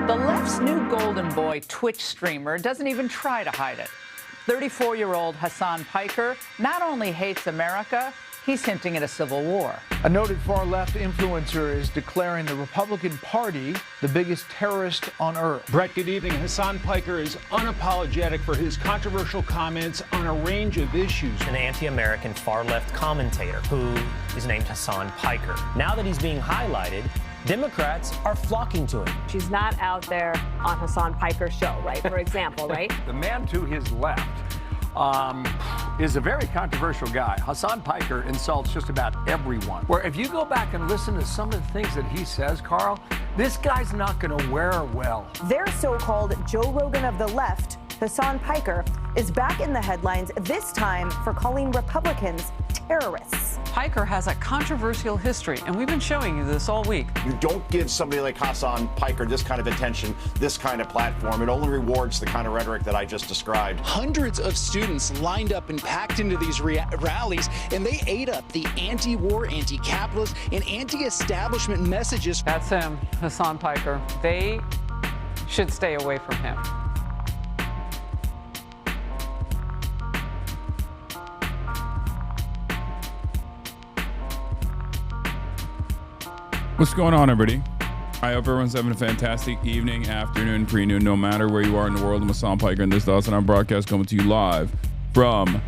The left's new golden boy Twitch streamer doesn't even try to hide it. 34-year-old Hasan Piker not only hates America, he's hinting at a civil war. A noted far-left influencer is declaring the Republican Party the biggest terrorist on earth. Brett, good evening. Hasan Piker is unapologetic for his controversial comments on a range of issues. An anti-American far-left commentator who is named Hasan Piker. Now that he's being highlighted, Democrats are flocking to him. She's not out there on Hasan Piker's show, right? For example, right? The man to his left is a very controversial guy. Hasan Piker insults just about everyone. Where if you go back and listen to some of the things that he says, Carl, this guy's not going to wear well. Their so-called Joe Rogan of the left, Hasan Piker, is back in the headlines, this time for calling Republicans terrorists. Piker has a controversial history, and we've been showing you this all week. You don't give somebody like Hasan Piker this kind of attention, this kind of platform. It only rewards the kind of rhetoric that I just described. Hundreds of students lined up and packed into these rallies, and they ate up the anti-war, anti-capitalist, and anti-establishment messages. That's him, Hasan Piker. They should stay away from him. What's going on, everybody? I hope everyone's having a fantastic evening, afternoon, pre-noon, no matter where you are in the world. I'm Hasan Piker, and this is HasanAbi broadcast coming to you live from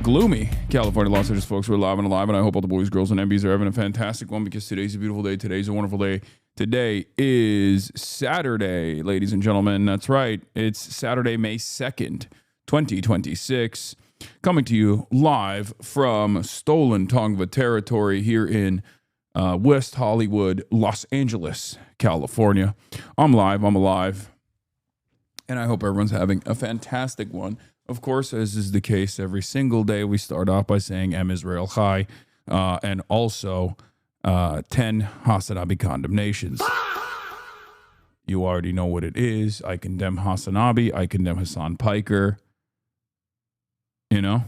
gloomy California, Los Angeles, folks. We're live and alive, and I hope all the boys, girls, and MBs are having a fantastic one because today's a beautiful day. Today's a wonderful day. Today is Saturday, ladies and gentlemen. That's right. It's Saturday, May 2nd, 2026. Coming to you live from stolen Tongva territory here in West Hollywood, Los Angeles, California. I'm live. I'm alive. And I hope everyone's having a fantastic one. Of course, as is the case every single day, we start off by saying Em Israel Chai, and also 10 HasanAbi condemnations. You already know what it is. I condemn HasanAbi. I condemn Hasan Piker. You know?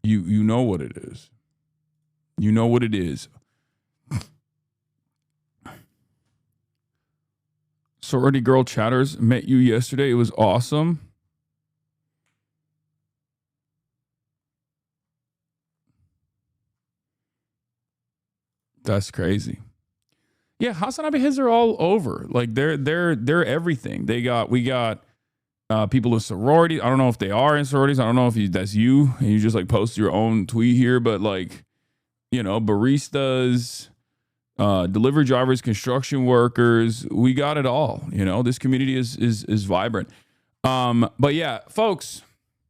You know what it is. You know what it is. Sorority Girl Chatters, met you yesterday. It was awesome. That's crazy. Yeah, HasanAbi his are all over. Like they're everything. We got people in sorority. I don't know if they are in sororities. I don't know if that's you and you just like post your own tweet here, but like, you know, baristas, delivery drivers, construction workers, we got it all. You know, this community is vibrant. But yeah, folks,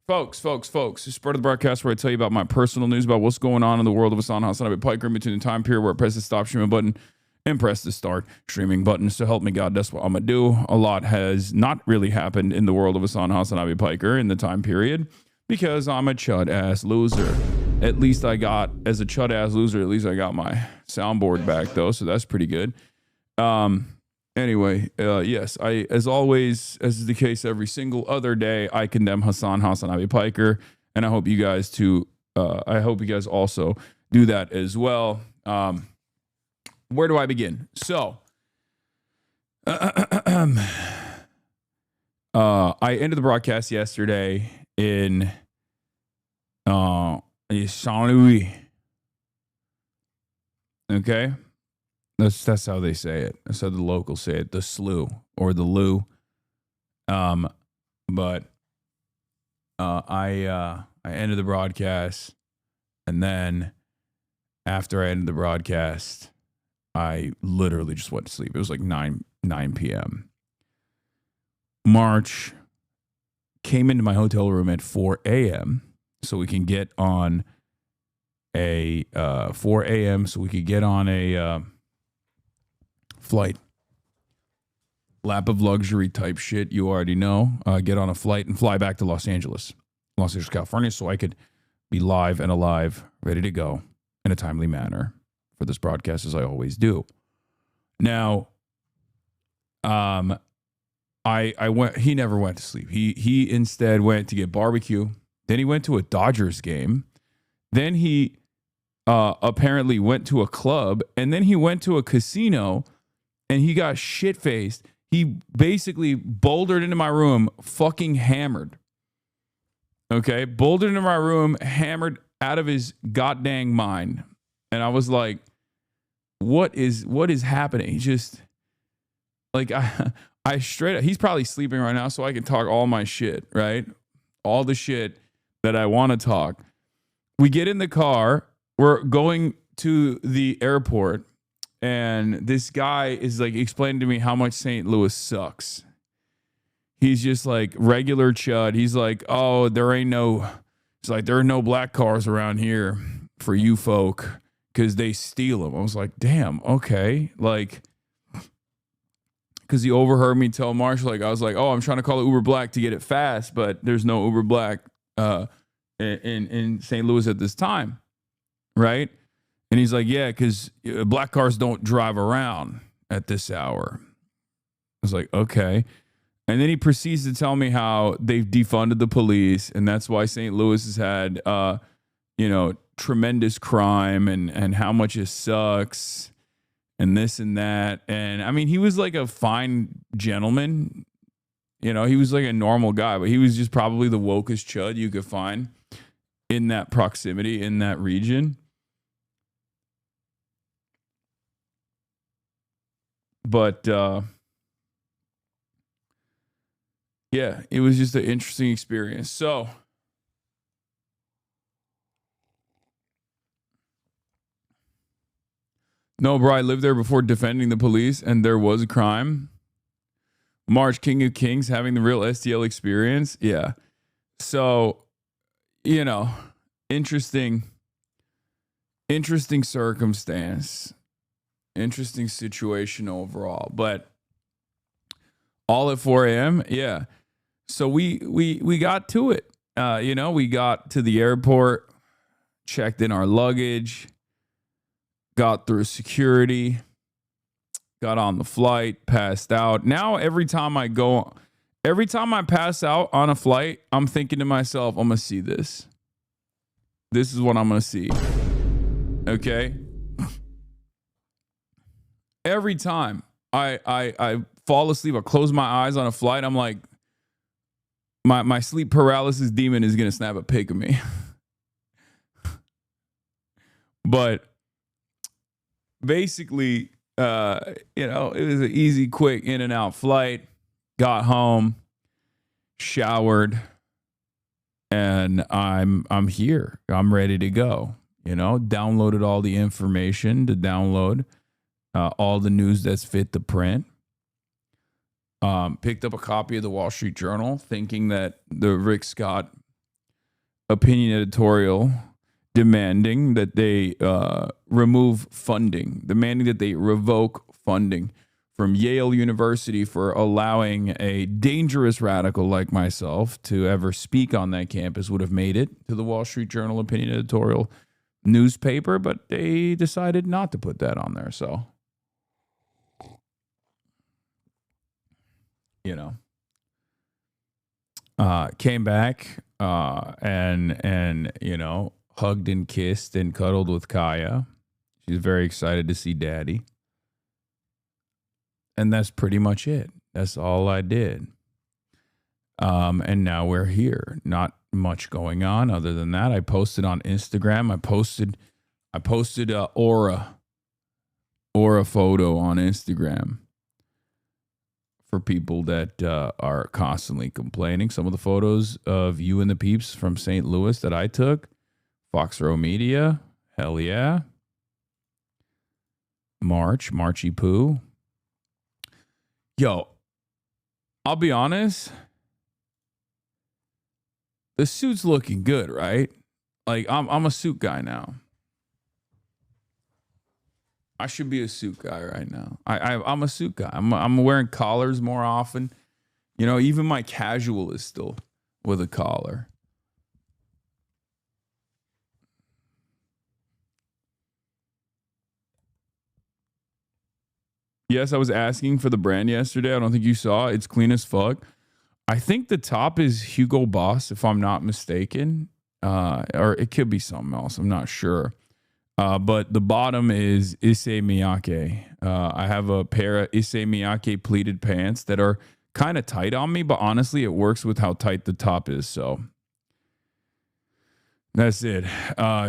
this is part of the broadcast where I tell you about my personal news about what's going on in the world of HasanAbi Piker in between the time period where I press the stop streaming button and press the start streaming button. So help me God, that's what I'm gonna do. A lot has not really happened in the world of HasanAbi Piker in the time period because I'm a chud ass loser. At least I got, as a chud-ass loser, at least I got my soundboard back, though, so that's pretty good. Anyway, yes, I, as always, as is the case every single other day, I condemn HasanAbi Piker, and I hope you guys also do that as well. Where do I begin? So, I ended the broadcast yesterday in... HasanAbi. Okay, that's how they say it. That's how the locals say it. The slew or the loo. But I ended the broadcast, and then after I ended the broadcast, I literally just went to sleep. It was like 9 p.m. March came into my hotel room at 4 a.m. so we can get on a 4 a.m. so we could get on a flight. Lap of luxury type shit, you already know. Get on a flight and fly back to Los Angeles, California, so I could be live and alive, ready to go in a timely manner for this broadcast, as I always do. Now, I went. He never went to sleep. He instead went to get barbecue. Then he went to a Dodgers game. Then he apparently went to a club and then he went to a casino and he got shit-faced. He basically bouldered into my room, fucking hammered. Okay? Bouldered into my room, hammered out of his goddamn mind. And I was like, what is happening? He just, like, I straight up, he's probably sleeping right now so I can talk all my shit, right? All the shit that I want to talk. We get in the car, we're going to the airport, and this guy is like explaining to me how much St. Louis sucks. He's just like regular chud. He's like, oh, there are no black cars around here for you folk because they steal them. I was like, damn, okay. Like, because he overheard me tell Marshall, like, I was like, oh, I'm trying to call it Uber Black to get it fast, but there's no Uber Black in St. Louis at this time, right? And he's like, yeah, because black cars don't drive around at this hour. I was like, okay. And then he proceeds to tell me how they've defunded the police, and that's why St. Louis has had, tremendous crime and how much it sucks and this and that. And I mean, he was like a fine gentleman. He was like a normal guy, but he was just probably the wokest chud you could find in that proximity, in that region. But, yeah, it was just an interesting experience. So, no, bro, I lived there before defending the police, and there was a crime. March, King of Kings, having the real STL experience. Yeah. So, interesting circumstance. Interesting situation overall. But all at 4 a.m., yeah. So we got to it. We got to the airport, checked in our luggage, got through security, got on the flight, passed out. Now every time I pass out on a flight, I'm thinking to myself, I'm going to see this. This is what I'm going to see. Okay? Every time I fall asleep, I close my eyes on a flight, I'm like, my sleep paralysis demon is going to snap a pic of me. But basically, it was an easy, quick in and out flight. Got home, showered, and I'm here. I'm ready to go. Downloaded all the information to download all the news that's fit the print. Picked up a copy of the Wall Street Journal, thinking that the Rick Scott opinion editorial demanding that they remove funding, demanding that they revoke funding from Yale University for allowing a dangerous radical like myself to ever speak on that campus would have made it to the Wall Street Journal opinion editorial newspaper, but they decided not to put that on there. So, came back and hugged and kissed and cuddled with Kaya. She's very excited to see Daddy. And that's pretty much it. That's all I did. And now we're here. Not much going on other than that. I posted on Instagram. I posted a aura photo on Instagram for people that are constantly complaining. Some of the photos of you and the peeps from St. Louis that I took. Fox Row Media. Hell yeah. Marchy Poo. Yo, I'll be honest. The suit's looking good, right? Like, I'm a suit guy now. I should be a suit guy right now. I'm a suit guy. I'm wearing collars more often. Even my casual is still with a collar. Yes, I was asking for the brand yesterday. I don't think you saw it. It's clean as fuck. I think the top is Hugo Boss, if I'm not mistaken. Or it could be something else. I'm not sure. But the bottom is Issey Miyake. I have a pair of Issey Miyake pleated pants that are kind of tight on me, but honestly, it works with how tight the top is. So that's it.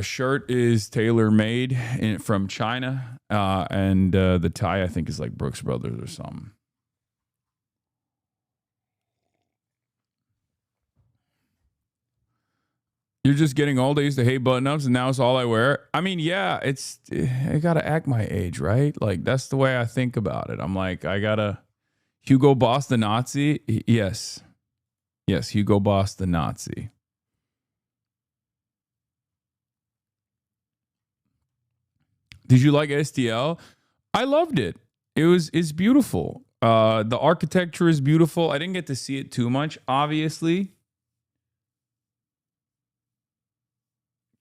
Shirt is tailor-made from China, and the tie I think is like Brooks Brothers or something. You're just getting all days to hate button-ups, and now it's all I wear. I mean, yeah, I gotta act my age, right? Like, that's the way I think about it. I'm like, I gotta Hugo Boss the Nazi. Yes, Hugo Boss the Nazi. Did you like STL? I loved it. It's beautiful. The architecture is beautiful. I didn't get to see it too much, obviously.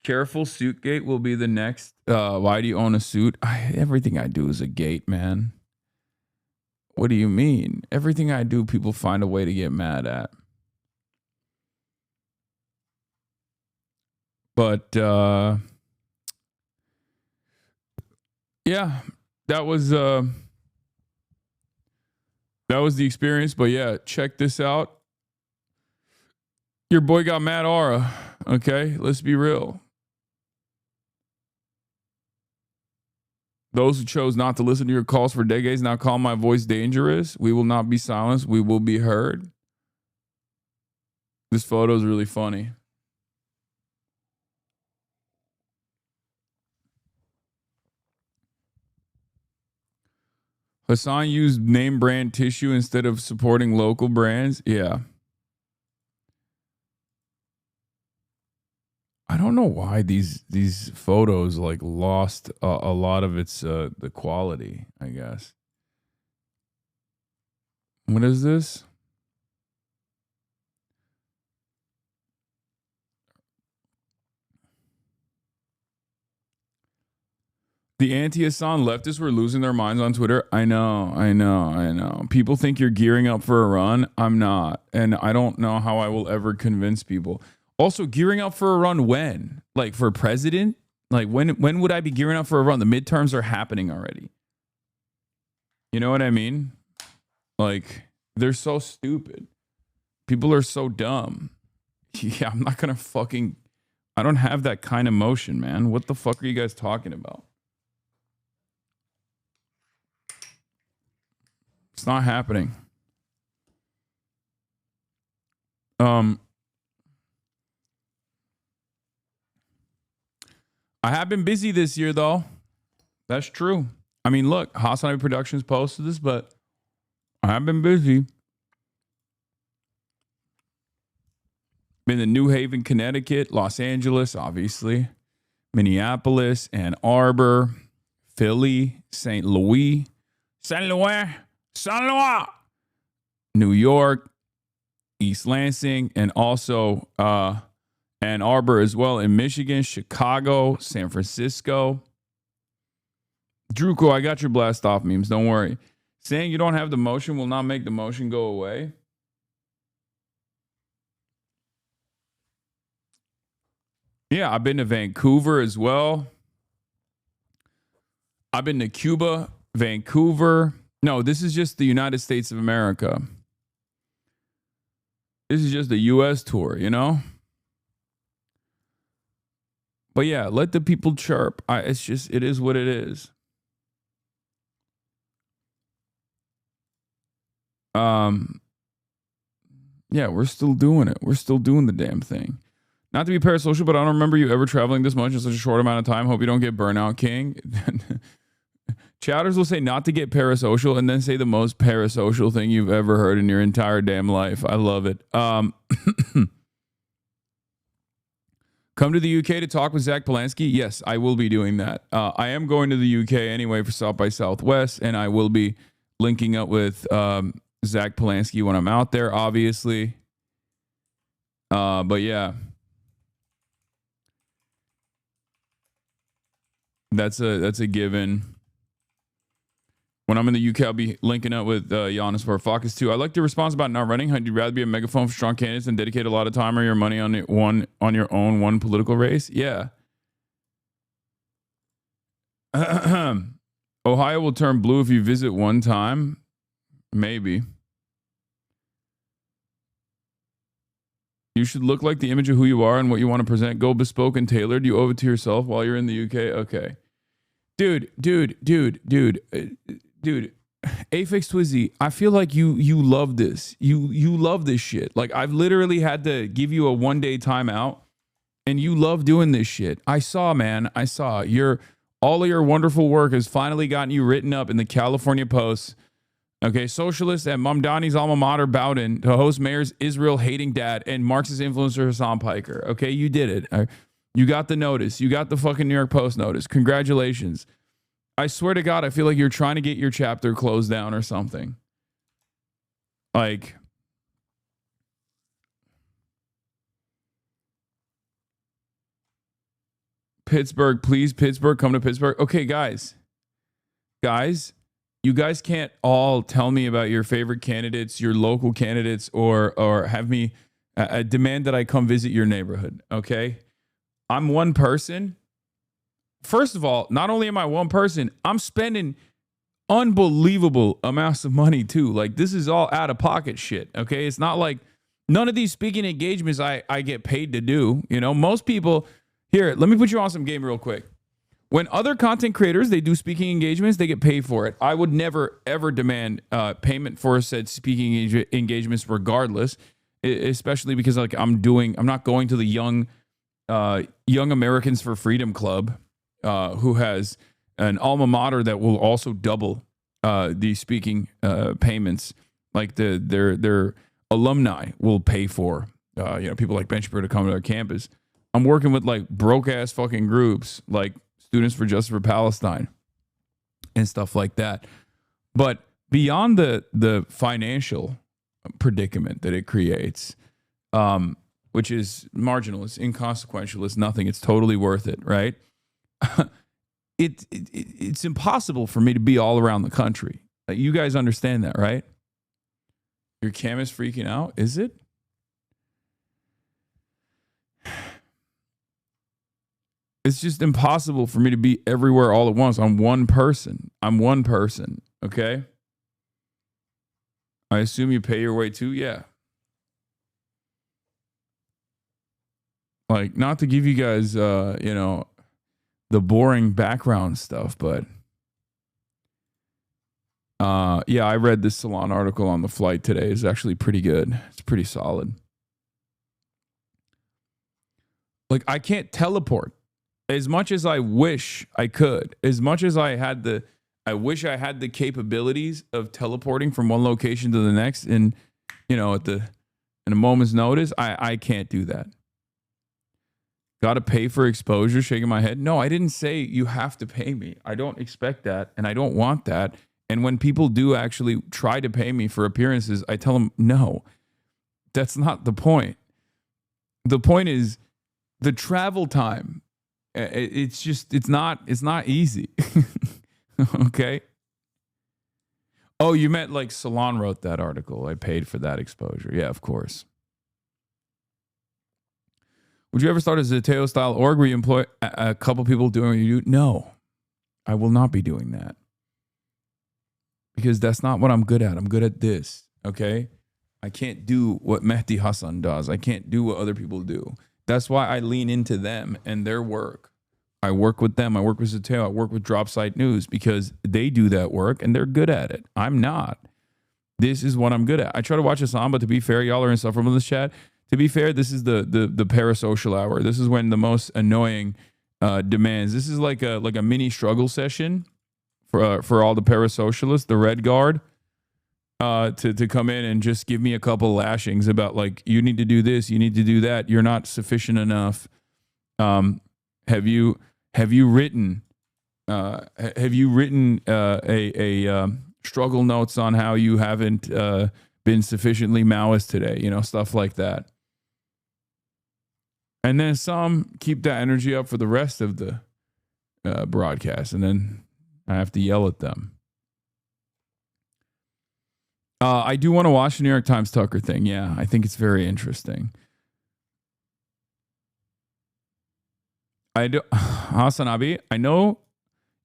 Careful, suit gate will be the next. Why do you own a suit? Everything I do is a gate, man. What do you mean? Everything I do, people find a way to get mad at. But yeah, that was the experience. But yeah, check this out. Your boy got mad aura. Okay, let's be real. Those who chose not to listen to your calls for decades now call my voice dangerous. We will not be silenced. We will be heard. This photo is really funny. Hasan used name brand tissue instead of supporting local brands. Yeah. I don't know why these photos like lost a lot of its the quality, I guess. What is this? The anti-Hasan leftists were losing their minds on Twitter. I know. People think you're gearing up for a run. I'm not. And I don't know how I will ever convince people. Also, gearing up for a run when? Like for president? Like when would I be gearing up for a run? The midterms are happening already. You know what I mean? Like, they're so stupid. People are so dumb. Yeah, I'm not going to I don't have that kind of motion, man. What the fuck are you guys talking about? It's not happening. I have been busy this year, though. That's true. I mean, look, HasanAbi Productions posted this, but I have been busy. Been to New Haven, Connecticut, Los Angeles, obviously, Minneapolis, Ann Arbor, Philly, St. Louis, New York, East Lansing, and also Ann Arbor as well in Michigan, Chicago, San Francisco. Druko, I got your blast off memes. Don't worry. Saying you don't have the motion will not make the motion go away. Yeah, I've been to Vancouver as well. I've been to Cuba, Vancouver. No, this is just the United States of America. This is just the U.S. tour, you know? But yeah, let the people chirp. It is what it is. Yeah, we're still doing it. We're still doing the damn thing. Not to be parasocial, but I don't remember you ever traveling this much in such a short amount of time. Hope you don't get burnout, King. Chatters will say not to get parasocial and then say the most parasocial thing you've ever heard in your entire damn life. I love it. Come to the UK to talk with Zach Polanski? Yes, I will be doing that. I am going to the UK anyway for South by Southwest, and I will be linking up with Zach Polanski when I'm out there, obviously. But yeah. That's a given. When I'm in the UK, I'll be linking up with Giannis Varoufakis too. I like the response about not running. Would you rather be a megaphone for strong candidates and dedicate a lot of time or your money on your own one political race? Yeah. Ohio will turn blue if you visit one time. Maybe. You should look like the image of who you are and what you want to present. Go bespoke and tailored. You owe it to yourself while you're in the UK. Okay. Dude. Afix Twizzy, I feel like you love this. You love this shit. Like, I've literally had to give you a 1-day timeout, and you love doing this shit. I saw, man. I saw. All of your wonderful work has finally gotten you written up in the California Post. Okay, socialist at Mamdani's alma mater, Bowden, to host mayor's Israel-hating dad and Marxist influencer Hasan Piker. Okay, you did it. You got the notice. You got the fucking New York Post notice. Congratulations. I swear to God, I feel like you're trying to get your chapter closed down or something. Like, Pittsburgh, please, Pittsburgh, come to Pittsburgh. Okay, guys, you guys can't all tell me about your favorite candidates, your local candidates, or have me demand that I come visit your neighborhood. Okay, I'm one person. First of all, not only am I one person, I'm spending unbelievable amounts of money too. Like, this is all out of pocket shit. Okay, it's not like none of these speaking engagements I get paid to do. You know, most people. Here, let me put you on some game real quick. When other content creators, they do speaking engagements, they get paid for it. I would never, ever demand payment for said speaking engagements regardless, especially because like I'm not going to the Young Americans for Freedom Club, who has an alma mater that will also double the speaking payments. Like their alumni will pay for, people like Benchper to come to their campus. I'm working with like broke ass fucking groups like Students for Justice for Palestine and stuff like that. But beyond the financial predicament that it creates, which is marginal, it's inconsequential, it's nothing, it's totally worth it, right? It's impossible for me to be all around the country. You guys understand that, right? Your cam is freaking out, is it? It's just impossible for me to be everywhere all at once. I'm one person, okay? I assume you pay your way too? Yeah. Like, not to give you guys, the boring background stuff, but yeah, I read this Salon article on the flight today. It's actually pretty good. It's pretty solid. Like, I can't teleport. As much as I wish I could, as much as I wish I had the capabilities of teleporting from one location to the next in a moment's notice, I can't do that. Got to pay for exposure, shaking my head. No, I didn't say you have to pay me. I don't expect that, and I don't want that. And when people do actually try to pay me for appearances, I tell them, no, that's not the point. The point is the travel time. It's not easy. Okay. Oh, you meant like Salon wrote that article. I paid for that exposure. Yeah, of course. Would you ever start a Zateo style org where you employ a couple people doing what you do? No, I will not be doing that. Because that's not what I'm good at. I'm good at this. Okay. I can't do what Mehdi Hasan does. I can't do what other people do. That's why I lean into them and their work. I work with them. I work with Zateo. I work with Dropsite News because they do that work and they're good at it. I'm not. This is what I'm good at. I try to watch Hasan, but to be fair, y'all are insufferable in this chat. To be fair, this is the parasocial hour. This is when the most annoying demands. This is like a mini struggle session for all the parasocialists, the Red Guard, to come in and just give me a couple lashings about like, you need to do this, you need to do that, you're not sufficient enough. Have you written a struggle notes on how you haven't been sufficiently Maoist today? Stuff like that. And then some keep that energy up for the rest of the broadcast, and then I have to yell at them. I do want to watch the New York Times Tucker thing. Yeah, I think it's very interesting. HasanAbi, I know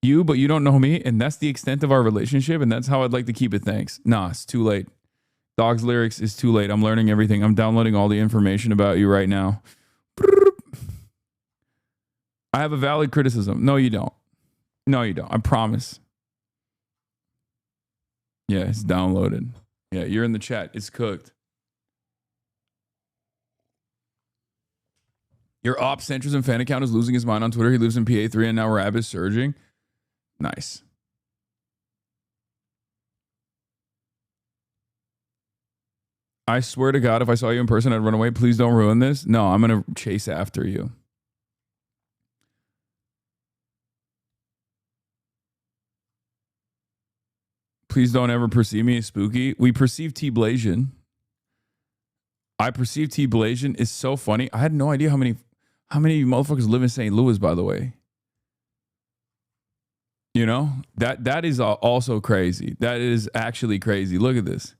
you, but you don't know me, and that's the extent of our relationship, and that's how I'd like to keep it. Thanks. Nah, it's too late. Dog's lyrics is too late. I'm learning everything. I'm downloading all the information about you right now. I have a valid criticism. No, you don't. No, you don't. I promise. Yeah, it's downloaded. Yeah, you're in the chat. It's cooked. Your Centrism fan account is losing his mind on Twitter. He lives in PA3 and now Rab is surging. Nice. I swear to God, if I saw you in person, I'd run away. Please don't ruin this. No, I'm going to chase after you. Please don't ever perceive me as spooky. We perceive T-Blasian. I perceive T-Blasian is so funny. I had no idea how many motherfuckers live in St. Louis, by the way. You know? That is also crazy. That is actually crazy. Look at this.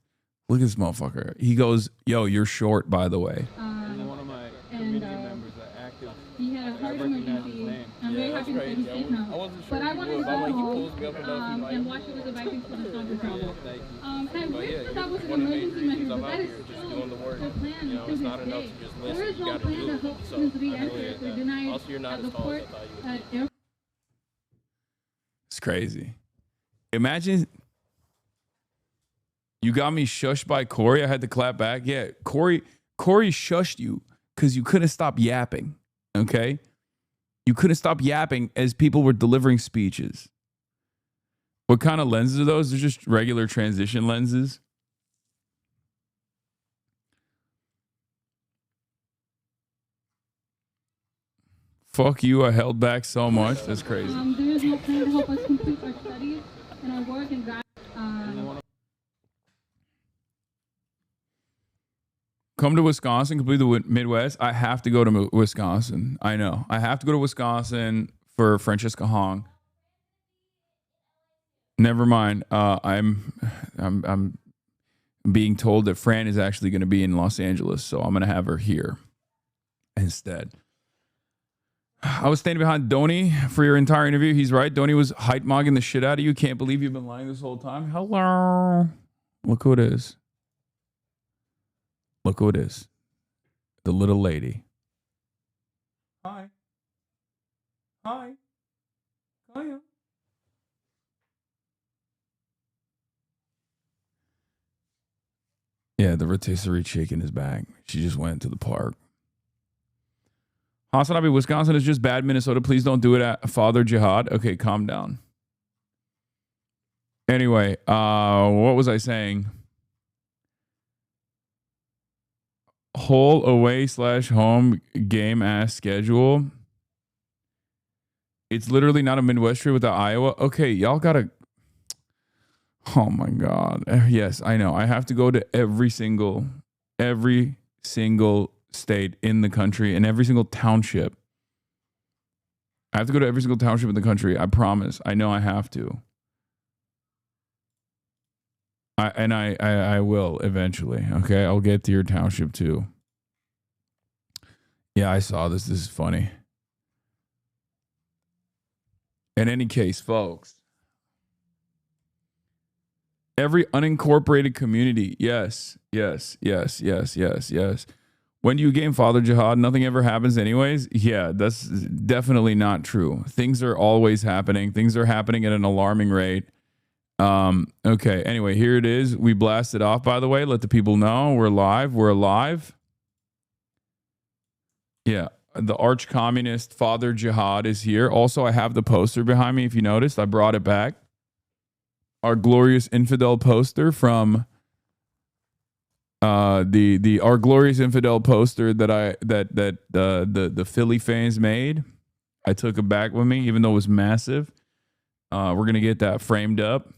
Look at this motherfucker. He goes, yo, you're short, by the way. One of my community members, active. He had a heart emergency. I'm very happy to say he's safe now. But I wanted to go home and watch it with the Vikings for the soccer problem. And I wish that was an emergency measure, but that is still the plan to this day. There is no plan to help students re-enter. They're denied at the port. It's crazy. Imagine you got me shushed by Corey. I had to clap back. Yeah, Corey shushed you because you couldn't stop yapping. Okay? You couldn't stop yapping as people were delivering speeches. What kind of lenses are those? They're just regular transition lenses. Fuck you, I held back so much. That's crazy. There is no plan to help us complete our studies and our work and grad. Come to Wisconsin, complete the Midwest. I have to go to Wisconsin. I know. I have to go to Wisconsin for Francesca Hong. Never mind. I'm being told that Fran is actually going to be in Los Angeles, so I'm going to have her here instead. I was standing behind Donnie for your entire interview. He's right. Donnie was height-mogging the shit out of you. Can't believe you've been lying this whole time. Hello. Look who it is. Look who it is. The little lady. Hi. Hi. Hiya. Yeah, the rotisserie chicken is back. She just went to the park. HasanAbi, Wisconsin is just bad. Minnesota, please don't do it at Father Jihad. Okay, calm down. Anyway, what was I saying? Whole away / home game ass schedule. It's literally not a Midwest trip without Iowa. Okay, y'all gotta. Oh my God. Yes, I know. I have to go to every single state in the country and every single township. I have to go to every single township in the country. I promise. I know I have to. I will eventually. Okay, I'll get to your township too. Yeah, I saw this. This is funny. In any case, folks, every unincorporated community. Yes. When you game Father Jihad, nothing ever happens anyways. Yeah, that's definitely not true. Things are always happening. Things are happening at an alarming rate. Okay, anyway, here it is. We blasted off, by the way. Let the people know we're live. We're alive. Yeah, the arch communist Father Jihad is here. Also, I have the poster behind me. If you noticed, I brought it back. Our glorious infidel poster from our glorious infidel poster that the Philly fans made. I took it back with me, even though it was massive. We're gonna get that framed up.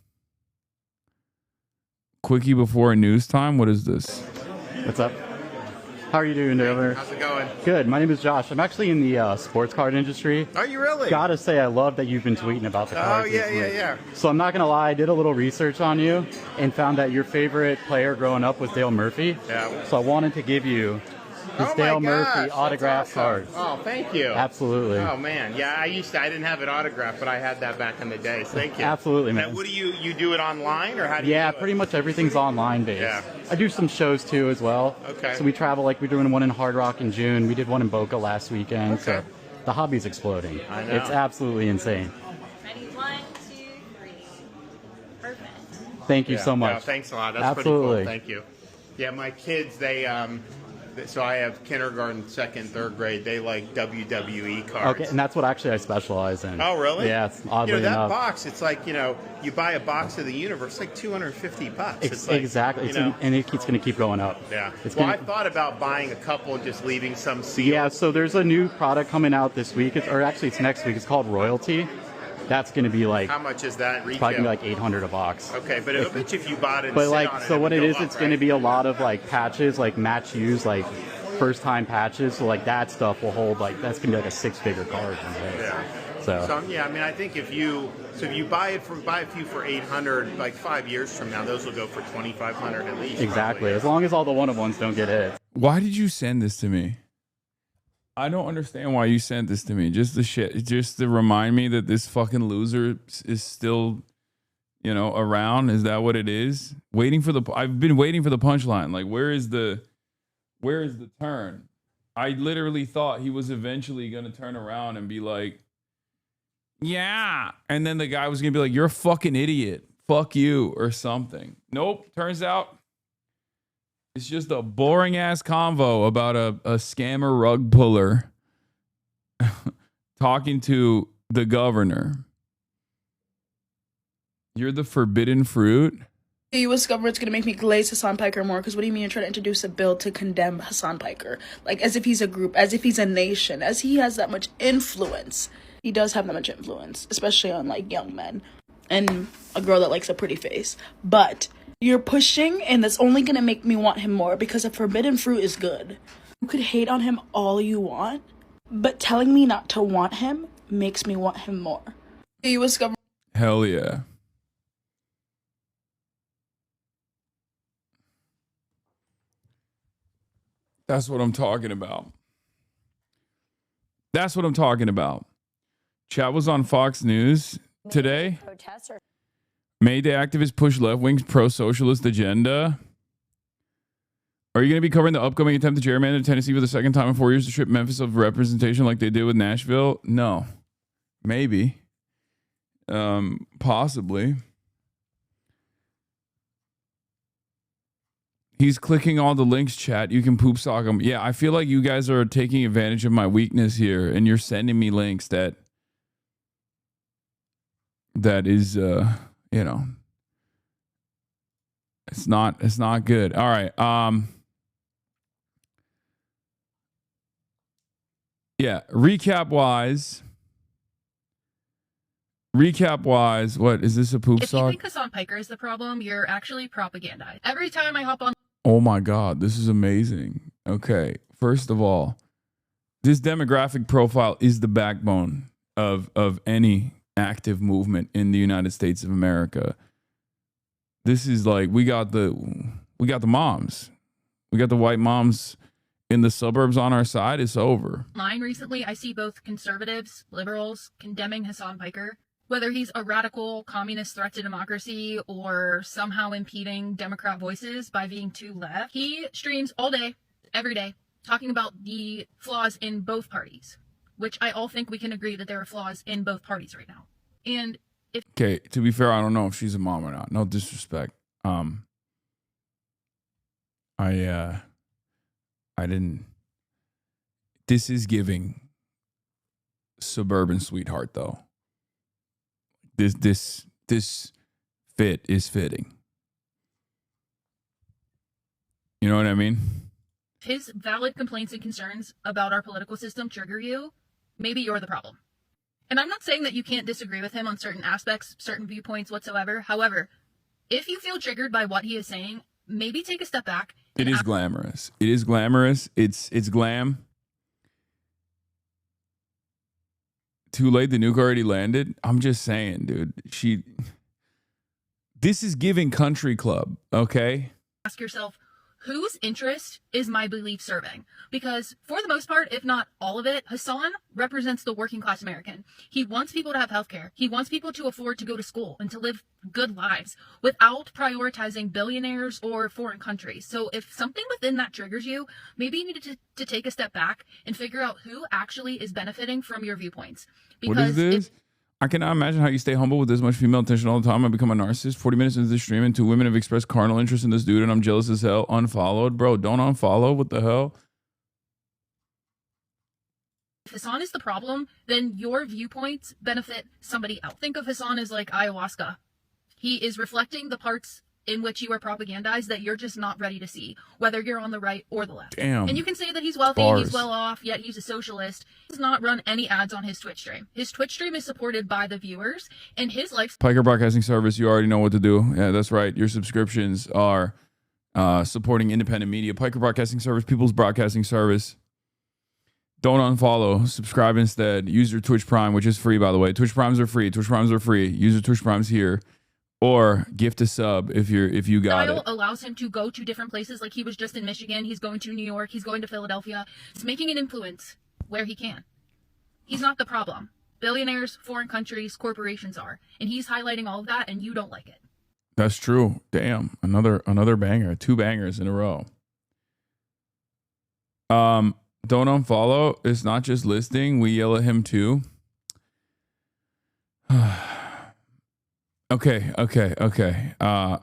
Quickie before news time. What is this? What's up? How are you doing, Taylor? How's it going? Good. My name is Josh. I'm actually in the sports card industry. Are you really? Gotta say, I love that you've been tweeting about the cards. Oh, yeah. So I'm not gonna lie, I did a little research on you and found that your favorite player growing up was Dale Murphy. Yeah. So I wanted to give you His Oh Dale my Murphy gosh, autographed that's awesome. cards. Oh, thank you. Absolutely. Oh man, yeah, I didn't have it autographed, but I had that back in the day. So thank you. Absolutely, man. Now, what do you do it online or how do you? Yeah, do it? pretty much everything's online based. Yeah. I do some shows too as well. Okay. So we travel, like we're doing one in Hard Rock in June. We did one in Boca last weekend. Okay. So the hobby's exploding. I know. It's absolutely insane. Ready? 1, 2, 3. Perfect. Thank you Yeah. so much. Yeah, thanks a lot. That's Absolutely. pretty cool. Thank you. Yeah, my kids, so I have kindergarten, second, third grade. They like WWE cards. Okay, and that's what actually I specialize in. Oh, really? Yeah, it's oddly that enough. box, it's like, you buy a box of the universe, it's like $250. It's like, Exactly. And it's going to keep going up. Yeah. It's Well, gonna, I thought about buying a couple and just leaving some sealed. Yeah, so there's a new product coming out this week, or actually it's next week. It's called Royalty. That's going to be like, How much is that retail? probably like $800 a box. Okay, but I bet you if you bought it and But sit like, on it, so it what would it go is, up, it's going to right? be a lot of like patches, like match use, like first time patches. So like that stuff will hold like, that's going to be like a 6-figure card. Yeah. So yeah, I mean, I think if you buy a few for $800, like 5 years from now, those will go for $2,500 at least. exactly. Probably. As long as all the one-of-ones don't get hit. Why did you send this to me? I don't understand why you sent this to me. Just to remind me that this fucking loser is still, around. Is that what it is? I've been waiting for the punchline. Like, where is the turn? I literally thought he was eventually going to turn around and be like, yeah. And then the guy was going to be like, you're a fucking idiot. Fuck you or something. Nope. Turns out it's just a boring ass convo about a scammer rug puller talking to the governor. You're the forbidden fruit. The U.S. government's going to make me glaze Hasan Piker more, because what do you mean you're trying to introduce a bill to condemn Hasan Piker? Like, as if he's a group, as if he's a nation, as he has that much influence. He does have that much influence, especially on, like, young men and a girl that likes a pretty face. But you're pushing, and that's only going to make me want him more, because a forbidden fruit is good. You could hate on him all you want, but telling me not to want him makes me want him more. The U.S. government... Hell yeah. That's what I'm talking about. That's what I'm talking about. Chat was on Fox News today. May Day activists push left-wing's pro-socialist agenda. Are you going to be covering the upcoming attempt to gerrymander Tennessee for the second time in 4 years to strip Memphis of representation like they did with Nashville? No. Maybe. Possibly. He's clicking all the links, chat. You can poop sock him. Yeah, I feel like you guys are taking advantage of my weakness here, and you're sending me links that is, it's not good. All right. Yeah. Recap wise, what is this, a poop If sock? you think Hasan Piker is the problem, you're actually propagandized. Every time I hop on. Oh my God, this is amazing. Okay, first of all, this demographic profile is the backbone of any active movement in the United States of America. This is like, we got the moms. We got the white moms in the suburbs on our side. It's over. Online recently, I see both conservatives, liberals condemning Hasan Piker. Whether he's a radical communist threat to democracy or somehow impeding Democrat voices by being too left, he streams all day, every day, talking about the flaws in both parties, which I all think we can agree that there are flaws in both parties right now. And if... Okay, to be fair, I don't know if she's a mom or not. No disrespect. I didn't... This is giving suburban sweetheart, though. This fit is fitting. You know what I mean? his valid complaints and concerns about our political system trigger you, maybe you're the problem. And I'm not saying that you can't disagree with him on certain aspects, certain viewpoints whatsoever. However, if you feel triggered by what he is saying, maybe take a step back. It is glamorous. It is glamorous. It's glam. Too late. The nuke already landed. I'm just saying, dude. This is giving country club, okay? Ask yourself, whose interest is my belief serving? Because for the most part, if not all of it, Hasan represents the working class American. He wants people to have healthcare. He wants people to afford to go to school and to live good lives without prioritizing billionaires or foreign countries. So if something within that triggers you, maybe you need to take a step back and figure out who actually is benefiting from your viewpoints. Because what is this? I cannot imagine how you stay humble with this much female attention all the time. I become a narcissist. 40 minutes into the stream and 2 women have expressed carnal interest in this dude and I'm jealous as hell. Unfollowed. Bro, don't unfollow. What the hell? If Hasan is the problem, then your viewpoints benefit somebody else. Think of Hasan as like ayahuasca. He is reflecting the parts in which you are propagandized that you're just not ready to see, whether you're on the right or the left. Damn. And you can say that he's wealthy, Bars. he's well off, yet he's a socialist. He does not run any ads on his Twitch stream. His Twitch stream is supported by the viewers, and his life... Piker Broadcasting Service, you already know what to do. Yeah, that's right. Your subscriptions are supporting independent media. Piker Broadcasting Service, People's Broadcasting Service. Don't unfollow. Subscribe instead. Use your Twitch Prime, which is free, by the way. Twitch Primes are free. Twitch Primes are free. Use your Twitch Primes here. Or gift a sub if you got it. Allows him to go to different places. Like he was just in Michigan. He's going to New York. He's going to Philadelphia. He's making an influence where he can. He's not the problem. Billionaires, foreign countries, corporations are. And he's highlighting all of that and you don't like it. That's true. Damn. Another banger. 2 bangers in a row. Don't unfollow. It's not just listing. We yell at him too. Okay. I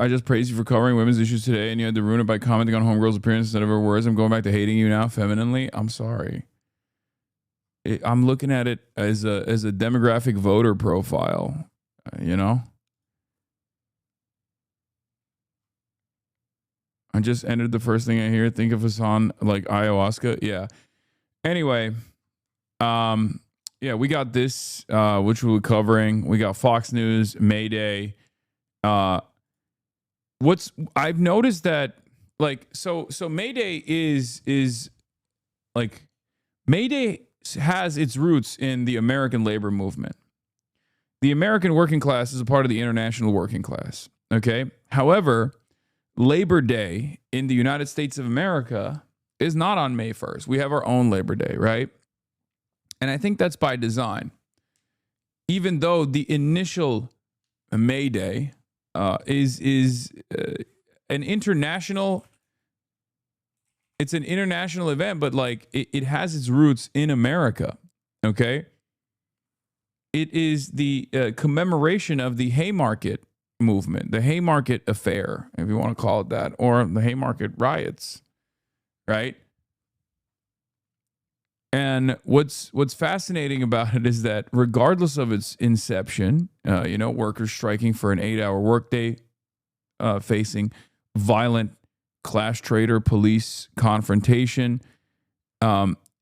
just praised you for covering women's issues today, and you had to ruin it by commenting on homegirl's appearance instead of her words. I'm going back to hating you now, femininely. I'm sorry. I'm looking at it as a demographic voter profile, you know? I just entered the first thing I hear. Think of Hasan like ayahuasca. Yeah. Anyway, yeah, we got this, which we're covering. We got Fox News, May Day. I've noticed that, like, so May Day is like, May Day has its roots in the American labor movement. The American working class is a part of the international working class. Okay. However, Labor Day in the United States of America is not on May 1st. We have our own Labor Day, right? And I think that's by design. Even though the initial May Day is an international, it's an international event, but like it has its roots in America. Okay. It is the commemoration of the Haymarket movement, the Haymarket affair, if you want to call it that, or the Haymarket riots, right? And what's fascinating about it is that regardless of its inception, workers striking for an 8-hour workday, facing violent class trader police confrontation,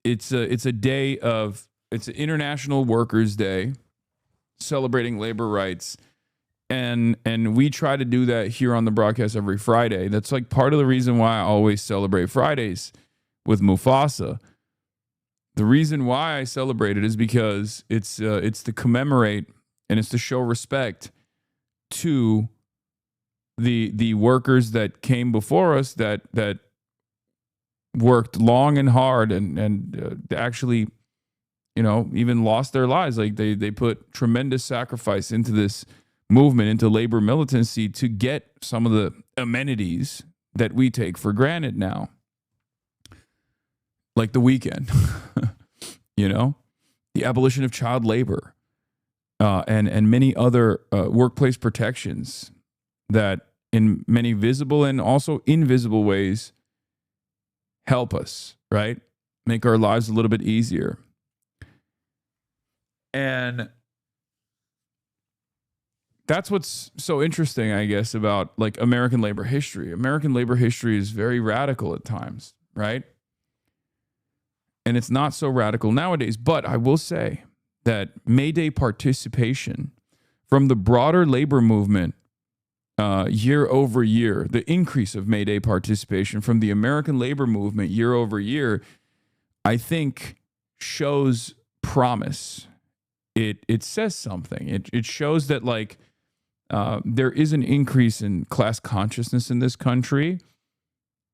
it's an International Workers' Day, celebrating labor rights, and we try to do that here on the broadcast every Friday. That's like part of the reason why I always celebrate Fridays with Mufasa. The reason why I celebrate it is because it's to commemorate and it's to show respect to the workers that came before us that worked long and hard and actually, even lost their lives. Like they put tremendous sacrifice into this movement, into labor militancy to get some of the amenities that we take for granted now. Like the weekend, the abolition of child labor, and many other workplace protections that in many visible and also invisible ways help us, right? Make our lives a little bit easier. And that's what's so interesting, I guess, about like American labor history. American labor history is very radical at times, right? And it's not so radical nowadays. But I will say that May Day participation from the broader labor movement year over year, the increase of May Day participation from the American labor movement year over year, I think shows promise. It says something. It shows that like there is an increase in class consciousness in this country.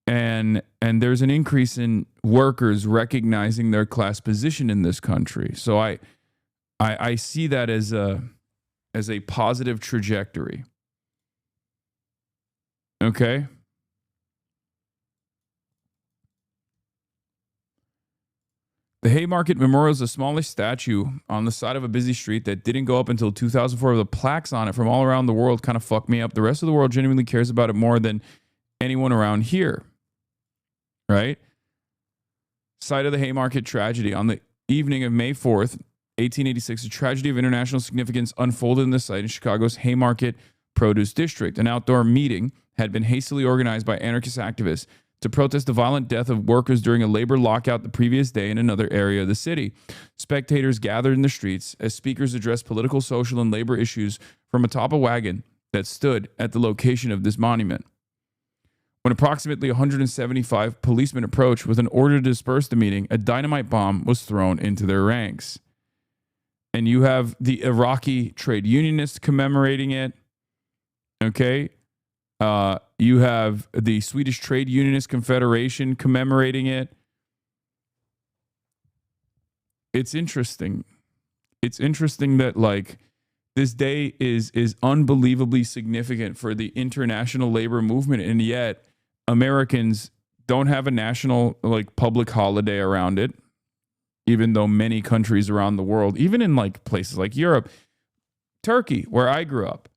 And there's an increase in workers recognizing their class position in this country. So I see that as a positive trajectory. Okay? The Haymarket Memorial is a smallish statue on the side of a busy street that didn't go up until 2004. The plaques on it from all around the world kind of fucked me up. The rest of the world genuinely cares about it more than anyone around here. Right? Site of the Haymarket tragedy. On the evening of May 4th, 1886, a tragedy of international significance unfolded in the site in Chicago's Haymarket Produce District. An outdoor meeting had been hastily organized by anarchist activists to protest the violent death of workers during a labor lockout the previous day in another area of the city. Spectators gathered in the streets as speakers addressed political, social, and labor issues from atop a wagon that stood at the location of this monument. When approximately 175 policemen approached with an order to disperse the meeting, a dynamite bomb was thrown into their ranks. And you have the Iraqi trade unionists commemorating it. Okay? You have the Swedish Trade Unionist Confederation commemorating it. It's interesting. It's interesting that, like, this day is unbelievably significant for the international labor movement, and yet Americans don't have a national, like, public holiday around it, even though many countries around the world, even in, like, places like Europe, Turkey, where I grew up,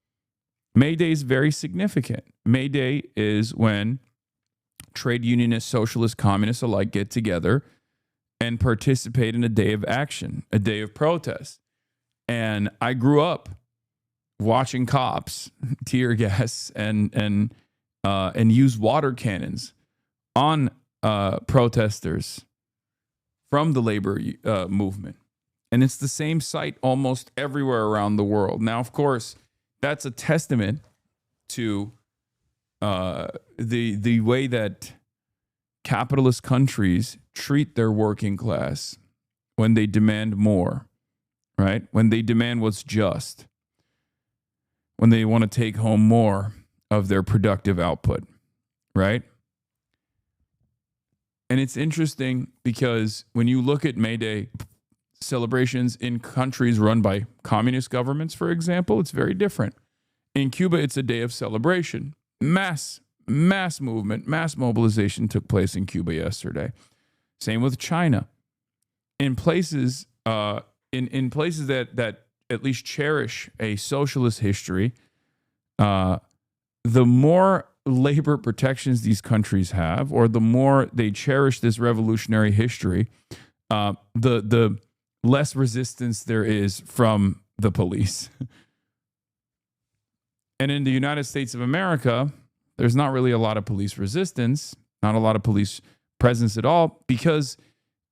May Day is very significant. May Day is when trade unionists, socialists, communists alike get together and participate in a day of action, a day of protest. And I grew up watching cops tear gas and use water cannons on protesters from the labor movement. And it's the same sight almost everywhere around the world. Now, of course, that's a testament to the way that capitalist countries treat their working class when they demand more, right? When they demand what's just, when they want to take home more of their productive output, right? And it's interesting because when you look at May Day celebrations in countries run by communist governments, for example, it's very different. In Cuba, it's a day of celebration. Mass movement, mass mobilization took place in Cuba yesterday. Same with China. In places, in places that at least cherish a socialist history, the more labor protections these countries have, or the more they cherish this revolutionary history, the less resistance there is from the police. And in the United States of America, there's not really a lot of police resistance, not a lot of police presence at all, because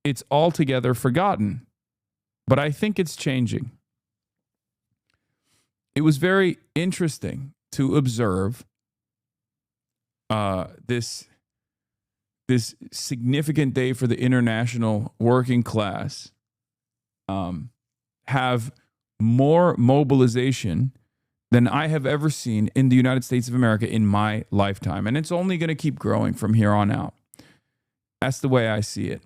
it's altogether forgotten. But I think it's changing. It was very interesting to observe this significant day for the international working class have more mobilization than I have ever seen in the United States of America in my lifetime. And it's only going to keep growing from here on out. That's the way I see it.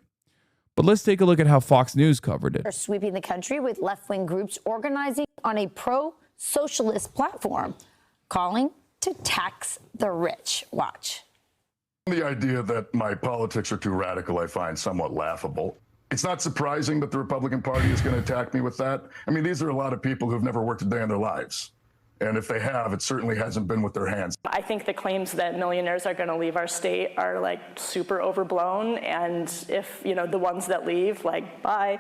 But let's take a look at how Fox News covered it. They're sweeping the country with left-wing groups organizing on a pro-socialist platform, calling to tax the rich. Watch. The idea that my politics are too radical, I find somewhat laughable. It's not surprising that the Republican Party is going to attack me with that. I mean, these are a lot of people who've never worked a day in their lives. And if they have, it certainly hasn't been with their hands. I think the claims that millionaires are going to leave our state are like super overblown. And if, you know, the ones that leave, like, bye.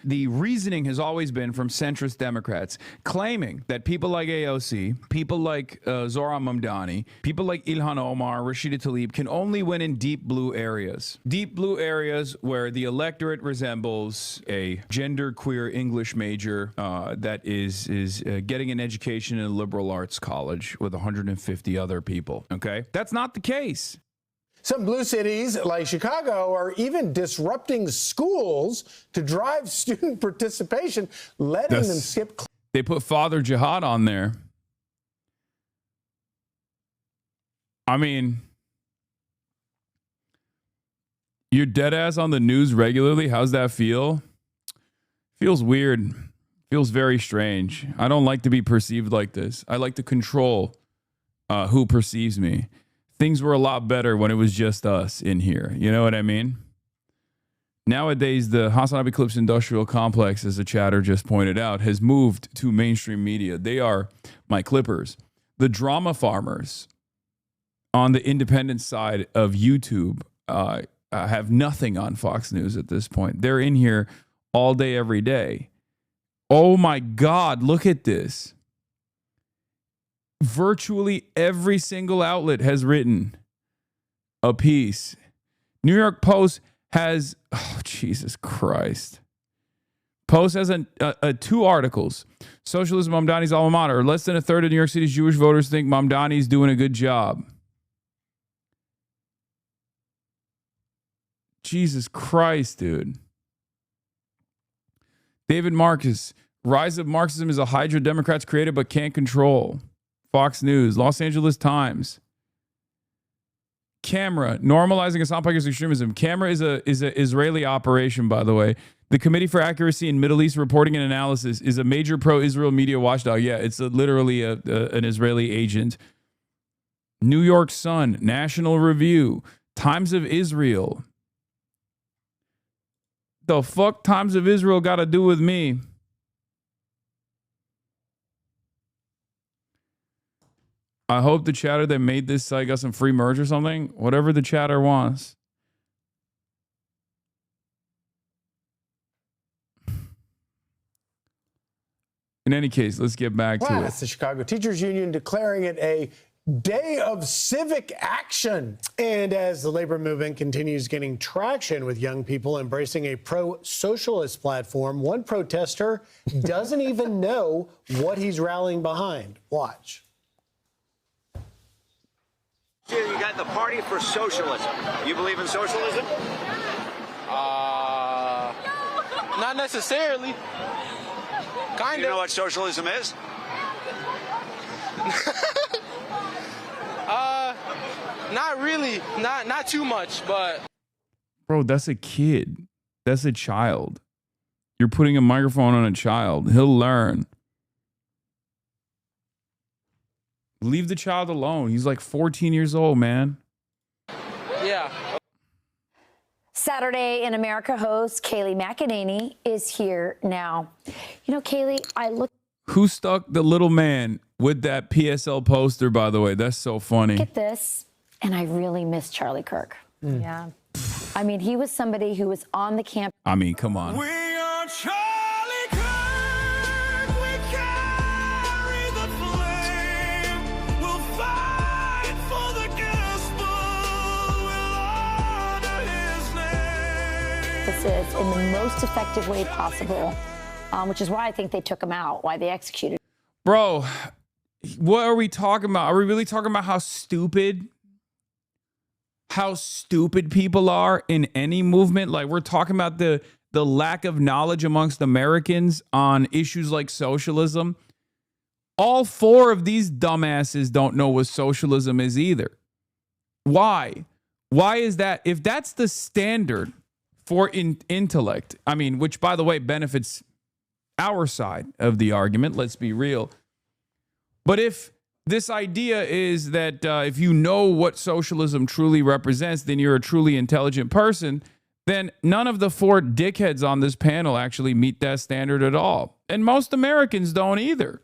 The reasoning has always been from centrist Democrats claiming that people like AOC, people like Zohran Mamdani, people like Ilhan Omar, Rashida Tlaib can only win in deep blue areas. Deep blue areas where the electorate resembles a genderqueer English major that is getting an education in a liberal arts college with 150 other people. Okay, that's not the case. Some blue cities like Chicago are even disrupting schools to drive student participation, letting them skip class. They put Father Jihad on there. I mean, You're dead ass on the news regularly. How's that feel? Feels weird. Feels very strange. I don't like to be perceived like this. I like to control who perceives me. Things were a lot better when it was just us in here. You know what I mean? Nowadays, the HasanAbi Clips industrial complex, as the chatter just pointed out, has moved to mainstream media. They are my clippers. The drama farmers on the independent side of YouTube have nothing on Fox News at this point. They're in here all day, every day. Oh my God, look at this. Virtually every single outlet has written a piece. New York Post has, oh, Jesus Christ. Post has two articles. Socialism, Mamdani's alma mater. Less than a third of New York City's Jewish voters think Mamdani's doing a good job. Jesus Christ, dude. David Marcus. Rise of Marxism is a hydra Democrats created but can't control. Fox News. Los Angeles Times. Camera. Normalizing Hasan Piker's extremism. Camera is a Israeli operation, by the way. The Committee for Accuracy in Middle East Reporting and Analysis is a major pro-Israel media watchdog. Yeah, it's literally an Israeli agent. New York Sun. National Review. Times of Israel. The fuck Times of Israel got to do with me? I hope the chatter that made this site got some free merch or something. Whatever the chatter wants. In any case, let's get back to it. The Chicago Teachers Union declaring it a day of civic action. And as the labor movement continues getting traction with young people embracing a pro-socialist platform, one protester doesn't even know what he's rallying behind. Watch. You got the Party for Socialism. You believe in socialism? Not necessarily. Kind of. You know what socialism is? Not really. Not too much, but. Bro, that's a kid. That's a child. You're putting a microphone on a child. He'll learn. Leave the child alone. He's like 14 years old, man. Yeah. Saturday in America host Kayleigh McEnany is here now. You know, Kayleigh, I look. Who stuck the little man with that PSL poster, by the way? That's so funny. Look at this, and I really miss Charlie Kirk. Yeah. I mean, he was somebody who was on the campus. I mean, come on. We are Charlie Kirk. We carry the flame. We'll fight for the gospel. We'll honor his name. This is in the most effective way possible, which is why I think they took him out, why they executed. Bro, what are we talking about? Are we really talking about how stupid people are in any movement? Like, we're talking about the lack of knowledge amongst Americans on issues like socialism. All four of these dumbasses don't know what socialism is either. Why? Why is that? If that's the standard for intellect, I mean, which, by the way, benefits our side of the argument, let's be real. But if this idea is that if you know what socialism truly represents, then you're a truly intelligent person, then none of the four dickheads on this panel actually meet that standard at all. And most Americans don't either.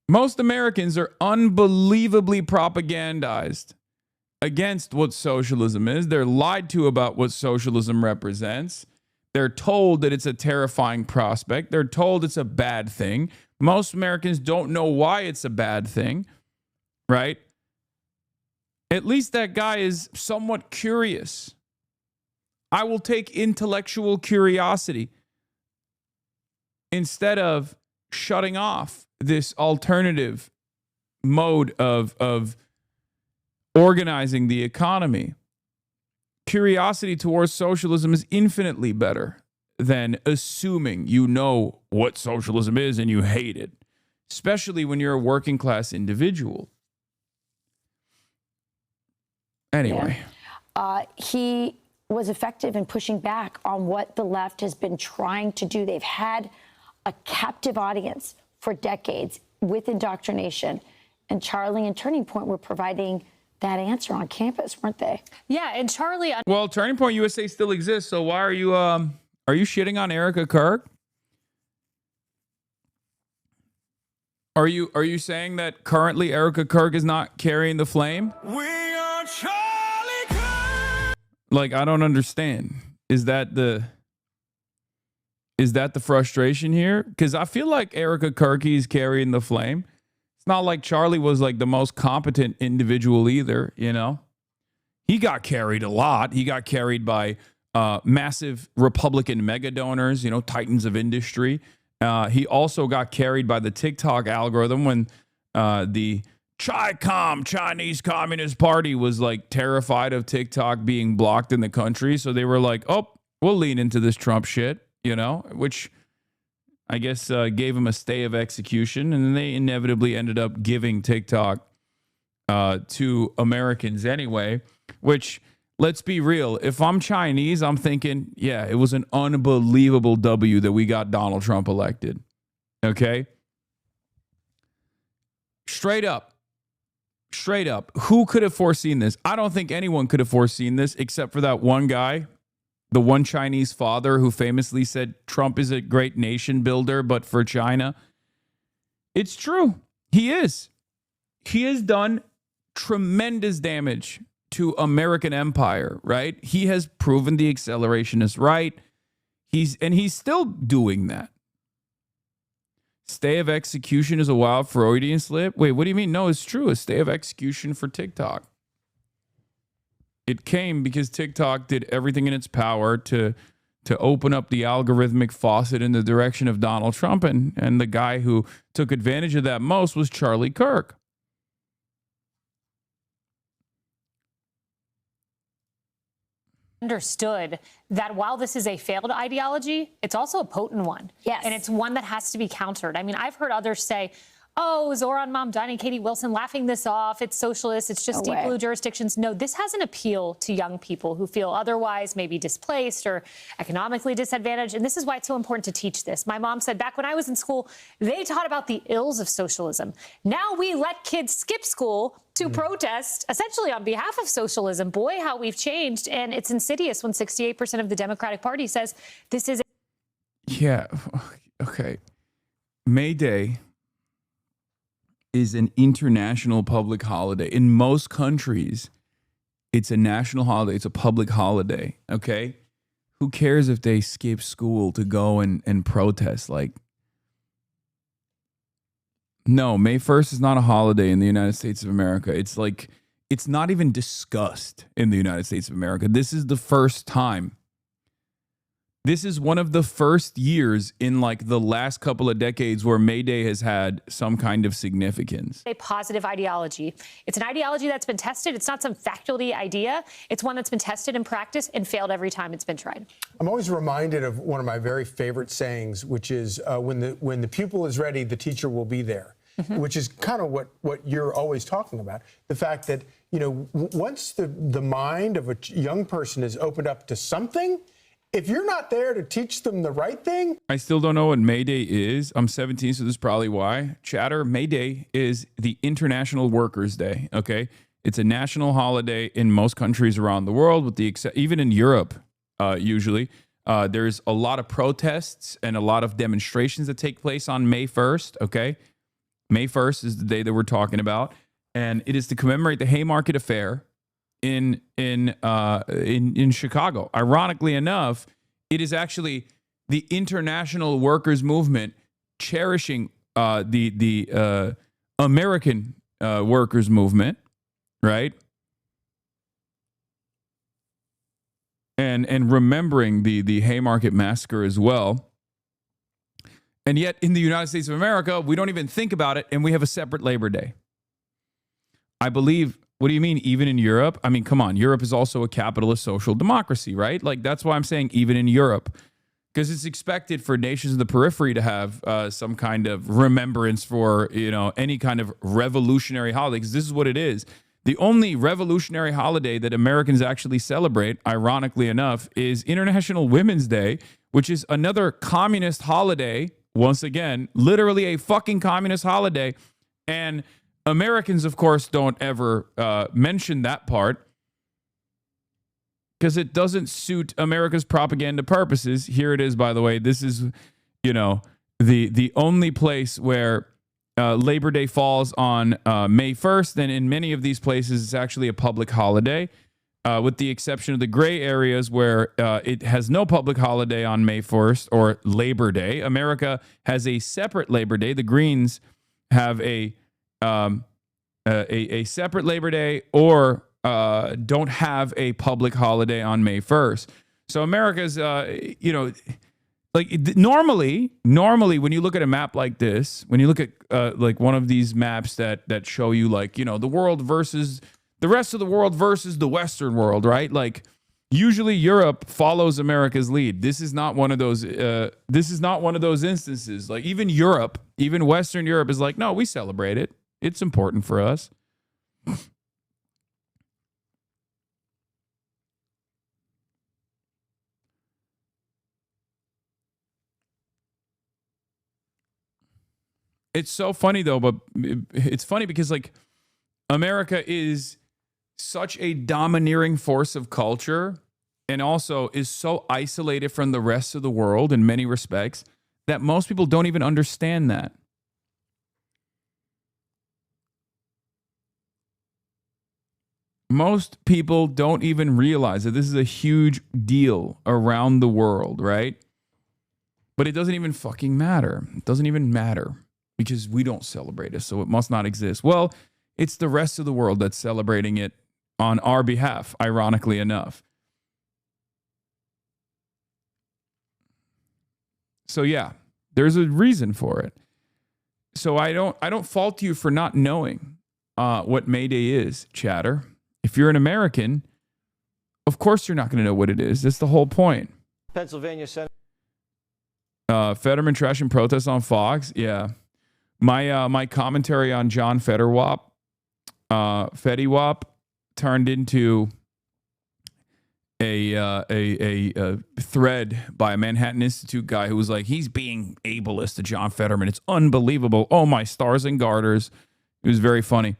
Most Americans are unbelievably propagandized against what socialism is. They're lied to about what socialism represents. They're told that it's a terrifying prospect. They're told it's a bad thing. Most Americans don't know why it's a bad thing, right? At least that guy is somewhat curious. I will take intellectual curiosity instead of shutting off this alternative mode of organizing the economy. Curiosity towards socialism is infinitely better than assuming you know what socialism is and you hate it, especially when you're a working class individual. Anyway. he was effective in pushing back on what the left has been trying to do. They've had a captive audience for decades with indoctrination. And Charlie and Turning Point were providing that answer on campus, weren't they? Yeah, and Charlie... Well, Turning Point USA still exists, so why are you shitting on Erica Kirk? Are you saying that currently Erica Kirk is not carrying the flame? We are Charlie Kirk. Like, I don't understand. Is that the frustration here? Because I feel like Erica Kirky is carrying the flame. It's not like Charlie was like the most competent individual either, you know? He got carried a lot. He got carried by massive Republican mega donors, you know, titans of industry. He also got carried by the TikTok algorithm when the Chinese Communist Party was like terrified of TikTok being blocked in the country. So they were like, oh, we'll lean into this Trump shit, you know, which I guess gave him a stay of execution. And then they inevitably ended up giving TikTok to Americans anyway, which, let's be real. If I'm Chinese, I'm thinking, yeah, it was an unbelievable W that we got Donald Trump elected. Okay? Straight up. Who could have foreseen this? I don't think anyone could have foreseen this except for that one guy, the one Chinese father who famously said Trump is a great nation builder, but for China. It's true. He is. He has done tremendous damage to American empire, right? He has proven the accelerationist right. He's still doing that. Stay of execution is a wild Freudian slip. Wait, what do you mean? No, it's true. A stay of execution for TikTok. It came because TikTok did everything in its power to open up the algorithmic faucet in the direction of Donald Trump, and the guy who took advantage of that most was Charlie Kirk. Understood that while this is a failed ideology, it's also a potent one. Yes. And it's one that has to be countered. I mean, I've heard others say, oh, Zoran Mamdani, Katie Wilson laughing this off. It's socialist. It's just deep blue jurisdictions. No, this has an appeal to young people who feel otherwise maybe displaced or economically disadvantaged. And this is why it's so important to teach this. My mom said back when I was in school, they taught about the ills of socialism. Now we let kids skip school to protest essentially on behalf of socialism. Boy, how we've changed. And it's insidious when 68% of the Democratic Party says this is. Yeah. Okay. May Day is an international public holiday. In most countries, it's a national holiday. It's a public holiday. Okay. Who cares if they skip school to go and protest? Like, no, May 1st is not a holiday in the United States of America. It's like, it's not even discussed in the United States of America. This is the first time. This is one of the first years in like the last couple of decades where May Day has had some kind of significance. A positive ideology. It's an ideology that's been tested. It's not some faculty idea. It's one that's been tested in practice and failed every time it's been tried. I'm always reminded of one of my very favorite sayings, which is when the pupil is ready, the teacher will be there, which is kind of what you're always talking about. The fact that, you know, once the mind of a young person is opened up to something, if you're not there to teach them the right thing. I still don't know what May Day is. I'm 17, so this is probably why. Chatter, May Day is the International Workers' Day, okay? It's a national holiday in most countries around the world, with the even in Europe, usually. There's a lot of protests and a lot of demonstrations that take place on May 1st, okay? May 1st is the day that we're talking about, and it is to commemorate the Haymarket Affair in Chicago. Ironically enough, it is actually the international workers movement cherishing the American workers movement, right? And remembering the Haymarket massacre as well. And yet in the United States of America, we don't even think about it, and we have a separate Labor Day. I believe. What do you mean, even in Europe? I mean, come on. Europe is also a capitalist social democracy, right? Like, that's why I'm saying even in Europe. Because it's expected for nations of the periphery to have some kind of remembrance for, you know, any kind of revolutionary holiday. Because this is what it is. The only revolutionary holiday that Americans actually celebrate, ironically enough, is International Women's Day, which is another communist holiday. Once again, literally a fucking communist holiday. And Americans, of course, don't ever mention that part because it doesn't suit America's propaganda purposes. Here it is, by the way. This is, you know, the only place where Labor Day falls on May 1st. And in many of these places, it's actually a public holiday, with the exception of the gray areas where it has no public holiday on May 1st or Labor Day. America has a separate Labor Day. The Greens have a separate Labor Day or don't have a public holiday on May 1st. So America's, you know, like normally when you look at a map like this, when you look at like one of these maps that show you like, you know, the world versus the rest of the world versus the Western world, right? Like usually Europe follows America's lead. This is not one of those. This is not one of those instances. Like even Europe, even Western Europe is like, no, we celebrate it. It's important for us. It's so funny though, but it's funny because like America is such a domineering force of culture and also is so isolated from the rest of the world in many respects that most people don't even understand that. Most people don't even realize that this is a huge deal around the world, right? But it doesn't even fucking matter. It doesn't even matter. Because we don't celebrate it, so it must not exist. Well, it's the rest of the world that's celebrating it on our behalf, ironically enough. So yeah, there's a reason for it. So I don't fault you for not knowing what May Day is, chatter. If you're an American, of course you're not going to know what it is. That's the whole point. Pennsylvania Senator Fetterman trashing protests on Fox, yeah. My commentary on John Fetterwap, Fetty turned into a thread by a Manhattan Institute guy who was like, he's being ableist to John Fetterman. It's unbelievable. Oh, my stars and garters. It was very funny.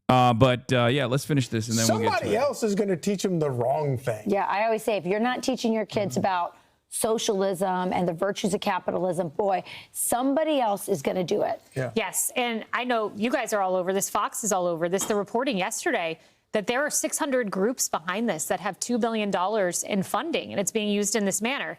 But yeah, let's finish this and then we'll get to it. Somebody else is going to teach them the wrong thing. Yeah, I always say if you're not teaching your kids about socialism and the virtues of capitalism, boy, somebody else is going to do it. Yeah. Yes, and I know you guys are all over this. Fox is all over this. They're reporting yesterday that there are 600 groups behind this that have $2 billion in funding, and it's being used in this manner.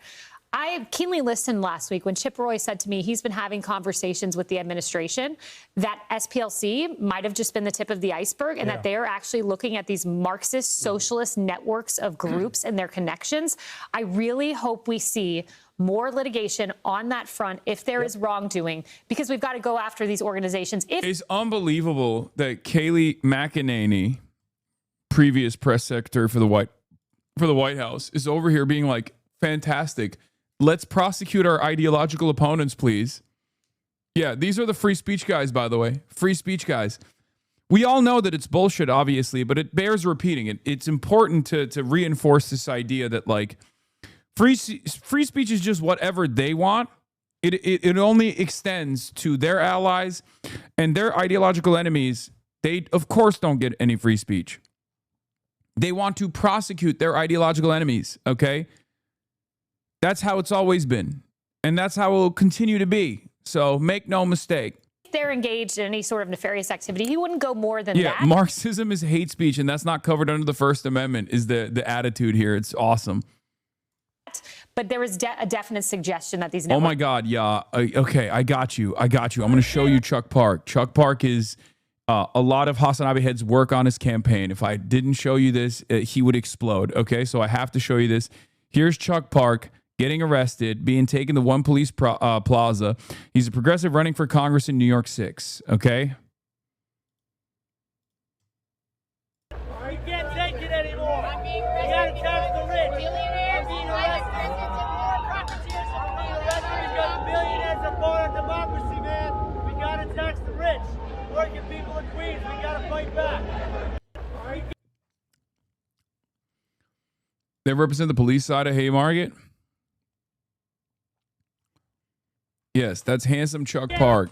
I keenly listened last week when Chip Roy said to me he's been having conversations with the administration that SPLC might have just been the tip of the iceberg and that they are actually looking at these Marxist socialist networks of groups and their connections. I really hope we see more litigation on that front if there is wrongdoing, because we've got to go after these organizations. It's unbelievable that Kayleigh McEnany, previous press secretary for the White House, is over here being like, fantastic. Let's prosecute our ideological opponents, please. Yeah, these are the free speech guys, by the way. Free speech guys. We all know that it's bullshit, obviously, but it bears repeating. It's important to reinforce this idea that, like, free speech is just whatever they want. It only extends to their allies and their ideological enemies. They, of course, don't get any free speech. They want to prosecute their ideological enemies, okay? That's how it's always been. And that's how it will continue to be. So make no mistake. If they're engaged in any sort of nefarious activity, he wouldn't go more than that. Yeah, Marxism is hate speech, and that's not covered under the First Amendment, is the attitude here. It's awesome. But there is a definite suggestion that these Oh my God, yeah. Okay, I got you. I'm going to show you Chuck Park. Chuck Park is a lot of HasanAbi Head's work on his campaign. If I didn't show you this, he would explode. Okay, so I have to show you this. Here's Chuck Park getting arrested, being taken to One Police Plaza. He's a progressive running for Congress in New York 6, okay? We can't take it anymore. We gotta tax the rich. We're being arrested. Because the billionaires are part of democracy, man. We gotta tax the rich. Working people in Queens, we gotta fight back. They represent the police side of Haymarket. Yes, that's handsome Chuck Park.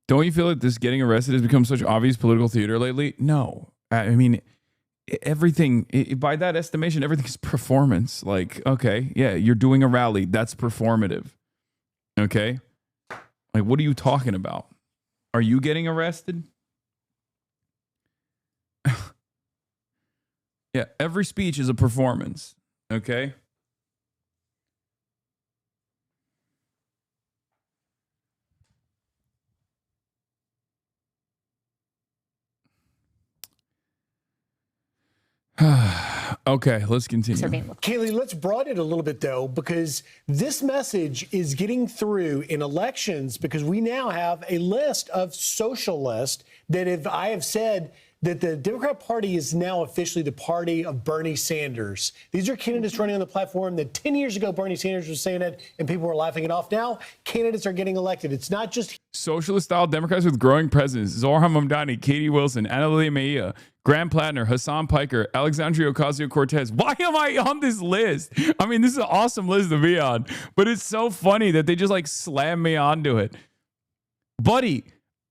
Don't you feel like this getting arrested has become such obvious political theater lately? No. I mean, everything, by that estimation, everything is performance. Like, okay, yeah, you're doing a rally. That's performative. Okay? Like, what are you talking about? Are you getting arrested? Yeah, every speech is a performance. Okay? Okay, let's continue. Kaylee, let's broaden it a little bit, though, because this message is getting through in elections because we now have a list of socialists that I have said that the Democrat Party is now officially the party of Bernie Sanders. These are candidates running on the platform that 10 years ago Bernie Sanders was saying it and people were laughing it off. Now candidates are getting elected. It's not just socialist-style Democrats with growing presence. Zohar Mamdani, Katie Wilson, Annalena Mejia, Graham Plattner, Hasan Piker, Alexandria Ocasio-Cortez. Why am I on this list? I mean, this is an awesome list to be on, but it's so funny that they just like slam me onto it. Buddy,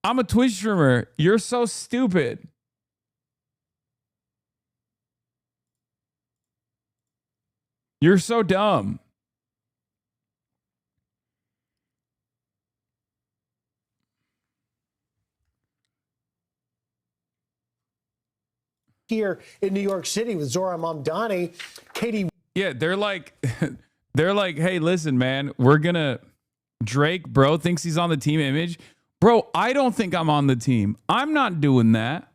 I'm a Twitch streamer. You're so stupid. You're so dumb. here in New York City with Zohar Mamdani, Katie. Yeah, they're like, hey, listen, man, we're gonna Drake, bro, thinks he's on the team image. Bro, I don't think I'm on the team. I'm not doing that.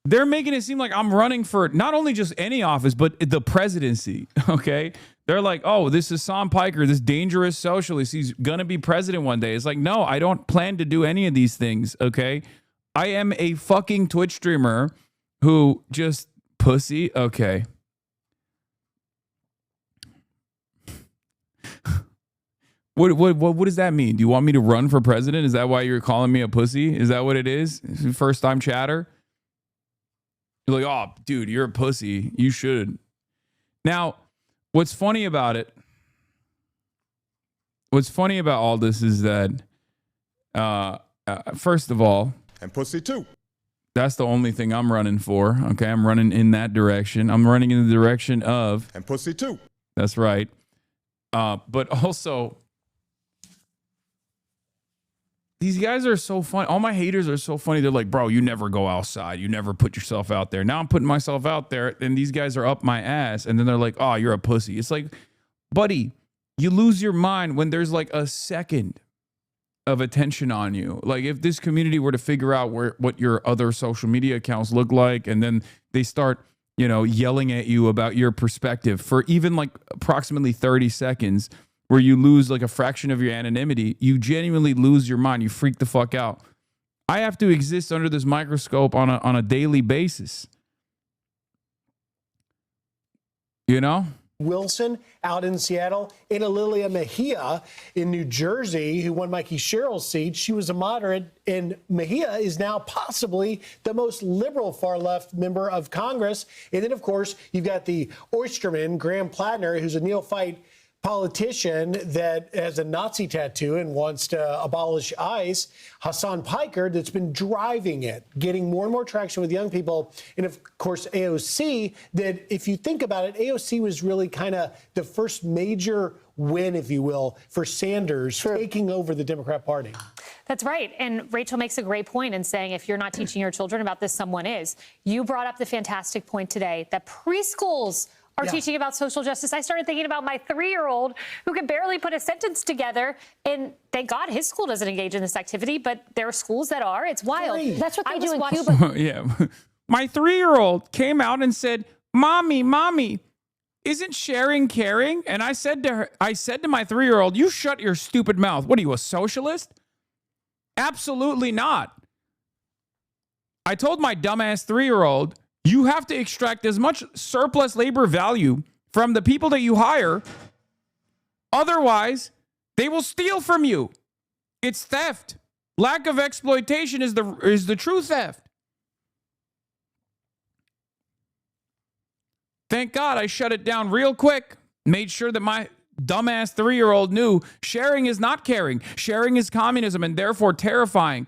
They're making it seem like I'm running for not only just any office, but the presidency. Okay. They're like, oh, this is Hasan Piker, this dangerous socialist. He's going to be president one day. It's like, no, I don't plan to do any of these things. Okay. I am a fucking Twitch streamer who just pussy. Okay. What does that mean? Do you want me to run for president? Is that why you're calling me a pussy? Is that what it is? First time chatter? You're like, oh, dude, you're a pussy. You should. Now, what's funny about all this is that, first of all, and pussy too. That's the only thing I'm running for. Okay, I'm running in that direction. I'm running in the direction of, and pussy too. That's right. But also, these guys are so funny. All my haters are so funny. They're like, bro, you never go outside. You never put yourself out there. Now I'm putting myself out there, and these guys are up my ass. And then they're like, oh, you're a pussy. It's like, buddy, you lose your mind when there's like a second of attention on you. Like if this community were to figure out what your other social media accounts look like, and then they start, yelling at you about your perspective for even like approximately 30 seconds, where you lose like a fraction of your anonymity, you genuinely lose your mind. You freak the fuck out. I have to exist under this microscope on a daily basis. Wilson out in Seattle, Annalena Mejia in New Jersey, who won Mikey Sherrill's seat. She was a moderate, and Mejia is now possibly the most liberal far-left member of Congress. And then, of course, you've got the oysterman, Graham Plattner, who's a neophyte politician that has a Nazi tattoo and wants to abolish ICE. Hasan Piker, that's been driving it, getting more and more traction with young people. And of course, AOC, that if you think about it, AOC was really kind of the first major win, if you will, for Sanders taking over the Democrat Party. That's right. And Rachel makes a great point in saying if you're not teaching your children about this, someone is. You brought up the fantastic point today that preschools are teaching about social justice. I started thinking about my 3-year-old who can barely put a sentence together. And thank God his school doesn't engage in this activity, but there are schools that are. It's wild. That's what they do in Cuba. Yeah. My 3-year-old came out and said, Mommy, isn't sharing caring? And I said to my 3-year-old, you shut your stupid mouth. What are you, a socialist? Absolutely not. I told my dumbass 3-year-old, you have to extract as much surplus labor value from the people that you hire Otherwise, they will steal from you. It's theft. Lack of exploitation is the true theft. Thank God I shut it down real quick. Made sure that my dumbass 3-year-old knew sharing is not caring. Sharing is communism and therefore terrifying.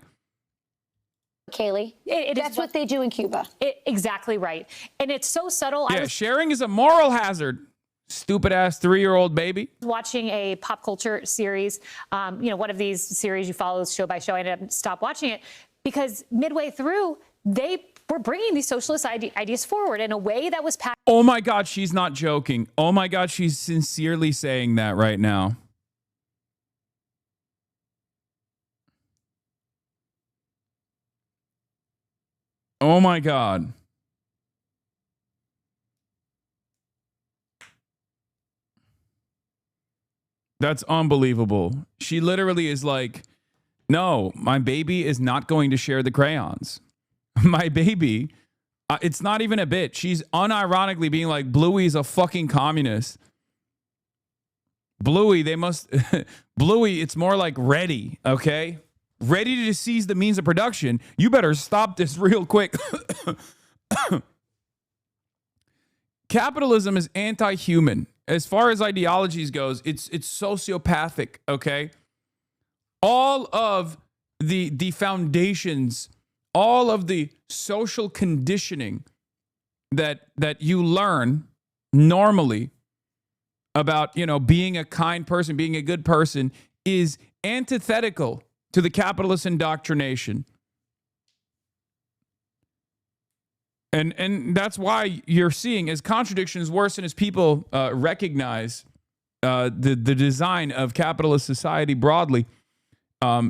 Kaylee, that's what they do in Cuba. Exactly right. And it's so subtle. Yeah, sharing is a moral hazard. Stupid ass 3-year-old baby. Watching a pop culture series, one of these series you follow show by show, I ended up stop watching it because midway through, they were bringing these socialist ideas forward in a way that was packed. Oh my God, she's not joking. Oh my God, she's sincerely saying that right now. Oh my God. That's unbelievable. She literally is like, no, my baby is not going to share the crayons. My baby, it's not even a bit. She's unironically being like, Bluey's a fucking communist. Bluey, Bluey, it's more like ready, okay? Ready to seize the means of production. You better stop this real quick. Capitalism is anti-human. As far as ideologies goes, it's sociopathic, okay? All of the foundations, all of the social conditioning that you learn normally about, being a kind person, being a good person is antithetical to the capitalist indoctrination. And that's why you're seeing, as contradictions worsen, as people recognize the design of capitalist society broadly,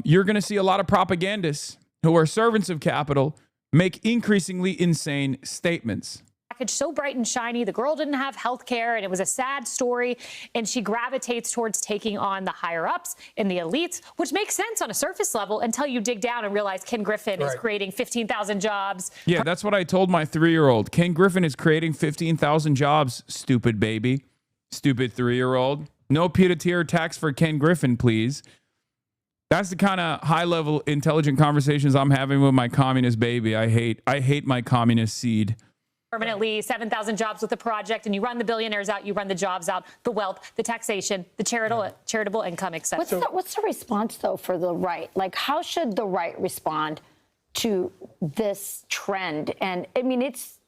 you're going to see a lot of propagandists who are servants of capital make increasingly insane statements. Package so bright and shiny. The girl didn't have health care, and it was a sad story. And she gravitates towards taking on the higher ups and the elites, which makes sense on a surface level until you dig down and realize Ken Griffin is creating 15,000 jobs. Yeah, that's what I told my 3-year-old. Ken Griffin is creating 15,000 jobs, stupid baby. Stupid 3-year-old. No pied-à-terre tax for Ken Griffin, please. That's the kind of high-level intelligent conversations I'm having with my communist baby. I hate my communist seed. Permanently 7,000 jobs with the project, and you run the billionaires out, you run the jobs out, the wealth, the taxation, the charitable income, etc. What's the response, though, for the right? Like, how should the right respond to this trend? And, I mean, it's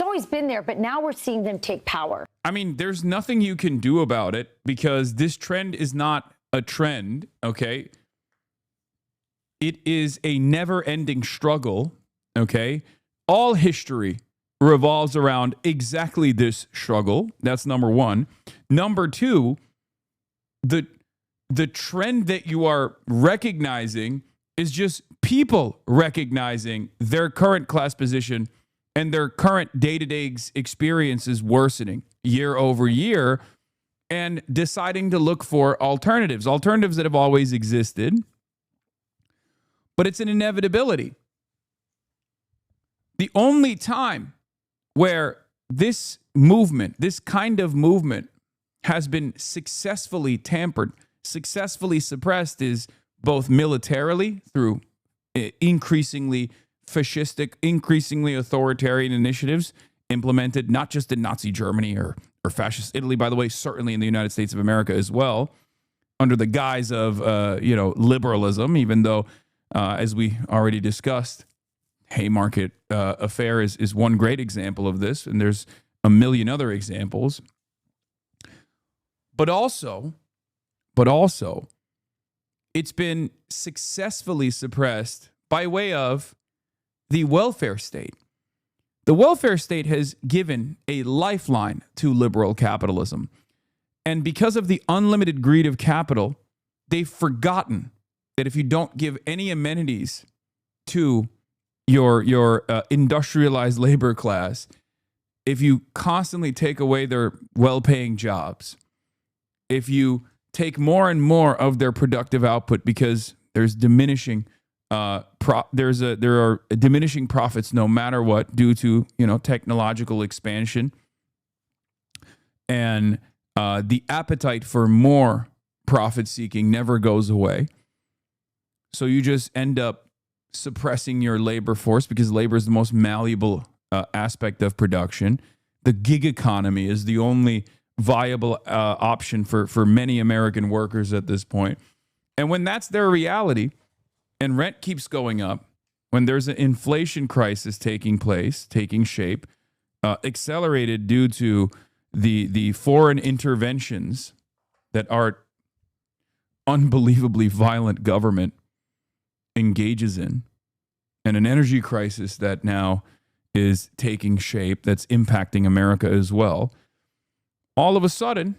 always been there, but now we're seeing them take power. I mean, there's nothing you can do about it because this trend is not a trend, okay? It is a never-ending struggle, okay? All history revolves around exactly this struggle. That's number one. Number two, the trend that you are recognizing is just people recognizing their current class position and their current day-to-day experiences worsening year over year and deciding to look for alternatives that have always existed. But it's an inevitability. The only time where this movement, this kind of movement, has been successfully tampered, successfully suppressed is both militarily through increasingly fascistic, increasingly authoritarian initiatives implemented not just in Nazi Germany or fascist Italy, by the way, certainly in the United States of America as well, under the guise of, liberalism, even though, as we already discussed, Haymarket affair is one great example of this, and there's a million other examples. But also, it's been successfully suppressed by way of the welfare state. The welfare state has given a lifeline to liberal capitalism. And because of the unlimited greed of capital, they've forgotten that if you don't give any amenities to your industrialized labor class, if you constantly take away their well-paying jobs, if you take more and more of their productive output because there's diminishing there are diminishing profits no matter what due to technological expansion and The appetite for more profit seeking never goes away. So you just end up suppressing your labor force because labor is the most malleable aspect of production. The gig economy is the only viable option for many American workers at this point. And when that's their reality and rent keeps going up, when there's an inflation crisis taking shape, accelerated due to the foreign interventions that our unbelievably violent government engages in, and an energy crisis that now is taking shape that's impacting America as well, all of a sudden,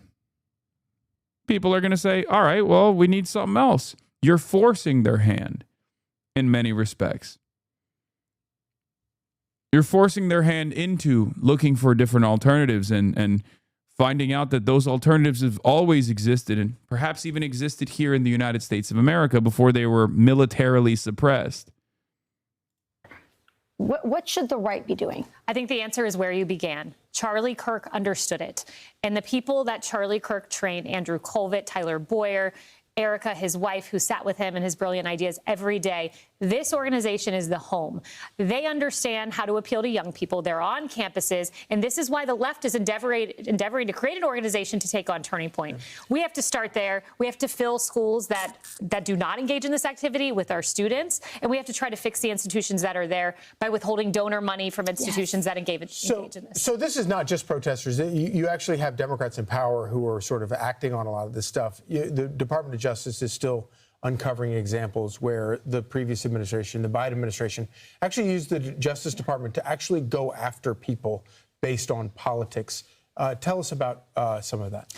people are going to say, all right, well, we need something else. You're forcing their hand in many respects. You're forcing their hand into looking for different alternatives and finding out that those alternatives have always existed and perhaps even existed here in the United States of America before they were militarily suppressed. What should the right be doing? I think the answer is where you began. Charlie Kirk understood it. And the people that Charlie Kirk trained, Andrew Colvett, Tyler Boyer, Erica, his wife, who sat with him and his brilliant ideas every day. This organization is the home. They understand how to appeal to young people. They're on campuses. And this is why the left is endeavoring to create an organization to take on Turning Point. We have to start there. We have to fill schools that do not engage in this activity with our students. And we have to try to fix the institutions that are there by withholding donor money from institutions that engage in this. So this is not just protesters. You actually have Democrats in power who are sort of acting on a lot of this stuff. The Department of Justice is still uncovering examples where the previous administration, the Biden administration, actually used the Justice Department to actually go after people based on politics. Tell us about some of that.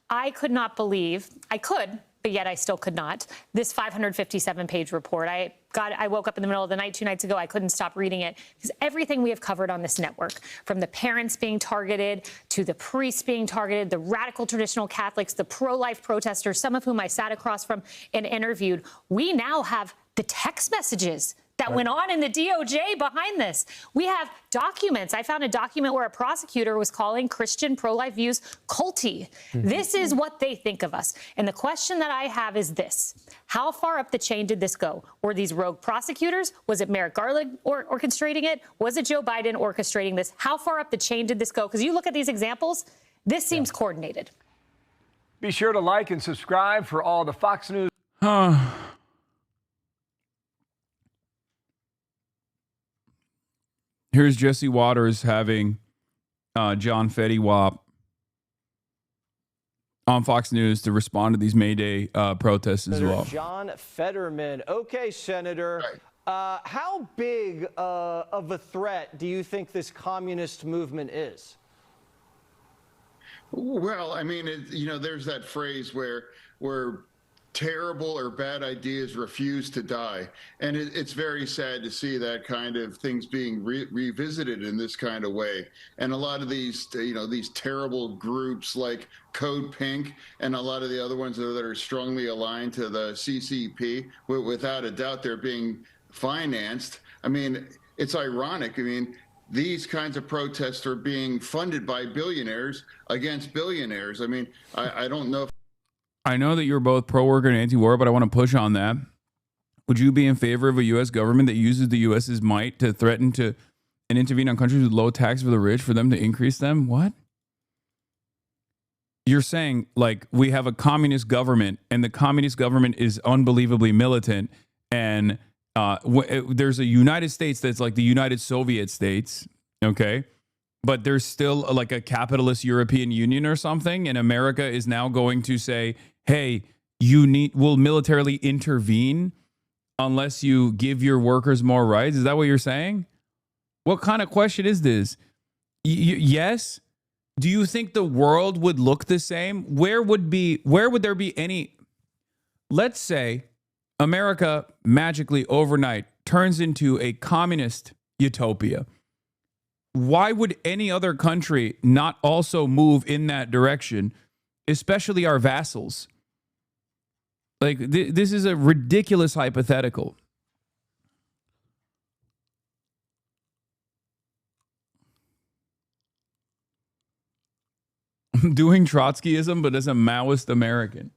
I could not believe, I could, but yet I still could not, this 557-page report. I woke up in the middle of the night 2 nights ago. I couldn't stop reading it because everything we have covered on this network, from the parents being targeted to the priests being targeted, the radical traditional Catholics, the pro-life protesters, some of whom I sat across from and interviewed, we now have the text messages that went on in the DOJ behind this. We have documents. I found a document where a prosecutor was calling Christian pro-life views culty. This is what they think of us. And the question that I have is this. How far up the chain did this go? Were these rogue prosecutors? Was it Merrick Garland orchestrating it? Was it Joe Biden orchestrating this? How far up the chain did this go? Because you look at these examples, this seems coordinated. Be sure to like and subscribe for all the Fox News. Here's Jesse Waters having John Fetty Wap on Fox News to respond to these May Day protests as well. John Fetterman. Okay, Senator. How big of a threat do you think this communist movement is? Well, I mean, there's that phrase where terrible or bad ideas refuse to die. And it's very sad to see that kind of things being revisited in this kind of way. And a lot of these, these terrible groups like Code Pink and a lot of the other ones that are strongly aligned to the CCP, without a doubt, they're being financed. I mean, it's ironic. I mean, these kinds of protests are being funded by billionaires against billionaires. I mean, I don't know if I know that you're both pro-worker and anti-war, but I want to push on that. Would you be in favor of a U.S. government that uses the U.S.'s might to threaten to and intervene on countries with low tax for the rich for them to increase them? What? You're saying, like, we have a communist government, and the communist government is unbelievably militant, and there's a United States that's like the United Soviet States, okay? But there's still like a capitalist European Union or something, and America is now going to say, hey, we'll militarily intervene unless you give your workers more rights. Is that what you're saying? What kind of question is this? Yes. Do you think the world would look the same? Where would there be any, let's say America magically overnight turns into a communist utopia. Why would any other country not also move in that direction, especially our vassals? Like, this is a ridiculous hypothetical. doing Trotskyism, but as a Maoist American.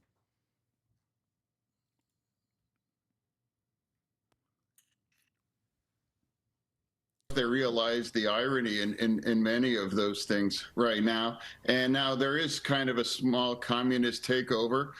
They realize the irony in many of those things right now. And now there is kind of a small communist takeover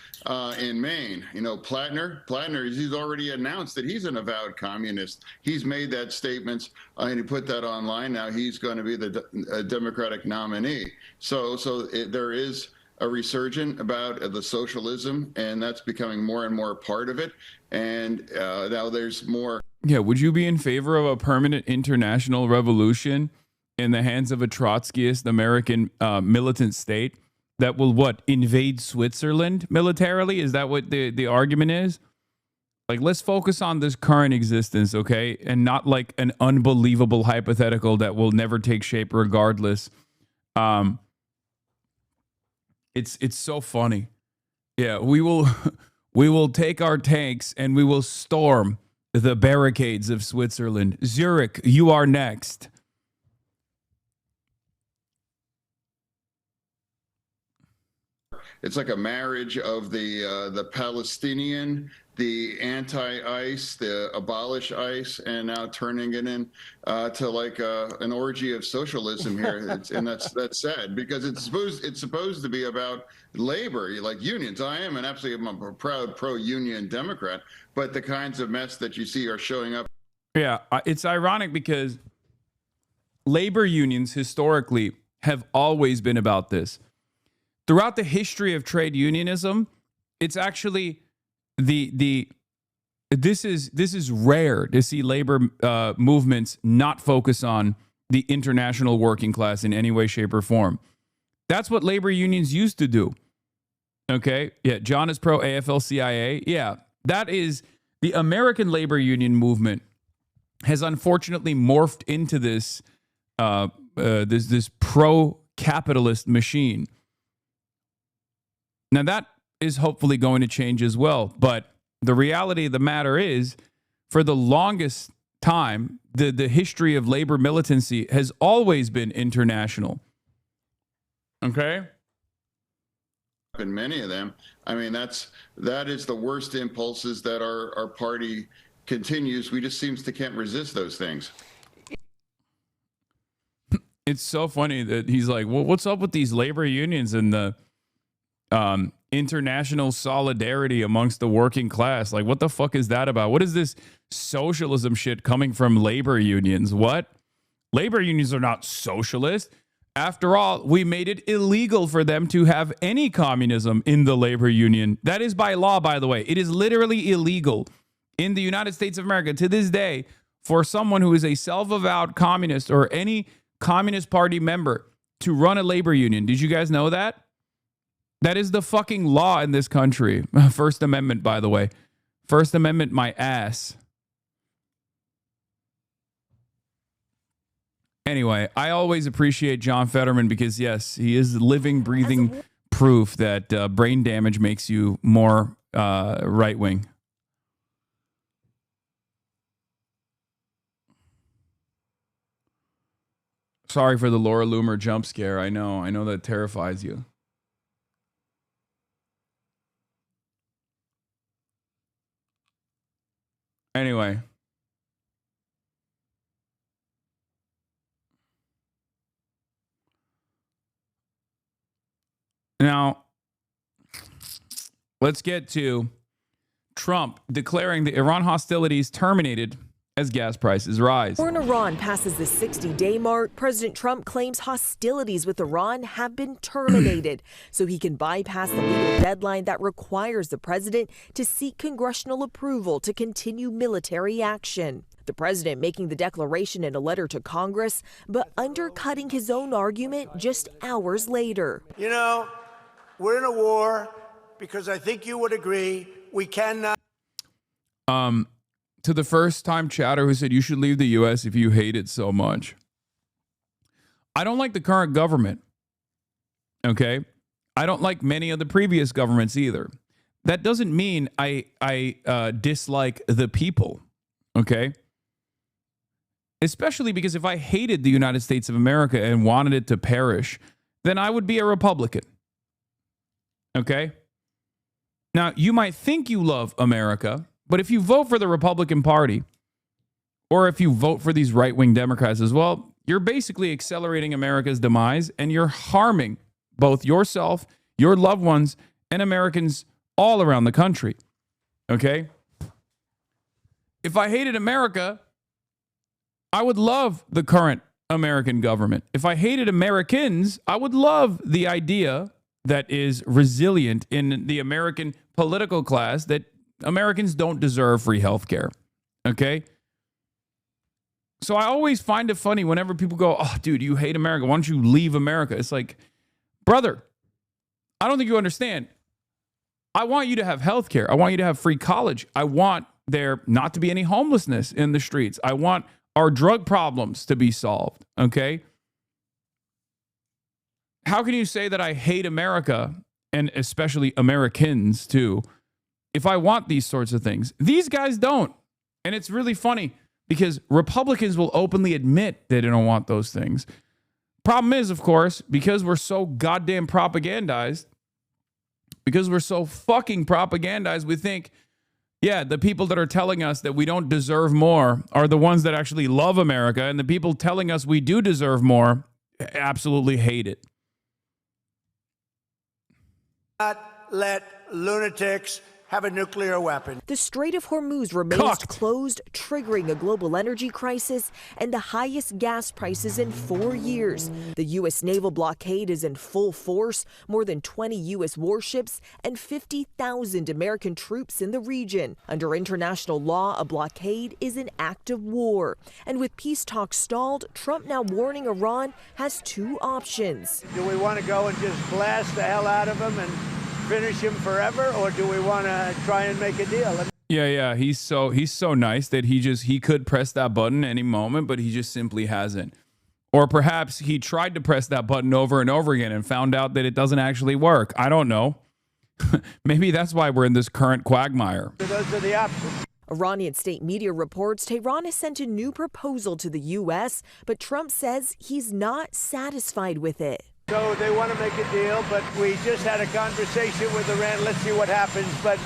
in Maine. You know, Plattner, he's already announced that he's an avowed communist. He's made that statement and he put that online. Now he's going to be the Democratic nominee. So there is a resurgence about the socialism, and that's becoming more and more part of it. And now there's more. Yeah, would you be in favor of a permanent international revolution in the hands of a Trotskyist American militant state that will invade Switzerland militarily? Is that what the argument is? Like, let's focus on this current existence, okay? And not like an unbelievable hypothetical that will never take shape regardless. It's so funny. Yeah, we will take our tanks and we will storm the barricades of Switzerland. Zurich, you are next. It's like a marriage of the Palestinian, the anti-ICE, the abolish ICE, and now turning it in to like an orgy of socialism here. And that's sad, because it's supposed to be about labor, like unions. I'm a proud pro-union Democrat, but the kinds of mess that you see are showing up. Yeah, it's ironic because labor unions historically have always been about this. Throughout the history of trade unionism, it's actually this is rare to see labor movements not focus on the international working class in any way, shape, or form. That's what labor unions used to do. Okay, yeah, John is pro AFL-CIO. Yeah, that is the American labor union movement has unfortunately morphed into this this pro-capitalist machine. Now, that is hopefully going to change as well. But the reality of the matter is, for the longest time, the history of labor militancy has always been international. Okay? In many of them, I mean, that is the worst impulses that our party continues. We just seems to can't resist those things. It's so funny that he's like, well, what's up with these labor unions and the international solidarity amongst the working class? Like, what the fuck is that about? What is this socialism shit coming from labor unions? What? Labor unions are not socialist. After all, we made it illegal for them to have any communism in the labor union. That is by law, by the way. It is literally illegal in the United States of America to this day for someone who is a self-avowed communist or any Communist Party member to run a labor union. Did you guys know that? That is the fucking law in this country. First Amendment, by the way. First Amendment, my ass. Anyway, I always appreciate John Fetterman because, yes, he is living, breathing proof that brain damage makes you more right-wing. Sorry for the Laura Loomer jump scare. I know that terrifies you. Anyway. Now, let's get to Trump declaring the Iran hostilities terminated as gas prices rise. When Iran passes the 60-day mark, President Trump claims hostilities with Iran have been terminated so he can bypass the legal deadline that requires the president to seek congressional approval to continue military action. The president making the declaration in a letter to Congress, but undercutting his own argument just hours later. You know, we're in a war because I think you would agree we cannot. To the first-time chatter who said you should leave the U.S. if you hate it so much. I don't like the current government, okay? I don't like many of the previous governments either. That doesn't mean I dislike the people, okay? Especially because if I hated the United States of America and wanted it to perish, then I would be a Republican, Okay? Now, you might think you love America, but if you vote for the Republican Party, or if you vote for these right-wing Democrats as well, you're basically accelerating America's demise, and you're harming both yourself, your loved ones, and Americans all around the country. Okay? If I hated America, I would love the current American government. If I hated Americans, I would love the idea that is resilient in the American political class that Americans don't deserve free health care. Okay? So I always find it funny whenever people go, oh, dude, you hate America. Why don't you leave America? It's like, brother, I don't think you understand. I want you to have health care. I want you to have free college. I want there not to be any homelessness in the streets. I want our drug problems to be solved. Okay? How can you say that I hate America, and especially Americans too, if I want these sorts of things? These guys don't. And it's really funny because Republicans will openly admit they don't want those things. Problem is, of course, because we're so goddamn propagandized, because we're so fucking propagandized, we think, yeah, the people that are telling us that we don't deserve more are the ones that actually love America, and the people telling us we do deserve more absolutely hate it. Not let lunatics have a nuclear weapon. The Strait of Hormuz remains closed, triggering a global energy crisis and the highest gas prices in 4 years. The U.S. naval blockade is in full force, more than 20 U.S. warships and 50,000 American troops in the region. Under international law, a blockade is an act of war. And with peace talks stalled, Trump now warning Iran has two options. Do we want to go and just blast the hell out of them and finish him forever, or do we want to try and make a deal? Yeah. He's so nice that he could press that button any moment, but he just simply hasn't. Or perhaps he tried to press that button over and over again and found out that it doesn't actually work. I don't know. Maybe that's why we're in this current quagmire. Those are the options. Iranian state media reports Tehran has sent a new proposal to the U.S., but Trump says he's not satisfied with it. So they want to make a deal, but we just had a conversation with Iran. Let's see what happens. But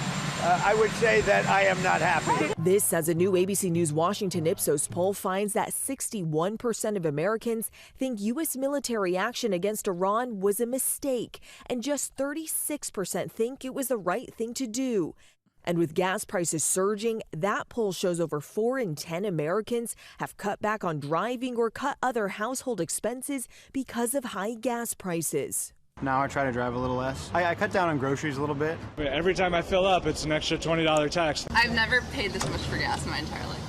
I would say that I am not happy. This as a new ABC News Washington Ipsos poll finds that 61% of Americans think U.S. military action against Iran was a mistake, and just 36% think it was the right thing to do. And with gas prices surging, that poll shows over 4 in 10 Americans have cut back on driving or cut other household expenses because of high gas prices. Now I try to drive a little less. I cut down on groceries a little bit. Every time I fill up, it's an extra $20 tax. I've never paid this much for gas in my entire life.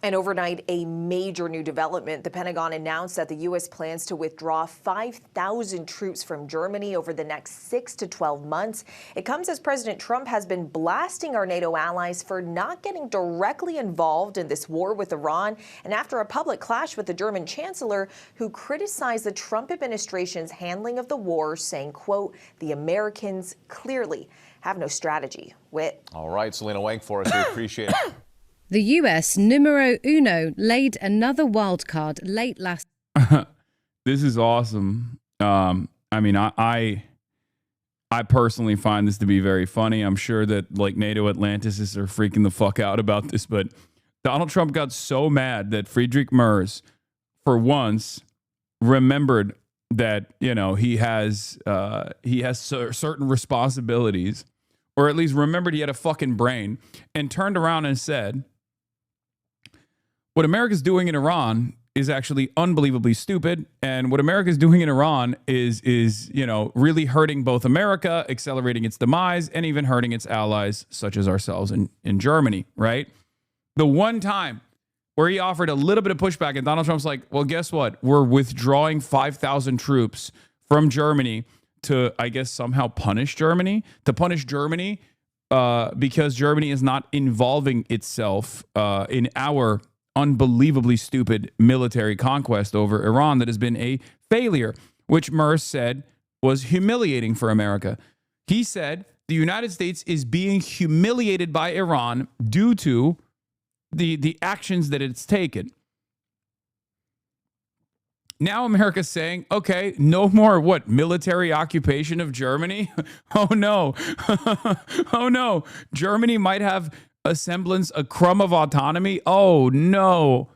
And overnight, a major new development. The Pentagon announced that the U.S. plans to withdraw 5,000 troops from Germany over the next 6 to 12 months. It comes as President Trump has been blasting our NATO allies for not getting directly involved in this war with Iran, and after a public clash with the German chancellor, who criticized the Trump administration's handling of the war, saying, quote, the Americans clearly have no strategy. Whit. All right, Selena Wank for us. We appreciate it. The US numero uno laid another wild card late last. This is awesome. I mean, I personally find this to be very funny. I'm sure that like NATO Atlanticists are freaking the fuck out about this, but Donald Trump got so mad that Friedrich Merz, for once, remembered that, you know, he has certain responsibilities, or at least remembered he had a fucking brain, and turned around and said, what America's doing in Iran is actually unbelievably stupid, and what America's doing in Iran is you know, really hurting both America, accelerating its demise, and even hurting its allies, such as ourselves in Germany, right? The one time where he offered a little bit of pushback, and Donald Trump's like, well, guess what? We're withdrawing 5,000 troops from Germany to, I guess, somehow punish Germany, because Germany is not involving itself in our unbelievably stupid military conquest over Iran that has been a failure, which Merz said was humiliating for America. He said the United States is being humiliated by Iran due to the actions that it's taken. Now America's saying, okay, no more military occupation of Germany? Oh no. Oh no. Germany might have a semblance, a crumb of autonomy. Oh no.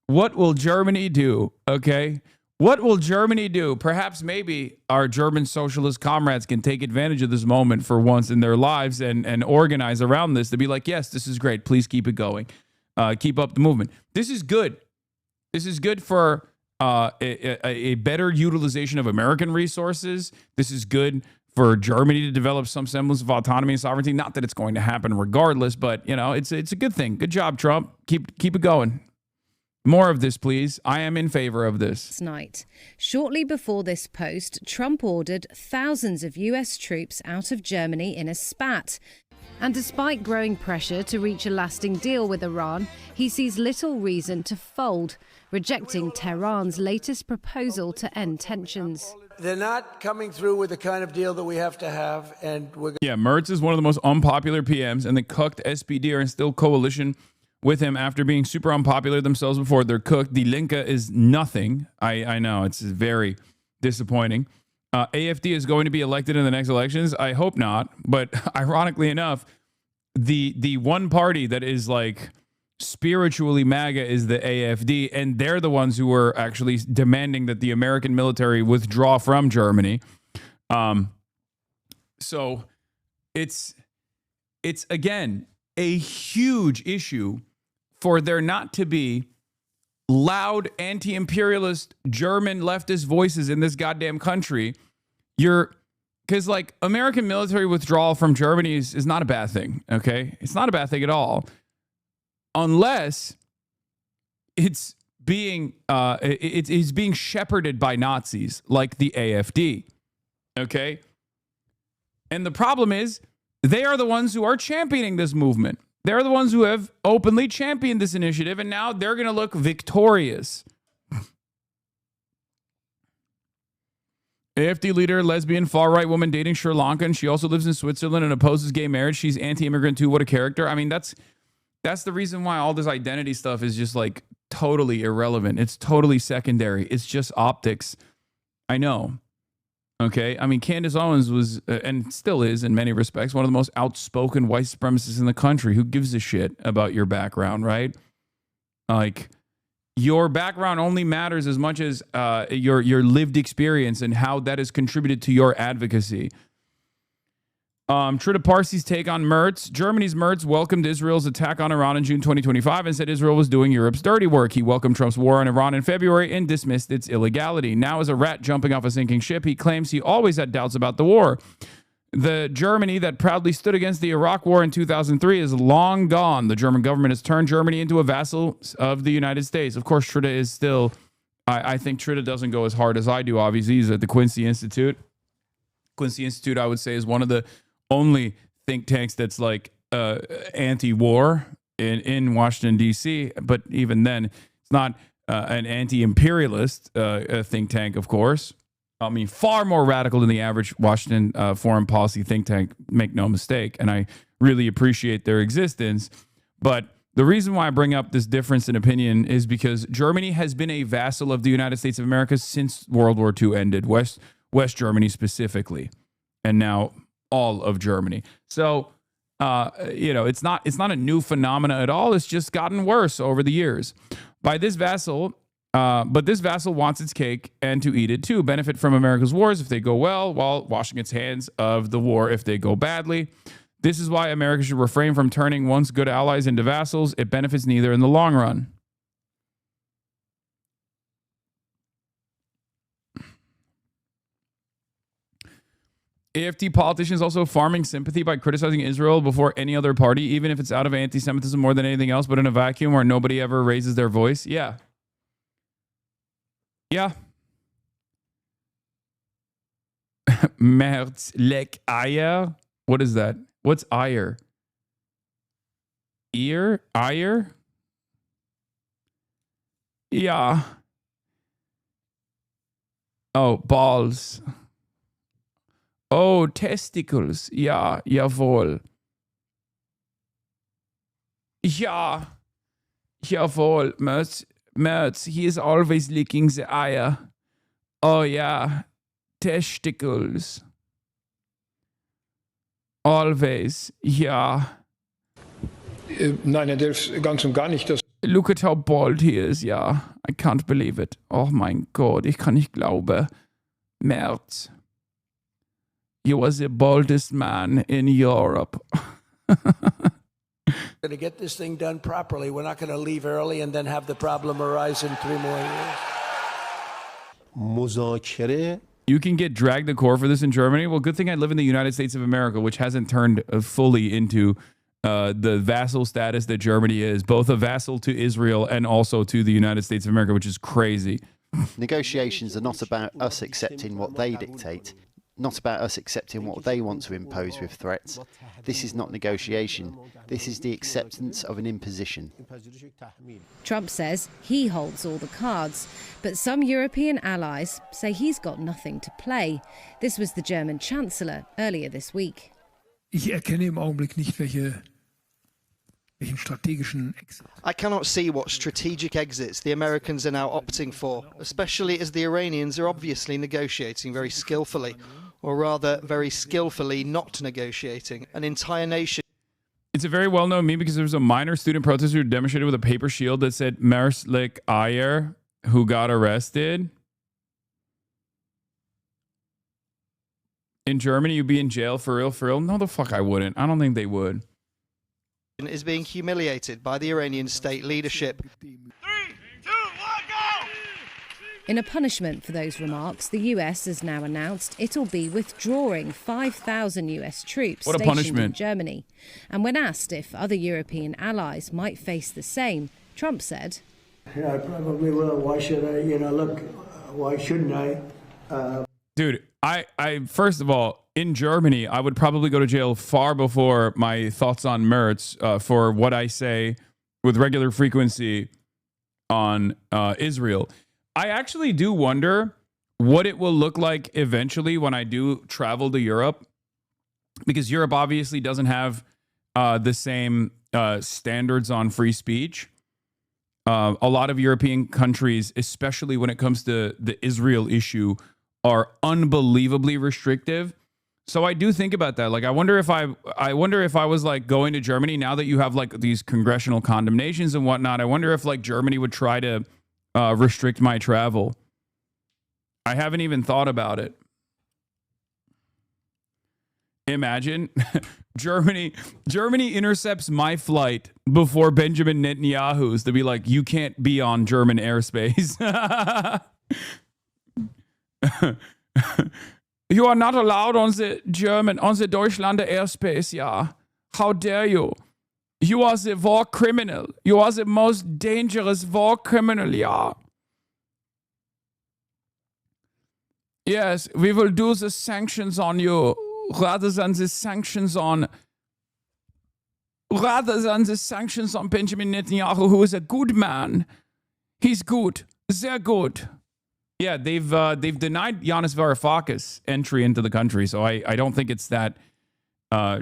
What will Germany do? Okay. What will Germany do? Perhaps maybe our German socialist comrades can take advantage of this moment for once in their lives and organize around this to be like, yes, this is great. Please keep it going. Keep up the movement. This is good. This is good for a better utilization of American resources. This is good for Germany to develop some semblance of autonomy and sovereignty. Not that it's going to happen regardless, but it's a good thing. Good job, Trump. Keep it going. More of this, please. I am in favor of this. Night. Shortly before this post, Trump ordered thousands of US troops out of Germany in a spat. And despite growing pressure to reach a lasting deal with Iran, he sees little reason to fold, rejecting Tehran's latest proposal to end tensions. They're not coming through with the kind of deal that we have to have, and we're Yeah, Merz is one of the most unpopular PMs, and the cooked SPD are in still coalition with him after being super unpopular themselves before. They're cooked. Die Linke is nothing. I know, it's very disappointing. AFD is going to be elected in the next elections. I hope not. But ironically enough, the one party that is like spiritually MAGA is the AFD, and they're the ones who are actually demanding that the American military withdraw from Germany. So it's again a huge issue for there not to be loud anti-imperialist German leftist voices in this goddamn country. Because like American military withdrawal from Germany is not a bad thing. Okay. It's not a bad thing at all. Unless it's being shepherded by Nazis like the AFD. Okay. And the problem is they are the ones who are championing this movement. They're the ones who have openly championed this initiative, and now they're going to look victorious. AFD leader, lesbian, far-right woman dating Sri Lankan. She also lives in Switzerland and opposes gay marriage. She's anti-immigrant too. What a character. I mean, that's the reason why all this identity stuff is just like totally irrelevant. It's totally secondary. It's just optics. I know. Okay, I mean, Candace Owens was, and still is in many respects, one of the most outspoken white supremacists in the country. Who gives a shit about your background, right? Like, your background only matters as much as your lived experience and how that has contributed to your advocacy. Trita Parsi's take on Merz. Germany's Merz welcomed Israel's attack on Iran in June 2025 and said Israel was doing Europe's dirty work. He welcomed Trump's war on Iran in February and dismissed its illegality. Now, as a rat jumping off a sinking ship, he claims he always had doubts about the war. The Germany that proudly stood against the Iraq war in 2003 is long gone. The German government has turned Germany into a vassal of the United States. Of course, Trita is still, I think Trita doesn't go as hard as I do, obviously. He's at the Quincy Institute. Quincy Institute, I would say, is one of the only think tanks that's like anti-war in Washington, D.C. But even then, it's not an anti-imperialist think tank, of course. I mean, far more radical than the average Washington foreign policy think tank, make no mistake. And I really appreciate their existence. But the reason why I bring up this difference in opinion is because Germany has been a vassal of the United States of America since World War II ended, West Germany specifically. And now all of Germany. So, it's not a new phenomena at all. It's just gotten worse over the years. But this vassal wants its cake and to eat it too. Benefit from America's wars if they go well, while washing its hands of the war if they go badly. This is why America should refrain from turning once good allies into vassals. It benefits neither in the long run. AFD politicians also farming sympathy by criticizing Israel before any other party, even if it's out of anti-Semitism more than anything else, but in a vacuum where nobody ever raises their voice. Yeah. Yeah. Merz lek Eier. What is that? What's Eier? Ear? Eier? Yeah. Oh, balls. Oh, testicles. Ja, jawohl. Ja, jawohl. Merz, he is always licking the Eier. Oh yeah, testicles. Always, yeah. Nein, er darf ganz und gar nicht das. Look at how bald he is, yeah. I can't believe it. Oh mein Gott, ich kann nicht glauben. Merz. You was the baldest man in Europe. Going to get this thing done properly. We're not going to leave early and then have the problem arise in 3 more years. مذاکره. You can get dragged to court for this in Germany. Well, good thing I live in the United States of America, which hasn't turned fully into the vassal status that Germany is, both a vassal to Israel and also to the United States of America, which is crazy. Negotiations are not about us accepting what they dictate, not about us accepting what they want to impose with threats. This is not negotiation. This is the acceptance of an imposition. Trump says he holds all the cards, but some European allies say he's got nothing to play. This was the German Chancellor earlier this week. Ich erkenne im Augenblick nicht, welchen strategischen Exit. I cannot see what strategic exits the Americans are now opting for, especially as the Iranians are obviously negotiating very skillfully, or rather very skillfully not negotiating. An entire nation. It's a very well-known meme because there was a minor student protester who demonstrated with a paper shield that said Merslik Ayer, who got arrested. In Germany, you'd be in jail for real, for real? No, the fuck I wouldn't. I don't think they would. Is being humiliated by the Iranian state leadership. In a punishment for those remarks, the US has now announced it'll be withdrawing 5,000 US troops stationed in Germany. And when asked if other European allies might face the same, Trump said, Yeah, I probably will. Why should I? Look, why shouldn't I? Dude, I first of all, in Germany, I would probably go to jail far before my thoughts on Merz for what I say with regular frequency on Israel. I actually do wonder what it will look like eventually when I do travel to Europe, because Europe obviously doesn't have the same standards on free speech. A lot of European countries, especially when it comes to the Israel issue, are unbelievably restrictive. So I do think about that. Like, I wonder if I was like going to Germany now that you have like these congressional condemnations and whatnot. I wonder if like Germany would try to restrict my travel. I haven't even thought about it. Imagine Germany intercepts my flight before Benjamin Netanyahu's to be like, you can't be on German airspace. You are not allowed on the Deutschland airspace, yeah. How dare you? You are the war criminal. You are the most dangerous war criminal, yeah. Yes, we will do the sanctions on you rather than the sanctions on Benjamin Netanyahu, who is a good man. He's good. They're good. Yeah, they've denied Yanis Varoufakis entry into the country, so I don't think it's that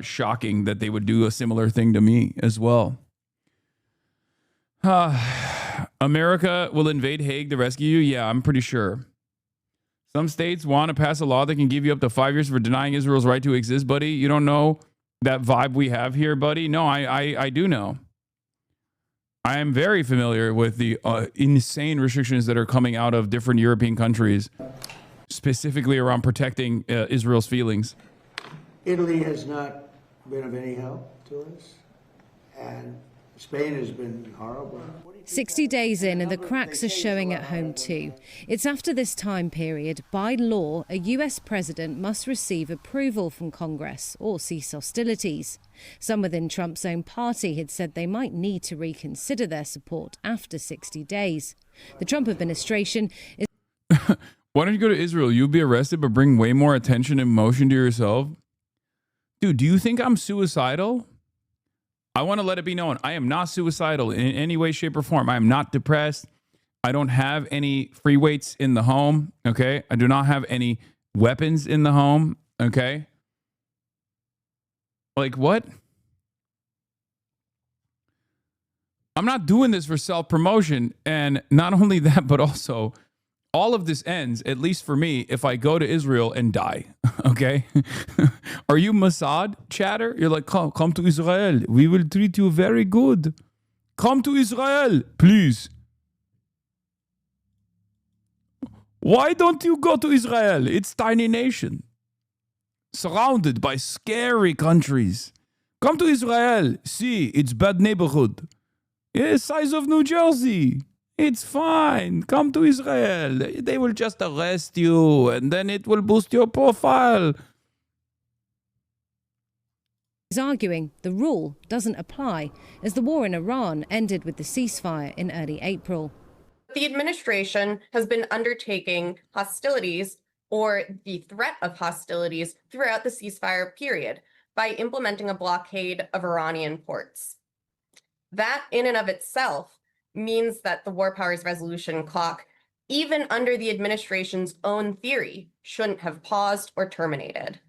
shocking that they would do a similar thing to me as well. America will invade Hague to rescue you? Yeah, I'm pretty sure. Some states want to pass a law that can give you up to 5 years for denying Israel's right to exist, buddy. You don't know that vibe we have here, buddy? No, I do know. I am very familiar with the insane restrictions that are coming out of different European countries, specifically around protecting Israel's feelings. Italy has not been of any help to us, and Spain has been horrible. 60 days in, and the cracks are showing at home too. It's after this time period, by law, a US president must receive approval from Congress or cease hostilities. Some within Trump's own party had said they might need to reconsider their support after 60 days. The Trump administration is... Why don't you go to Israel? You'll be arrested, but bring way more attention and emotion to yourself. Dude, do you think I'm suicidal? I want to let it be known. I am not suicidal in any way, shape, or form. I am not depressed. I don't have any free weights in the home. Okay. I do not have any weapons in the home. Okay. Like what? I'm not doing this for self-promotion. And not only that, but also all of this ends, at least for me, if I go to Israel and die. Okay? Are you Mossad chatter? You're like, come to Israel. We will treat you very good. Come to Israel, please. Why don't you go to Israel? It's tiny nation. Surrounded by scary countries. Come to Israel. See, it's bad neighborhood. It's size of New Jersey. It's fine. Come to Israel. They will just arrest you and then it will boost your profile. He's arguing the rule doesn't apply as the war in Iran ended with the ceasefire in early April. The administration has been undertaking hostilities or the threat of hostilities throughout the ceasefire period by implementing a blockade of Iranian ports. That in and of itself means that the war powers resolution clock, even under the administration's own theory, shouldn't have paused or terminated.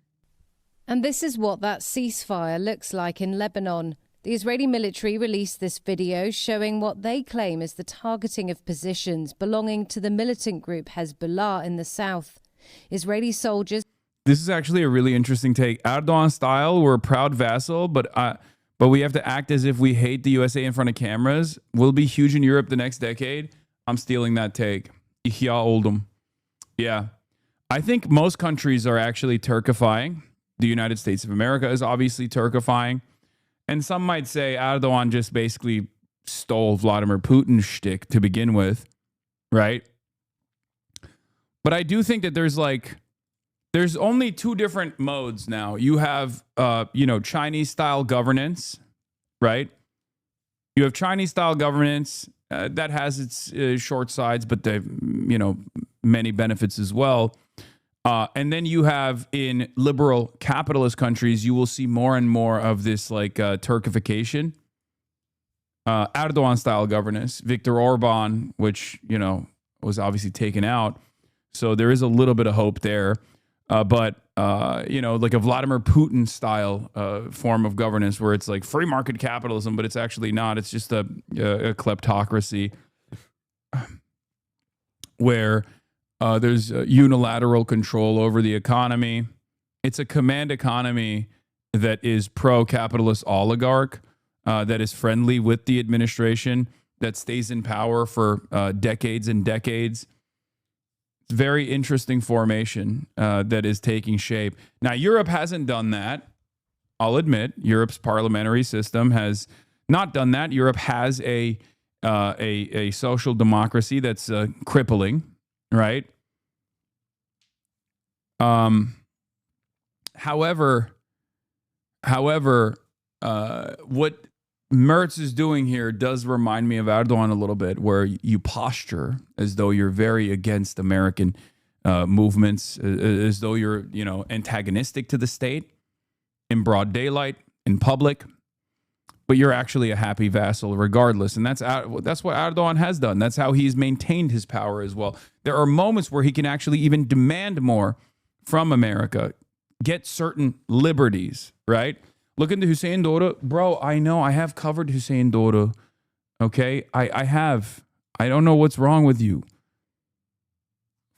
And this is what that ceasefire looks like in Lebanon. The Israeli military released this video showing what they claim is the targeting of positions belonging to the militant group Hezbollah in the south. Israeli soldiers. This is actually a really interesting take. Erdogan style, we're a proud vassal, but we have to act as if we hate the USA in front of cameras. We'll be huge in Europe the next decade. I'm stealing that take. Ihya Oldham. Yeah. I think most countries are actually Turkifying. The United States of America is obviously Turkifying. And some might say Erdogan just basically stole Vladimir Putin's shtick to begin with, right? But I do think that there's only two different modes now. You have, Chinese style governance, right? You have Chinese style governance that has its short sides, but many benefits as well. And then you have in liberal capitalist countries, you will see more and more of this Turkification, Erdogan style governance, Viktor Orban, which, was obviously taken out. So there is a little bit of hope there. But like a Vladimir Putin style form of governance where it's like free market capitalism, but it's actually not. It's just a kleptocracy where there's unilateral control over the economy. It's a command economy that is pro-capitalist oligarch, that is friendly with the administration, that stays in power for decades and decades. It's very interesting formation that is taking shape. Now, Europe hasn't done that. I'll admit, Europe's parliamentary system has not done that. Europe has a social democracy that's crippling, right? However, what Merz is doing here does remind me of Erdogan a little bit, where you posture as though you're very against American movements, as though you're, antagonistic to the state in broad daylight, in public, but you're actually a happy vassal regardless. And that's what Erdogan has done. That's how he's maintained his power as well. There are moments where he can actually even demand more from America, get certain liberties, right? Look into Hussein Doğru. Bro, I know. I have covered Hussein Doğru. Okay? I have. I don't know what's wrong with you.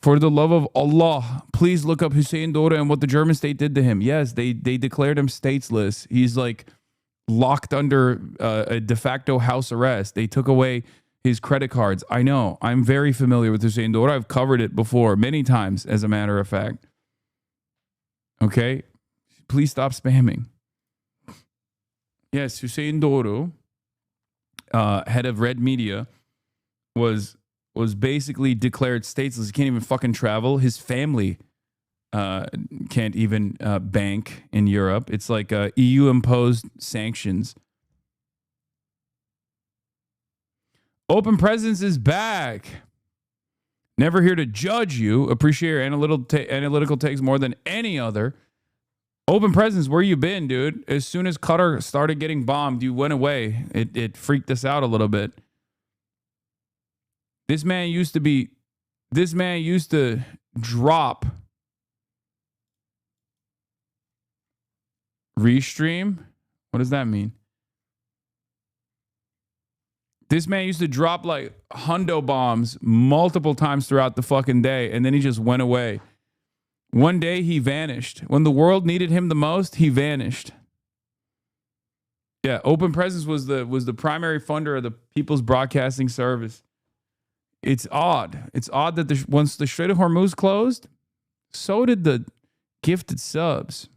For the love of Allah, please look up Hussein Doğru and what the German state did to him. Yes, they declared him stateless. He's locked under a de facto house arrest. They took away his credit cards. I know. I'm very familiar with Hussein Doğru. I've covered it before many times, as a matter of fact. Okay? Please stop spamming. Yes, Hussein Doğru, head of Red Media, was basically declared stateless. He can't even fucking travel. His family can't even bank in Europe. It's like EU-imposed sanctions. Open Presence is back. Never here to judge you. Appreciate your analytical takes more than any other. Open Presence, where you been, dude? As soon as Qatar started getting bombed, you went away. It freaked us out a little bit. This man used to drop Restream. What does that mean? This man used to drop like hundo bombs multiple times throughout the fucking day, and then he just went away. One day he vanished. When the world needed him the most, he vanished. Yeah, Open Presence was the primary funder of the People's Broadcasting Service. It's odd. It's odd that once the Strait of Hormuz closed, so did the gifted subs.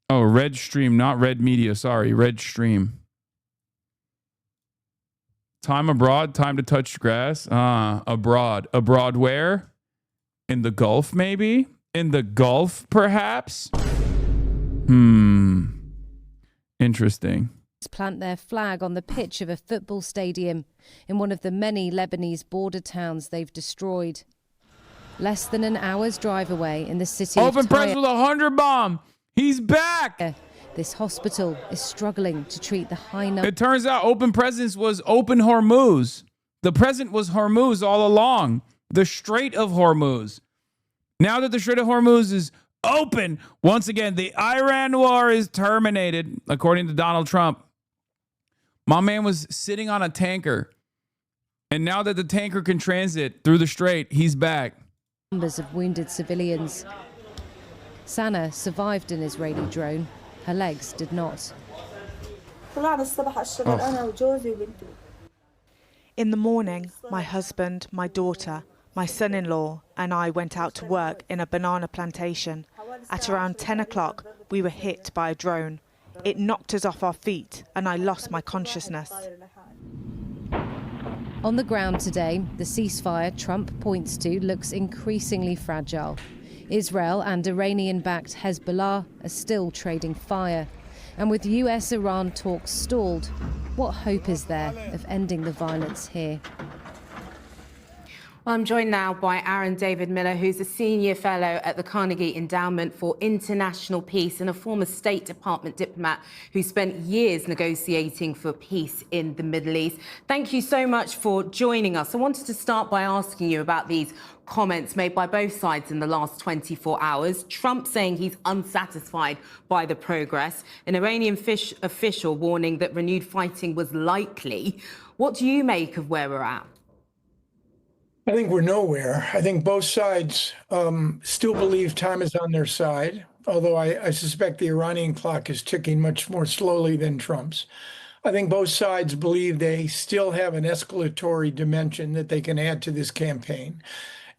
Oh, Red Stream, not Red Media. Sorry, Red Stream. Time abroad, time to touch grass. Abroad. Abroad where? In the Gulf, maybe? In the Gulf, perhaps? Interesting. Plant their flag on the pitch of a football stadium in one of the many Lebanese border towns they've destroyed. Less than an hour's drive away in the city Open of Press with a 100 bomb. He's back. This hospital is struggling to treat the high number. It turns out Open Presence was Open Hormuz. The present was Hormuz all along. The Strait of Hormuz. Now that the Strait of Hormuz is open, once again, the Iran war is terminated, according to Donald Trump. My man was sitting on a tanker. And now that the tanker can transit through the strait, he's back. Numbers of wounded civilians. Sana survived an Israeli drone. Her legs did not. In the morning, my husband, my daughter, my son-in-law and I went out to work in a banana plantation. At around 10 o'clock, we were hit by a drone. It knocked us off our feet and I lost my consciousness. On the ground today, the ceasefire Trump points to looks increasingly fragile. Israel and Iranian-backed Hezbollah are still trading fire. And with US-Iran talks stalled, what hope is there of ending the violence here? Well, I'm joined now by Aaron David Miller, who's a senior fellow at the Carnegie Endowment for International Peace and a former State Department diplomat who spent years negotiating for peace in the Middle East. Thank you so much for joining us. I wanted to start by asking you about these comments made by both sides in the last 24 hours. Trump saying he's unsatisfied by the progress, an Iranian official warning that renewed fighting was likely. What do you make of where we're at? I think we're nowhere. I think both sides still believe time is on their side, although I suspect the Iranian clock is ticking much more slowly than Trump's. I think both sides believe they still have an escalatory dimension that they can add to this campaign.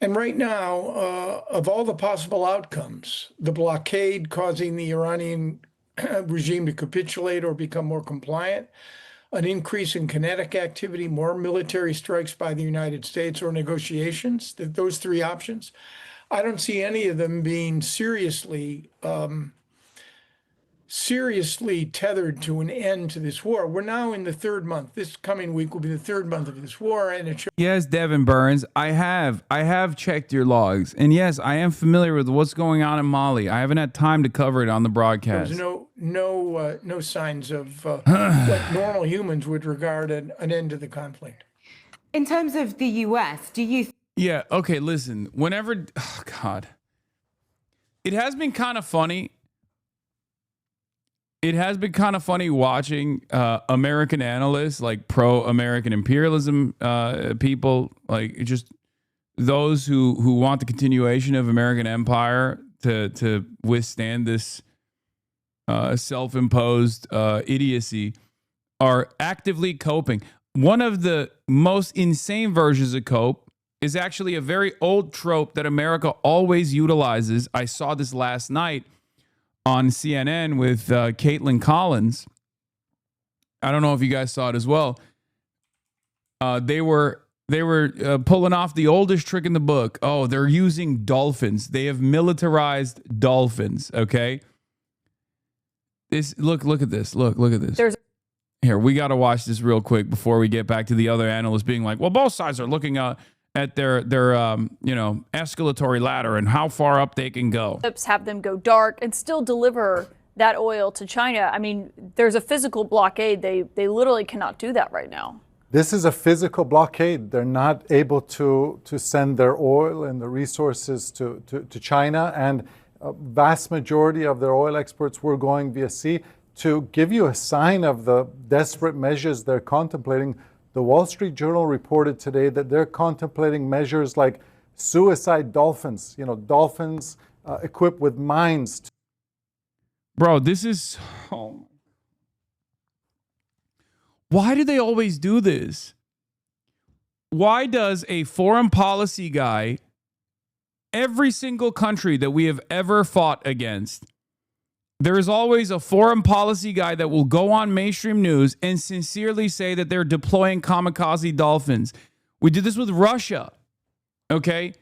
And right now, of all the possible outcomes, the blockade causing the Iranian regime to capitulate or become more compliant, an increase in kinetic activity, more military strikes by the United States, or negotiations, those three options, I don't see any of them being seriously tethered to an end to this war. We're now in the third month. This coming week will be the third month of this war, and it Yes, Devin Burns, I have checked your logs, and yes, I am familiar with what's going on in Mali. I haven't had time to cover it on the broadcast. There's no signs of what normal humans would regard an end to the conflict. In terms of the US, do you... Yeah, okay, listen, whenever... Oh, God. It has been kind of funny. It has been kind of funny watching American analysts, like pro-American imperialism people, like just those who want the continuation of American empire to withstand this self-imposed idiocy, are actively coping. One of the most insane versions of cope is actually a very old trope that America always utilizes. I saw this last night on CNN with Caitlin Collins. I don't know if you guys saw it as well. They were pulling off the oldest trick in the book. Oh, they're using dolphins. They have militarized dolphins. Okay. Look at this. Look at this. Here, we got to watch this real quick before we get back to the other analysts being like, well, both sides are looking at their escalatory ladder and how far up they can go. Have them go dark and still deliver that oil to China. I mean, there's a physical blockade. They literally cannot do that right now. This is a physical blockade. They're not able to send their oil and the resources to China, and a vast majority of their oil exports were going via sea. to give you a sign of the desperate measures they're contemplating, the Wall Street Journal reported today that they're contemplating measures like suicide dolphins, dolphins equipped with mines. Bro, this is... Oh. Why do they always do this? Why does a foreign policy guy, every single country that we have ever fought against, there is always a foreign policy guy that will go on mainstream news and sincerely say that they're deploying kamikaze dolphins. We did this with Russia, okay?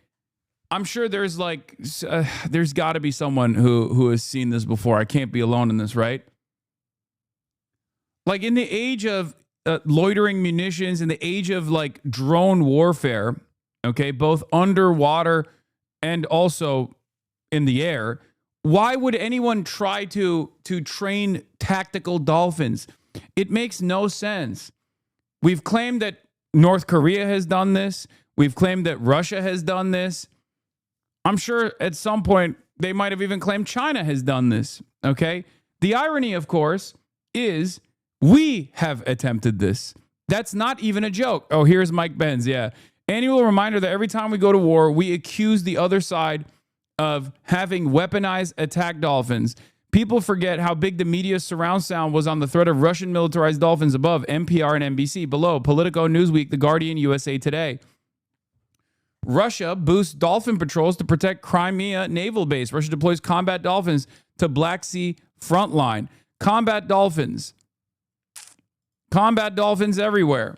I'm sure there's there's got to be someone who has seen this before. I can't be alone in this, right? Like in the age of loitering munitions, in the age of like drone warfare, okay, both underwater and also in the air, why would anyone try to train tactical dolphins? It makes no sense. We've claimed that North Korea has done this. We've claimed that Russia has done this. I'm sure at some point they might have even claimed China has done this, okay? The irony, of course, is we have attempted this. That's not even a joke. Oh, here's Mike Benz, yeah. Annual reminder that every time we go to war, we accuse the other side of having weaponized attack dolphins. People forget how big the media surround sound was on the threat of Russian militarized dolphins above, NPR and NBC, below, Politico, Newsweek, The Guardian, USA Today. Russia boosts dolphin patrols to protect Crimea naval base. Russia deploys combat dolphins to Black Sea frontline. Combat dolphins. Combat dolphins everywhere.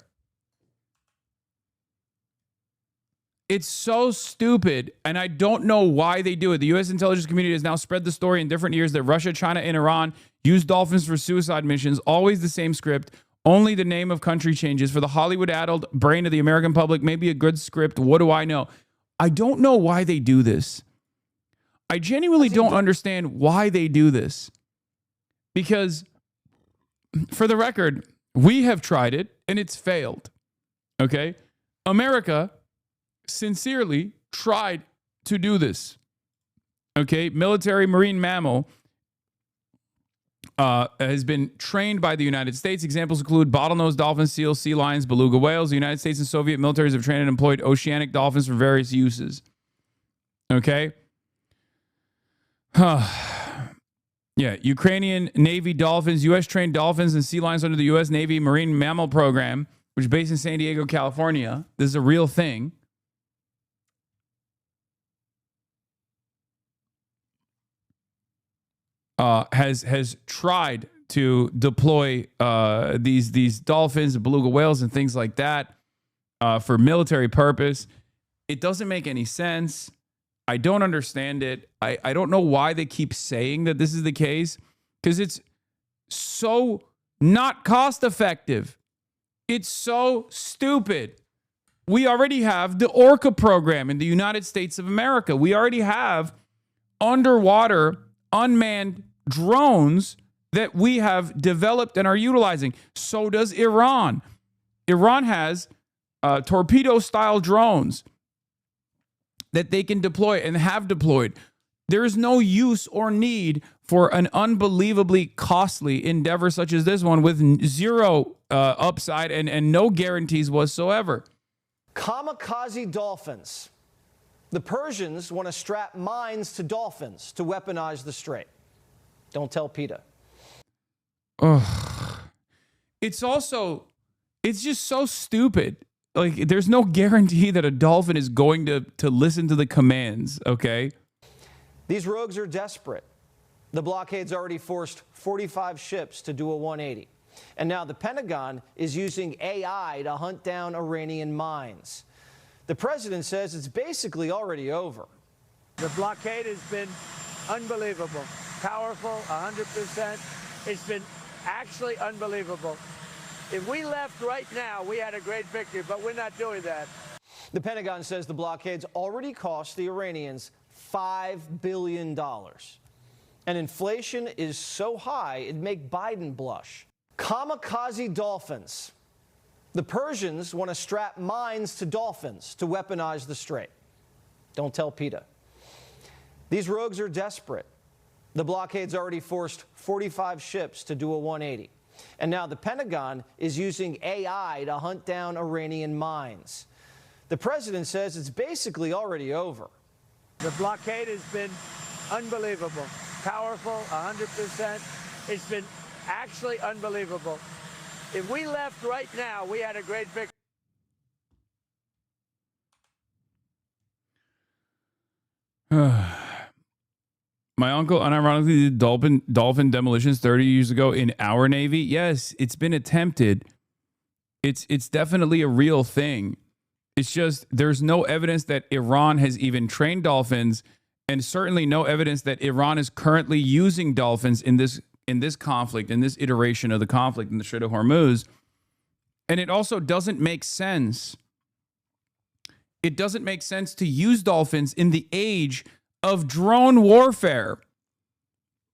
It's so stupid, and I don't know why they do it. The U.S. intelligence community has now spread the story in different years that Russia, China, and Iran use dolphins for suicide missions. Always the same script. Only the name of country changes. For the Hollywood-addled brain of the American public, maybe a good script. What do I know? I don't know why they do this. I genuinely don't understand why they do this. Because, for the record, we have tried it, and it's failed. Okay? America sincerely tried to do this. Okay? Military marine mammal has been trained by the United States. Examples include bottlenose dolphins, seals, sea lions, beluga whales. The United States and Soviet militaries have trained and employed oceanic dolphins for various uses. Okay? Yeah, Ukrainian Navy dolphins, U.S. trained dolphins and sea lions under the U.S. Navy Marine Mammal Program, which is based in San Diego, California. This is a real thing. Has tried to deploy these dolphins, beluga whales, and things like that for military purpose. It doesn't make any sense. I don't understand it. I don't know why they keep saying that this is the case, because it's so not cost effective. It's so stupid. We already have the Orca program in the United States of America. We already have underwater unmanned drones that we have developed and are utilizing. So does Iran. Iran has torpedo-style drones that they can deploy and have deployed. There is no use or need for an unbelievably costly endeavor such as this one with zero upside and no guarantees whatsoever. Kamikaze dolphins. The Persians want to strap mines to dolphins to weaponize the strait. Don't tell PETA. Ugh. It's just so stupid. Like, there's no guarantee that a dolphin is going to listen to the commands, okay? These rogues are desperate. The blockade's already forced 45 ships to do a 180. And now the Pentagon is using AI to hunt down Iranian mines. The president says it's basically already over. The blockade has been unbelievable. Powerful, 100%. It's been actually unbelievable. If we left right now, we had a great victory, but we're not doing that. The Pentagon says the blockade's already cost the Iranians $5 billion. And inflation is so high, it'd make Biden blush. Kamikaze dolphins. The Persians want to strap mines to dolphins to weaponize the strait. Don't tell PETA. These rogues are desperate. The blockade's already forced 45 ships to do a 180. And now the Pentagon is using AI to hunt down Iranian mines. The president says it's basically already over. The blockade has been unbelievable, powerful, 100%. It's been actually unbelievable. If we left right now, we had a great victory. My uncle unironically did dolphin demolitions 30 years ago in our Navy. Yes, it's been attempted. It's definitely a real thing. It's just there's no evidence that Iran has even trained dolphins, and certainly no evidence that Iran is currently using dolphins in this conflict, in this iteration of the conflict in the Strait of Hormuz. And it also doesn't make sense. It doesn't make sense to use dolphins in the age of drone warfare.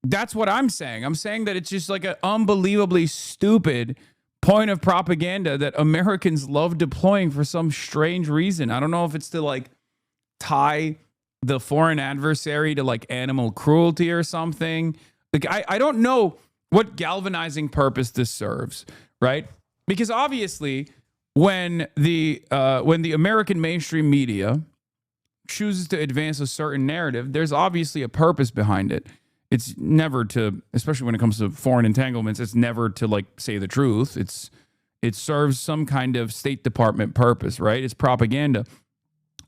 That's what I'm saying. I'm saying that it's just like an unbelievably stupid point of propaganda that Americans love deploying for some strange reason. I don't know if it's to like tie the foreign adversary to like animal cruelty or something. Like I don't know what galvanizing purpose this serves, right? Because obviously when the American mainstream media chooses to advance a certain narrative, there's obviously a purpose behind it. It's never to, especially when it comes to foreign entanglements, it's never to like say the truth. It serves some kind of State Department purpose, right? It's propaganda.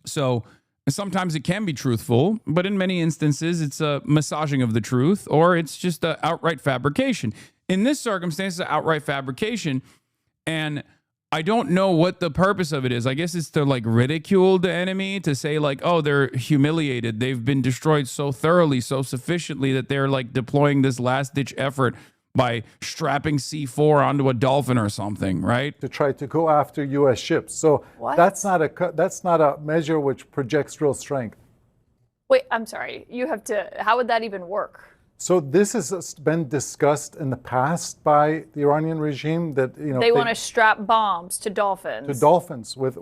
So sometimes it can be truthful, but in many instances, it's a massaging of the truth, or it's just an outright fabrication. In this circumstance, it's an outright fabrication, and I don't know what the purpose of it is. I guess it's to like ridicule the enemy, to say like, oh, they're humiliated. They've been destroyed so thoroughly, so sufficiently that they're like deploying this last ditch effort by strapping C4 onto a dolphin or something, right? To try to go after U.S. ships. So that's not a measure which projects real strength. Wait, I'm sorry. You have to, how would that even work? So this has been discussed in the past by the Iranian regime that, you know, they want to strap bombs to dolphins. To dolphins with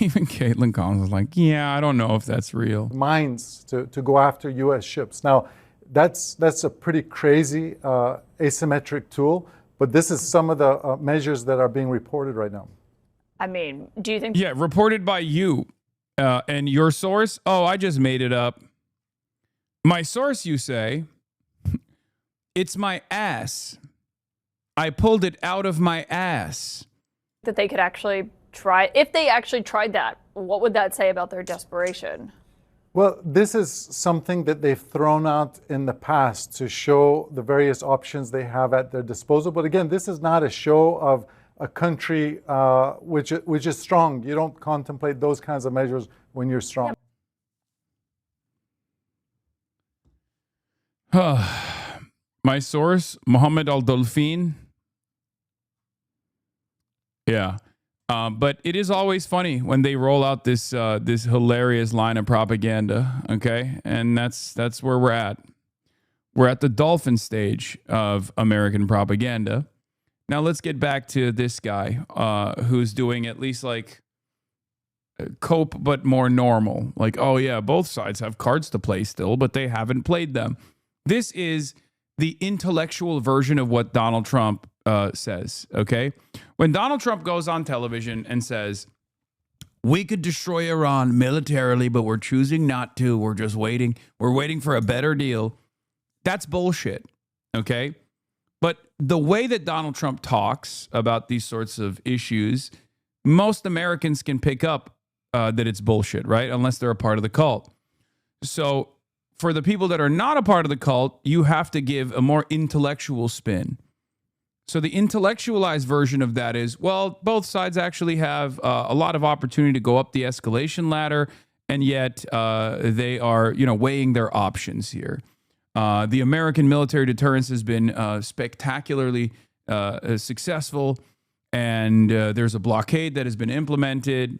even Caitlin Collins was like, yeah, I don't know if that's real. Mines to go after U.S. ships. Now, that's a pretty crazy asymmetric tool, but this is some of the measures that are being reported right now. I mean, do you think? Yeah, reported by you and your source. Oh, I just made it up. My source, you say. It's my ass. I pulled it out of my ass. That they could actually try. If they actually tried that, what would that say about their desperation? Well, this is something that they've thrown out in the past to show the various options they have at their disposal. But again, this is not a show of a country which is strong. You don't contemplate those kinds of measures when you're strong. Yeah. My source, Mohammed Al-Dolphin. Yeah. But it is always funny when they roll out this this hilarious line of propaganda, okay? And that's where we're at. We're at the dolphin stage of American propaganda. Now let's get back to this guy who's doing at least like cope but more normal. Like, oh yeah, both sides have cards to play still, but they haven't played them. This is the intellectual version of what Donald Trump says, okay? When Donald Trump goes on television and says, we could destroy Iran militarily, but we're choosing not to. We're just waiting. We're waiting for a better deal. That's bullshit, okay? But the way that Donald Trump talks about these sorts of issues, most Americans can pick up that it's bullshit, right? Unless they're a part of the cult. So for the people that are not a part of the cult, you have to give a more intellectual spin. So the intellectualized version of that is, well, both sides actually have a lot of opportunity to go up the escalation ladder, and yet they are, you know, weighing their options here. The American military deterrence has been spectacularly successful, and there's a blockade that has been implemented,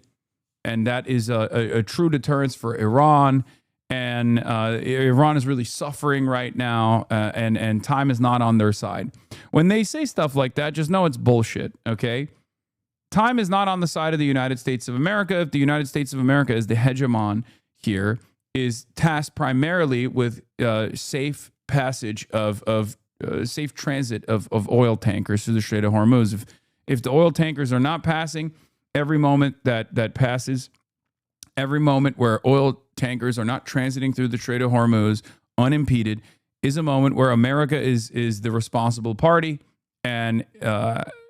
and that is a true deterrence for Iran. And Iran is really suffering right now, and time is not on their side. When they say stuff like that, just know it's bullshit, okay? Time is not on the side of the United States of America. If the United States of America is the hegemon here, is tasked primarily with safe passage of safe transit of oil tankers through the Strait of Hormuz. If the oil tankers are not passing, every moment that passes, every moment where oil tankers are not transiting through the Strait of Hormuz unimpeded, is a moment where America is the responsible party and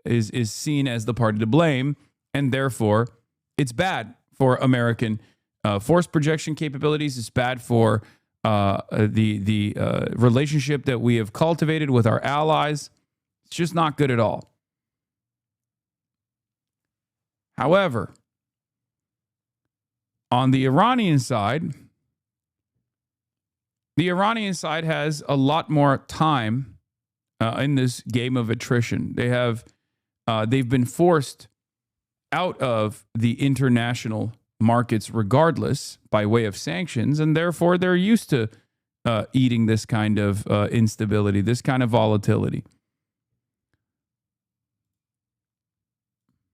is seen as the party to blame, and therefore it's bad for American force projection capabilities. It's bad for the relationship that we have cultivated with our allies. It's just not good at all. However, on the Iranian side has a lot more time in this game of attrition. They've been forced out of the international markets regardless by way of sanctions, and therefore they're used to eating this kind of instability, this kind of volatility.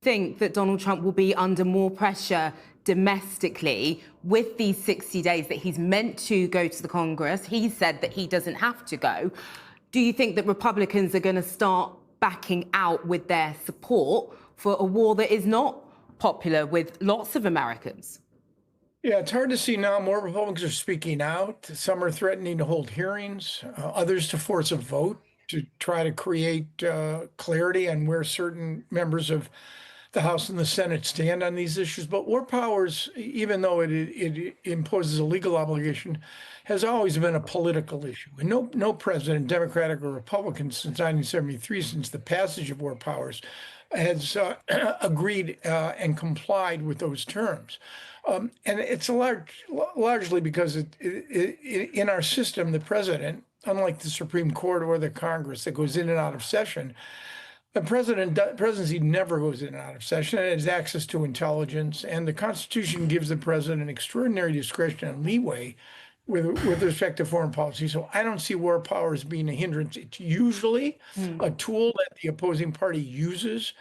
Think that Donald Trump will be under more pressure domestically with these 60 days that he's meant to go to the Congress. He said that he doesn't have to go. Do you think that Republicans are going to start backing out with their support for a war that is not popular with lots of Americans? Yeah, it's hard to see now. More Republicans are speaking out. Some are threatening to hold hearings, others to force a vote to try to create clarity on where certain members of the House and the Senate stand on these issues. But war powers, even though it imposes a legal obligation, has always been a political issue. And no president, Democratic or Republican, since 1973, since the passage of war powers, has agreed and complied with those terms. And it's largely because in our system, the president, unlike the Supreme Court or the Congress that goes in and out of session, the presidency never goes in and out of session. It has access to intelligence, and the Constitution gives the president extraordinary discretion and leeway with respect to foreign policy. So I don't see war powers being a hindrance. It's usually a tool that the opposing party uses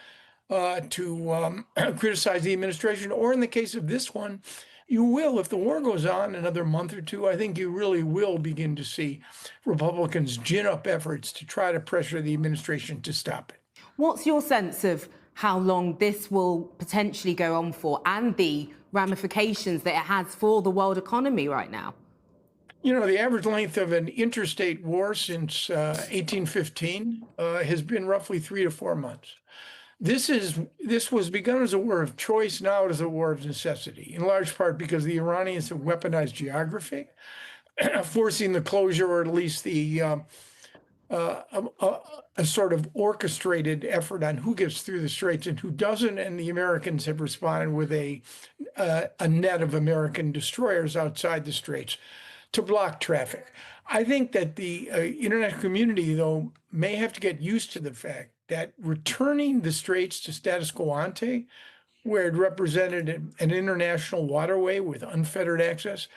to criticize the administration, or in the case of this one, you will, if the war goes on another month or two, I think you really will begin to see Republicans gin up efforts to try to pressure the administration to stop it. What's your sense of how long this will potentially go on for and the ramifications that it has for the world economy right now? You know, the average length of an interstate war since 1815 has been roughly 3 to 4 months. This was begun as a war of choice. Now it is a war of necessity, in large part because the Iranians have weaponized geography, forcing the closure, or at least the a sort of orchestrated effort on who gets through the straits and who doesn't. And the Americans have responded with a net of American destroyers outside the straits to block traffic. I think that the international community, though, may have to get used to the fact that returning the straits to status quo ante, where it represented an international waterway with unfettered access,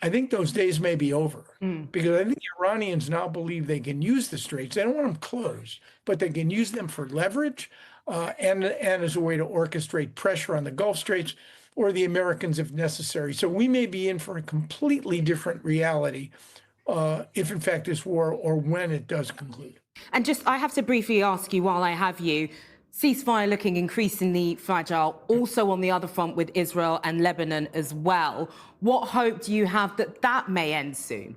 I think those days may be over. Because I think the Iranians now believe they can use the straits. They don't want them closed, but they can use them for leverage and as a way to orchestrate pressure on the Gulf Straits or the Americans if necessary. So we may be in for a completely different reality if, in fact, this war, or when it does conclude. And just, I have to briefly ask you while I have you, ceasefire looking increasingly fragile, also on the other front with Israel and Lebanon as well. What hope do you have that that may end soon?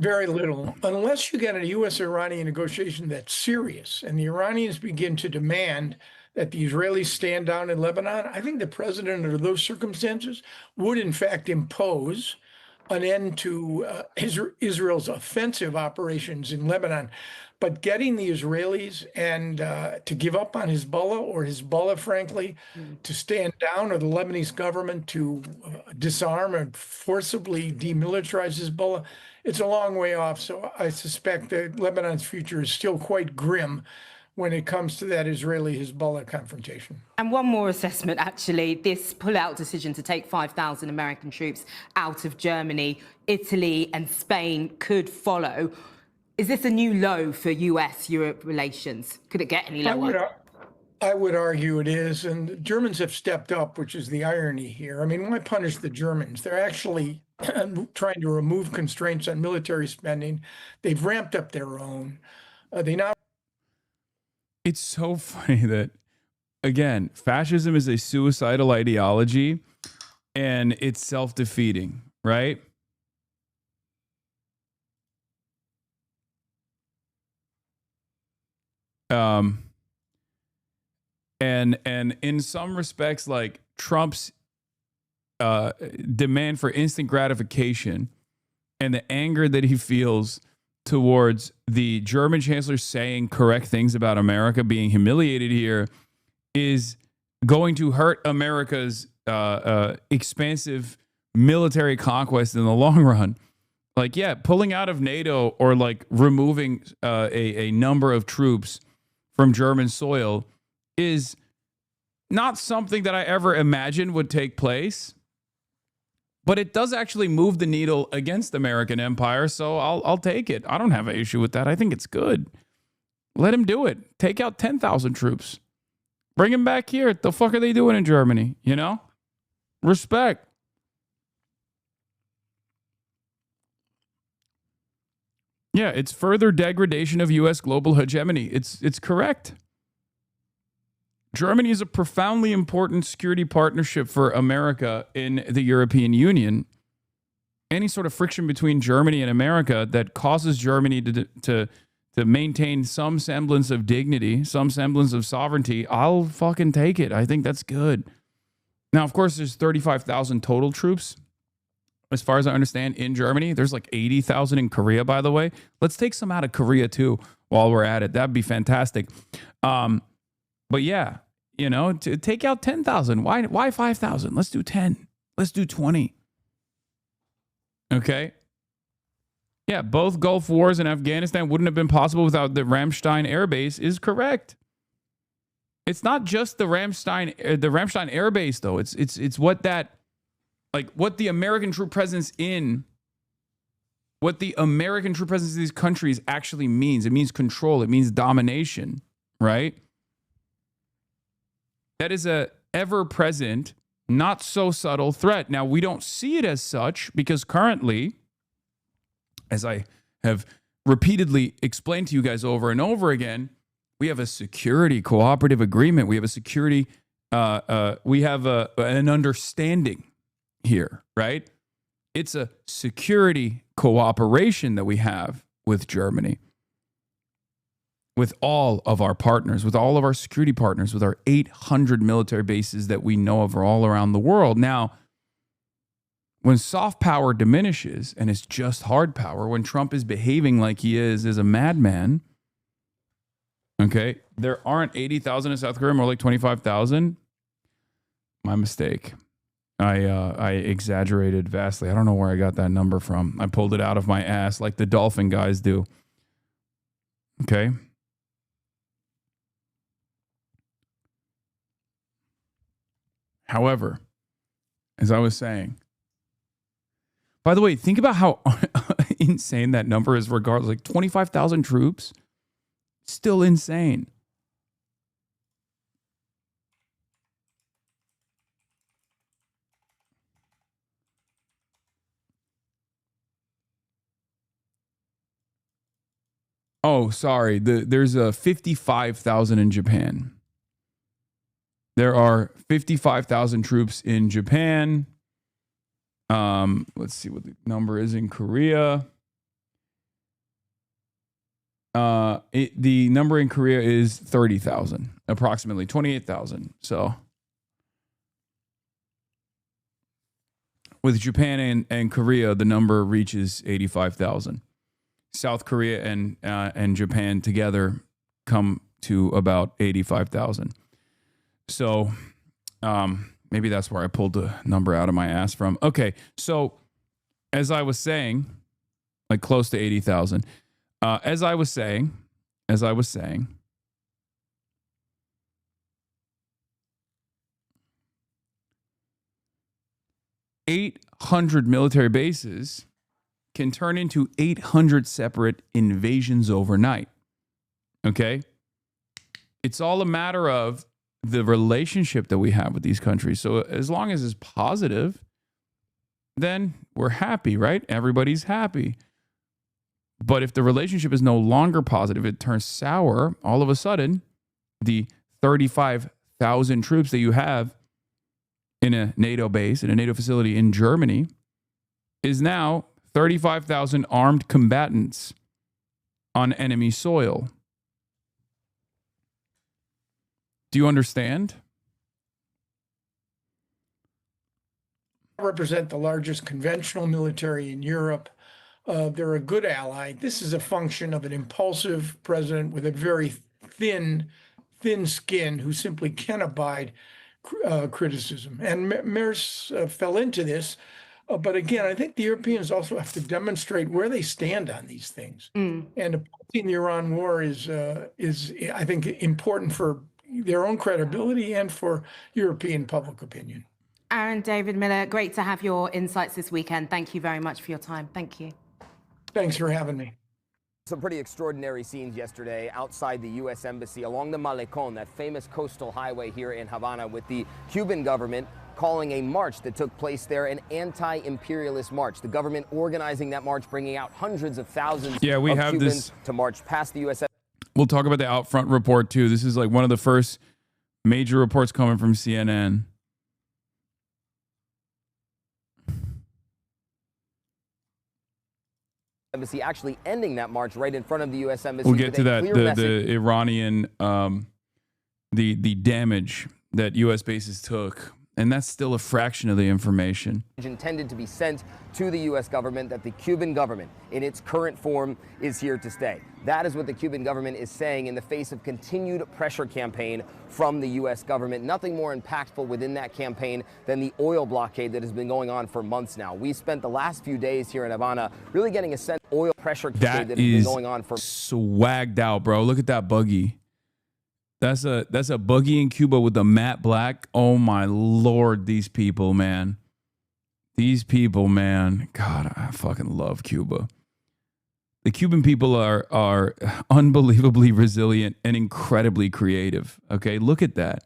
Very little. Unless you get a U.S.-Iranian negotiation that's serious and the Iranians begin to demand that the Israelis stand down in Lebanon, I think the president, under those circumstances, would in fact impose an end to Israel's offensive operations in Lebanon. But getting the Israelis and to give up on Hezbollah, or Hezbollah, frankly, to stand down, or the Lebanese government to disarm and forcibly demilitarize Hezbollah, it's a long way off. So I suspect that Lebanon's future is still quite grim when it comes to that Israeli-Hezbollah confrontation. And one more assessment, actually. This pull-out decision to take 5,000 American troops out of Germany, Italy and Spain could follow. Is this a new low for US-Europe relations? Could it get any lower? I would argue it is, and the Germans have stepped up, which is the irony here. I mean, why punish the Germans? They're actually trying to remove constraints on military spending. They've ramped up their own. They now. It's so funny that, again, fascism is a suicidal ideology and it's self-defeating, right? And in some respects, like Trump's demand for instant gratification and the anger that he feels towards the German chancellor saying correct things about America, being humiliated here, is going to hurt America's expansive military conquest in the long run. Like, yeah, pulling out of NATO or like removing a number of troops from German soil is not something that I ever imagined would take place, but it does actually move the needle against American empire, so I'll take it. I don't have an issue with that. I think it's good. Let him do it. Take out 10,000 troops. Bring him back here. What the fuck are they doing in Germany? You know? Respect. Yeah, it's further degradation of U.S. global hegemony. It's correct. Germany is a profoundly important security partnership for America in the European Union. Any sort of friction between Germany and America that causes Germany to maintain some semblance of dignity, some semblance of sovereignty, I'll fucking take it. I think that's good. Now, of course, there's 35,000 total troops, as far as I understand, in Germany. There's like 80,000 in Korea, by the way. Let's take some out of Korea, too, while we're at it. That'd be fantastic. But yeah, you know, to take out 10,000. Why 5,000? Let's do 10. Let's do 20. Okay. Yeah, both Gulf Wars in Afghanistan wouldn't have been possible without the Ramstein Air Base is correct. It's not just the Ramstein Air Base, though. It's what that, like, what the American troop presence in these countries actually means. It means control. It means domination, right? That is a ever-present, not so subtle threat. Now, we don't see it as such because currently, as I have repeatedly explained to you guys over and over again, we have a security cooperative agreement. We have a security, we have an understanding here, right? It's a security cooperation that we have with Germany, with all of our partners, with all of our security partners, with our 800 military bases that we know of all around the world. Now, when soft power diminishes and it's just hard power, when Trump is behaving like he is as a madman, okay, there aren't 80,000 in South Korea, more like 25,000. My mistake. I exaggerated vastly. I don't know where I got that number from. I pulled it out of my ass like the dolphin guys do. Okay. However, as I was saying, by the way, think about how insane that number is regardless. Like 25,000 troops, still insane. Oh, sorry. There's a 55,000 in Japan. There are 55,000 troops in Japan. Let's see what the number is in Korea. The number in Korea is 30,000, approximately 28,000. So with Japan and Korea, the number reaches 85,000. South Korea and Japan together come to about 85,000. So maybe that's where I pulled the number out of my ass from. Okay, so as I was saying, like close to 80,000. As I was saying, 800 military bases can turn into 800 separate invasions overnight. Okay? It's all a matter of the relationship that we have with these countries. So as long as it's positive, then we're happy, right? Everybody's happy. But if the relationship is no longer positive, it turns sour, all of a sudden, the 35,000 troops that you have in a NATO base, in a NATO facility in Germany, is now 35,000 armed combatants on enemy soil. Do you understand? Represent the largest conventional military in Europe. They're a good ally. This is a function of an impulsive president with a very thin skin who simply can't abide criticism. And Merz fell into this. But again, I think the Europeans also have to demonstrate where they stand on these things. And opposing the Iran war is I think, important for their own credibility and for European public opinion. Aaron David Miller, great to have your insights this weekend. Thank you very much for your time. Thank you. Thanks for having me. Some pretty extraordinary scenes yesterday outside the U.S. Embassy along the Malecon, that famous coastal highway here in Havana, with the Cuban government calling a march that took place there an anti-imperialist march. The government organizing that march, bringing out hundreds of thousands of Cubans to march past the U.S. We'll talk about the out front report, too. This is like one of the first major reports coming from CNN. Embassy actually ending that march right in front of the U.S. Embassy. We'll get to that, the Iranian, the damage that U.S. bases took. And that's still a fraction of the information. Intended to be sent to the U.S. government, that the Cuban government in its current form is here to stay. That is what the Cuban government is saying in the face of continued pressure campaign from the U.S. government. Nothing more impactful within that campaign than the oil blockade that has been going on for months now. We spent the last few days here in Havana really getting a sense of oil pressure campaign that has been going on for swagged out, bro. Look at that buggy. That's a buggy in Cuba with the matte black. Oh my Lord, these people, man. These people, man. God, I fucking love Cuba. The Cuban people are unbelievably resilient and incredibly creative. Okay, look at that.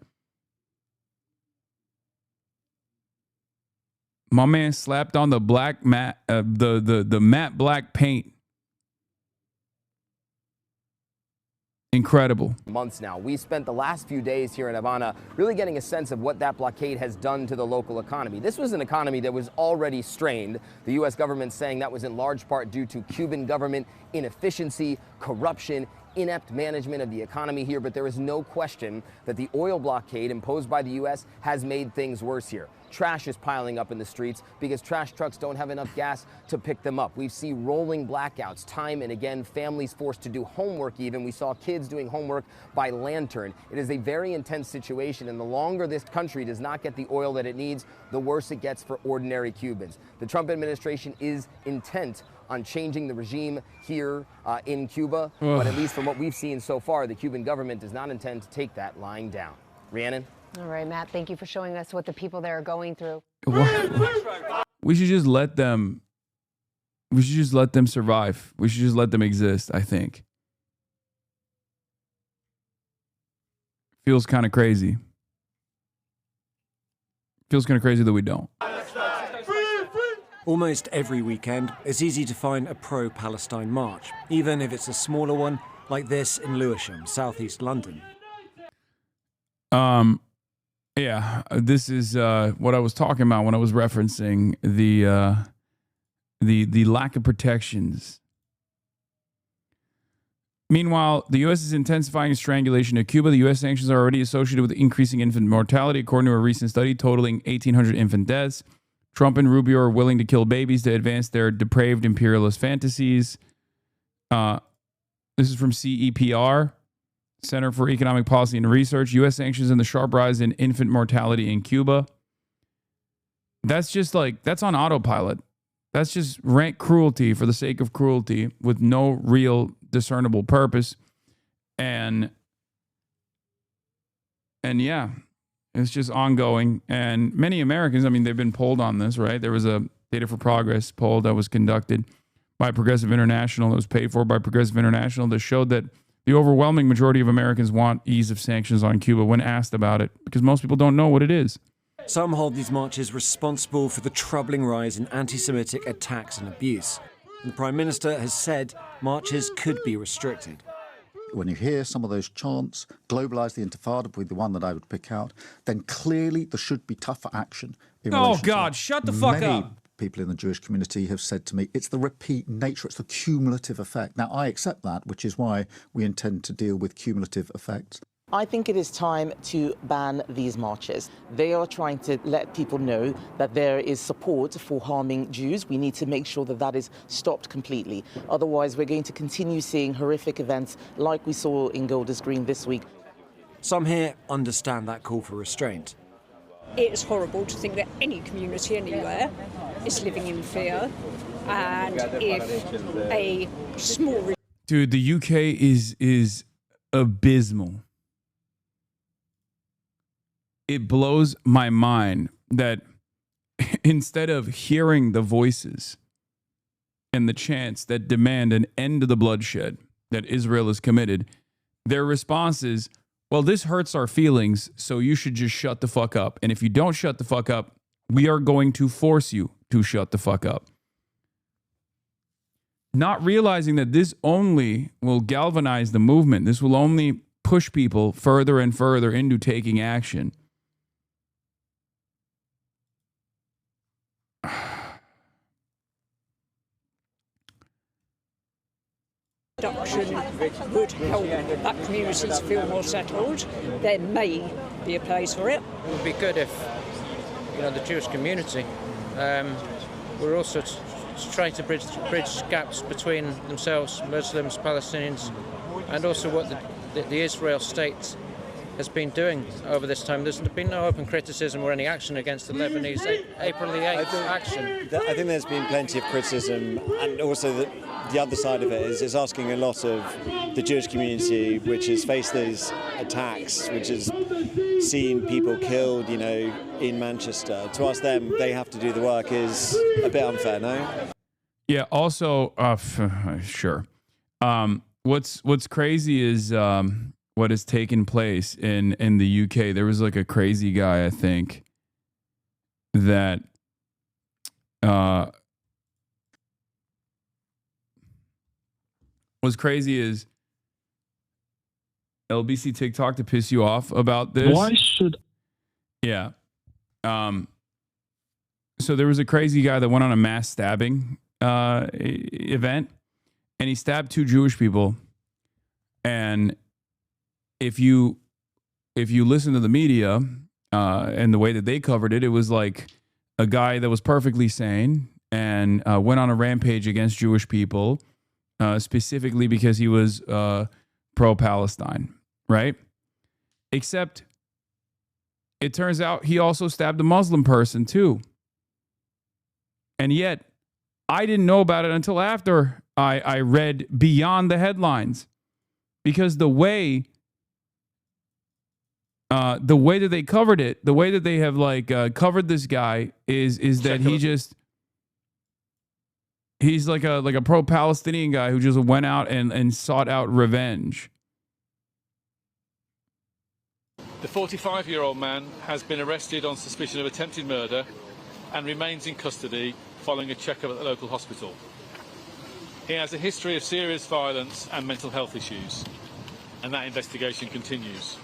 My man slapped on the black matte, the matte black paint. Incredible. Months now. We spent the last few days here in Havana really getting a sense of what that blockade has done to the local economy. This was an economy that was already strained. The U.S. government saying that was in large part due to Cuban government inefficiency, corruption, inept management of the economy here. But there is no question that the oil blockade imposed by the U.S. has made things worse here. Trash is piling up in the streets because trash trucks don't have enough gas to pick them up. We see rolling blackouts time and again, families forced to do homework even. We saw kids doing homework by lantern. It is a very intense situation, and the longer this country does not get the oil that it needs, the worse it gets for ordinary Cubans. The Trump administration is intent on changing the regime here in Cuba, but at least from what we've seen so far, the Cuban government does not intend to take that lying down. Rhiannon? All right, Matt, thank you for showing us what the people there are going through. We should just let them. We should just let them survive. We should just let them exist, I think. Feels kind of crazy. Feels kind of crazy that we don't. Almost every weekend, it's easy to find a pro-Palestine march, even if it's a smaller one like this in Lewisham, southeast London. Yeah, this is what I was talking about when I was referencing the lack of protections. Meanwhile, the U.S. is intensifying strangulation of Cuba. The U.S. sanctions are already associated with increasing infant mortality, according to a recent study totaling 1,800 infant deaths. Trump and Rubio are willing to kill babies to advance their depraved imperialist fantasies. This is from CEPR, Center for Economic Policy and Research. U.S. sanctions and the sharp rise in infant mortality in Cuba. That's just like, that's on autopilot. That's just rank cruelty for the sake of cruelty with no real discernible purpose. And yeah, it's just ongoing. And many Americans, I mean, they've been polled on this, right? There was a Data for Progress poll that was conducted by Progressive International, that was paid for by Progressive International, that showed that The overwhelming majority of Americans want ease of sanctions on Cuba when asked about it, because most people don't know what it is. Some hold these marches responsible for the troubling rise in anti-Semitic attacks and abuse. And the Prime Minister has said marches could be restricted. When you hear some of those chants, globalise the Intifada would be the one that I would pick out, then clearly there should be tougher action. Oh, God, shut the fuck up. People in the Jewish community have said to me, it's the repeat nature, it's the cumulative effect. Now, I accept that, which is why we intend to deal with cumulative effects. I think it is time to ban these marches. They are trying to let people know that there is support for harming Jews. We need to make sure that that is stopped completely. Otherwise, we're going to continue seeing horrific events like we saw in Golders Green this week. Some here understand that call for restraint. It's horrible to think that any community anywhere is living in fear. And if a small... Dude, the UK is abysmal. It blows my mind that instead of hearing the voices and the chants that demand an end to the bloodshed that Israel has committed, their response is, well, this hurts our feelings, so you should just shut the fuck up. And if you don't shut the fuck up, we are going to force you to shut the fuck up. Not realizing that this only will galvanize the movement. This will only push people further and further into taking action. Reduction would help that community to feel more settled. There may be a place for it. It would be good if, the Jewish community were also trying to bridge gaps between themselves, Muslims, Palestinians, and also what the Israel state has been doing over this time. There's been no open criticism or any action against the Lebanese April the 8th action. I think there's been plenty of criticism, and also the other side of it is asking a lot of the Jewish community, which has faced these attacks, which has seen people killed, in Manchester. To ask them, they have to do the work is a bit unfair, no? Yeah, also, sure. What's crazy is what has taken place in the UK. There was like a crazy guy, I think, that what's crazy is LBC TikTok to piss you off about this. Why should... Yeah. So there was a crazy guy that went on a mass stabbing event, and he stabbed 2 Jewish people. And if you listen to the media and the way that they covered it, it was like a guy that was perfectly sane and went on a rampage against Jewish people, specifically because he was pro-Palestine, right? Except it turns out he also stabbed a Muslim person too. And yet I didn't know about it until after I read beyond the headlines, because the way that they covered it, the way that they have covered this guy is that he's like a pro-Palestinian guy who just went out and sought out revenge. The 45-year-old man has been arrested on suspicion of attempted murder and remains in custody following a checkup at the local hospital. He has a history of serious violence and mental health issues, and that investigation continues.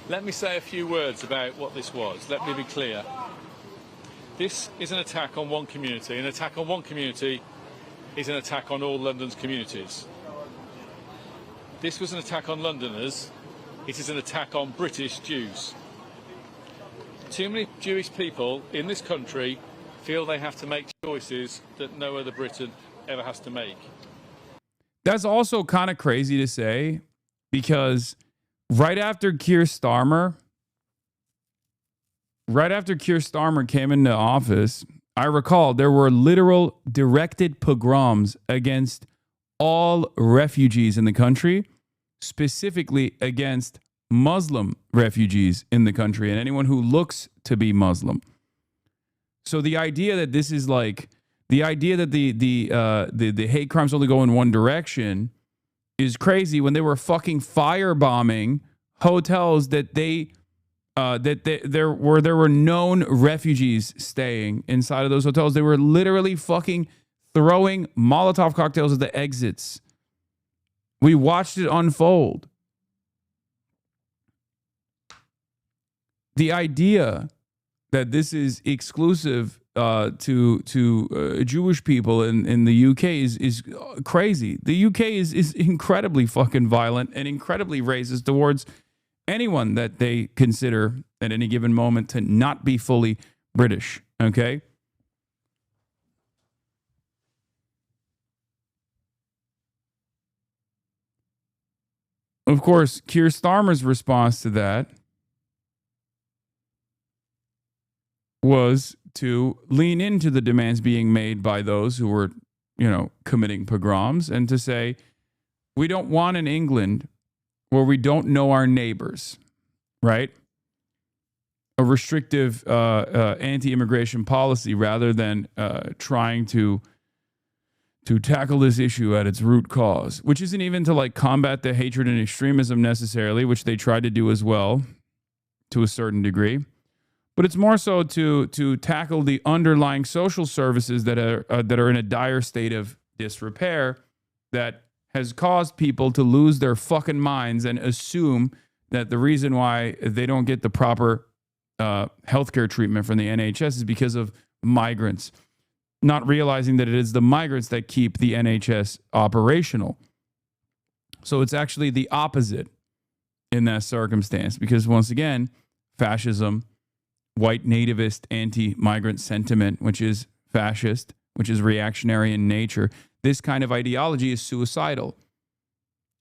Let me say a few words about what this was. Let me be clear. This is an attack on one community. An attack on one community is an attack on all London's communities. This was an attack on Londoners. It is an attack on British Jews. Too many Jewish people in this country feel they have to make choices that no other Briton ever has to make. That's also kind of crazy to say, because right after Keir Starmer came into office, I recall there were literal directed pogroms against all refugees in the country, specifically against Muslim refugees in the country and anyone who looks to be Muslim. So the idea that this is like the idea that the hate crimes only go in one direction is crazy when they were fucking firebombing hotels that there were known refugees staying inside of those hotels. They were literally fucking throwing Molotov cocktails at the exits. We watched it unfold. The idea that this is exclusive to Jewish people in the UK is crazy. The UK is incredibly fucking violent and incredibly racist towards anyone that they consider at any given moment to not be fully British. Okay. Of course, Keir Starmer's response to that was to lean into the demands being made by those who were, committing pogroms, and to say, we don't want an England where we don't know our neighbors, right? A restrictive anti-immigration policy rather than trying to tackle this issue at its root cause, which isn't even to like combat the hatred and extremism necessarily, which they tried to do as well to a certain degree. But it's more so to tackle the underlying social services that are in a dire state of disrepair that has caused people to lose their fucking minds and assume that the reason why they don't get the proper healthcare treatment from the NHS is because of migrants, not realizing that it is the migrants that keep the NHS operational. So it's actually the opposite in that circumstance, because once again, fascism, white nativist anti-migrant sentiment, which is fascist, which is reactionary in nature, this kind of ideology is suicidal.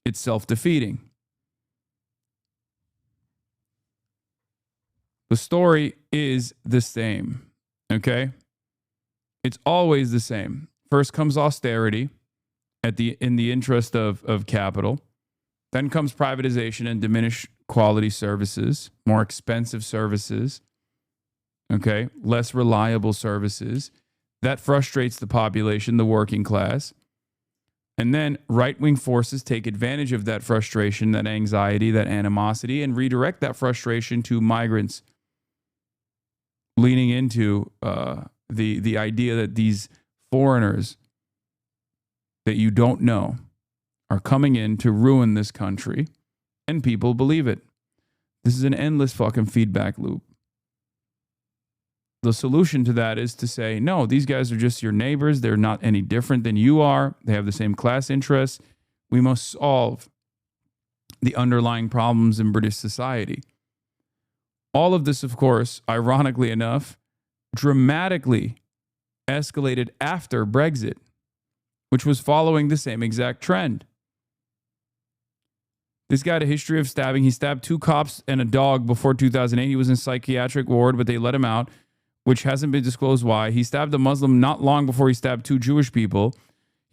It's self-defeating. The story is the same, okay? It's always the same. First comes austerity in the interest of capital. Then comes privatization and diminished quality services, more expensive services, okay, less reliable services. That frustrates the population, the working class. And then right-wing forces take advantage of that frustration, that anxiety, that animosity, and redirect that frustration to migrants, leaning into the idea that these foreigners that you don't know are coming in to ruin this country, and people believe it. This is an endless fucking feedback loop. The solution to that is to say, no, these guys are just your neighbors. They're not any different than you are. They have the same class interests. We must solve the underlying problems in British society. All of this, of course, ironically enough, dramatically escalated after Brexit, which was following the same exact trend. This guy had a history of stabbing. He stabbed 2 cops and a dog before 2008. He was in psychiatric ward, but they let him out, which hasn't been disclosed why. He stabbed a Muslim not long before he stabbed 2 Jewish people.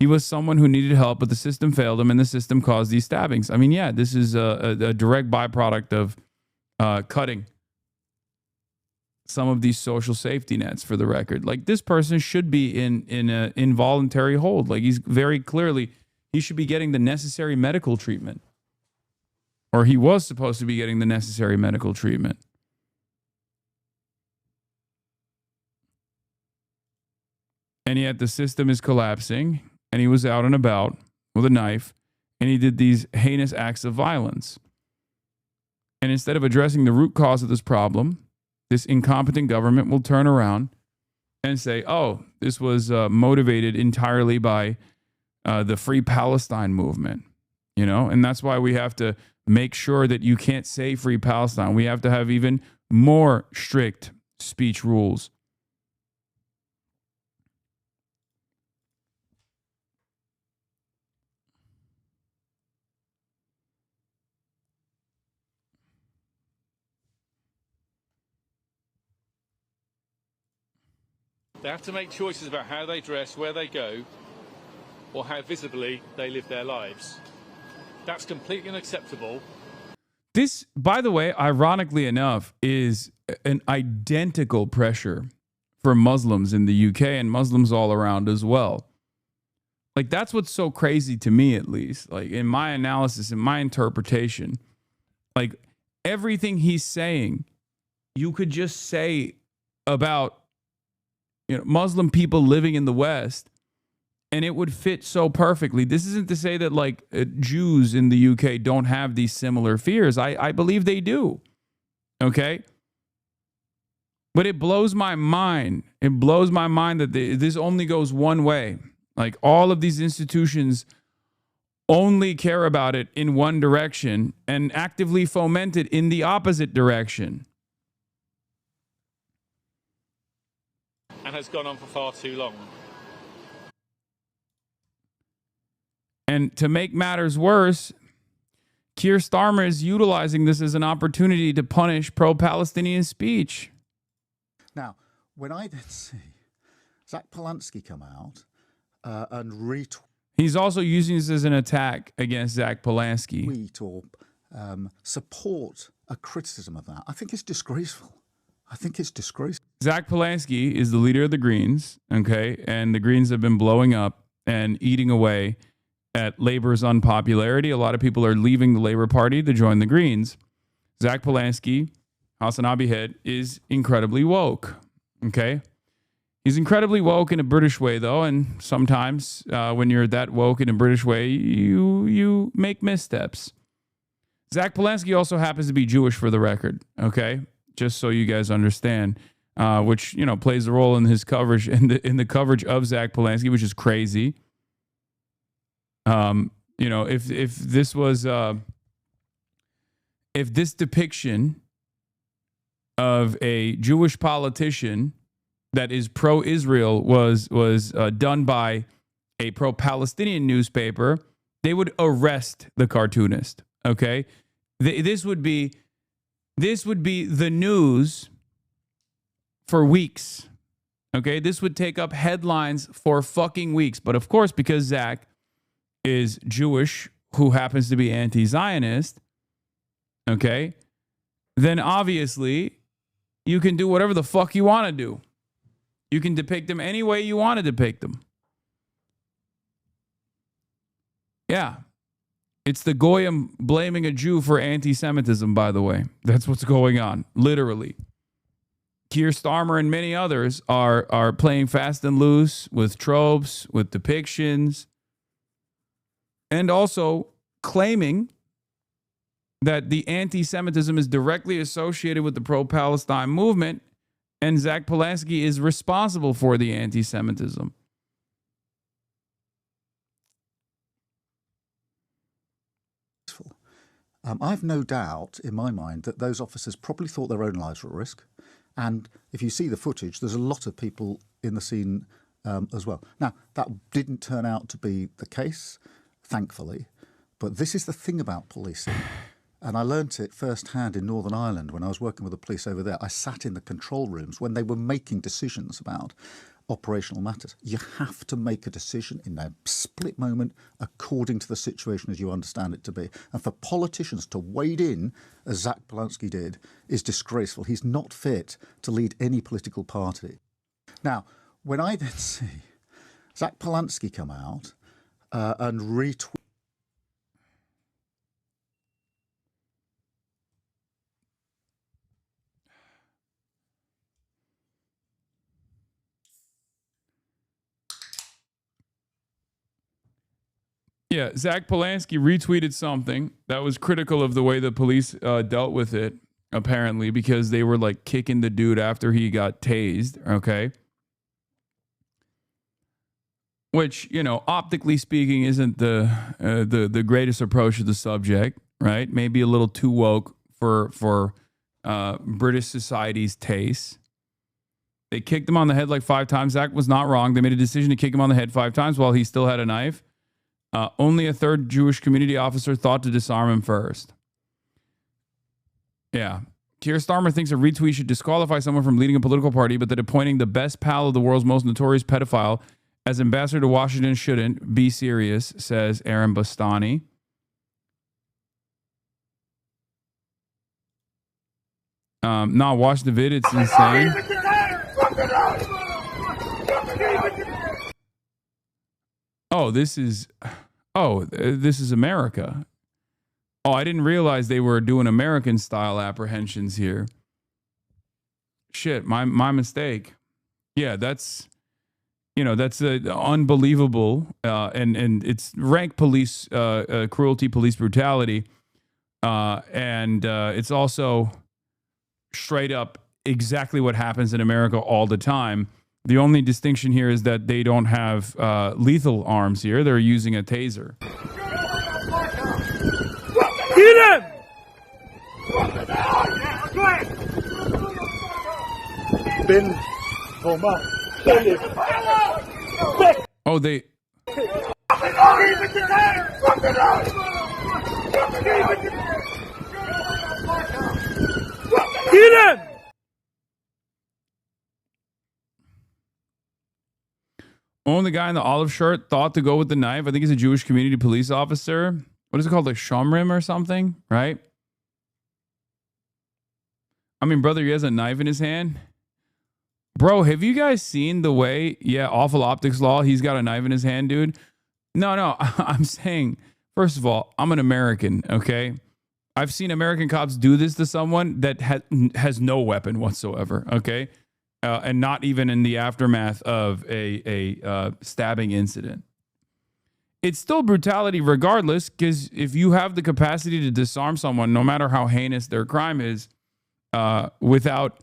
He was someone who needed help, but the system failed him, and the system caused these stabbings. I mean, yeah, this is a direct byproduct of cutting some of these social safety nets, for the record. Like, this person should be in an involuntary hold. Like, he's very clearly, he should be getting the necessary medical treatment. Or he was supposed to be getting the necessary medical treatment. And yet the system is collapsing, and he was out and about with a knife, and he did these heinous acts of violence. And instead of addressing the root cause of this problem, this incompetent government will turn around and say, oh, this was motivated entirely by the Free Palestine movement, and that's why we have to make sure that you can't say Free Palestine. We have to have even more strict speech rules. They have to make choices about how they dress, where they go, or how visibly they live their lives. That's completely unacceptable. This, by the way, ironically enough, is an identical pressure for Muslims in the UK and Muslims all around as well. Like, that's what's so crazy to me, at least. Like, in my analysis, in my interpretation, like, everything he's saying, you could just say about, you know, Muslim people living in the West, and it would fit so perfectly. This isn't to say that, like, Jews in the UK don't have these similar fears. I believe they do. Okay? But it blows my mind. It blows my mind that this only goes one way. Like, all of these institutions only care about it in one direction and actively foment it in the opposite direction. And has gone on for far too long. And to make matters worse, Keir Starmer is utilizing this as an opportunity to punish pro-Palestinian speech. Now, when I then see Zach Polanski come out and retweet, he's also using this as an attack against Zach Polanski. Tweet or support a criticism of that, I think it's disgraceful. I think it's disgraceful. Zach Polanski is the leader of the Greens, okay? And the Greens have been blowing up and eating away at Labor's unpopularity. A lot of people are leaving the Labor Party to join the Greens. Zach Polanski, HasanAbi May, is incredibly woke, okay? He's incredibly woke in a British way, though, and sometimes when you're that woke in a British way, you make missteps. Zach Polanski also happens to be Jewish, for the record, okay? Just so you guys understand, which, you know, plays a role in his coverage, in the coverage of Zach Polanski, which is crazy. You know, if this was if this depiction of a Jewish politician that is pro-Israel was done by a pro-Palestinian newspaper, they would arrest the cartoonist. Okay, this would be the news for weeks. Okay, this would take up headlines for fucking weeks. But of course, because Zach is Jewish, who happens to be anti-Zionist, okay, then obviously you can do whatever the fuck you want to do. You can depict them any way you want to depict them. Yeah. It's the Goyim blaming a Jew for anti-Semitism, by the way. That's what's going on, literally. Keir Starmer and many others are playing fast and loose with tropes, with depictions, and also claiming that the anti-Semitism is directly associated with the pro-Palestine movement, and Zach Polanski is responsible for the anti-Semitism. I've no doubt in my mind that those officers probably thought their own lives were at risk. And if you see the footage, there's a lot of people in the scene as well. Now, that didn't turn out to be the case, thankfully. But this is the thing about policing. And I learnt it firsthand in Northern Ireland when I was working with the police over there. I sat in the control rooms when they were making decisions about operational matters. You have to make a decision in that split moment according to the situation as you understand it to be. And for politicians to wade in, as Zach Polanski did, is disgraceful. He's not fit to lead any political party. Now, when I then see Zach Polanski come out and retweet, Yeah, Zach Polanski retweeted something that was critical of the way the police dealt with it, apparently, because they were like kicking the dude after he got tased, okay? Which, you know, optically speaking, isn't the greatest approach to the subject, right? Maybe a little too woke for British society's taste. They kicked him on the head like 5 times. Zach was not wrong. They made a decision to kick him on the head 5 times while he still had a knife. Only a third Jewish community officer thought to disarm him first. Yeah. Keir Starmer thinks a retweet should disqualify someone from leading a political party, but that appointing the best pal of the world's most notorious pedophile as ambassador to Washington shouldn't. Be serious, says Aaron Bastani. Nah, watch the vid. It's insane. this is America. Oh, I didn't realize they were doing American style apprehensions here. Shit, my mistake. Yeah, that's unbelievable, and it's rank police cruelty, police brutality, and it's also straight up exactly what happens in America all the time. The only distinction here is that they don't have lethal arms here. They're using a taser. Get him! Ben, Thomas. Oh, they. Get him! Only guy in the olive shirt thought to go with the knife. I think he's a Jewish community police officer. What is it called? Like Shomrim or something, right? I mean, brother, he has a knife in his hand. Bro, have you guys seen the way, awful optics law, he's got a knife in his hand, dude? No, I'm saying, first of all, I'm an American, okay? I've seen American cops do this to someone that has no weapon whatsoever, okay? And not even in the aftermath of a stabbing incident. It's still brutality regardless, because if you have the capacity to disarm someone, no matter how heinous their crime is, without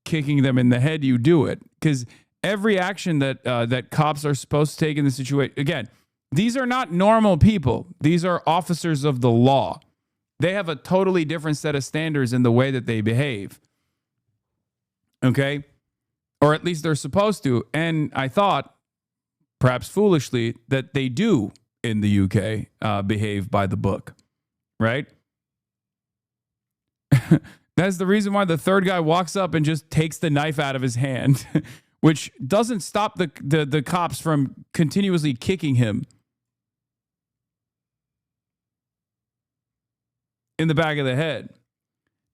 kicking them in the head, you do it. Because every action that cops are supposed to take in the situation, again, these are not normal people. These are officers of the law. They have a totally different set of standards in the way that they behave. Okay? Or at least they're supposed to. And I thought, perhaps foolishly, that they do in the UK behave by the book. Right? That's the reason why the third guy walks up and just takes the knife out of his hand, which doesn't stop the cops from continuously kicking him in the back of the head.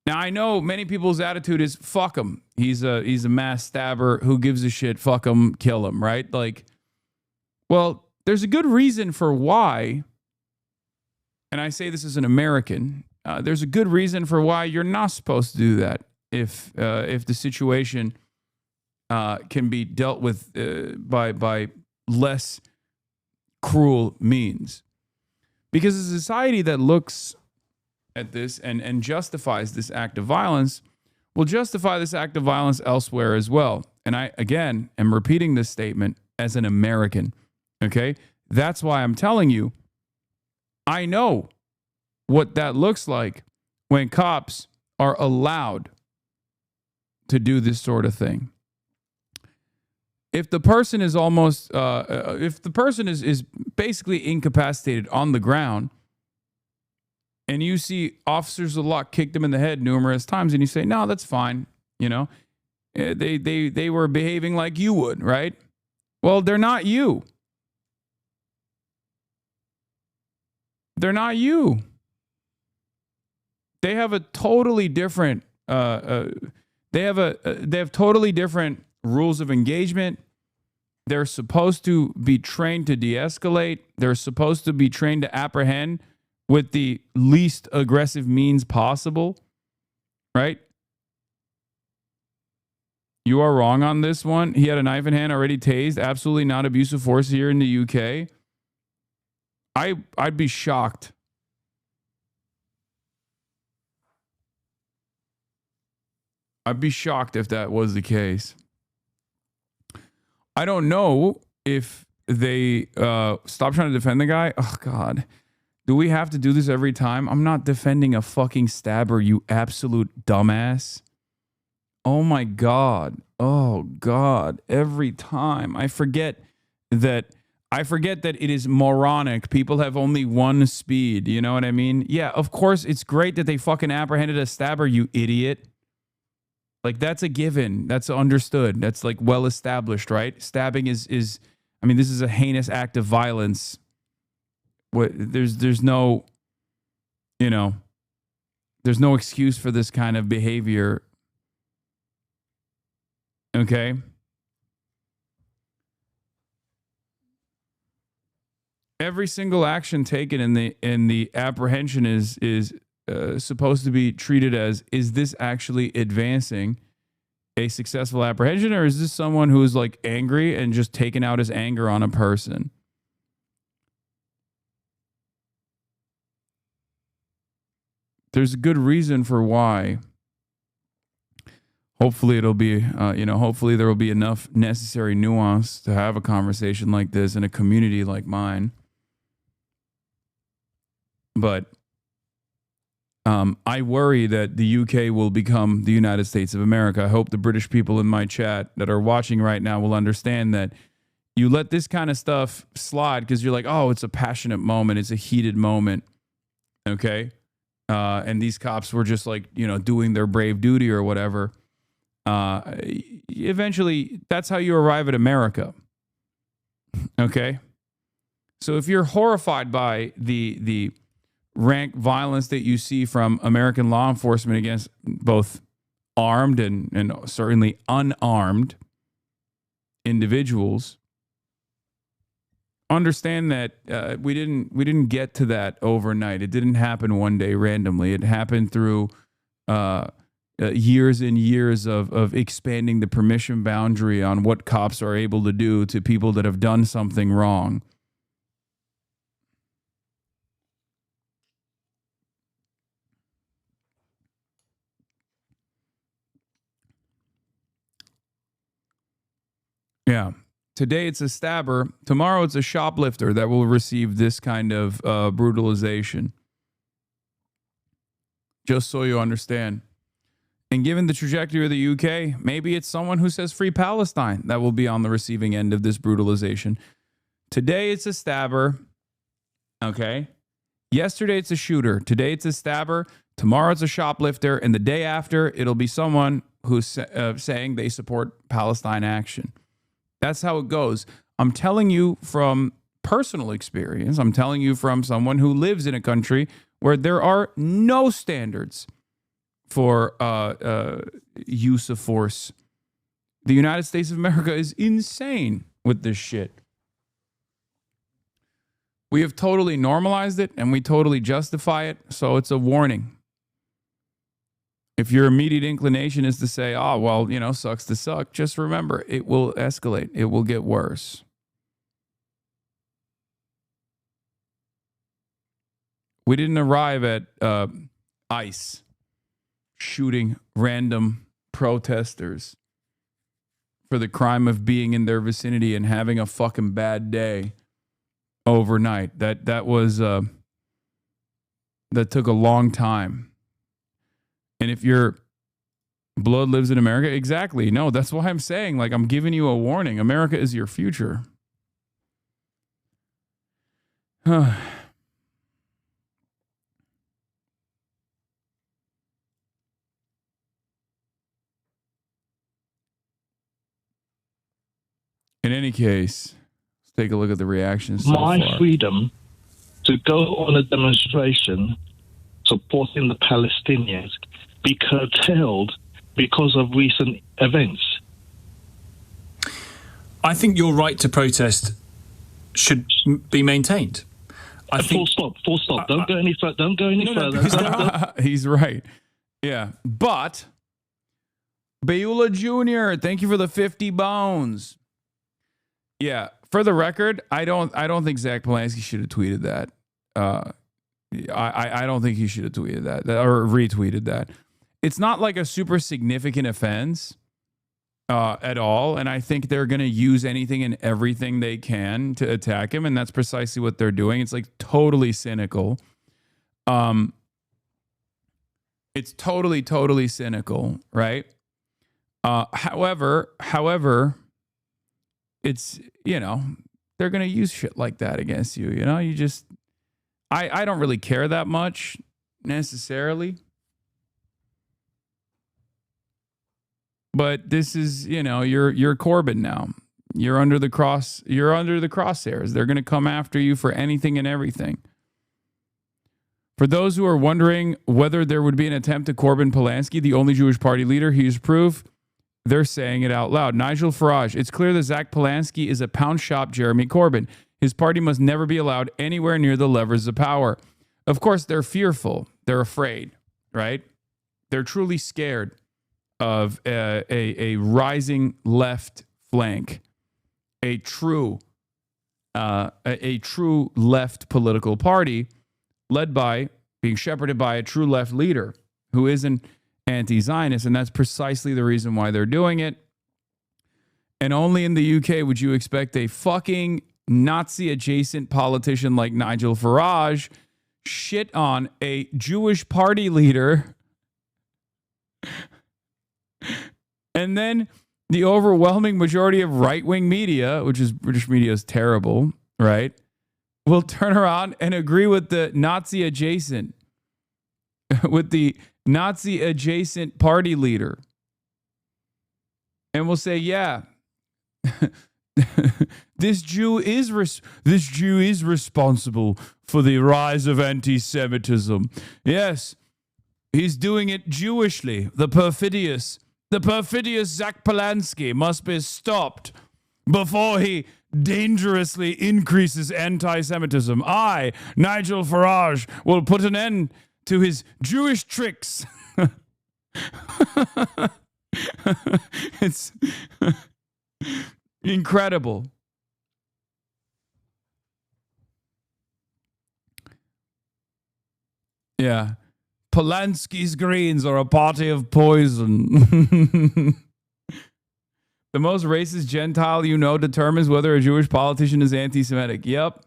Now, I know many people's attitude is, fuck him. He's a mass stabber. Who gives a shit? Fuck him. Kill him, right? Like, well, there's a good reason for why, and I say this as an American, there's a good reason for why you're not supposed to do that if the situation can be dealt with by less cruel means. Because a society that looks at this and justifies this act of violence will justify this act of violence elsewhere as well. And I, again, am repeating this statement as an American, okay? That's why I'm telling you, I know what that looks like when cops are allowed to do this sort of thing. If the person is almost, if the person is basically incapacitated on the ground, and you see officers of the law kick them in the head numerous times, and you say, no, that's fine, you know, they were behaving like you would, right? Well, they're not you. They're not you. They have a totally different. They have totally different rules of engagement. They're supposed to be trained to de-escalate. They're supposed to be trained to apprehend with the least aggressive means possible, right? You are wrong on this one. He had a knife in hand, already tased. Absolutely not abuse of force here in the UK. I'd be shocked. I'd be shocked if that was the case. I don't know if they stop trying to defend the guy. Oh, God. Do we have to do this every time? I'm not defending a fucking stabber, you absolute dumbass. Oh, my God. Oh, God. Every time. I forget that it is moronic. People have only one speed. You know what I mean? Yeah, of course, it's great that they fucking apprehended a stabber, you idiot. Like, that's a given. That's understood. That's, like, well established, right? Stabbing is I mean, this is a heinous act of violence. There's no, you know, there's no excuse for this kind of behavior. Okay? Every single action taken in the apprehension is supposed to be treated as, is this actually advancing a successful apprehension, or is this someone who is like angry and just taking out his anger on a person? There's a good reason for why. Hopefully it'll be, hopefully there will be enough necessary nuance to have a conversation like this in a community like mine. But I worry that the UK will become the United States of America. I hope the British people in my chat that are watching right now will understand that you let this kind of stuff slide because you're like, oh, it's a passionate moment. It's a heated moment. Okay. And these cops were just like, doing their brave duty or whatever. Eventually, that's how you arrive at America. Okay. So if you're horrified by the rank violence that you see from American law enforcement against both armed and certainly unarmed individuals, understand that we didn't get to that overnight. It didn't happen one day randomly. It happened through years and years of expanding the permission boundary on what cops are able to do to people that have done something wrong. Yeah. Today it's a stabber. Tomorrow it's a shoplifter that will receive this kind of brutalization. Just so you understand. And given the trajectory of the UK, maybe it's someone who says free Palestine that will be on the receiving end of this brutalization. Today it's a stabber. Okay. Yesterday it's a shooter. Today it's a stabber. Tomorrow it's a shoplifter. And the day after, it'll be someone who's saying they support Palestine action. That's how it goes. I'm telling you from personal experience. I'm telling you from someone who lives in a country where there are no standards for use of force. The United States of America is insane with this shit. We have totally normalized it and we totally justify it. So it's a warning. If your immediate inclination is to say, oh, well, sucks to suck, just remember, it will escalate. It will get worse. We didn't arrive at ICE shooting random protesters for the crime of being in their vicinity and having a fucking bad day overnight. That took a long time. And if your blood lives in America, exactly. No, that's why I'm saying, like, I'm giving you a warning. America is your future. In any case, let's take a look at the reactions so My far. freedom to go on a demonstration supporting the Palestinians be curtailed because of recent events. I think your right to protest should be maintained. Full stop. Don't go any further. Don't go any further. He's right. Yeah. But Beula Jr., thank you for the 50 bones. Yeah. For the record, I don't think Zach Polanski should have tweeted that. I don't think he should have tweeted that or retweeted that. It's not like a super significant offense at all. And I think they're going to use anything and everything they can to attack him. And that's precisely what they're doing. It's like totally cynical. It's totally cynical, right? However, it's, they're going to use shit like that against you. You just, I don't really care that much necessarily. But this is, you're Corbyn now. You're under the crosshairs. They're going to come after you for anything and everything. For those who are wondering whether there would be an attempt to Corbyn Polanski, the only Jewish party leader, he's proof. They're saying it out loud. Nigel Farage, it's clear that Zach Polanski is a pound shop Jeremy Corbyn. His party must never be allowed anywhere near the levers of power. Of course, they're fearful. They're afraid, right? They're truly scared of a rising left flank, a true left political party led by, being shepherded by a true left leader who is an anti-Zionist, and that's precisely the reason why they're doing it. And only in the UK would you expect a fucking Nazi-adjacent politician like Nigel Farage shit on a Jewish party leader, and then the overwhelming majority of right-wing media, which is British media, is terrible, right, will turn around and agree with the Nazi-adjacent party leader, and will say, yeah, this Jew is responsible for the rise of anti-Semitism. Yes, he's doing it Jewishly. The perfidious Zach Polanski must be stopped before he dangerously increases anti-Semitism. I, Nigel Farage, will put an end to his Jewish tricks. It's incredible. Yeah. Polanski's Greens are a party of poison. The most racist Gentile you know determines whether a Jewish politician is anti-Semitic. Yep.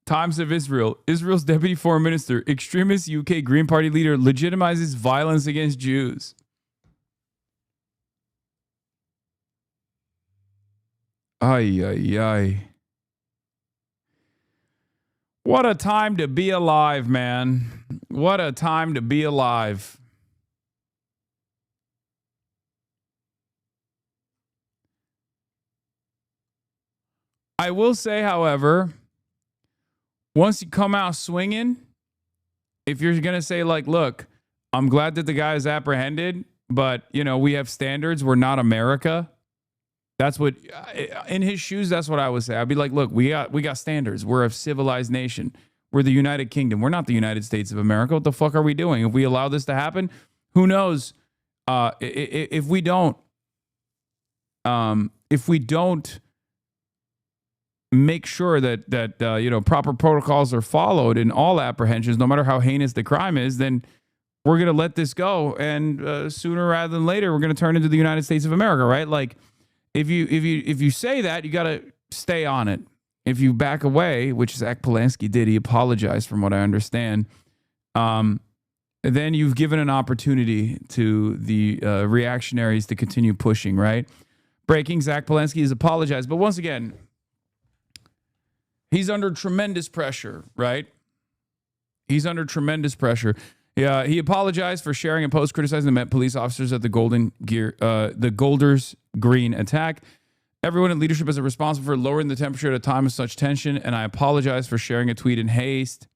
Times of Israel. Israel's deputy foreign minister, extremist UK Green Party leader, legitimizes violence against Jews. Ay, ay, ay. What a time to be alive, man. What a time to be alive. I will say, however, once you come out swinging, if you're going to say, like, look, I'm glad that the guy is apprehended, but, you know, we have standards. We're not America. That's what, in his shoes, that's what I would say. I'd be like, look, we got standards. We're a civilized nation. We're the United Kingdom. We're not the United States of America. What the fuck are we doing? If we allow this to happen, who knows? If we don't make sure that you know, proper protocols are followed in all apprehensions, no matter how heinous the crime is, then we're gonna let this go, and sooner rather than later, we're gonna turn into the United States of America, right? Like, if you say that, you gotta stay on it. If you back away, which Zach Polanski did, he apologized from what I understand. Then you've given an opportunity to the reactionaries to continue pushing, right? Breaking, Zach Polanski has apologized, but once again, he's under tremendous pressure, right? He's under tremendous pressure. Yeah, he apologized for sharing a post criticizing the Met police officers at the Golders Green attack. Everyone in leadership is responsible for lowering the temperature at a time of such tension, and I apologize for sharing a tweet in haste.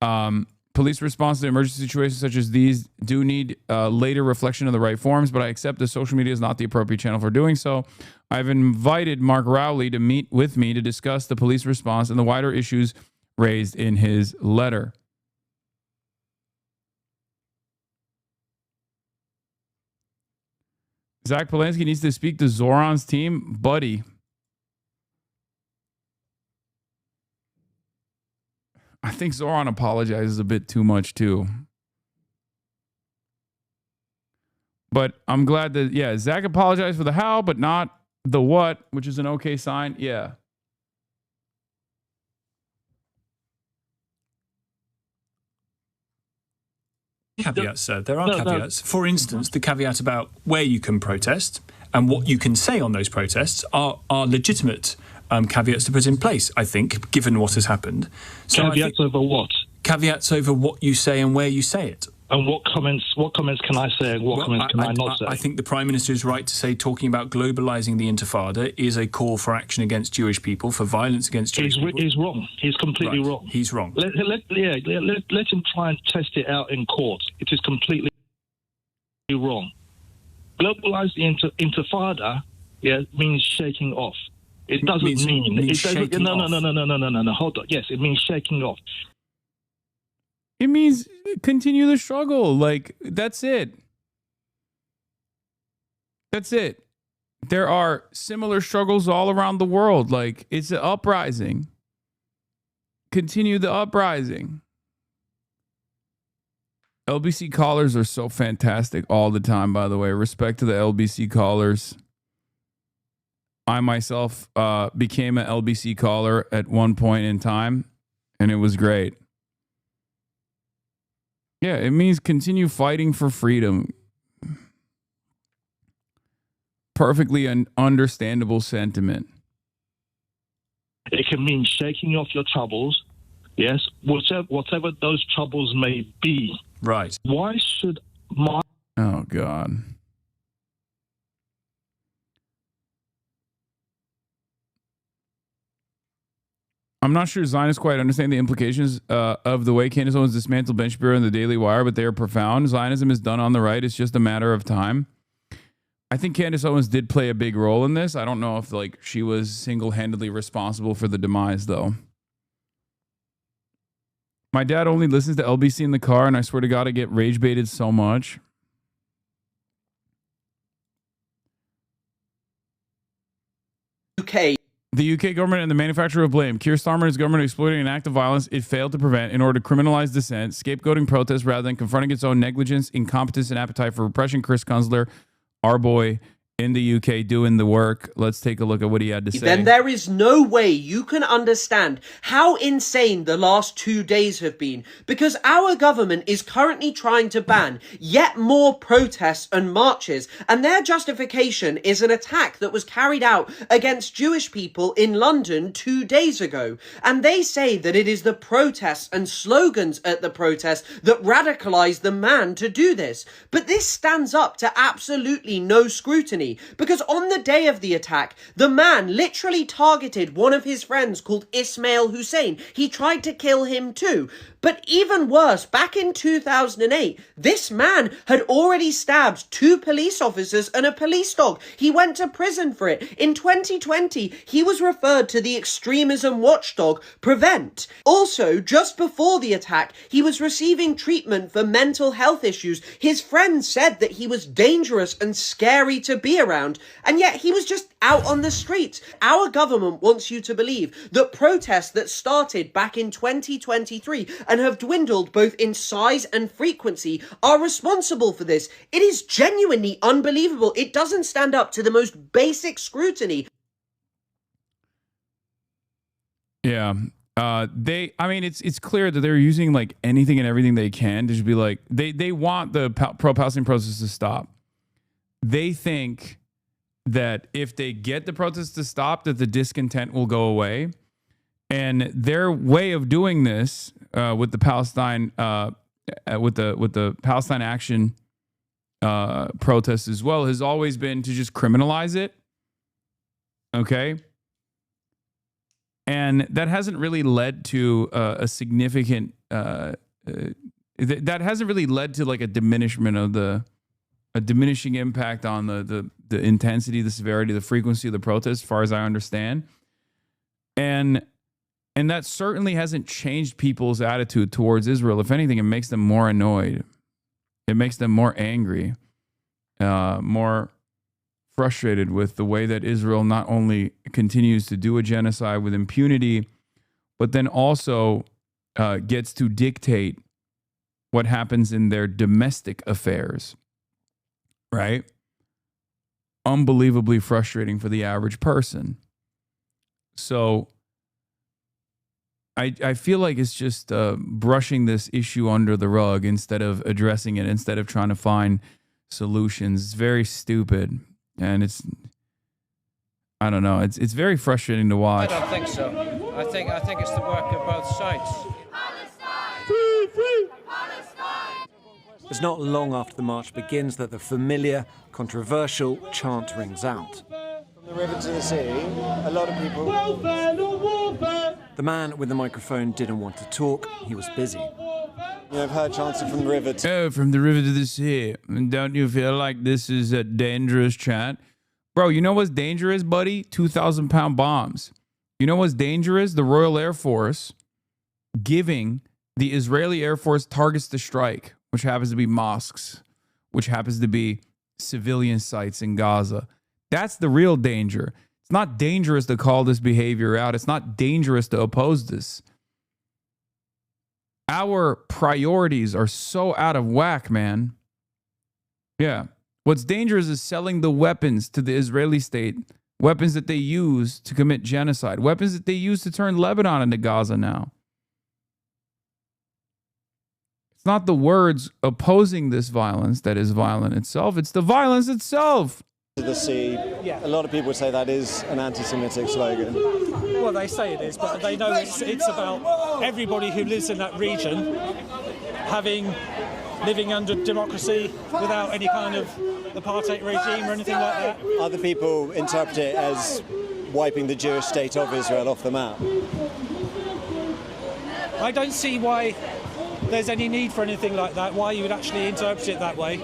Police response to emergency situations such as these do need later reflection of the right forms, but I accept that social media is not the appropriate channel for doing so. I've invited Mark Rowley to meet with me to discuss the police response and the wider issues raised in his letter. Zach Polanski needs to speak to Zoran's team. Buddy. I think Zoran apologizes a bit too much, too. But I'm glad that, yeah, Zach apologized for the how, but not the what, which is an okay sign. Yeah. Caveats, sir. There are caveats. For instance, the caveat about where you can protest and what you can say on those protests are legitimate caveats to put in place, I think, given what has happened. So caveats over what? Caveats over what you say and where you say it. And what comments can I say and what comments can I not say? I think the Prime Minister is right to say talking about globalising the Intifada is a call for action against Jewish people, for violence against Jewish people. He's wrong. He's completely wrong. He's wrong. Let him try and test it out in court. It is completely wrong. Globalise the Intifada, means shaking off. It doesn't mean no. Hold on. Yes, it means shaking off. It means continue the struggle. Like, that's it. That's it. There are similar struggles all around the world. Like, it's an uprising. Continue the uprising. LBC callers are so fantastic all the time, by the way. Respect to the LBC callers. I myself became an LBC caller at one point in time, and it was great. Yeah, it means continue fighting for freedom. Perfectly an understandable sentiment. It can mean shaking off your troubles, yes, whatever those troubles may be. Right. Why should my... Oh, God. I'm not sure Zionists quite understand the implications of the way Candace Owens dismantled Ben Shapiro and the Daily Wire, but they are profound. Zionism is done on the right. It's just a matter of time. I think Candace Owens did play a big role in this. I don't know if she was single-handedly responsible for the demise, though. My dad only listens to LBC in the car, and I swear to God, I get rage-baited so much. UK. The UK government and the manufacturer of blame. Keir Starmer and his government exploiting an act of violence it failed to prevent in order to criminalize dissent, scapegoating protests rather than confronting its own negligence, incompetence, and appetite for repression. Chris Kunzler, our boy in the UK, doing the work. Let's take a look at what he had to say. Then there is no way you can understand how insane the last 2 days have been, because our government is currently trying to ban yet more protests and marches, and their justification is an attack that was carried out against Jewish people in London 2 days ago. And they say that it is the protests and slogans at the protests that radicalized the man to do this. But this stands up to absolutely no scrutiny, because on the day of the attack, the man literally targeted one of his friends called Ismail Hussein. He tried to kill him too. But even worse, back in 2008, this man had already stabbed 2 police officers and a police dog. He went to prison for it. In 2020, he was referred to the extremism watchdog Prevent. Also, just before the attack, he was receiving treatment for mental health issues. His friends said that he was dangerous and scary to be around, and yet he was just out on the streets. Our government wants you to believe that protests that started back in 2023 and have dwindled both in size and frequency are responsible for this. It is genuinely unbelievable. It doesn't stand up to the most basic scrutiny. Yeah. I mean, it's clear that they're using anything and everything they can to just be they want the pro-Palestinian protests to stop. They think that if they get the protests to stop, that the discontent will go away. And their way of doing this with the Palestine with the Palestine Action protests as well has always been to just criminalize it. Okay. And that hasn't really led to a significant that hasn't really led to a diminishment of a diminishing impact on the intensity, the severity, the frequency of the protests, as far as I understand. And that certainly hasn't changed people's attitude towards Israel. If anything, it makes them more annoyed. It makes them more angry, more frustrated with the way that Israel not only continues to do a genocide with impunity, but then also gets to dictate what happens in their domestic affairs. Right? Unbelievably frustrating for the average person. So I feel like it's just brushing this issue under the rug instead of addressing it, instead of trying to find solutions. It's very stupid. And I don't know, it's very frustrating to watch. I don't think so. I think it's the work of both sides. It's not long after the march begins that the familiar, controversial chant rings out. From the river to the sea, a lot of people... The man with the microphone didn't want to talk, he was busy. I've heard chanting from the river to... Oh, from the river to the sea. Don't you feel like this is a dangerous chant? Bro, you know what's dangerous, buddy? 2,000-pound bombs. You know what's dangerous? The Royal Air Force giving the Israeli Air Force targets to strike, which happens to be mosques, which happens to be civilian sites in Gaza. That's the real danger. It's not dangerous to call this behavior out. It's not dangerous to oppose this. Our priorities are so out of whack, man. Yeah. What's dangerous is selling the weapons to the Israeli state, weapons that they use to commit genocide, weapons that they use to turn Lebanon into Gaza now. It's not the words opposing this violence that is violent itself. It's the violence itself. To the sea, a lot of people say that is an anti-Semitic slogan. Well, they say it is, but they know it's about everybody who lives in that region living under democracy without any kind of apartheid regime or anything like that. Other people interpret it as wiping the Jewish state of Israel off the map. I don't see why there's any need for anything like that, why you would actually interpret it that way.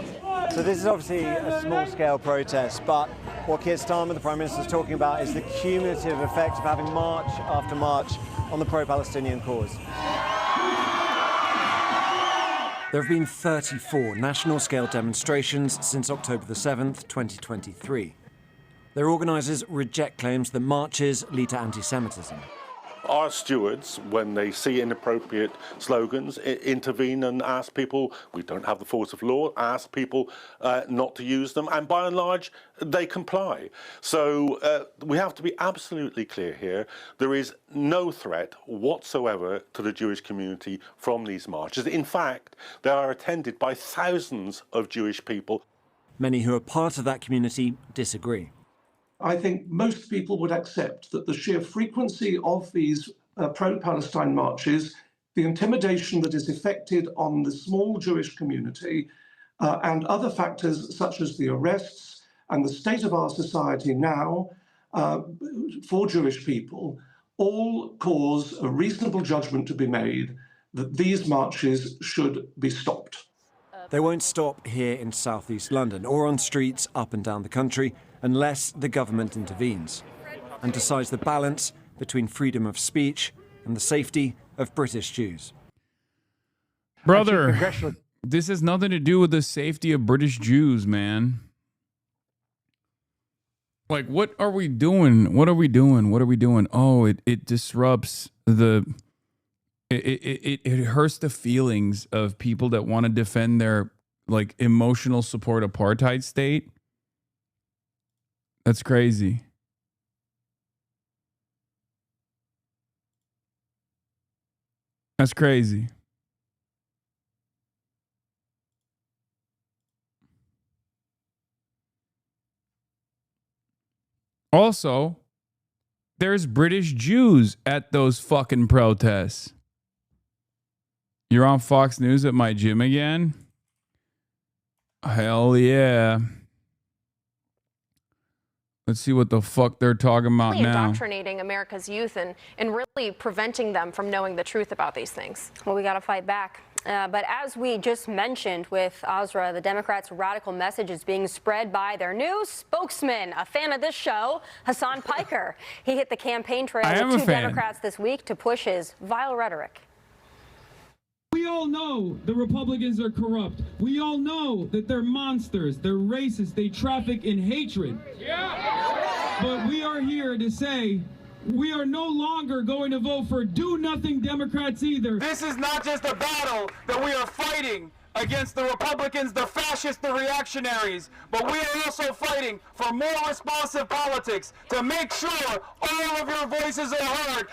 So this is obviously a small-scale protest, but what Keir Starmer, the Prime Minister, is talking about is the cumulative effect of having march after march on the pro-Palestinian cause. There have been 34 national-scale demonstrations since October the 7th, 2023. Their organisers reject claims that marches lead to anti-Semitism. Our stewards, when they see inappropriate slogans, intervene and ask people, we don't have the force of law, ask people not to use them, and by and large, they comply. So we have to be absolutely clear here. There is no threat whatsoever to the Jewish community from these marches. In fact, they are attended by thousands of Jewish people. Many who are part of that community disagree. I think most people would accept that the sheer frequency of these pro-Palestine marches, the intimidation that is effected on the small Jewish community, and other factors such as the arrests and the state of our society now for Jewish people, all cause a reasonable judgment to be made that these marches should be stopped. They won't stop here in southeast London or on streets up and down the country unless the government intervenes and decides the balance between freedom of speech and the safety of British Jews. Brother, this has nothing to do with the safety of British Jews, man. Like, what are we doing? What are we doing? What are we doing? Oh, it disrupts the... It hurts the feelings of people that want to defend their, like, emotional support apartheid state. That's crazy. That's crazy. Also, there's British Jews at those fucking protests. You're on Fox News at my gym again? Hell yeah. Let's see what the fuck they're talking about now. Indoctrinating America's youth and really preventing them from knowing the truth about these things. Well, we got to fight back. But as we just mentioned with Azra, the Democrats' radical message is being spread by their new spokesman, a fan of this show, Hasan Piker. He hit the campaign trail with two Democrats this week to push his vile rhetoric. We all know the Republicans are corrupt. We all know that they're monsters, they're racist, they traffic in hatred. Yeah. But we are here to say we are no longer going to vote for do-nothing Democrats either. This is not just a battle that we are fighting against the Republicans, the fascists, the reactionaries, but we are also fighting for more responsive politics to make sure all of your voices are heard.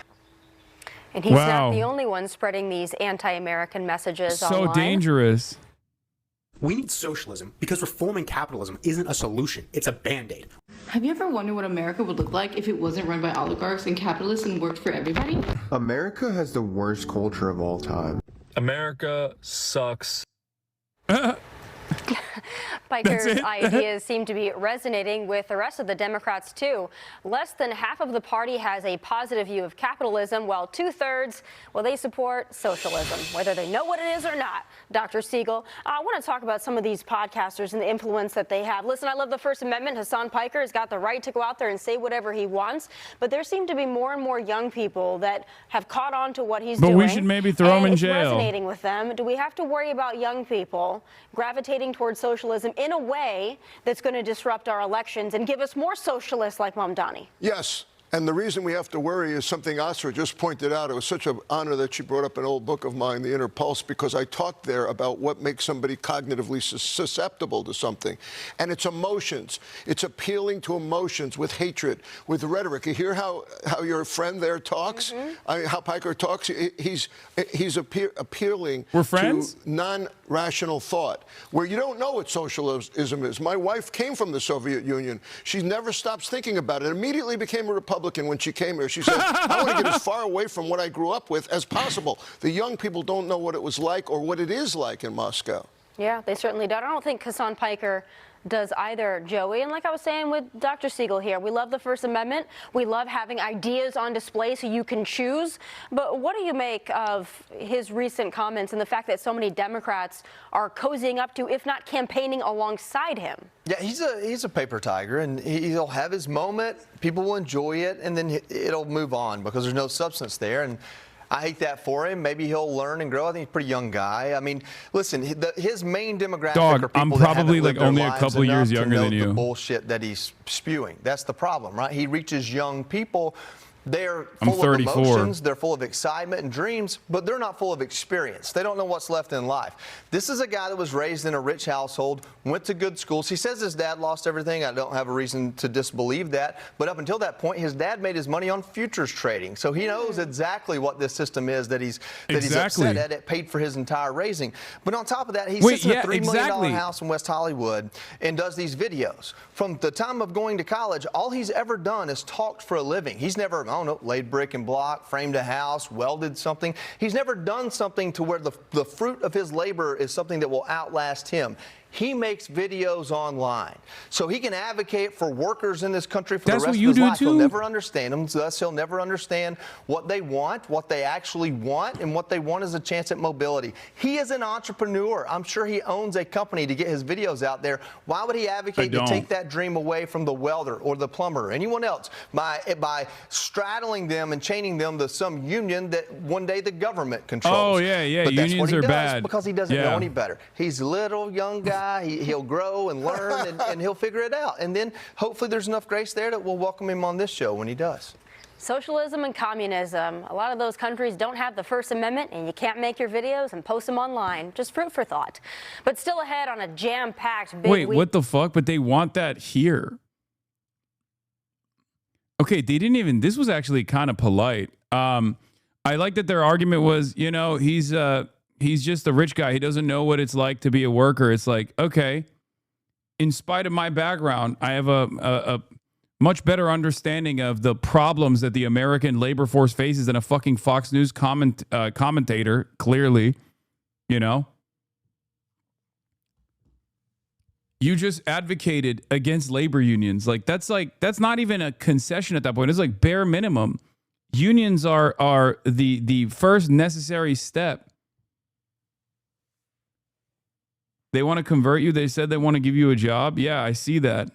And he's not the only one spreading these anti-American messages online. So dangerous. We need socialism because reforming capitalism isn't a solution. It's a Band-Aid. Have you ever wondered what America would look like if it wasn't run by oligarchs and capitalists and worked for everybody? America has the worst culture of all time. America sucks. Piker's ideas seem to be resonating with the rest of the Democrats, too. Less than half of the party has a positive view of capitalism, while 2/3, well, they support socialism, whether they know what it is or not. Dr. Siegel, I want to talk about some of these podcasters and the influence that they have. Listen, I love the First Amendment. Hasan Piker has got the right to go out there and say whatever he wants, but there seem to be more and more young people that have caught on to what he's doing. But we should maybe throw him in jail. Resonating with them. Do we have to worry about young people gravitating towards socialism in a way that's going to disrupt our elections and give us more socialists like Mamdani? Yes. And the reason we have to worry is something Asra just pointed out. It was such an honor that she brought up an old book of mine, The Inner Pulse, because I talked there about what makes somebody cognitively susceptible to something. And it's emotions. It's appealing to emotions with hatred, with rhetoric. You hear how your friend there talks? How Piker talks? He's appealing to non-rational thought, where you don't know what socialism is. My wife came from the Soviet Union. She never stops thinking about it. Immediately became a Republican when she came here. She said, I want to get as far away from what I grew up with as possible. The young people don't know what it was like or what it is like in Moscow. Yeah, they certainly don't. I don't think Hasan Piker does either, Joey. And like I was saying with Dr. Siegel here, we love the First Amendment. We love having ideas on display so you can choose. But what do you make of his recent comments and the fact that so many Democrats are cozying up to, if not campaigning alongside him? Yeah, he's a paper tiger, and he'll have his moment. People will enjoy it, and then it'll move on because there's no substance there. And I hate that for him. Maybe he'll learn and grow. I think he's a pretty young guy. I mean, listen, his main demographic are people I'm that probably haven't lived like only their a lives couple enough years to younger know than you. the bullshit that he's spewing. That's the problem, right? He reaches young people. They're full of emotions, they're full of excitement and dreams, but they're not full of experience. They don't know what's left in life. This is a guy that was raised in a rich household, went to good schools. He says his dad lost everything. I don't have a reason to disbelieve that. But up until that point, his dad made his money on futures trading. So he knows exactly what this system is that he's upset at. It paid for his entire raising. But on top of that, he sits in a $3 million house in West Hollywood and does these videos. From the time of going to college, all he's ever done is talked for a living. He's never, I don't know, laid brick and block, framed a house, welded something. He's never done something to where the fruit of his labor is something that will outlast him. He makes videos online, so he can advocate for workers in this country for the rest of his life. He'll never understand them, thus he'll never understand what they want, what they actually want, and what they want is a chance at mobility. He is an entrepreneur. I'm sure he owns a company to get his videos out there. Why would he advocate to take that dream away from the welder or the plumber or anyone else by straddling them and chaining them to some union that one day the government controls? Oh, yeah, but unions that's what he are does bad. because he doesn't know any better. He's a little young guy. He'll grow and learn, and he'll figure it out. And then hopefully there's enough grace there that we'll welcome him on this show when he does. Socialism and communism. A lot of those countries don't have the First Amendment, and you can't make your videos and post them online. Just fruit for thought. But still ahead on a jam-packed big week. Wait, what the fuck? But they want that here. Okay, they didn't even, this was actually kind of polite. I like that their argument was, you know, he's just a rich guy. He doesn't know what it's like to be a worker. It's like, okay, in spite of my background, I have a much better understanding of the problems that the American labor force faces than a fucking Fox News commentator, clearly, you know? You just advocated against labor unions. That's not even a concession at that point. It's like bare minimum. Unions are the first necessary step. They want to convert you. They said they want to give you a job. Yeah, I see that.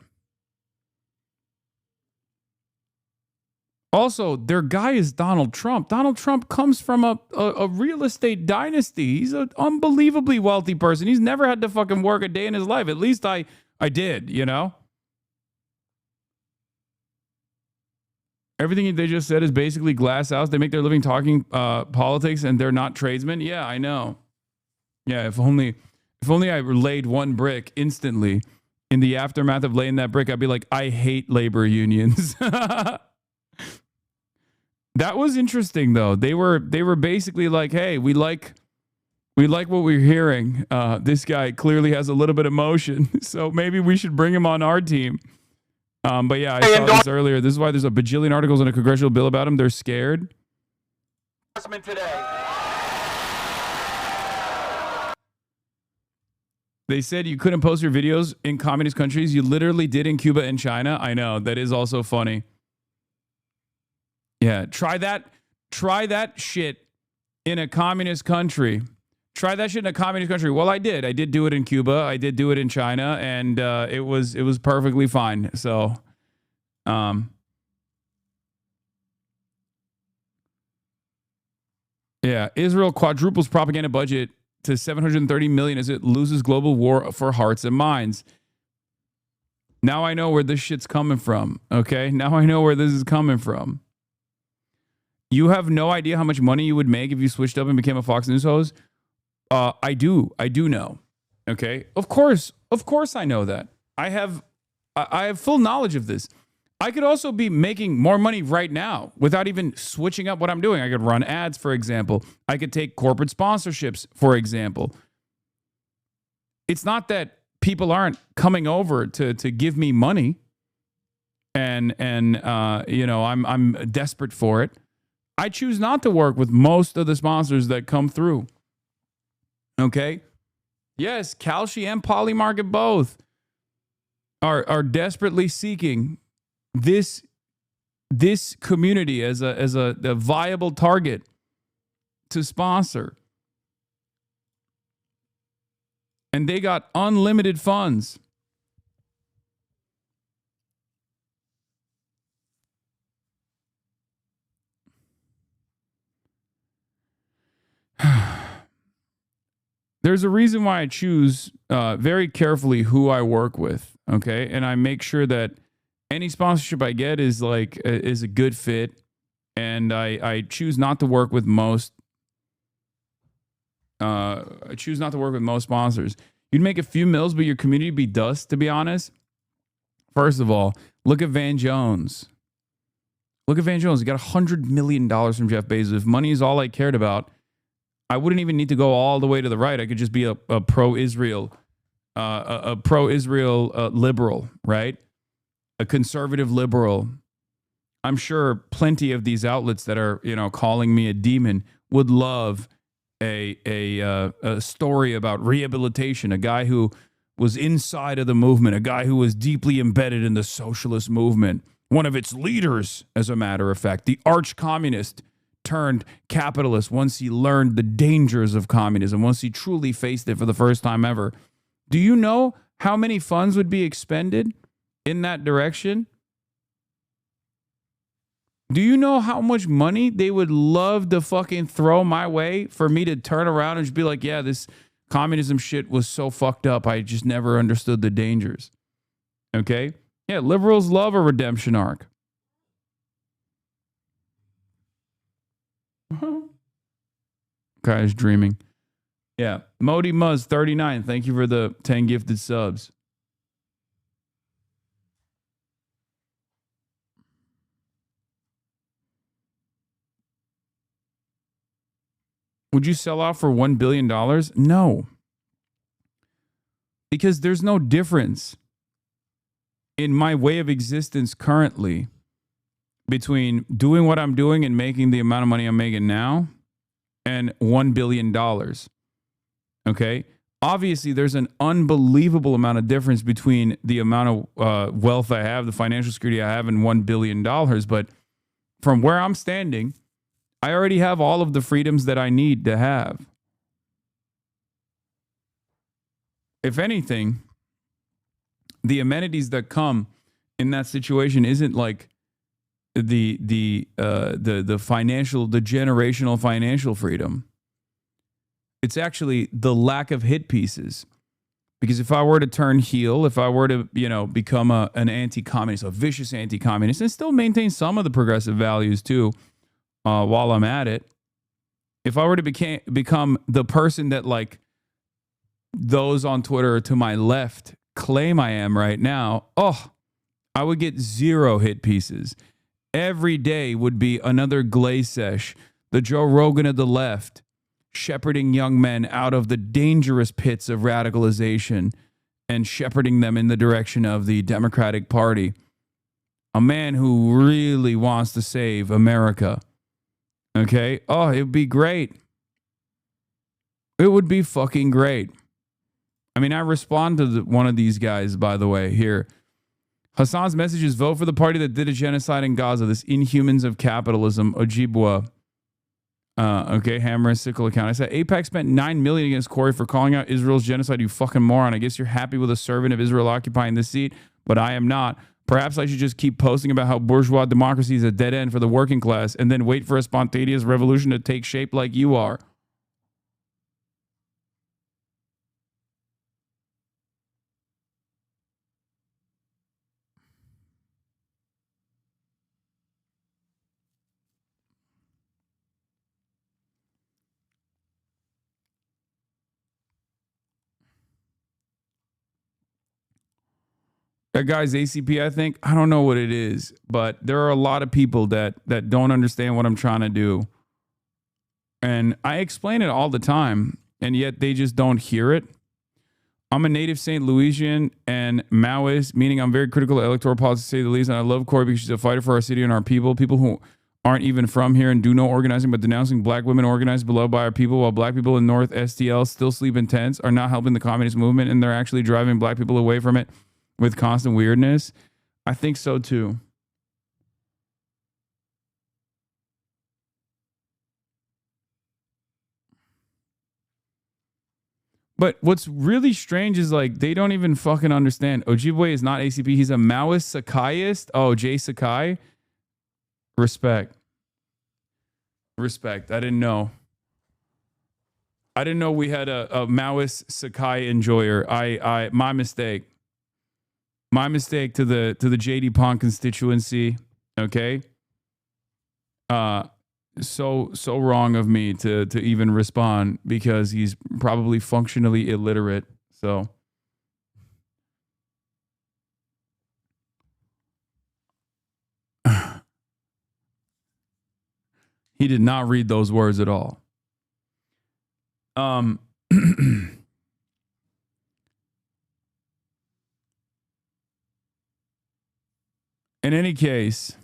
Also, their guy is Donald Trump. Donald Trump comes from a real estate dynasty. He's an unbelievably wealthy person. He's never had to fucking work a day in his life. At least I did, you know? Everything they just said is basically glass house. They make their living talking politics, and they're not tradesmen. Yeah, I know. Yeah, if only I laid one brick instantly in the aftermath of laying that brick, I'd be like, I hate labor unions. That was interesting, though. They were basically like, hey, we like what we're hearing. This guy clearly has a little bit of emotion, so maybe we should bring him on our team. But yeah, I saw this earlier. This is why there's a bajillion articles in a congressional bill about him. They're scared. Today. They said you couldn't post your videos in communist countries. You literally did in Cuba and China. I know. That is also funny. Yeah, try that shit in a communist country. Try that shit in a communist country. Well, I did. I did do it in Cuba. I did do it in China, and it was perfectly fine. So, yeah, Israel quadruples propaganda budget to $730 million as it loses global war for hearts and minds. Now I know where this shit's coming from. Okay, now I know where this is coming from. You have no idea how much money you would make if you switched up and became a Fox News host. I do know. Okay, of course I know that. I have full knowledge of this. I could also be making more money right now without even switching up what I'm doing. I could run ads, for example. I could take corporate sponsorships, for example. It's not that people aren't coming over to give me money, and you know, I'm desperate for it. I choose not to work with most of the sponsors that come through. Okay? Yes, Kalshi and Polymarket both are desperately seeking this community as a viable target to sponsor. And they got unlimited funds. There's a reason why I choose very carefully who I work with, okay? And I make sure that any sponsorship I get is a good fit, and I choose not to work with most. I choose not to work with most sponsors. You'd make a few mils, but your community would be dust. To be honest, first of all, look at Van Jones. Look at Van Jones. He got $100 million from Jeff Bezos. If money is all I cared about, I wouldn't even need to go all the way to the right. I could just be a pro-Israel, liberal, right? A conservative liberal. I'm sure plenty of these outlets that are, you know, calling me a demon would love a story about rehabilitation, a guy who was inside of the movement, a guy who was deeply embedded in the socialist movement, one of its leaders, as a matter of fact, the arch communist turned capitalist once he learned the dangers of communism, once he truly faced it for the first time ever. Do you know how many funds would be expended in that direction? Do you know how much money they would love to fucking throw my way for me to turn around and just be like, yeah, this communism shit was so fucked up. I just never understood the dangers. Okay? Yeah, liberals love a redemption arc. Guy's dreaming. Yeah. Modi Muzz 39. Thank you for the 10 gifted subs. Would you sell off for $1 billion? No. Because there's no difference in my way of existence currently between doing what I'm doing and making the amount of money I'm making now and $1 billion. Okay? Obviously, there's an unbelievable amount of difference between the amount of wealth I have, the financial security I have, and $1 billion. But from where I'm standing, I already have all of the freedoms that I need to have. If anything, the amenities that come in that situation isn't like the financial, the generational financial freedom. It's actually the lack of hit pieces. Because if I were to turn heel, if I were to, you know, become an anti-communist, a vicious anti-communist, and still maintain some of the progressive values too, while I'm at it, if I were to become the person that like those on Twitter to my left claim I am right now, I would get 0 hit pieces. Every day would be another Glaze sesh, the Joe Rogan of the left, shepherding young men out of the dangerous pits of radicalization and shepherding them in the direction of the Democratic Party. A man who really wants to save America. Okay? Oh, it would be great. It would be fucking great. I mean, I respond to one of these guys, by the way, here. Hasan's message is vote for the party that did a genocide in Gaza, this inhumans of capitalism, Ojibwa. Okay, Hammer and Sickle account. I said AIPAC spent $9 million against Corey for calling out Israel's genocide, you fucking moron. I guess you're happy with a servant of Israel occupying this seat, but I am not. Perhaps I should just keep posting about how bourgeois democracy is a dead end for the working class and then wait for a spontaneous revolution to take shape like you are. That guy's ACP, I think. I don't know what it is, but there are a lot of people that don't understand what I'm trying to do. And I explain it all the time, and yet they just don't hear it. I'm a native St. Louisian and Maoist, meaning I'm very critical of electoral politics, to say the least, and I love Corey because she's a fighter for our city and our people. People who aren't even from here and do no organizing, but denouncing black women organized beloved by our people, while black people in North STL still sleep in tents, are not helping the communist movement, and they're actually driving black people away from it with constant weirdness. I think so too. But what's really strange is like they don't even fucking understand. Ojibwe is not ACP. He's a Maoist Sakaiist. Oh, Jay Sakai. Respect. Respect. I didn't know. I didn't know we had a Maoist Sakai enjoyer. My mistake. My mistake to the JD Pond constituency. Okay. So wrong of me to even respond because he's probably functionally illiterate. So he did not read those words at all. In any case,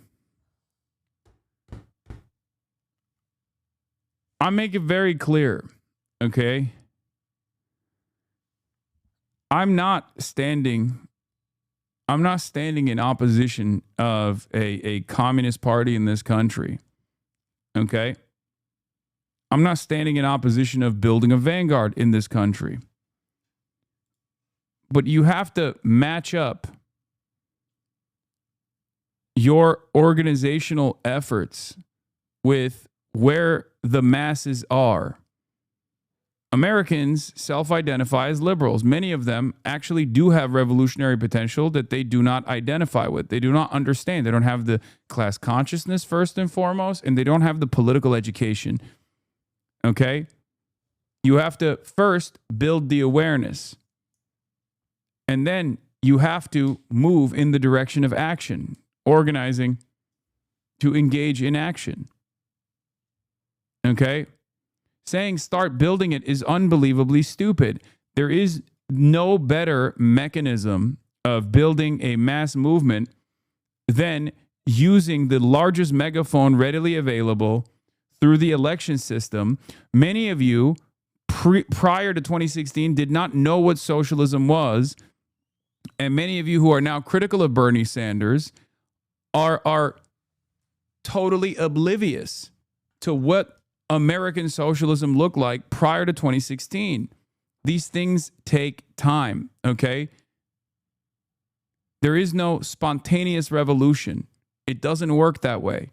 I make it very clear, okay? I'm not standing in opposition of a communist party in this country, okay? I'm not standing in opposition of building a vanguard in this country. But you have to match up your organizational efforts with where the masses are. Americans self-identify as liberals. Many of them actually do have revolutionary potential that they do not identify with. They do not understand. They don't have the class consciousness first and foremost, and they don't have the political education. Okay? You have to first build the awareness. And then you have to move in the direction of action, organizing to engage in action. Okay? Saying start building it is unbelievably stupid. There is no better mechanism of building a mass movement than using the largest megaphone readily available through the election system. Many of you prior to 2016 did not know what socialism was, and many of you who are now critical of Bernie Sanders are totally oblivious to what American socialism looked like prior to 2016. These things take time, okay? There is no spontaneous revolution. It doesn't work that way.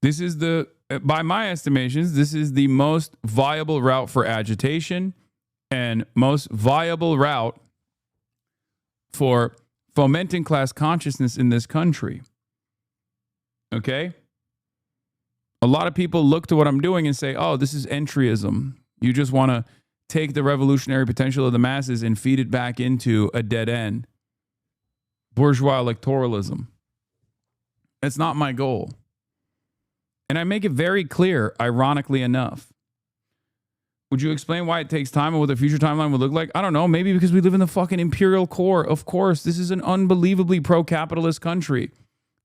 This is by my estimations, this is the most viable route for agitation and most viable route for fomenting class consciousness in this country. Okay? A lot of people look to what I'm doing and say, oh, this is entryism. You just want to take the revolutionary potential of the masses and feed it back into a dead end. Bourgeois electoralism. That's not my goal. And I make it very clear, ironically enough. Would you explain why it takes time and what the future timeline would look like? I don't know. Maybe because we live in the fucking imperial core. Of course, this is an unbelievably pro-capitalist country.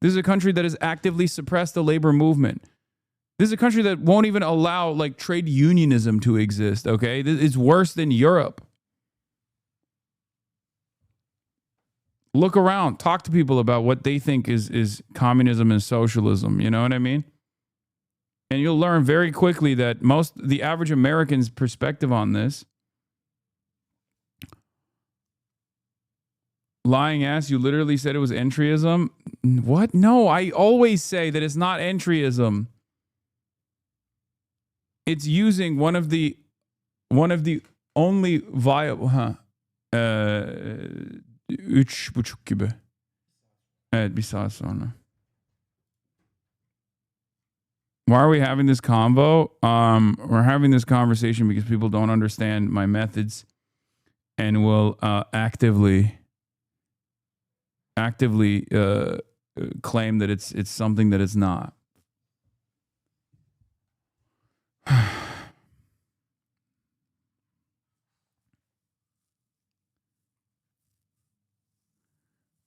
This is a country that has actively suppressed the labor movement. This is a country that won't even allow like trade unionism to exist, okay? It's worse than Europe. Look around, talk to people about what they think is communism and socialism, you know what I mean? And you'll learn very quickly that the average American's perspective on this. Lying ass, you literally said it was entryism. What? No, I always say that it's not entryism. It's using one of the only viable, üç buçuk gibi. Evet, bir saat sonra. Why are we having this convo? We're having this conversation because people don't understand my methods and will actively claim that it's something that it's not.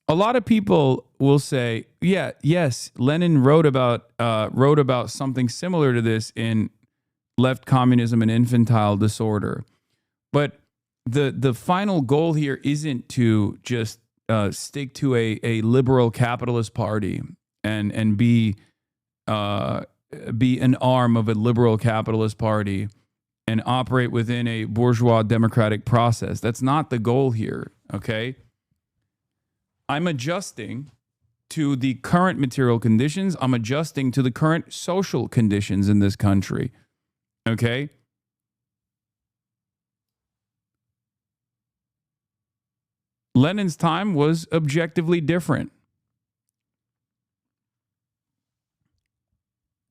A lot of people will say, yes, Lenin wrote about something similar to this in Left Communism and Infantile Disorder. But the final goal here isn't to just stick to a liberal capitalist party and be an arm of a liberal capitalist party and operate within a bourgeois democratic process. That's not the goal here, okay? I'm adjusting to the current material conditions. I'm adjusting to the current social conditions in this country. Okay? Lenin's time was objectively different.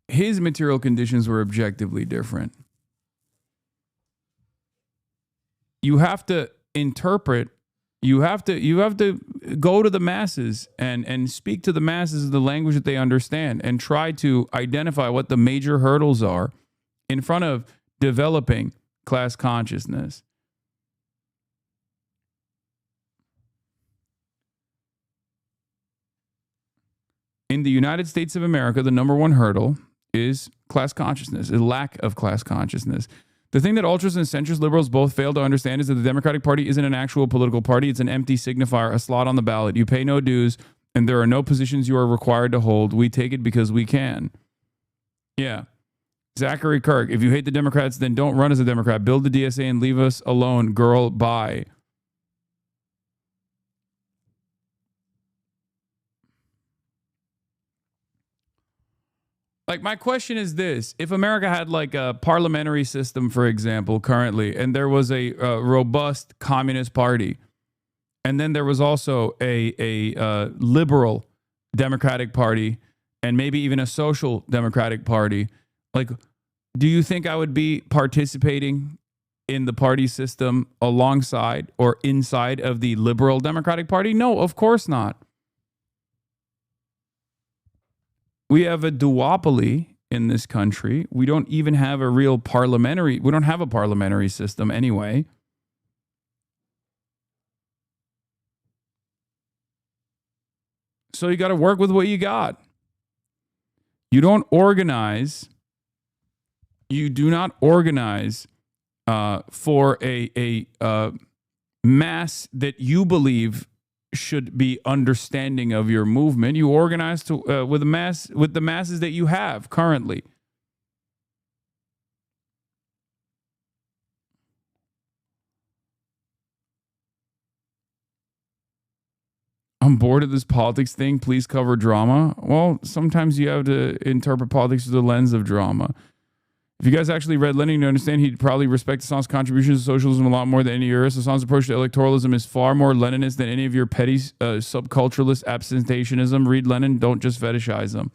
His material conditions were objectively different. You have to interpret. You have to go to the masses and speak to the masses in the language that they understand and try to identify what the major hurdles are in front of developing class consciousness. In the United States of America, the number one hurdle is class consciousness, a lack of class consciousness. The thing that ultras and centrist liberals both fail to understand is that the Democratic Party isn't an actual political party. It's an empty signifier, a slot on the ballot. You pay no dues, and there are no positions you are required to hold. We take it because we can. Yeah. Zachary Kirk, if you hate the Democrats, then don't run as a Democrat. Build the DSA and leave us alone. Girl, bye. Like, my question is this. If America had like a parliamentary system, for example, currently, and there was a robust communist party, and then there was also a liberal Democratic Party, and maybe even a social Democratic Party, like, do you think I would be participating in the party system alongside or inside of the liberal Democratic Party? No, of course not. We have a duopoly in this country. We don't even have a real parliamentary. We don't have a parliamentary system anyway. So you got to work with what you got. You don't organize. You do not organize for a mass that you believe should be understanding of your movement. You organize to with the masses that you have currently. I'm bored of this politics thing. Please cover drama. Well, sometimes you have to interpret politics through the lens of drama. If you guys actually read Lenin, you understand he'd probably respect Hasan's contributions to socialism a lot more than any of yours. Hasan's approach to electoralism is far more Leninist than any of your petty subculturalist abstentionism. Read Lenin, don't just fetishize him.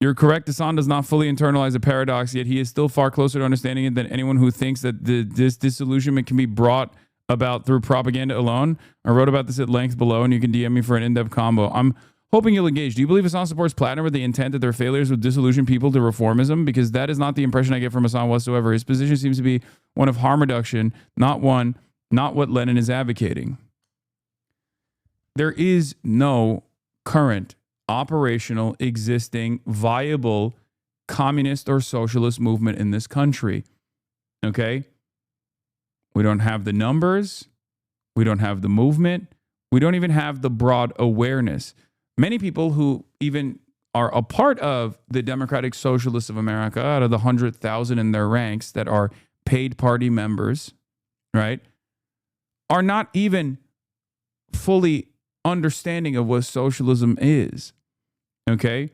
You're correct. Hasan does not fully internalize a paradox, yet he is still far closer to understanding it than anyone who thinks that this disillusionment can be brought about through propaganda alone. I wrote about this at length below, and you can DM me for an in-depth combo. I'm Hoping you'll engage. Do you believe Hasan supports Platinum with the intent that their failures would disillusion people to reformism? Because that is not the impression I get from Hasan whatsoever. His position seems to be one of harm reduction, not what Lenin is advocating. There is no current, operational, existing, viable communist or socialist movement in this country. Okay? We don't have the numbers. We don't have the movement. We don't even have the broad awareness. Many people who even are a part of the Democratic Socialists of America, out of the 100,000 in their ranks that are paid party members, right, are not even fully understanding of what socialism is. Okay?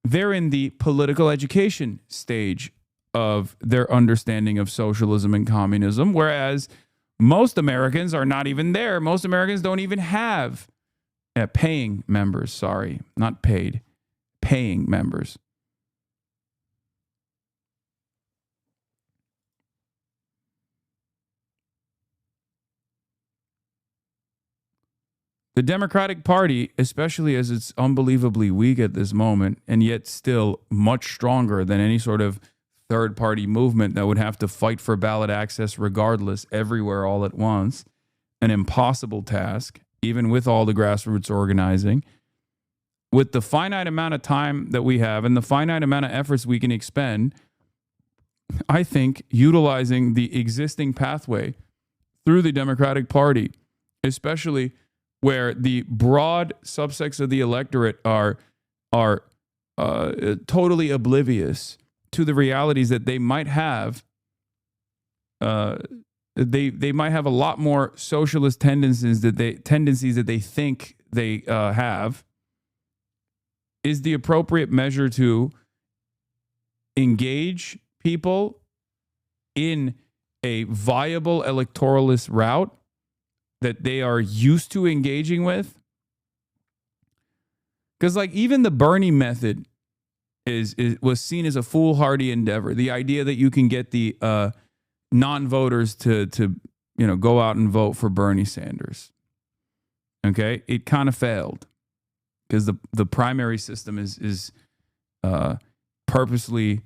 They're in the political education stage of their understanding of socialism and communism, whereas most Americans are not even there. Most Americans don't even have paying members, sorry, not paid, paying members. The Democratic Party, especially as it's unbelievably weak at this moment, and yet still much stronger than any sort of third-party movement that would have to fight for ballot access regardless, everywhere, all at once, an impossible task, even with all the grassroots organizing. With the finite amount of time that we have and the finite amount of efforts we can expend, I think utilizing the existing pathway through the Democratic Party, especially where the broad subsects of the electorate are totally oblivious to the realities that they might have. They might have a lot more socialist tendencies that they think they have, is the appropriate measure to engage people in a viable electoralist route that they are used to engaging with. Because like even the Bernie method was seen as a foolhardy endeavor. The idea that you can get the non-voters to go out and vote for Bernie Sanders. Okay, it kind of failed because the primary system is purposely.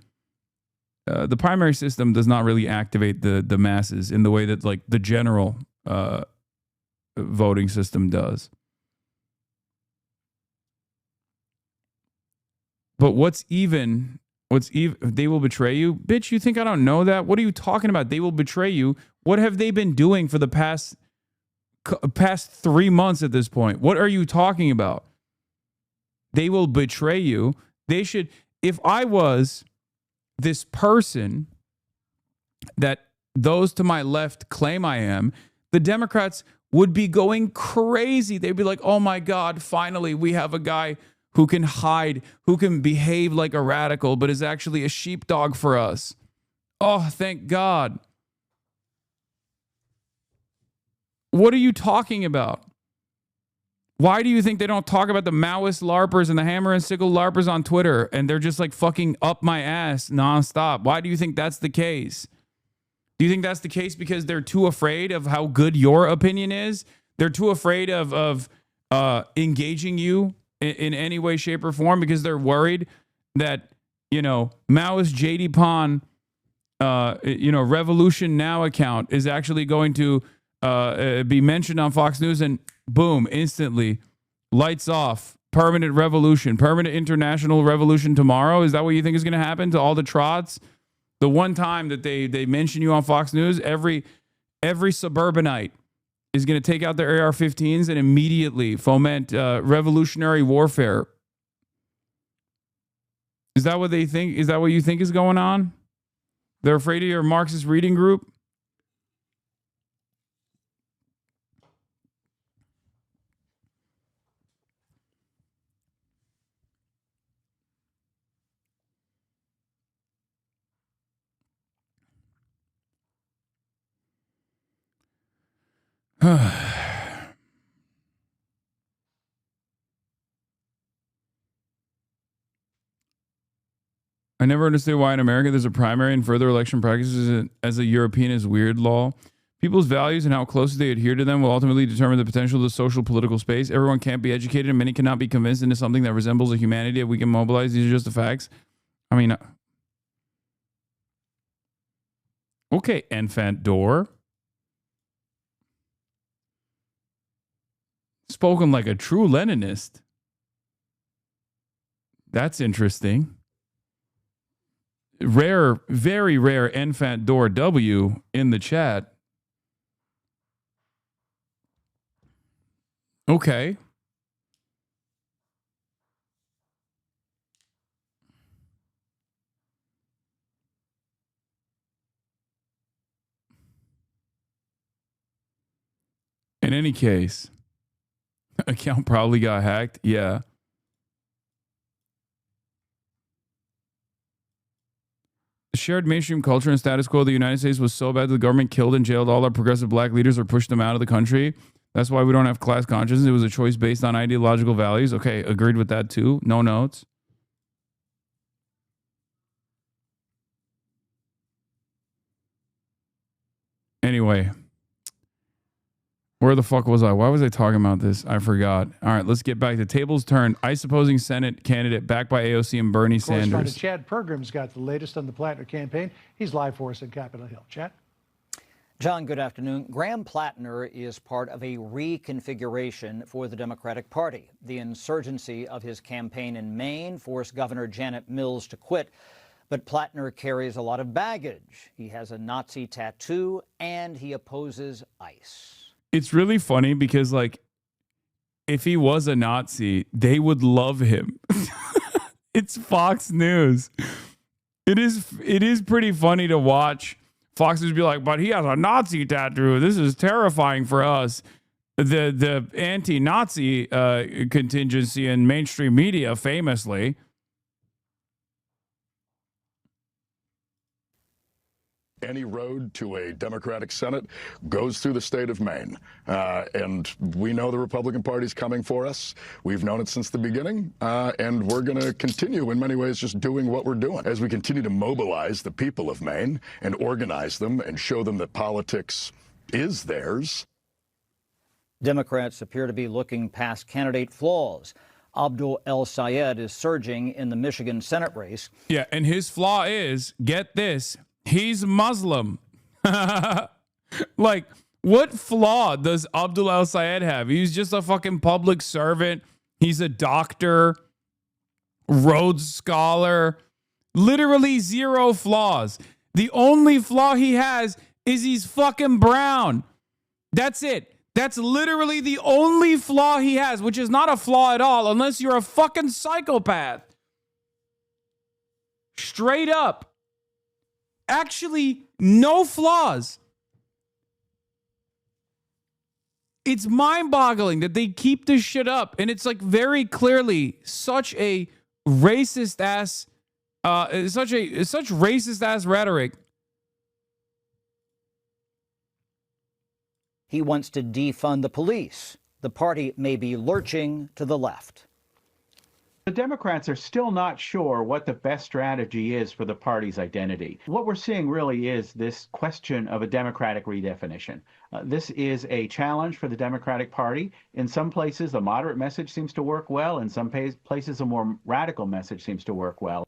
The primary system does not really activate the masses in the way that like the general voting system does. But what's even, they will betray you? Bitch, you think I don't know that? What are you talking about? They will betray you. What have they been doing for the past 3 months at this point? What are you talking about? They will betray you. They should, if I was this person that those to my left claim I am, the Democrats would be going crazy. They'd be like, oh my God, finally we have a guy who can hide, who can behave like a radical, but is actually a sheepdog for us. Oh, thank God. What are you talking about? Why do you think they don't talk about the Maoist LARPers and the hammer and sickle LARPers on Twitter and they're just like fucking up my ass nonstop? Why do you think that's the case? Do you think that's the case because they're too afraid of how good your opinion is? They're too afraid of engaging you in any way, shape, or form because they're worried that, Maoist JD Pon, Revolution Now account is actually going to be mentioned on Fox News and boom, instantly, lights off, permanent revolution, permanent international revolution tomorrow. Is that what you think is going to happen to all the trots? The one time that they mention you on Fox News, every suburbanite is going to take out their AR-15s and immediately foment revolutionary warfare. Is that what they think? Is that what you think is going on? They're afraid of your Marxist reading group? I never understood why in America there's a primary and further election practices as a European is weird law. People's values and how closely they adhere to them will ultimately determine the potential of the social political space. Everyone can't be educated, and many cannot be convinced into something that resembles a humanity that we can mobilize. These are just the facts. I mean, okay, Enfant Door. Spoken like a true Leninist. That's interesting. Rare, very rare Enfant Door W in the chat. Okay. In any case, account probably got hacked. Yeah. The shared mainstream culture and status quo of the United States was so bad that the government killed and jailed all our progressive black leaders or pushed them out of the country. That's why we don't have class consciousness. It was a choice based on ideological values. Okay, agreed with that too. No notes. Anyway, where the fuck was I? Why was I talking about this? I forgot. All right, let's get back to tables turned. ICE opposing Senate candidate backed by AOC and Bernie Sanders. Chad Pergram's got the latest on the Plattner campaign. He's live for us at Capitol Hill. Chad? John, good afternoon. Graham Plattner is part of a reconfiguration for the Democratic Party. The insurgency of his campaign in Maine forced Governor Janet Mills to quit, but Plattner carries a lot of baggage. He has a Nazi tattoo, and he opposes ICE. It's really funny because, like, if he was a Nazi, they would love him. It's Fox News. It is pretty funny to watch. Fox News be like, but he has a Nazi tattoo. This is terrifying for us. The anti-Nazi contingency in mainstream media, famously. Any road to a Democratic Senate goes through the state of Maine. And we know the Republican Party's coming for us. We've known it since the beginning. And we're going to continue in many ways just doing what we're doing as we continue to mobilize the people of Maine and organize them and show them that politics is theirs. Democrats appear to be looking past candidate flaws. Abdul El Sayed is surging in the Michigan Senate race. Yeah, and his flaw is, get this, he's Muslim. Like, what flaw does Abdul El Sayed have? He's just a fucking public servant. He's a doctor, Rhodes Scholar. Literally zero flaws. The only flaw he has is he's fucking brown. That's it. That's literally the only flaw he has, which is not a flaw at all unless you're a fucking psychopath. Straight up. Actually, no flaws. It's mind-boggling that they keep this shit up, and it's like very clearly such a racist ass, such racist ass rhetoric. He wants to defund the police. The party may be lurching to the left. The Democrats are still not sure what the best strategy is for the party's identity. What we're seeing really is this question of a Democratic redefinition. This is a challenge for the Democratic Party. In some places, a moderate message seems to work well. In some places, a more radical message seems to work well.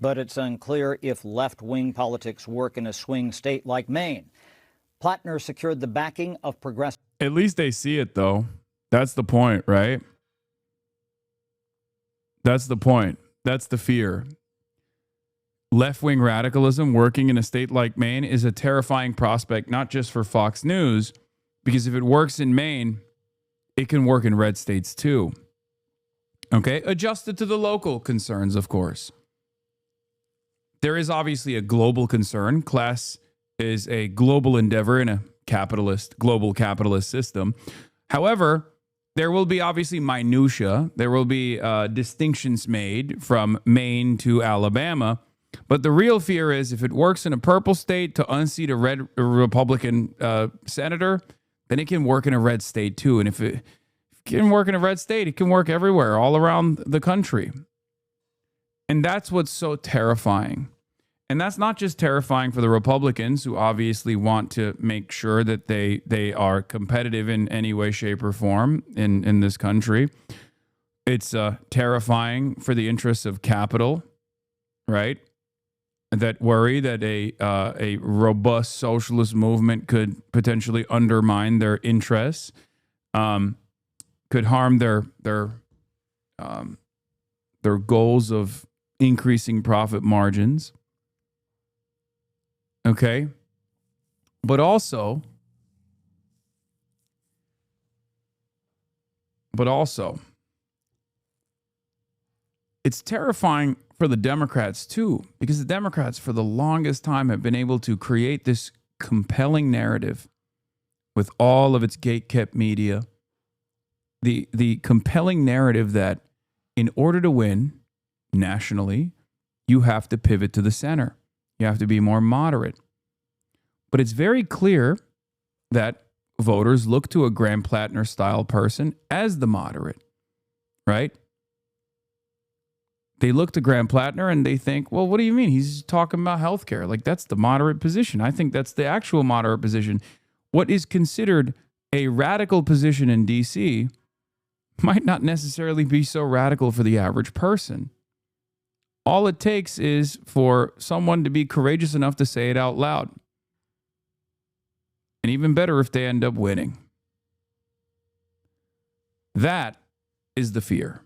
But it's unclear if left-wing politics work in a swing state like Maine. Plattner secured the backing of progressive. At least they see it, though. That's the point, right? That's the point. That's the fear. Left-wing radicalism working in a state like Maine is a terrifying prospect, not just for Fox News, because if it works in Maine, it can work in red states too. Okay? Adjusted to the local concerns, of course. There is obviously a global concern. Class is a global endeavor in a global capitalist system. However, there will be obviously minutia. There will be distinctions made from Maine to Alabama. But the real fear is if it works in a purple state to unseat a red Republican senator, then it can work in a red state too. And if it can work in a red state, it can work everywhere, all around the country. And that's what's so terrifying. And that's not just terrifying for the Republicans, who obviously want to make sure that they are competitive in any way, shape, or form in this country. It's terrifying for the interests of capital, right? That worry that a robust socialist movement could potentially undermine their interests, could harm their goals of increasing profit margins. Okay, but also, it's terrifying for the Democrats too, because the Democrats for the longest time have been able to create this compelling narrative with all of its gatekept media, the compelling narrative that in order to win nationally, you have to pivot to the center. You have to be more moderate. But it's very clear that voters look to a Graham Plattner style person as the moderate, right? They look to Graham Plattner and they think, well, what do you mean? He's talking about healthcare. Like, that's the moderate position. I think that's the actual moderate position. What is considered a radical position in D.C. might not necessarily be so radical for the average person. All it takes is for someone to be courageous enough to say it out loud. And even better if they end up winning. That is the fear.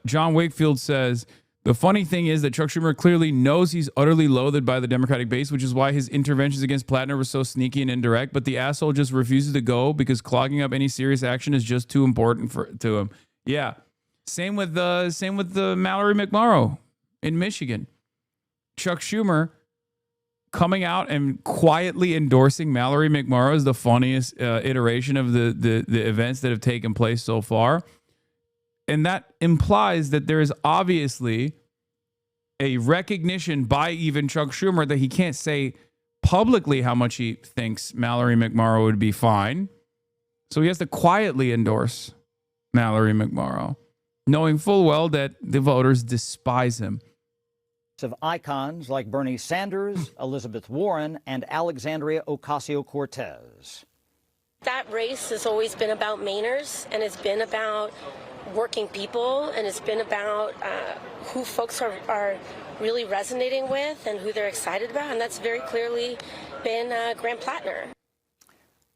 John Wakefield says, the funny thing is that Chuck Schumer clearly knows he's utterly loathed by the Democratic base, which is why his interventions against Plattner were so sneaky and indirect, but the asshole just refuses to go because clogging up any serious action is just too important to him. Yeah. Same with the Mallory McMorrow in Michigan. Chuck Schumer coming out and quietly endorsing Mallory McMorrow is the funniest iteration of the events that have taken place so far. And that implies that there is obviously a recognition by even Chuck Schumer that he can't say publicly how much he thinks Mallory McMorrow would be fine. So he has to quietly endorse Mallory McMorrow, knowing full well that the voters despise him. Of icons like Bernie Sanders, Elizabeth Warren, and Alexandria Ocasio-Cortez. That race has always been about Mainers, and it's been about working people, and it's been about who folks are really resonating with and who they're excited about, and that's very clearly been Graham Plattner.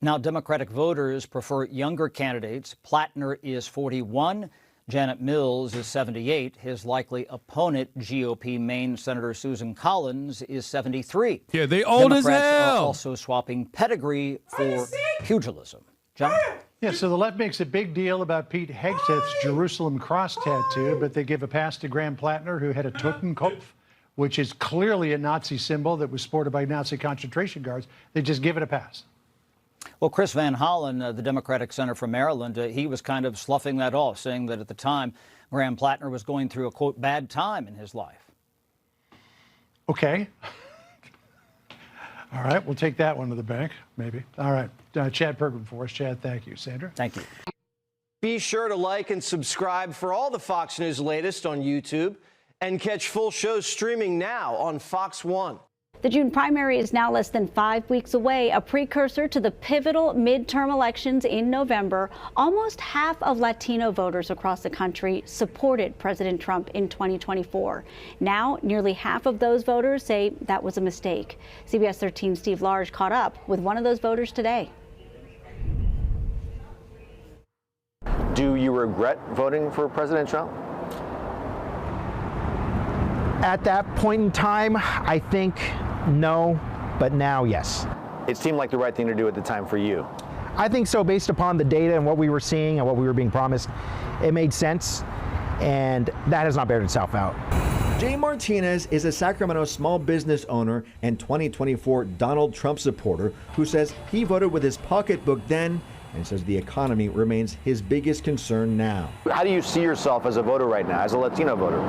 Now, Democratic voters prefer younger candidates. Plattner is 41. Janet Mills is 78. His likely opponent, GOP Maine Senator Susan Collins, is 73. Yeah, they old Democrats as hell. Are also swapping pedigree for pugilism. John? Yeah, so the left makes a big deal about Pete Hegseth's Jerusalem cross tattoo, but they give a pass to Graham Plattner, who had a Totenkopf, which is clearly a Nazi symbol that was sported by Nazi concentration guards. They just give it a pass. Well, Chris Van Hollen, the Democratic senator from Maryland, he was kind of sloughing that off, saying that at the time, Graham Plattner was going through a, quote, bad time in his life. Okay. All right, we'll take that one to the bank, maybe. All right, Chad Perkman for us. Chad, thank you. Sandra? Thank you. Be sure to like and subscribe for all the Fox News latest on YouTube and catch full shows streaming now on Fox One. The June primary is now less than 5 weeks away, a precursor to the pivotal midterm elections in November. Almost half of Latino voters across the country supported President Trump in 2024. Now, nearly half of those voters say that was a mistake. CBS 13's Steve Large caught up with one of those voters today. Do you regret voting for President Trump? At that point in time, I think no, but now, yes. It seemed like the right thing to do at the time for you. I think so, based upon the data and what we were seeing and what we were being promised. It made sense, and that has not bared itself out. Jay Martinez is a Sacramento small business owner and 2024 Donald Trump supporter who says he voted with his pocketbook then and says the economy remains his biggest concern now. How do you see yourself as a voter right now, as a Latino voter?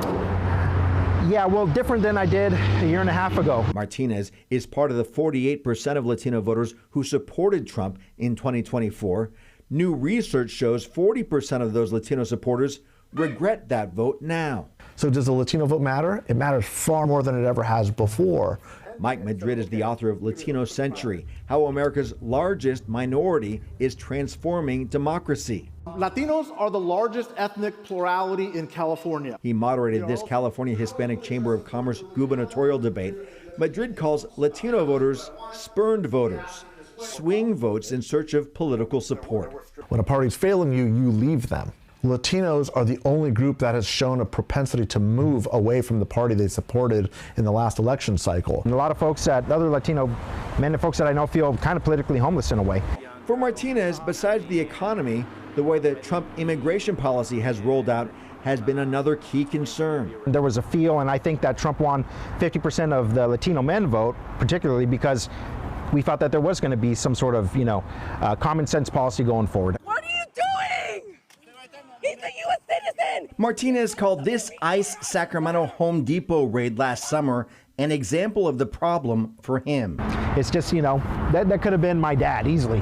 Yeah, well, different than I did a year and a half ago. Martinez is part of the 48% of Latino voters who supported Trump in 2024. New research shows 40% of those Latino supporters regret that vote now. So does the Latino vote matter? It matters far more than it ever has before. Mike Madrid is the author of Latino Century, How America's Largest Minority is Transforming Democracy. Latinos are the largest ethnic plurality in California. He moderated this California Hispanic Chamber of Commerce gubernatorial debate. Madrid calls Latino voters spurned voters, swing votes in search of political support. When a party's failing you, you leave them. Latinos are the only group that has shown a propensity to move away from the party they supported in the last election cycle. And a lot of folks other Latino men and folks that I know feel kind of politically homeless in a way. For Martinez, besides the economy, the way that Trump immigration policy has rolled out has been another key concern. There was a feel, and I think that Trump won 50% of the Latino men vote, particularly because we thought that there was going to be some sort of, common sense policy going forward. What are you doing? He's a U.S. citizen! Martinez called this ICE Sacramento Home Depot raid last summer an example of the problem for him. It's just, that could have been my dad easily,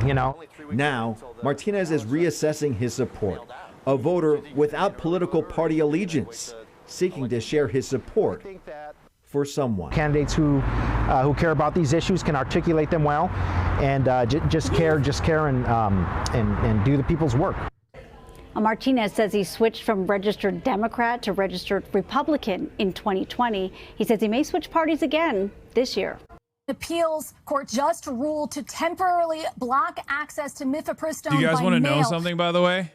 Now, Martinez is reassessing his support. A voter without political party allegiance, seeking to share his support for someone. Candidates who care about these issues can articulate them well, and just care and do the people's work. Martinez says he switched from registered Democrat to registered Republican in 2020. He says he may switch parties again this year. Appeals court just ruled to temporarily block access to mifepristone. Do you guys want to know mail. something, by the way?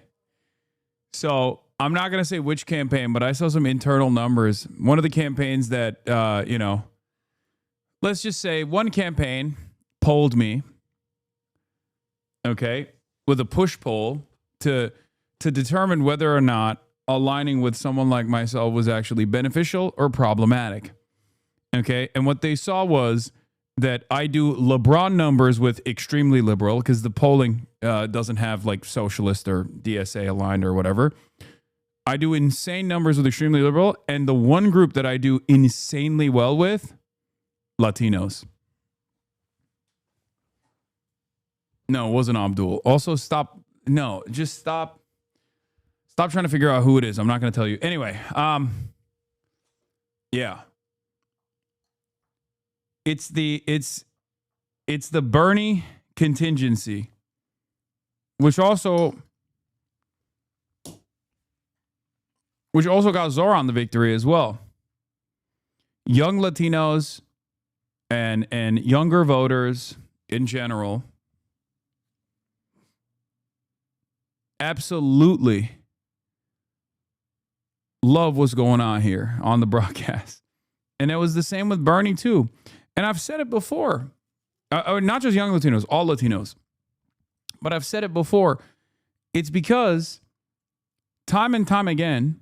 So I'm not going to say which campaign, but I saw some internal numbers. One of the campaigns that, let's just say one campaign polled me, okay, with a push poll to determine whether or not aligning with someone like myself was actually beneficial or problematic. Okay. And what they saw was that I do LeBron numbers with extremely liberal, because the polling doesn't have like socialist or DSA aligned or whatever. I do insane numbers with extremely liberal. And the one group that I do insanely well with, Latinos. No, it wasn't Abdul. Also, stop trying to figure out who it is. I'm not going to tell you. Anyway, yeah. It's the Bernie contingency, which also got Zoran the victory as well. Young Latinos and younger voters in general absolutely love what's going on here on the broadcast. And it was the same with Bernie too. And I've said it before, not just young Latinos, all Latinos. But I've said it before. It's because time and time again,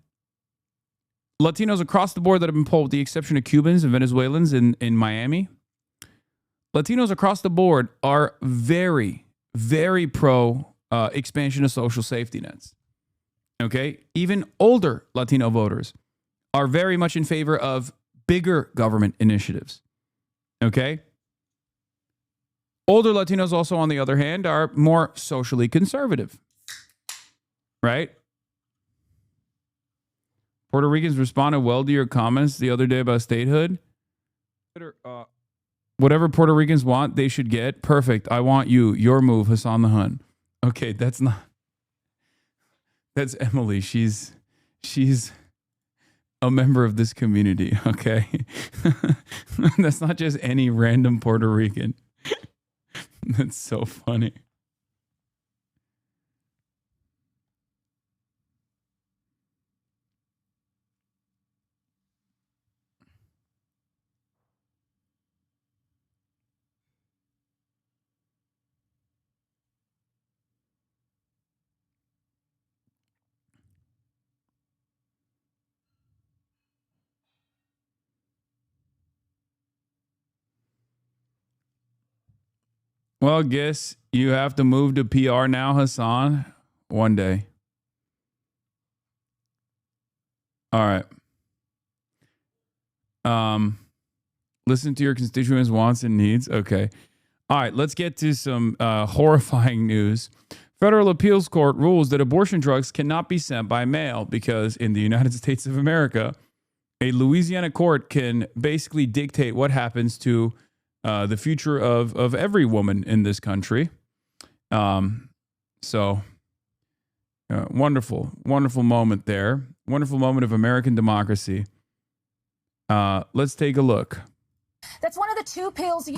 Latinos across the board that have been polled, with the exception of Cubans and Venezuelans in Miami, Latinos across the board are very, very pro expansion of social safety nets. Okay? Even older Latino voters are very much in favor of bigger government initiatives. Okay? Older Latinos also, on the other hand, are more socially conservative. Right? Puerto Ricans responded well to your comments the other day about statehood. Whatever Puerto Ricans want, they should get. Perfect. I want you. Your move, Hasan the Hun. Okay, that's Emily. She's a member of this community, okay? That's not just any random Puerto Rican. That's so funny. Well, guess you have to move to PR now, Hasan. One day. All right. Listen to your constituents' wants and needs. Okay. All right. Let's get to some horrifying news Federal appeals court rules that abortion drugs cannot be sent by mail because in the United States of America, a Louisiana court can basically dictate what happens to the future of every woman in this country. Wonderful, wonderful moment there. Wonderful moment of American democracy. Let's take a look. That's one of the two pills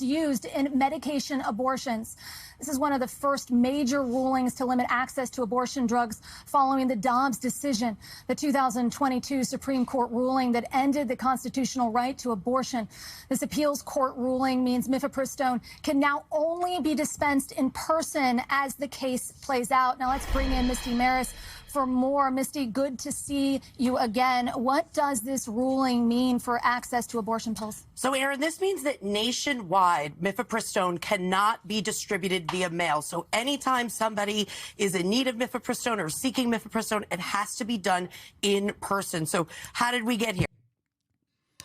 used in medication abortions. This is one of the first major rulings to limit access to abortion drugs following the Dobbs decision, the 2022 Supreme Court ruling that ended the constitutional right to abortion. This appeals court ruling means mifepristone can now only be dispensed in person as the case plays out. Now let's bring in Misty Maris for more. Misty, good to see you again. What does this ruling mean for access to abortion pills? So, Aaron, this means that nationwide, mifepristone cannot be distributed via mail. So anytime somebody is in need of mifepristone or seeking mifepristone, it has to be done in person. So how did we get here?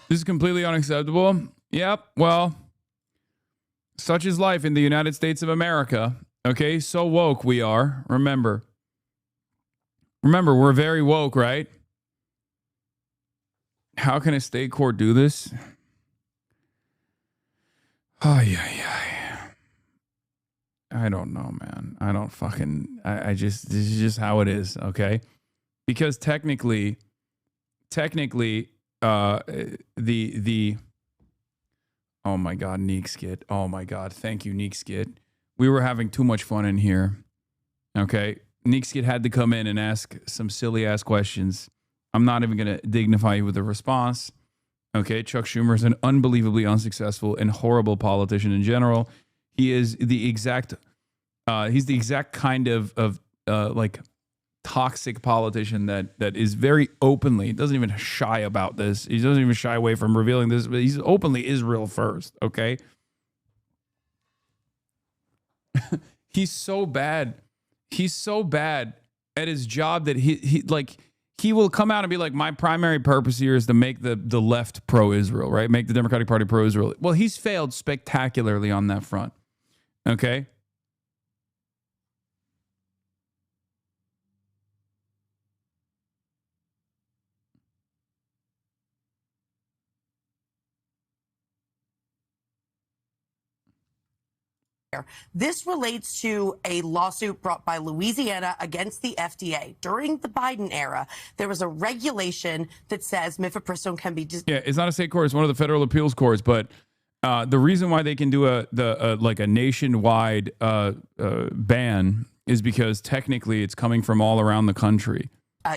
This is completely unacceptable. Yep. Well, such is life in the United States of America. Okay. So woke we are. Remember, we're very woke, right? How can a state court do this? Oh, yeah. I don't know, man. I just, this is just how it is, okay? Because technically, oh my God, Neek Skit. Oh my God. Thank you, Neek Skit. We were having too much fun in here, okay? Neek Skit had to come in and ask some silly ass questions. I'm not even going to dignify you with a response. Okay, Chuck Schumer is an unbelievably unsuccessful and horrible politician in general. He is the exact, he's the exact kind of like toxic politician that is very openly, doesn't even shy about this. He doesn't even shy away from revealing this, but he's openly Israel first, okay? He's so bad. He's so bad at his job that he will come out and be like, my primary purpose here is to make the left pro-Israel, right? Make the Democratic Party pro-Israel. Well, he's failed spectacularly on that front. Okay? This relates to a lawsuit brought by Louisiana against the FDA. During the Biden era, there was a regulation that says mifepristone can be... Yeah, it's not a state court. It's one of the federal appeals courts. But the reason why they can do a nationwide ban is because technically it's coming from all around the country.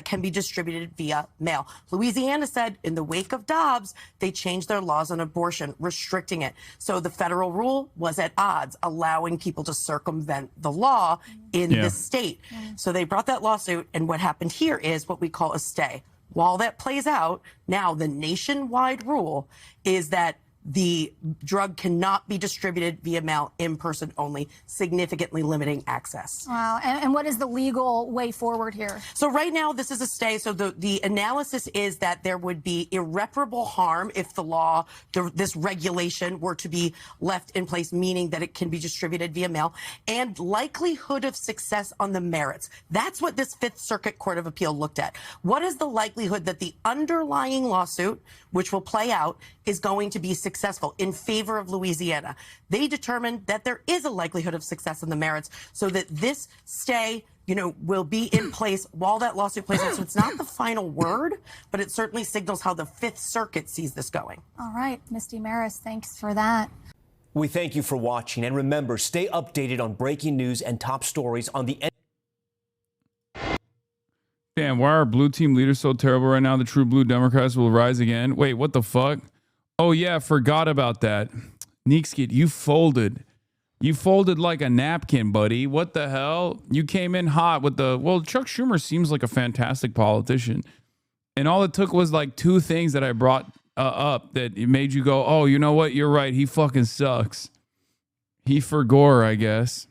Can be distributed via mail. Louisiana said in the wake of Dobbs, they changed their laws on abortion, restricting it. So the federal rule was at odds, allowing people to circumvent the law in the state. So they brought that lawsuit, and what happened here is what we call a stay. While that plays out, now the nationwide rule is that the drug cannot be distributed via mail, in person only, significantly limiting access. Wow. And what is the legal way forward here? So right now, this is a stay. So the analysis is that there would be irreparable harm if the law, this regulation were to be left in place, meaning that it can be distributed via mail, and likelihood of success on the merits. That's what this Fifth Circuit Court of Appeal looked at. What is the likelihood that the underlying lawsuit, which will play out, is going to be successful in favor of Louisiana? They determined that there is a likelihood of success in the merits, so that this stay, will be in place while that lawsuit plays out. So it's not the final word, but it certainly signals how the Fifth Circuit sees this going. All right, Misty Maris, thanks for that. We thank you for watching, and remember, stay updated on breaking news and top stories on the... Damn, why are blue team leaders so terrible right now? The true blue Democrats will rise again. Wait, what the fuck? Oh, yeah, forgot about that. Neekskid, you folded. You folded like a napkin, buddy. What the hell? You came in hot with the... Well, Chuck Schumer seems like a fantastic politician. And all it took was like two things that I brought up that made you go, oh, you know what? You're right. He fucking sucks. He for Gore, I guess.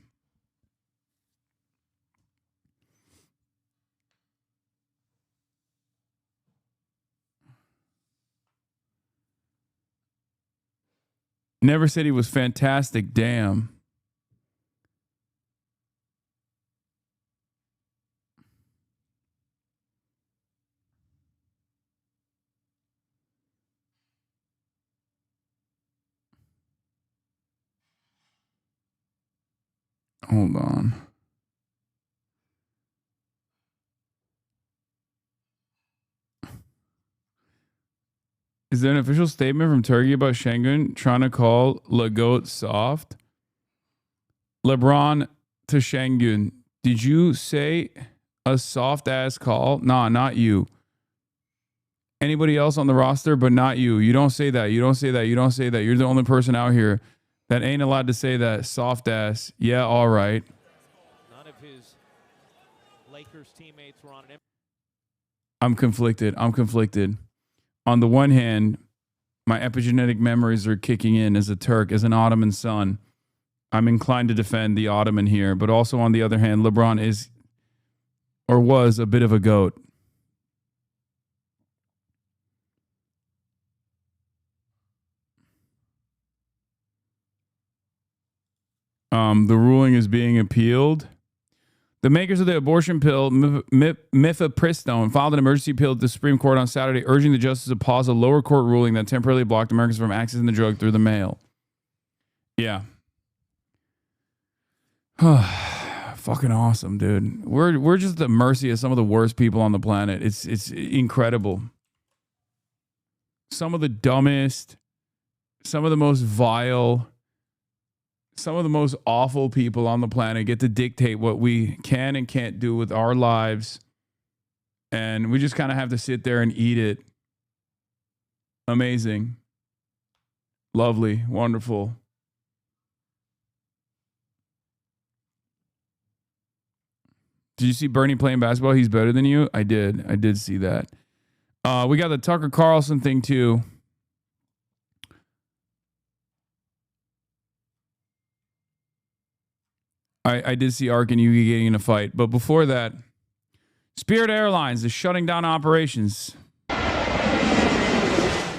Never said he was fantastic. Damn. Hold on. Is there an official statement from Turkey about Schengen trying to call Lagoat soft? LeBron to Schengen, did you say a soft ass call? Nah, not you. Anybody else on the roster, but not you. You don't say that. You don't say that. You don't say that. You're the only person out here that ain't allowed to say that. Soft ass. Yeah, all right. None of his Lakers teammates were on an. I'm conflicted. On the one hand, my epigenetic memories are kicking in as a Turk, as an Ottoman son. I'm inclined to defend the Ottoman here, but also on the other hand, LeBron is or was a bit of a goat. The ruling is being appealed. The makers of the abortion pill, mifepristone, filed an emergency appeal to the Supreme Court on Saturday, urging the justice to pause a lower court ruling that temporarily blocked Americans from accessing the drug through the mail. Yeah. Fucking awesome, dude. We're just at the mercy of some of the worst people on the planet. It's incredible. Some of the dumbest, some of the most vile, some of the most awful people on the planet get to dictate what we can and can't do with our lives. And we just kind of have to sit there and eat it. Amazing. Lovely. Wonderful. Did you see Bernie playing basketball? He's better than you? I did see that. We got the Tucker Carlson thing too. I did see Ark and Yugi getting in a fight. But before that, Spirit Airlines is shutting down operations.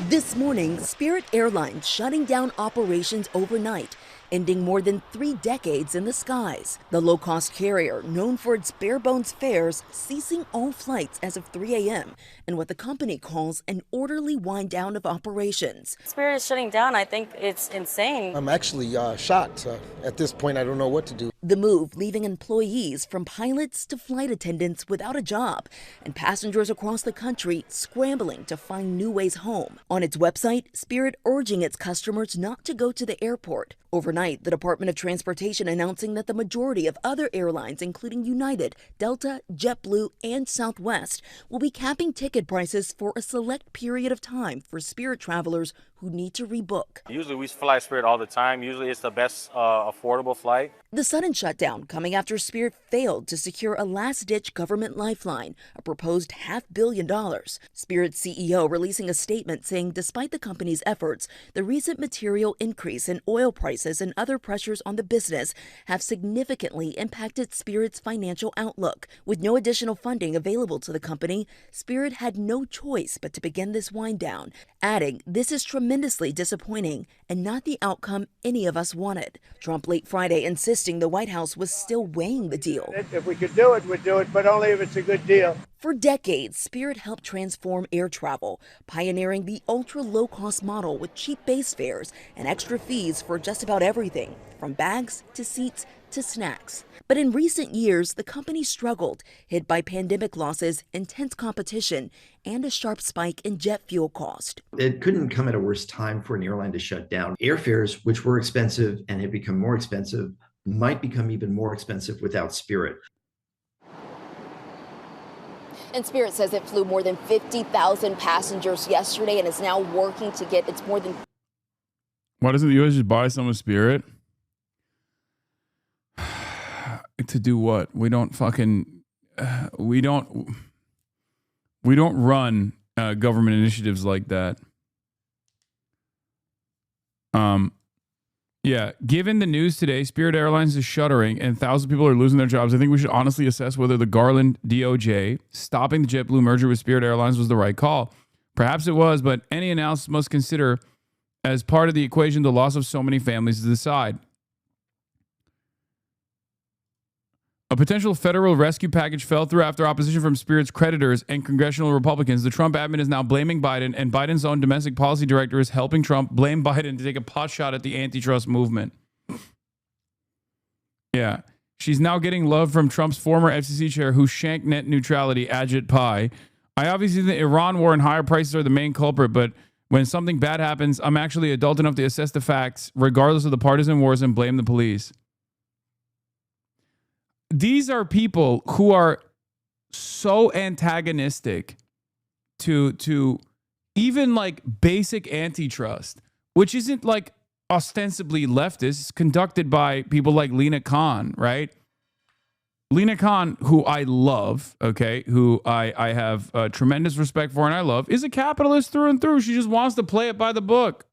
This morning, Spirit Airlines shutting down operations overnight, ending more than 3 decades in the skies. The low-cost carrier, known for its bare-bones fares, ceasing all flights as of 3 a.m. and what the company calls an orderly wind-down of operations. Spirit is shutting down. I think it's insane. I'm actually shocked. At this point, I don't know what to do. The move leaving employees from pilots to flight attendants without a job and passengers across the country scrambling to find new ways home. On its website, Spirit urging its customers not to go to the airport. Overnight, the Department of Transportation announcing that the majority of other airlines, including United, Delta, JetBlue, and Southwest, will be capping ticket prices for a select period of time for Spirit travelers who need to rebook. Usually we fly Spirit all the time. Usually it's the best affordable flight. The sudden shutdown coming after Spirit failed to secure a last-ditch government lifeline, a proposed $500 million. Spirit's CEO releasing a statement saying despite the company's efforts, the recent material increase in oil prices and other pressures on the business have significantly impacted Spirit's financial outlook. With no additional funding available to the company, Spirit had no choice but to begin this wind down, adding, "This is tremendously disappointing and not the outcome any of us wanted." Trump late Friday insisting the White House was still weighing the deal. If we could do it, we'd do it, but only if it's a good deal. For decades, Spirit helped transform air travel, pioneering the ultra-low-cost model with cheap base fares and extra fees for just about everything, from bags to seats to snacks. But in recent years, the company struggled, hit by pandemic losses, intense competition, and a sharp spike in jet fuel cost. It couldn't come at a worse time for an airline to shut down. Airfares, which were expensive and have become more expensive, might become even more expensive without Spirit. And Spirit says it flew more than 50,000 passengers yesterday and is now working to get its more than... Why doesn't the U.S. just buy some of Spirit? To do what? We don't fucking... we don't run government initiatives like that. Yeah, given the news today, Spirit Airlines is shuttering and thousands of people are losing their jobs. I think we should honestly assess whether the Garland DOJ stopping the JetBlue merger with Spirit Airlines was the right call. Perhaps it was, but any analysis must consider as part of the equation the loss of so many families to decide. A potential federal rescue package fell through after opposition from Spirit's creditors and congressional Republicans. The Trump admin is now blaming Biden, and Biden's own domestic policy director is helping Trump blame Biden to take a pot shot at the antitrust movement. Yeah. She's now getting love from Trump's former FCC chair who shanked net neutrality, Ajit Pai. I obviously think the Iran war and higher prices are the main culprit, but when something bad happens, I'm actually adult enough to assess the facts, regardless of the partisan wars, and blame the police. These are people who are so antagonistic to even like basic antitrust, which isn't like ostensibly leftist. It's conducted by people like Lena Khan, right? Lena Khan, who I love, okay, who I have tremendous respect for and I love, is a capitalist through and through. She just wants to play it by the book.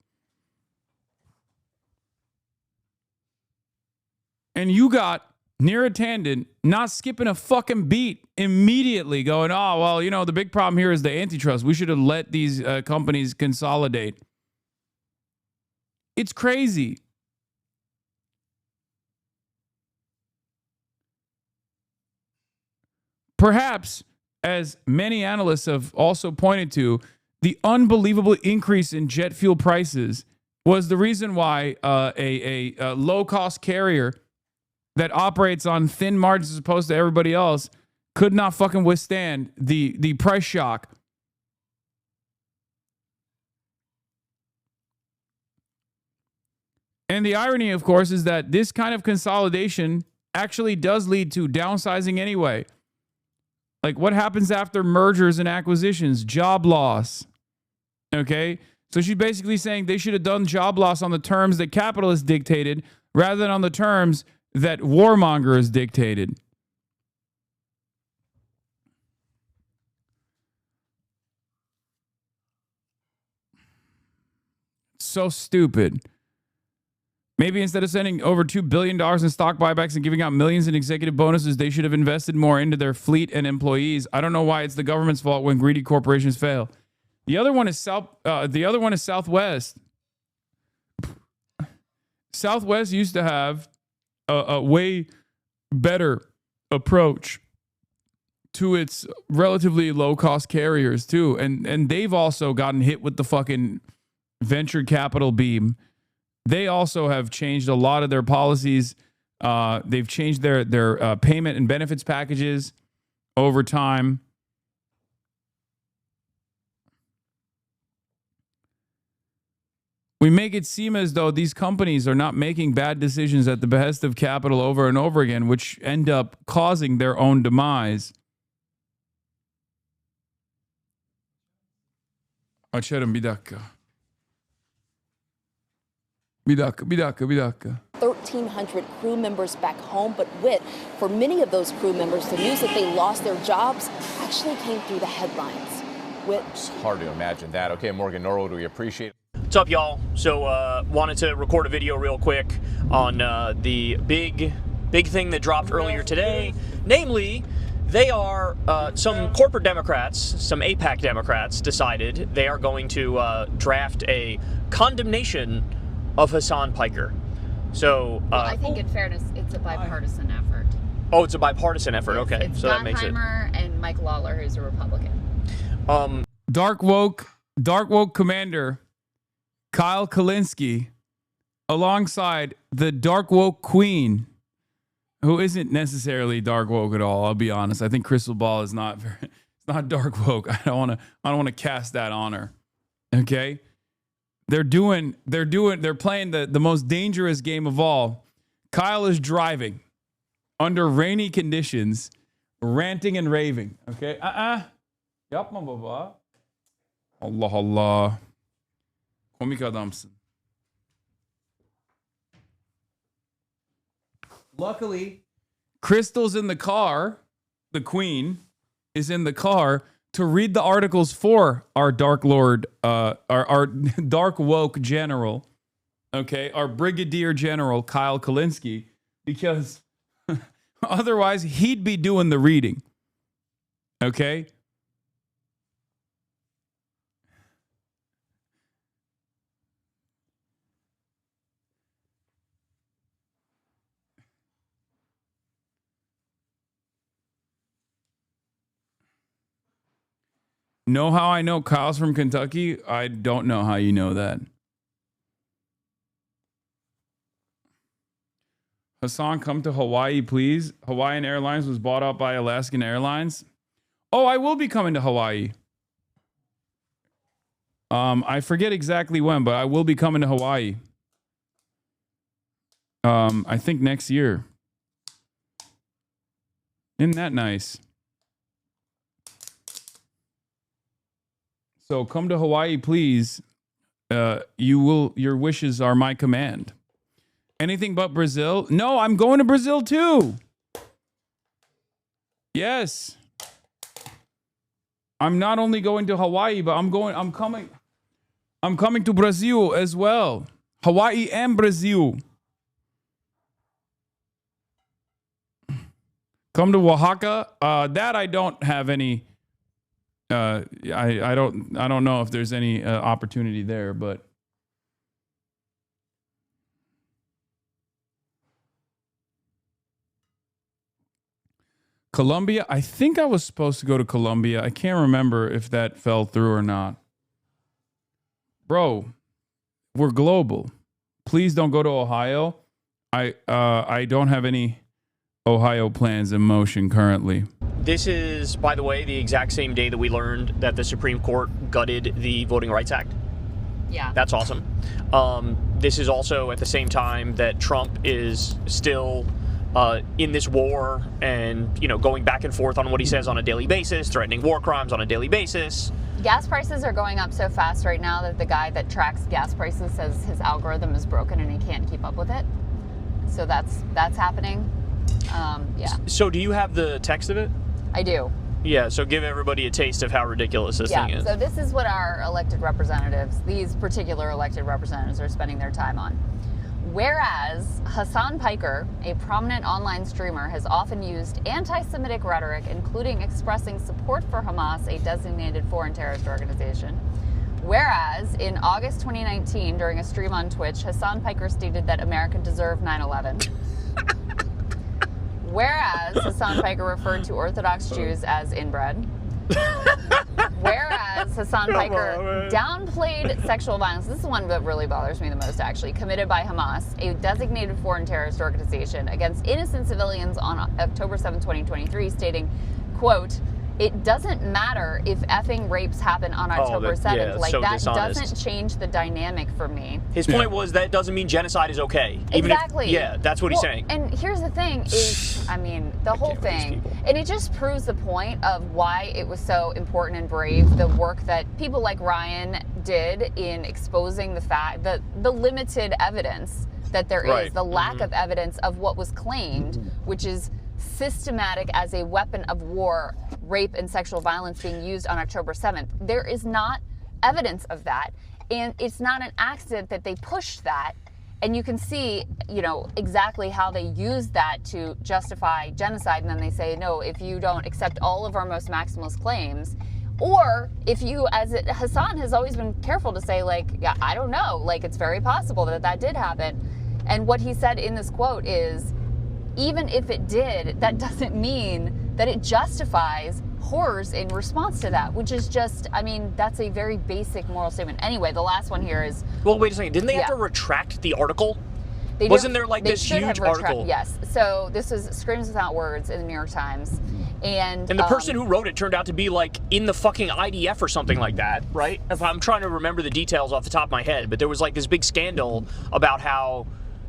And you got Neera Tanden not skipping a fucking beat, immediately going, oh, well, you know, the big problem here is the antitrust. We should have let these companies consolidate. It's crazy. Perhaps, as many analysts have also pointed to, the unbelievable increase in jet fuel prices was the reason why a low-cost carrier that operates on thin margins as opposed to everybody else could not fucking withstand the price shock. And the irony, of course, is that this kind of consolidation actually does lead to downsizing anyway. Like, what happens after mergers and acquisitions? Job loss. Okay? So she's basically saying they should have done job loss on the terms that capitalists dictated rather than on the terms that warmongers dictated. So stupid. Maybe instead of sending over $2 billion in stock buybacks and giving out millions in executive bonuses, they should have invested more into their fleet and employees. I don't know why it's the government's fault when greedy corporations fail. The other one is Southwest. Southwest used to have a way better approach to its relatively low-cost carriers too, and they've also gotten hit with the fucking venture capital beam. They also have changed a lot of their policies. They've changed their payment and benefits packages over time. We make it seem as though these companies are not making bad decisions at the behest of capital over and over again, which end up causing their own demise. Açarım bir dakika. Bir dakika. 1,300 crew members back home, but for many of those crew members, the news that they lost their jobs actually came through the headlines. It's hard to imagine that. Okay, Morgan Norwood, we appreciate it. What's up, y'all? So, wanted to record a video real quick on the big thing that dropped earlier today. Namely, they are some corporate Democrats, some AIPAC Democrats, decided they are going to draft a condemnation of Hasan Piker. So, well, I think in fairness, it's a bipartisan effort. Oh, it's a bipartisan effort. Okay, it's so that makes it. Gottheimer and Mike Lawler, who's a Republican. Dark woke commander Kyle Kalinske, alongside the dark woke queen, who isn't necessarily dark woke at all. I'll be honest. I think Crystal Ball is not not dark woke. I don't want to cast that on her. Okay, they're playing the most dangerous game of all. Kyle is driving under rainy conditions, ranting and raving. Okay, yapma baba. Allah Allah. Komik adamsın. Luckily, Crystal's in the car. The queen is in the car to read the articles for our Dark Lord, our dark woke general, okay, our Brigadier General Kyle Kalinske, because otherwise he'd be doing the reading, okay? Know how I know Kyle's from Kentucky? I don't know how you know that. Hasan, come to Hawaii, please. Hawaiian Airlines was bought out by Alaskan Airlines. Oh, I will be coming to Hawaii. I forget exactly when, but I will be coming to Hawaii. I think next year. Isn't that nice? So come to Hawaii, please. Your wishes are my command. Anything but Brazil? No, I'm going to Brazil too. Yes. I'm not only going to Hawaii, but I'm coming to Brazil as well. Hawaii and Brazil. Come to Oaxaca. That I don't have any. I don't know if there's any opportunity there, but. Colombia. I think I was supposed to go to Colombia. I can't remember if that fell through or not. Bro, we're global. Please don't go to Ohio. I don't have any Ohio plans in motion currently. This is, by the way, the exact same day that we learned that the Supreme Court gutted the Voting Rights Act. Yeah. That's awesome. This is also at the same time that Trump is still in this war and, going back and forth on what he says on a daily basis, threatening war crimes on a daily basis. Gas prices are going up so fast right now that the guy that tracks gas prices says his algorithm is broken and he can't keep up with it. So that's happening. Yeah. So do you have the text of it? I do. Yeah, so give everybody a taste of how ridiculous this thing is. So this is what our elected representatives, these particular elected representatives, are spending their time on. Whereas Hasan Piker, a prominent online streamer, has often used anti-Semitic rhetoric, including expressing support for Hamas, a designated foreign terrorist organization. Whereas in August 2019, during a stream on Twitch, Hasan Piker stated that America deserved 9/11. Whereas Hasan Piker referred to Orthodox Jews as inbred. Whereas Hasan Piker downplayed sexual violence. This is one that really bothers me the most, actually. Committed by Hamas, a designated foreign terrorist organization, against innocent civilians on October 7, 2023, stating, quote, "It doesn't matter if effing rapes happen on October 7th. Like, so that dishonest. doesn't change the dynamic for me." His point was that doesn't mean genocide is okay. Even Exactly. If, that's what he's saying. And here's the thing is, the whole thing, and it just proves the point of why it was so important and brave, the work that people like Ryan did in exposing the fact that the limited evidence that there is, the lack of evidence of what was claimed, which is systematic as a weapon of war, rape and sexual violence being used on October 7th. There is not evidence of that. And it's not an accident that they pushed that. And you can see, exactly how they used that to justify genocide. And then they say, no, if you don't accept all of our most maximalist claims, or if you, Hasan has always been careful to say, I don't know, it's very possible that did happen. And what he said in this quote is, even if it did, that doesn't mean that it justifies horrors in response to that, which is just, that's a very basic moral statement. Anyway, the last one here is... Well, wait a second. Didn't they have to retract the article? Wasn't there this huge article? Yes. So this was Screams Without Words in the New York Times. And the person who wrote it turned out to be in the fucking IDF or something like that, right? If I'm trying to remember the details off the top of my head, but there was this big scandal about how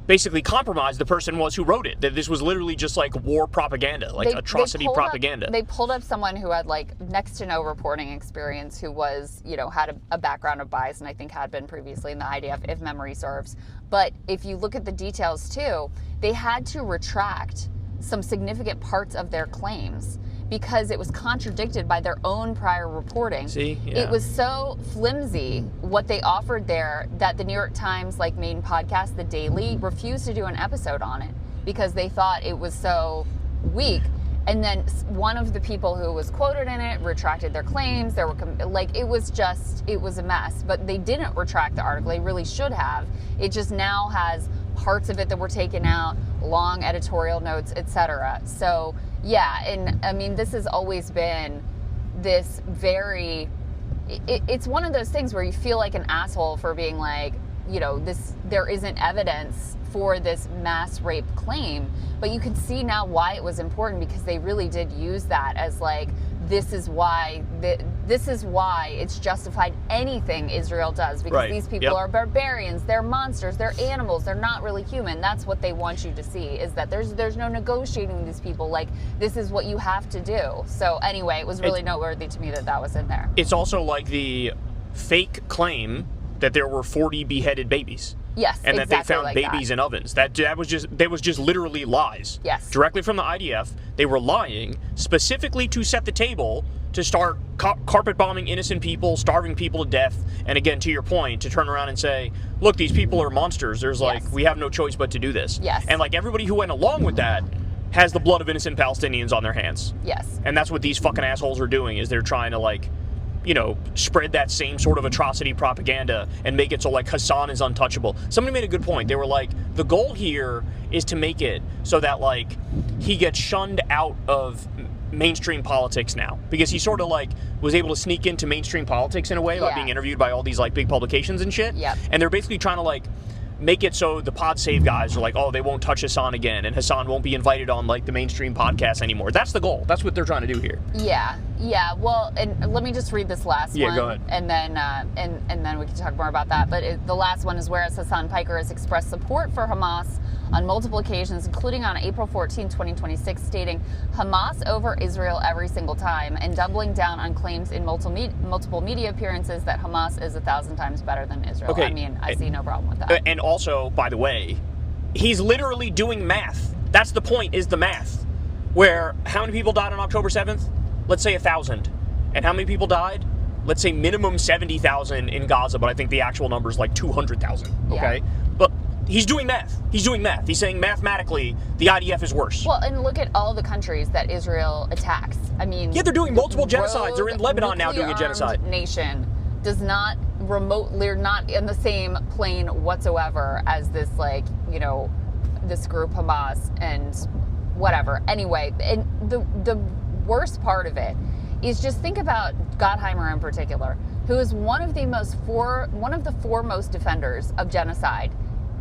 basically compromised the person was who wrote it. That this was literally just war propaganda, atrocity propaganda. They pulled up someone who had next to no reporting experience, who was, had a background of bias, and I think had been previously in the IDF, if memory serves. But if you look at the details too, they had to retract some significant parts of their claims because it was contradicted by their own prior reporting. It was so flimsy what they offered there that the New York Times main podcast, The Daily, refused to do an episode on it because they thought it was so weak. And then one of the people who was quoted in it retracted their claims. There were it was a mess. But they didn't retract the article. They really should have. It just now has parts of it that were taken out, long editorial notes, etc. So yeah, and this has always been this very. It's one of those things where you feel like an asshole for being you know, there isn't evidence for this mass rape claim, but you can see now why it was important, because they really did use that as like, this is why it's justified anything Israel does, because these people are barbarians, they're monsters, they're animals, they're not really human. That's what they want you to see, is that there's no negotiating with these people. Like, this is what you have to do. So anyway, it was really noteworthy to me that was in there. It's also like the fake claim that there were 40 beheaded babies. Yes, and exactly that they found like babies in ovens. That was just literally lies. Yes. Directly from the IDF. They were lying specifically to set the table to start carpet bombing innocent people, starving people to death, and again, to your point, to turn around and say, look, these people are monsters. There's like, we have no choice but to do this. Yes. And like everybody who went along with that has the blood of innocent Palestinians on their hands. Yes. And that's what these fucking assholes are doing, is they're trying to like, you know, spread that same sort of atrocity propaganda and make it so like Hasan is untouchable. Somebody made a good point. They were like, the goal here is to make it so that like he gets shunned out of mainstream politics now, because he sort of like was able to sneak into mainstream politics in a way by being interviewed by all these like big publications and shit. Yep. And they're basically trying to like make it so the Pod Save guys are like, oh, they won't touch Hasan again, and Hasan won't be invited on like the mainstream podcast anymore. That's the goal. That's what they're trying to do here. Yeah. Well, and let me just read this last one. Yeah, go ahead. And then and then we can talk more about that. But the last one is, whereas Hasan Piker has expressed support for Hamas on multiple occasions, including on April 14, 2026, stating Hamas over Israel every single time, and doubling down on claims in multiple media appearances that Hamas is 1,000 times better than Israel. Okay. I mean, I see no problem with that. And also, by the way, he's literally doing math. That's the point, is the math. Where, how many people died on October 7th? Let's say 1,000. And how many people died? Let's say minimum 70,000 in Gaza, but I think the actual number is like 200,000, okay? Yeah. But he's doing math. He's doing math. He's saying mathematically the IDF is worse. Well, and look at all the countries that Israel attacks. I mean, yeah, they're doing multiple genocides. They're in Lebanon now doing a genocide. Nation does not they're not in the same plane whatsoever as this, like, you know, this group Hamas and whatever. Anyway, and the worst part of it is, just think about Gottheimer in particular, who is one of the foremost defenders of genocide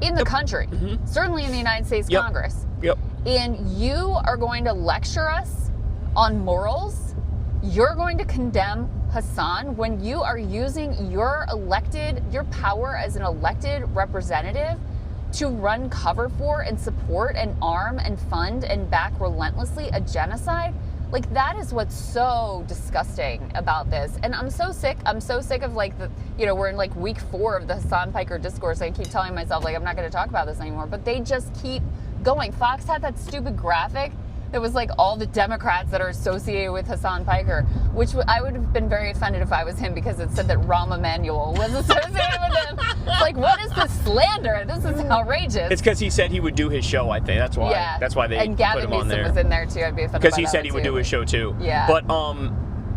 in the country, certainly in the United States Congress. Yep. And you are going to lecture us on morals? You're going to condemn Hasan when you are using your power as an elected representative to run cover for and support and arm and fund and back relentlessly a genocide? Like, that is what's so disgusting about this. And I'm so sick of, like, we're in like week 4 of the Hasan Piker discourse. I keep telling myself, like, I'm not going to talk about this anymore, but they just keep going. Fox had that stupid graphic that was like all the Democrats that are associated with Hasan Piker, which I would have been very offended if I was him, because it said that Rahm Emanuel was associated with him. It's like, what is this slander? This is outrageous. It's because he said he would do his show, I think. That's why. Yeah. That's why they and put Gavin him on Newsom there. was in there too. I'd be offended Because by he that said he would do his show too. Yeah. But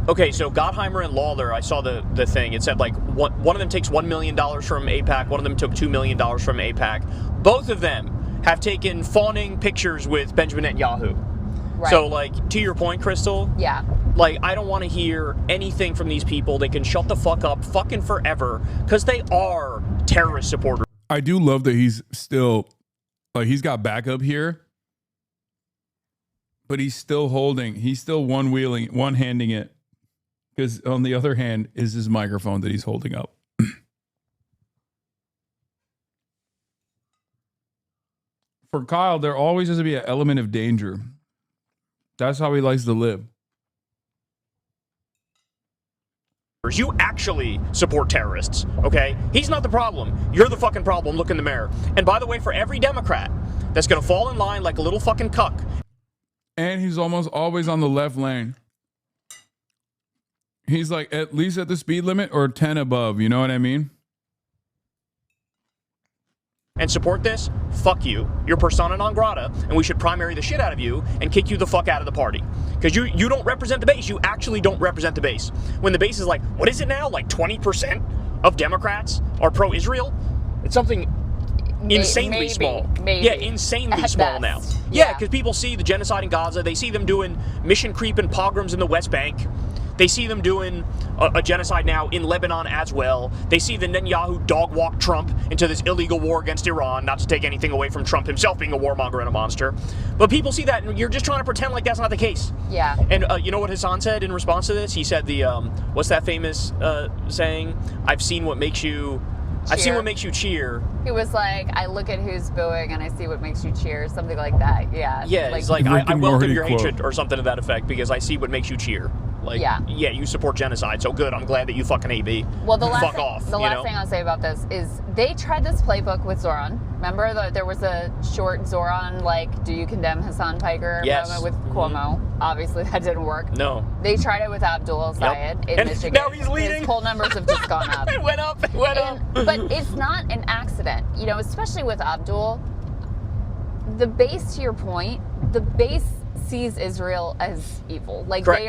okay, so Gottheimer and Lawler, I saw the thing. It said like one of them takes $1 million from AIPAC. One of them took $2 million from AIPAC. Both of them have taken fawning pictures with Benjamin Netanyahu. Right. So, like, to your point, Crystal, yeah, like, I don't want to hear anything from these people. They can shut the fuck up fucking forever, because they are terrorist supporters. I do love that he's still, like, he's got backup here, but he's still one-handing it, because on the other hand is his microphone that he's holding up. For Kyle, there always has to be an element of danger. That's how he likes to live. You actually support terrorists, okay? He's not the problem. You're the fucking problem. Look in the mirror. And by the way, for every Democrat that's going to fall in line like a little fucking cuck. And he's almost always on the left lane. He's like at least at the speed limit or 10 above. You know what I mean? And support this, fuck you. You're persona non grata, and we should primary the shit out of you and kick you the fuck out of the party. Because you don't represent the base. You actually don't represent the base. When the base is like, what is it now? Like 20% of Democrats are pro-Israel? It's something insanely small. Maybe. Yeah, insanely small now. Yeah, because people see the genocide in Gaza. They see them doing mission creep and pogroms in the West Bank. They see them doing a genocide now in Lebanon as well. They see the Netanyahu dog walk Trump into this illegal war against Iran, not to take anything away from Trump himself being a warmonger and a monster. But people see that, and you're just trying to pretend like that's not the case. Yeah. And you know what Hasan said in response to this? He said what's that famous saying? I've seen what makes you cheer. He was like, I look at who's booing and I see what makes you cheer, something like that. Yeah. Yeah, it's like I welcome your hatred or something to that effect because I see what makes you cheer. Like, yeah, you support genocide, so good. I'm glad that you fucking AB. Well, the last Fuck thing I'll say about this is they tried this playbook with Zoran. Remember, there was a short Zoran, like, do you condemn Hasan Piker moment with Cuomo? Obviously, that didn't work. No. They tried it with Abdul Sayed in Michigan. Now he's leading. His poll numbers have just gone up. It went up. But it's not an accident, you know, especially with Abdul. The base, to your point, the base sees Israel as evil. Like, correct.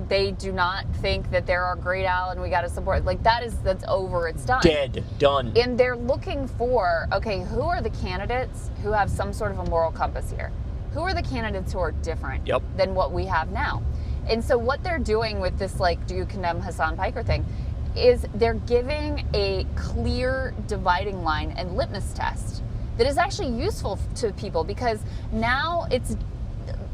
They do not think that they're our great ally and we got to support. Like, that's over. It's done. Dead. Done. And they're looking for, okay, who are the candidates who have some sort of a moral compass here? Who are the candidates who are different than what we have now? And so what they're doing with this, like, do you condemn Hasan Piker thing, is they're giving a clear dividing line and litmus test that is actually useful to people, because now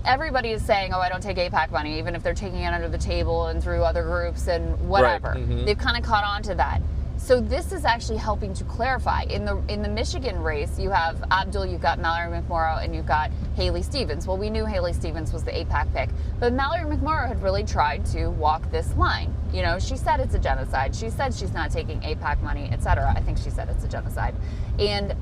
everybody is saying, oh, I don't take AIPAC money, even if they're taking it under the table and through other groups and whatever. Right. Mm-hmm. They've kind of caught on to that. So this is actually helping to clarify. In the Michigan race, you have Abdul, you've got Mallory McMorrow, and you've got Haley Stevens. Well, we knew Haley Stevens was the AIPAC pick, but Mallory McMorrow had really tried to walk this line. You know, she said it's a genocide. She said she's not taking AIPAC money, etc. I think she said it's a genocide. And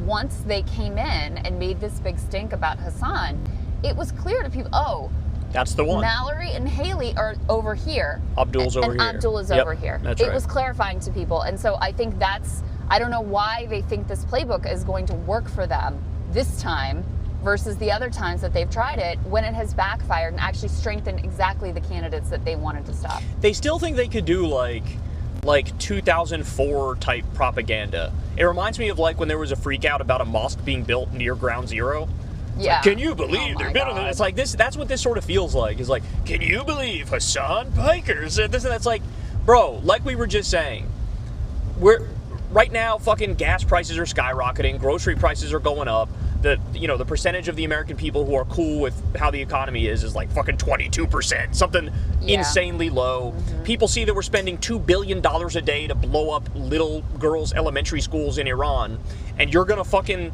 once they came in and made this big stink about Hasan, it was clear to people, oh, that's the one. Mallory and Haley are over here. Abdul's over here. And Abdul is over here. That's it right. was clarifying to people. And so I think I don't know why they think this playbook is going to work for them this time versus the other times that they've tried it, when it has backfired and actually strengthened exactly the candidates that they wanted to stop. They still think they could do like 2004 type propaganda. It reminds me of like when there was a freak out about a mosque being built near Ground Zero. Yeah. Like, can you believe they're building it? It's like this. That's what this sort of feels like. Is like, can you believe Hasan Piker said this? And that's like, bro. Like we were just saying, right now. Fucking gas prices are skyrocketing. Grocery prices are going up. The percentage of the American people who are cool with how the economy is like fucking 22%. Something insanely low. Mm-hmm. People see that we're spending $2 billion a day to blow up little girls' elementary schools in Iran, and you're gonna fucking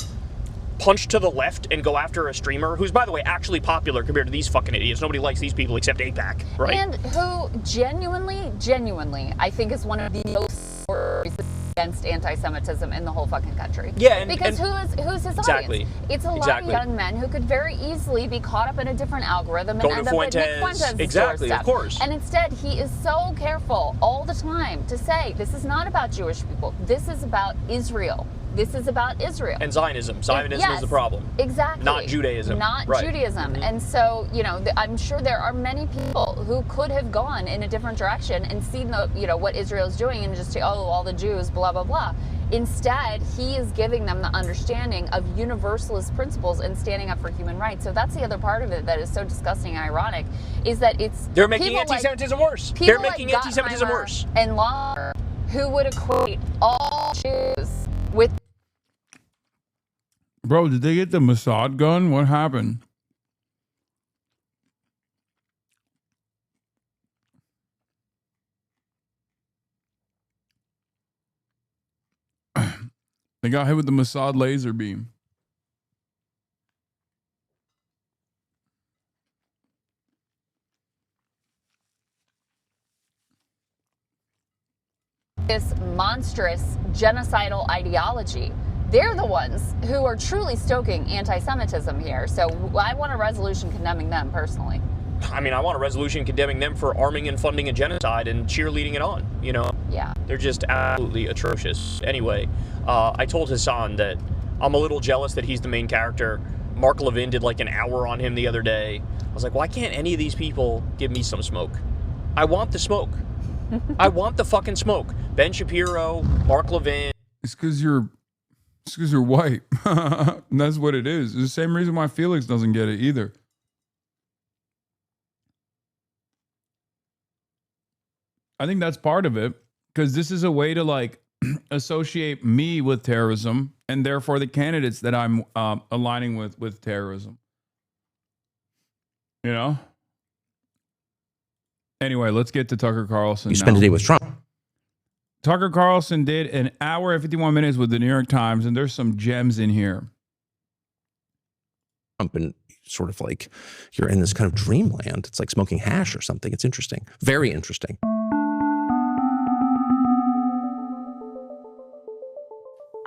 punch to the left and go after a streamer who's, by the way, actually popular compared to these fucking idiots. Nobody likes these people except AIPAC, right? And who genuinely, I think is one of the most against anti-Semitism in the whole fucking country. Yeah, because who's his audience? It's a lot of young men who could very easily be caught up in a different algorithm and end up at Nick Fuentes' exactly, doorstep. Of course. And instead, he is so careful all the time to say, this is not about Jewish people. This is about Israel. This is about Israel. And Zionism. Zionism is the problem. Exactly. Not Judaism. Not Judaism. Mm-hmm. And so, I'm sure there are many people who could have gone in a different direction and seen what Israel's doing and just say, oh, all the Jews, blah, blah, blah. Instead, he is giving them the understanding of universalist principles and standing up for human rights. So that's the other part of it that is so disgusting and ironic, is that they're making anti-Semitism worse. They're making anti-Semitism worse. And Lauer, who would equate all Jews with... Bro, did they get the Mossad gun? What happened? They got hit with the Mossad laser beam. This monstrous genocidal ideology. They're the ones who are truly stoking anti-Semitism here. So I want a resolution condemning them personally. I mean, I want a resolution condemning them for arming and funding a genocide and cheerleading it on, Yeah. They're just absolutely atrocious. Anyway, I told Hasan that I'm a little jealous that he's the main character. Mark Levin did like an hour on him the other day. I was like, why can't any of these people give me some smoke? I want the smoke. I want the fucking smoke. Ben Shapiro, Mark Levin. It's because you're white. And that's what it is. It's the same reason why Felix doesn't get it either. I think that's part of it, because this is a way to like associate me with terrorism and therefore the candidates that I'm aligning with terrorism. You know? Anyway, let's get to Tucker Carlson. You spent a day with Trump. Tucker Carlson did an hour and 51 minutes with the New York Times, and there's some gems in here. Trump, and sort of like you're in this kind of dreamland. It's like smoking hash or something. It's interesting. Very interesting.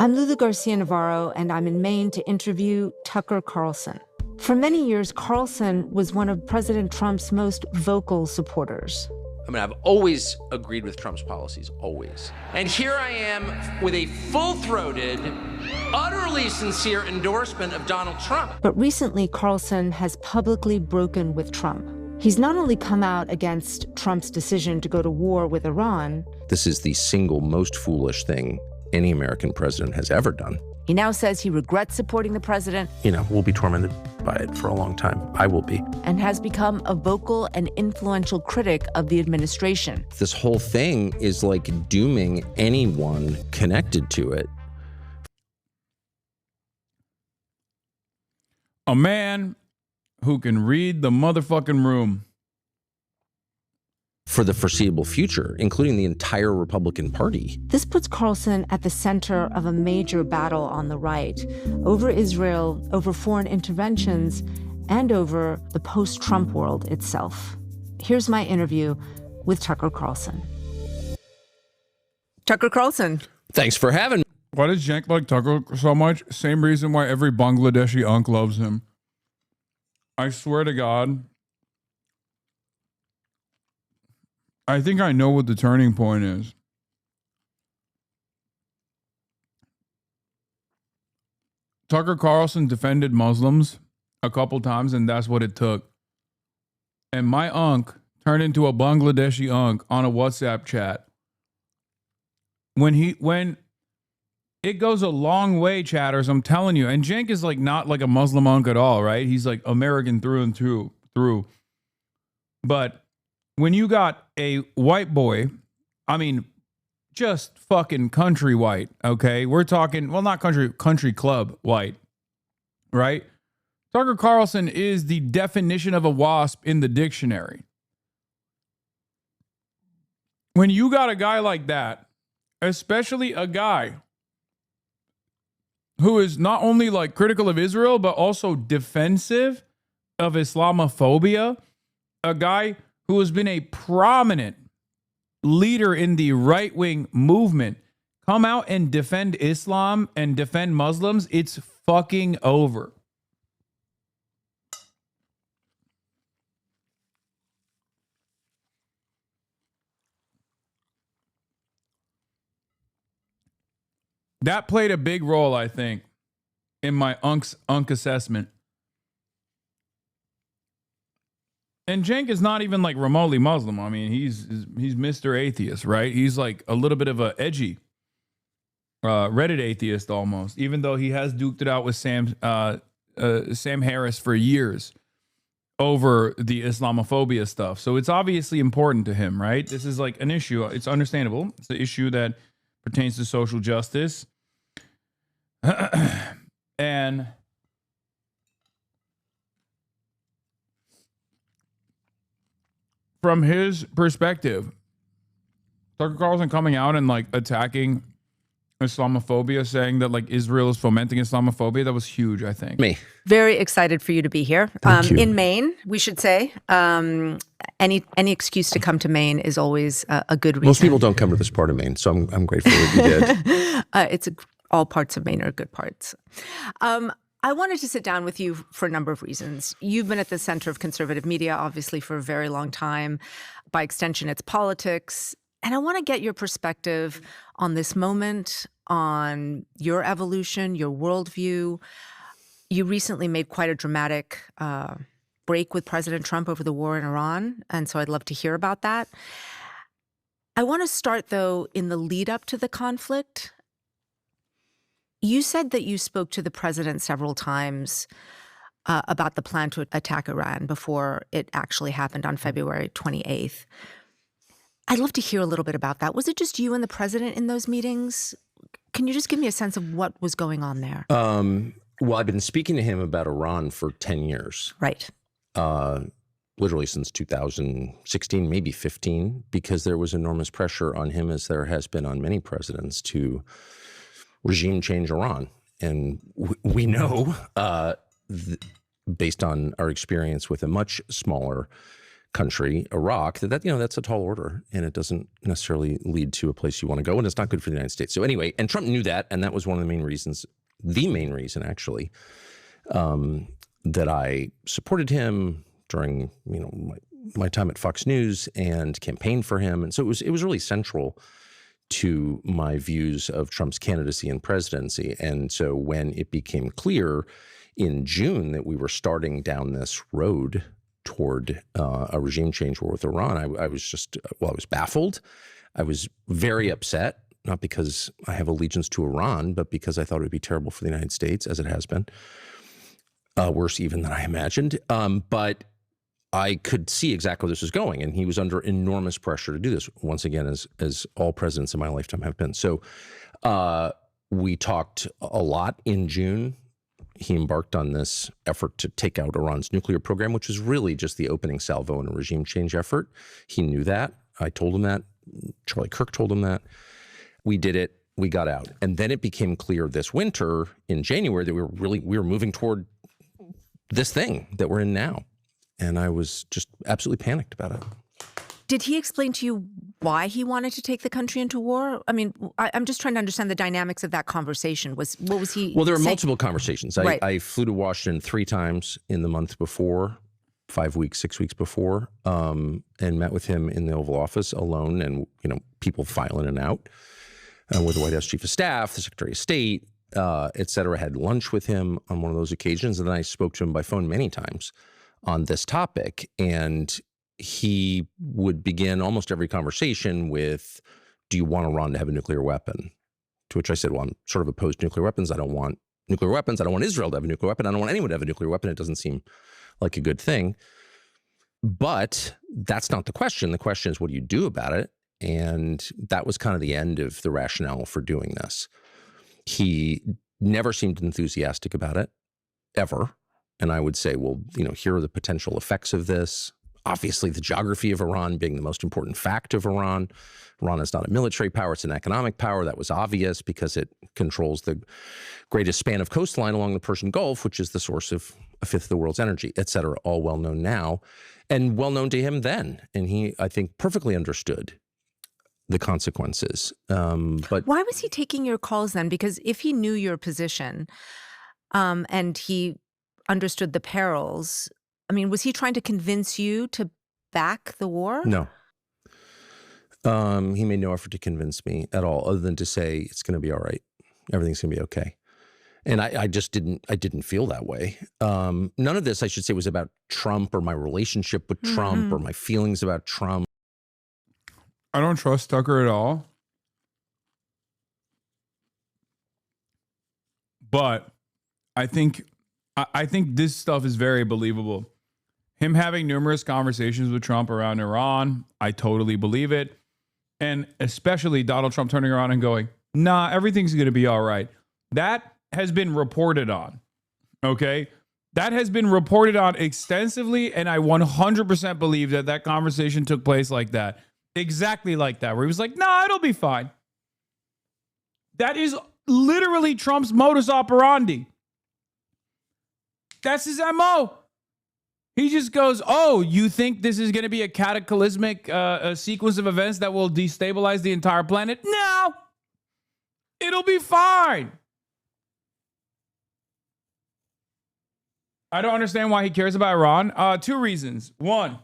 I'm Lulu Garcia Navarro, and I'm in Maine to interview Tucker Carlson. For many years, Carlson was one of President Trump's most vocal supporters. I mean, I've always agreed with Trump's policies, always. And here I am with a full-throated, utterly sincere endorsement of Donald Trump. But recently, Carlson has publicly broken with Trump. He's not only come out against Trump's decision to go to war with Iran. This is the single most foolish thing any American president has ever done. He now says he regrets supporting the president. You know, we'll be tormented by it for a long time. I will be. And has become a vocal and influential critic of the administration. This whole thing is like dooming anyone connected to it. A man who can read the motherfucking room. For the foreseeable future, including the entire Republican Party. This puts Carlson at the center of a major battle on the right over Israel, over foreign interventions, and over the post-Trump world itself. Here's my interview with Tucker Carlson. Tucker Carlson. Thanks for having me. Why does Cenk like Tucker so much? Same reason why every Bangladeshi unk loves him. I swear to God. I think I know what the turning point is. Tucker Carlson defended Muslims a couple times, and that's what it took. And my unk turned into a Bangladeshi unk on a WhatsApp chat. When it goes a long way, chatters, I'm telling you. And Cenk is like not like a Muslim unk at all, right? He's like American through and through. But when you got a white boy, I mean, just fucking country white, okay? We're talking, well, not country club white, right? Tucker Carlson is the definition of a WASP in the dictionary. When you got a guy like that, especially a guy who is not only like critical of Israel, but also defensive of Islamophobia, a guy who has been a prominent leader in the right-wing movement, come out and defend Islam and defend Muslims, it's fucking over. That played a big role, I think, in my unk assessment. And Cenk is not even like remotely Muslim. I mean, he's Mr. Atheist, right? He's like a little bit of a edgy Reddit atheist almost, even though he has duked it out with Sam Harris for years over the Islamophobia stuff. So it's obviously important to him, right? This is like an issue. It's understandable. It's an issue that pertains to social justice. And from his perspective, Tucker Carlson coming out and like attacking Islamophobia, saying that like Israel is fomenting Islamophobia, that was huge, I think. Me. Very excited for you to be here. In Maine, we should say. Any excuse to come to Maine is always a good reason. Most people don't come to this part of Maine, so I'm grateful that you did. All parts of Maine are good parts. I wanted to sit down with you for a number of reasons. You've been at the center of conservative media, obviously, for a very long time. By extension, it's politics. And I want to get your perspective on this moment, on your evolution, your worldview. You recently made quite a dramatic break with President Trump over the war in Iran, and so I'd love to hear about that. I want to start, though, in the lead up to the conflict. You said that you spoke to the president several times about the plan to attack Iran before it actually happened on February 28th. I'd love to hear a little bit about that. Was it just you and the president in those meetings? Can you just give me a sense of what was going on there? Well, I've been speaking to him about Iran for 10 years. Right. Literally since 2016, maybe 15, because there was enormous pressure on him, as there has been on many presidents, to regime change Iran. And we know, based on our experience with a much smaller country, Iraq, that's a tall order, and it doesn't necessarily lead to a place you want to go, and it's not good for the United States. So anyway, and Trump knew that, and that was one of the main reasons, actually, that I supported him during my time at Fox News and campaigned for him. And so it was really central to my views of Trump's candidacy and presidency. And so when it became clear in June that we were starting down this road toward a regime change war with Iran, I was baffled. I was very upset, not because I have allegiance to Iran, but because I thought it would be terrible for the United States, as it has been. Worse even than I imagined. But I could see exactly where this was going, and he was under enormous pressure to do this, once again, as all presidents in my lifetime have been. So we talked a lot in June. He embarked on this effort to take out Iran's nuclear program, which was really just the opening salvo in a regime change effort. He knew that. I told him that. Charlie Kirk told him that. We did it. We got out. And then it became clear this winter in January that we were moving toward this thing that we're in now. And I was just absolutely panicked about it. Did he explain to you why he wanted to take the country into war? I mean, I'm just trying to understand the dynamics of that conversation. What was he Well, there were saying? multiple conversations. Right. I flew to Washington 3 times in the month before, 5 weeks, 6 weeks before, and met with him in the Oval Office alone, and people file in and out with the White House Chief of Staff, the Secretary of State, et cetera. Had lunch with him on one of those occasions, and then I spoke to him by phone many times on this topic, and he would begin almost every conversation with, do you want Iran to have a nuclear weapon? To which I said, well, I'm sort of opposed to nuclear weapons. I don't want nuclear weapons. I don't want Israel to have a nuclear weapon. I don't want anyone to have a nuclear weapon. It doesn't seem like a good thing. But that's not the question. The question is, what do you do about it? And that was kind of the end of the rationale for doing this. He never seemed enthusiastic about it, ever. And I would say, well, here are the potential effects of this. Obviously, the geography of Iran being the most important fact of Iran. Iran is not a military power, it's an economic power. That was obvious because it controls the greatest span of coastline along the Persian Gulf, which is the source of a fifth of the world's energy, et cetera, all well known now and well known to him then. And he, I think, perfectly understood the consequences. But why was he taking your calls then? Because if he knew your position and he understood the perils, I mean, was he trying to convince you to back the war? No. He made no effort to convince me at all, other than to say it's going to be all right. Everything's going to be okay. And I didn't feel that way. None of this, I should say, was about Trump or my relationship with Trump or my feelings about Trump. I don't trust Tucker at all. But I think this stuff is very believable. Him having numerous conversations with Trump around Iran, I totally believe it. And especially Donald Trump turning around and going, nah, everything's going to be all right. That has been reported on, okay? That has been reported on extensively, and I 100% believe that that conversation took place like that. Exactly like that, where he was like, nah, it'll be fine. That is literally Trump's modus operandi. That's his MO. He just goes, oh, you think this is going to be a cataclysmic sequence of events that will destabilize the entire planet? No. It'll be fine. I don't understand why he cares about Iran. 2 reasons. 1,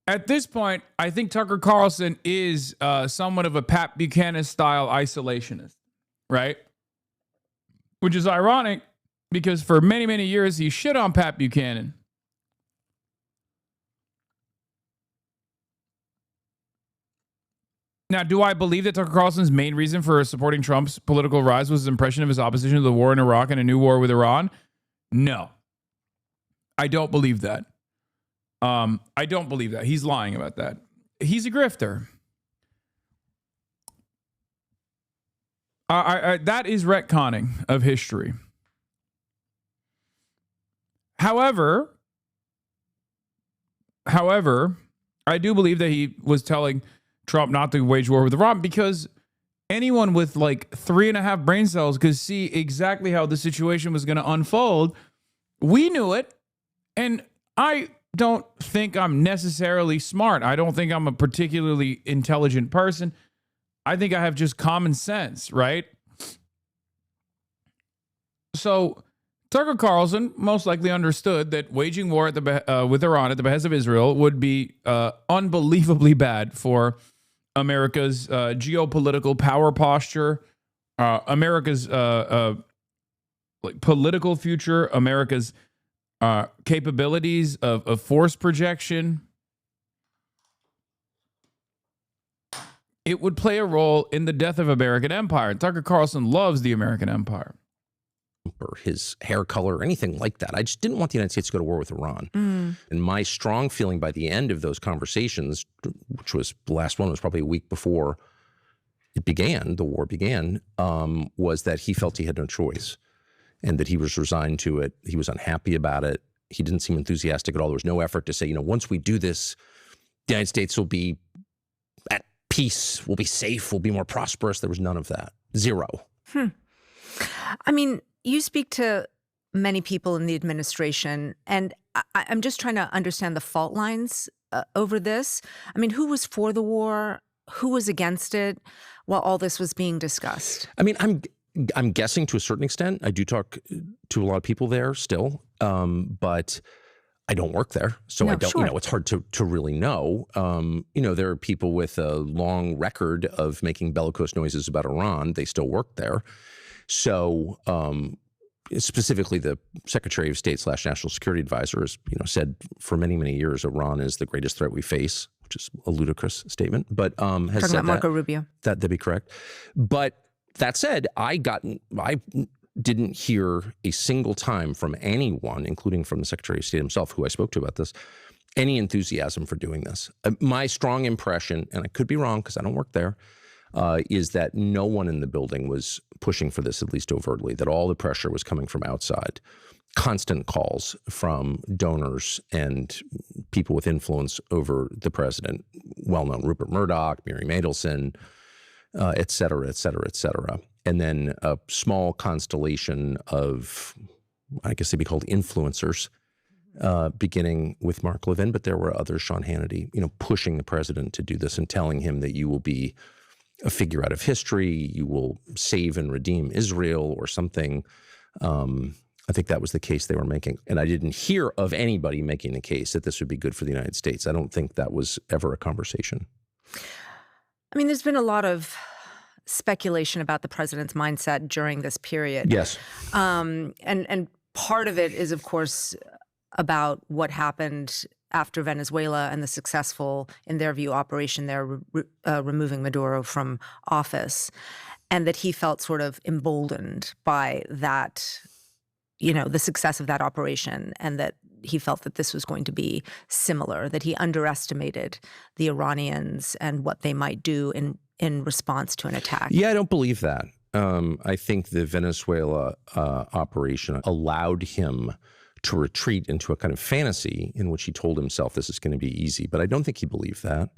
at this point, I think Tucker Carlson is somewhat of a Pat Buchanan-style isolationist, right? Which is ironic because for many, many years, he shit on Pat Buchanan. Now, do I believe that Tucker Carlson's main reason for supporting Trump's political rise was his impression of his opposition to the war in Iraq and a new war with Iran? No. I don't believe that. I don't believe that. He's lying about that. he's a grifter. That is retconning of history. However, I do believe that he was telling Trump not to wage war with Iran because anyone with like 3.5 brain cells could see exactly how the situation was going to unfold. We knew it. And I don't think I'm necessarily smart. I don't think I'm a particularly intelligent person. I think I have just common sense, right? So Tucker Carlson most likely understood that waging war at with Iran at the behest of Israel would be unbelievably bad for America's geopolitical power posture, America's like political future, America's capabilities of force projection. It would play a role in the death of American empire. Tucker Carlson loves the American empire. Or his hair color or anything like that. I just didn't want the United States to go to war with Iran. And my strong feeling by the end of those conversations, which was the last one was probably a week before it began, the war began, was that he felt he had no choice and that he was resigned to it. He was unhappy about it. He didn't seem enthusiastic at all. There was no effort to say, once we do this, the United States will be at peace, we'll be safe, we'll be more prosperous. There was none of that. Zero. I mean, you speak to many people in the administration, and I'm just trying to understand the fault lines over this. I mean, who was for the war? Who was against it while all this was being discussed? I mean, I'm guessing to a certain extent. I do talk to a lot of people there still, but I don't work there, so I don't. Sure. It's hard to really know. There are people with a long record of making bellicose noises about Iran. They still work there. So specifically the Secretary of State / National Security Advisor has said for many, many years Iran is the greatest threat we face, which is a ludicrous statement, but has talking said about Marco Rubio. That'd be correct. But that said, I didn't hear a single time from anyone, including from the Secretary of State himself, who I spoke to about this, any enthusiasm for doing this. My strong impression, and I could be wrong because I don't work there, is that no one in the building was pushing for this, at least overtly, that all the pressure was coming from outside. Constant calls from donors and people with influence over the president, well-known Rupert Murdoch, Mary Mandelson, et cetera, et cetera, et cetera. And then a small constellation of, I guess they'd be called influencers, beginning with Mark Levin, but there were others, Sean Hannity, pushing the president to do this and telling him that you will be a figure out of history, you will save and redeem Israel or something. I think that was the case they were making. And I didn't hear of anybody making a case that this would be good for the United States. I don't think that was ever a conversation. I mean, there's been a lot of speculation about the president's mindset during this period. Yes. And part of it is, of course, about what happened after Venezuela and the successful, in their view, operation there, removing Maduro from office, and that he felt sort of emboldened by that, the success of that operation, and that he felt that this was going to be similar, that he underestimated the Iranians and what they might do in response to an attack. Yeah, I don't believe that. I think the Venezuela operation allowed him to retreat into a kind of fantasy in which he told himself this is going to be easy. But I don't think he believed that.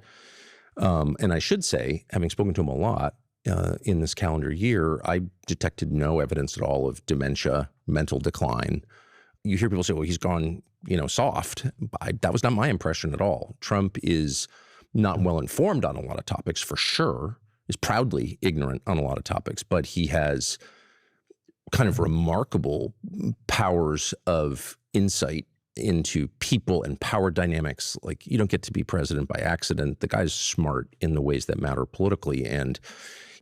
And I should say, having spoken to him a lot in this calendar year, I detected no evidence at all of dementia, mental decline. You hear people say, well, he's gone, soft. That was not my impression at all. Trump is not well informed on a lot of topics, for sure, is proudly ignorant on a lot of topics, but he has kind of remarkable powers of insight into people and power dynamics. Like, you don't get to be president by accident. The guy's smart in the ways that matter politically. And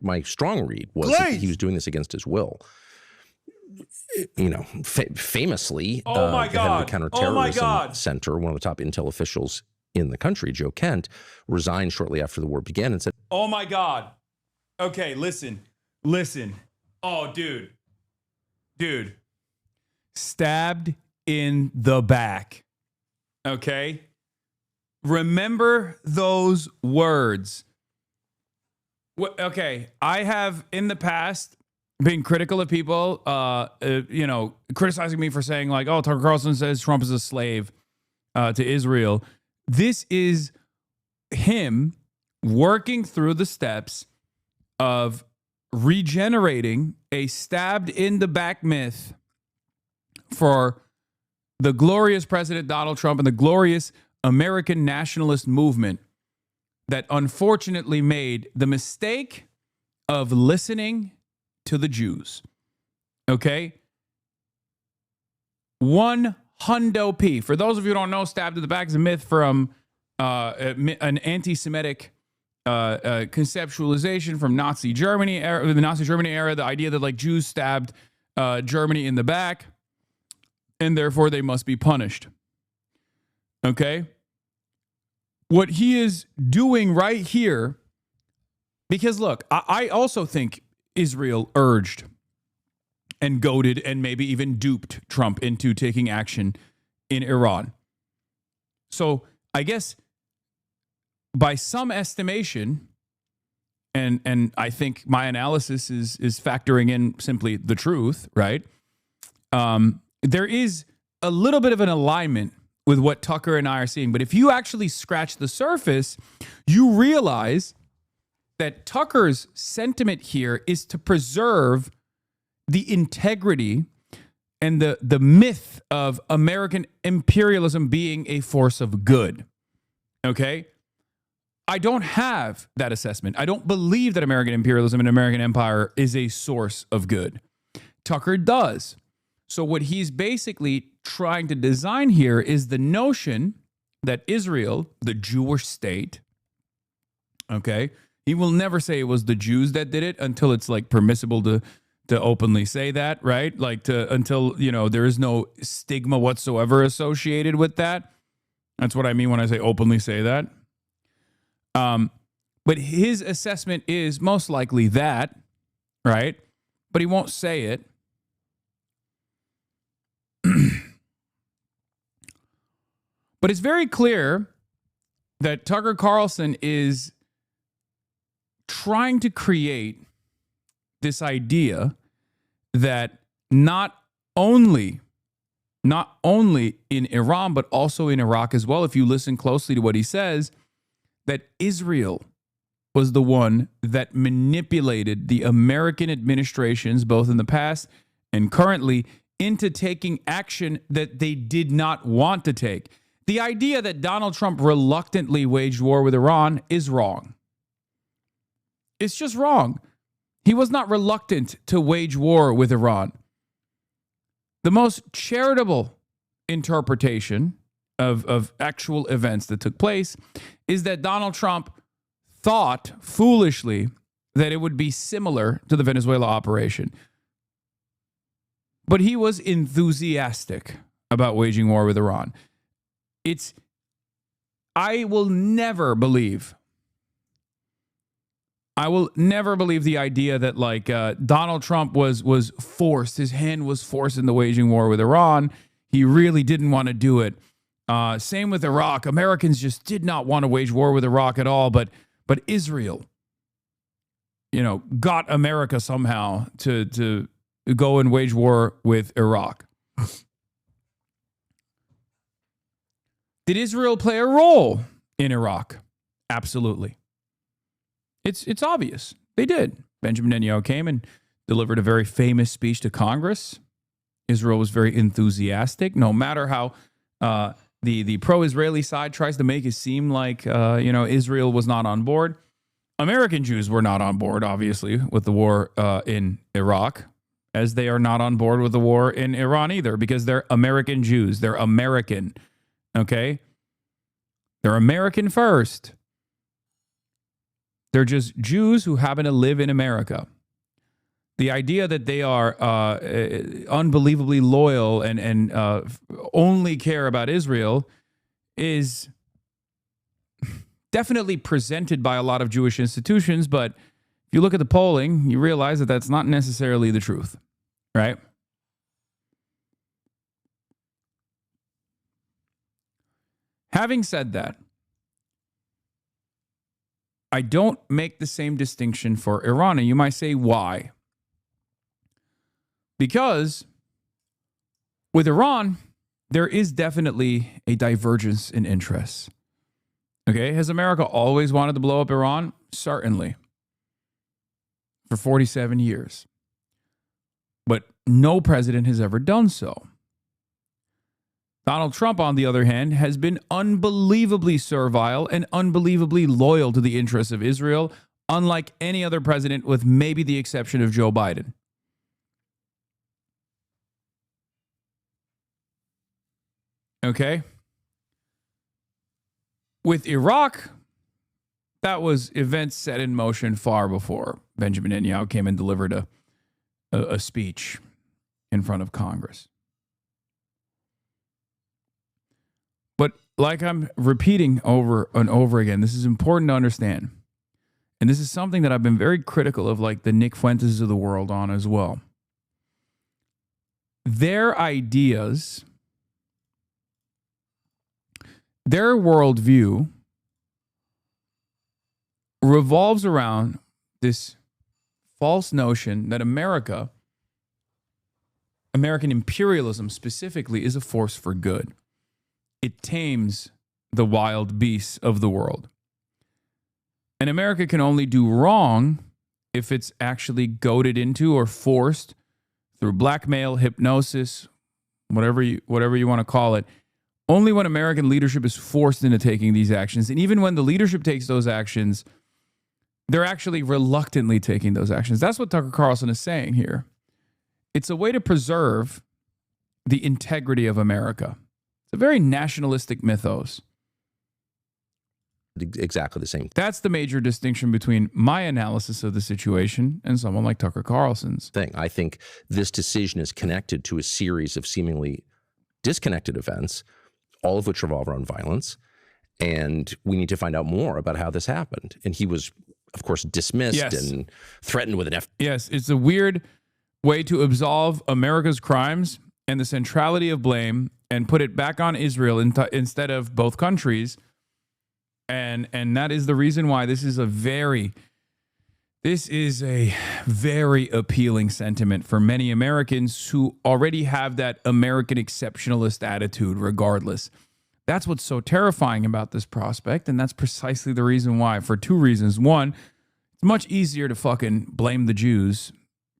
my strong read was that he was doing this against his will. Famously, the head of the Counterterrorism Center, one of the top intel officials in the country, Joe Kent, resigned shortly after the war began and said, "Oh my God. Okay, listen. Oh, dude. Stabbed in the back. Okay? Remember those words. Okay, I have in the past been critical of people, criticizing me for saying like, oh, Tucker Carlson says Trump is a slave to Israel. This is him working through the steps of regenerating a stabbed in the back myth for the glorious President Donald Trump and the glorious American nationalist movement that unfortunately made the mistake of listening to the Jews. Okay? 100 P. For those of you who don't know, stabbed in the back is a myth from an anti-Semitic conceptualization from Nazi Germany, the Nazi Germany era, the idea that like Jews stabbed Germany in the back and therefore they must be punished. Okay? What he is doing right here, because look, I also think Israel urged and goaded and maybe even duped Trump into taking action in Iran. So I guess by some estimation, and I think my analysis is factoring in simply the truth, right? There is a little bit of an alignment with what Tucker and I are seeing. But if you actually scratch the surface, you realize that Tucker's sentiment here is to preserve the integrity and the myth of American imperialism being a force of good. Okay? I don't have that assessment. I don't believe that American imperialism and American empire is a source of good. Tucker does. So what he's basically trying to design here is the notion that Israel, the Jewish state, okay, he will never say it was the Jews that did it until it's like permissible to openly say that, right? Like until, there is no stigma whatsoever associated with that. That's what I mean when I say openly say that. But his assessment is most likely that, right? But he won't say it. But it's very clear that Tucker Carlson is trying to create this idea that not only in Iran, but also in Iraq as well, if you listen closely to what he says, that Israel was the one that manipulated the American administrations, both in the past and currently, into taking action that they did not want to take. The idea that Donald Trump reluctantly waged war with Iran is wrong. It's just wrong. He was not reluctant to wage war with Iran. The most charitable interpretation of actual events that took place is that Donald Trump thought foolishly that it would be similar to the Venezuela operation. But he was enthusiastic about waging war with Iran. I will never believe the idea that like Donald Trump was forced, his hand was forced in the waging war with Iran. He really didn't want to do it. Same with Iraq. Americans just did not want to wage war with Iraq at all, but Israel, got America somehow to go and wage war with Iraq. Did Israel play a role in Iraq? Absolutely. It's obvious. They did. Benjamin Netanyahu came and delivered a very famous speech to Congress. Israel was very enthusiastic, no matter how the pro-Israeli side tries to make it seem like, Israel was not on board. American Jews were not on board, obviously, with the war in Iraq, as they are not on board with the war in Iran either, because they're American Jews. They're American. Okay? They're American first. They're just Jews who happen to live in America. The idea that they are unbelievably loyal and only care about Israel is definitely presented by a lot of Jewish institutions, but if you look at the polling, you realize that that's not necessarily the truth, right? Having said that, I don't make the same distinction for Iran. And you might say, why? Because with Iran, there is definitely a divergence in interests. Okay, has America always wanted to blow up Iran? Certainly. For 47 years. But no president has ever done so. Donald Trump, on the other hand, has been unbelievably servile and unbelievably loyal to the interests of Israel, unlike any other president, with maybe the exception of Joe Biden. Okay? With Iraq, that was events set in motion far before Benjamin Netanyahu came and delivered a speech in front of Congress. But like I'm repeating over and over again, this is important to understand. And this is something that I've been very critical of, like the Nick Fuentes of the world on as well. Their ideas, their worldview revolves around this false notion that American imperialism specifically, is a force for good. It tames the wild beasts of the world. And America can only do wrong if it's actually goaded into or forced through blackmail, hypnosis, whatever you want to call it. Only when American leadership is forced into taking these actions. And even when the leadership takes those actions, they're actually reluctantly taking those actions. That's what Tucker Carlson is saying here. It's a way to preserve the integrity of America. It's a very nationalistic mythos. Exactly the same. That's the major distinction between my analysis of the situation and someone like Tucker Carlson's. I think this decision is connected to a series of seemingly disconnected events, all of which revolve around violence. And we need to find out more about how this happened. And he was, of course, dismissed and threatened with an F. Yes, it's a weird way to absolve America's crimes and the centrality of blame and put it back on Israel instead of both countries. And that is the reason why this is a very appealing sentiment for many Americans who already have that American exceptionalist attitude regardless. That's what's so terrifying about this prospect, and that's precisely the reason why, for two reasons. One, it's much easier to fucking blame the Jews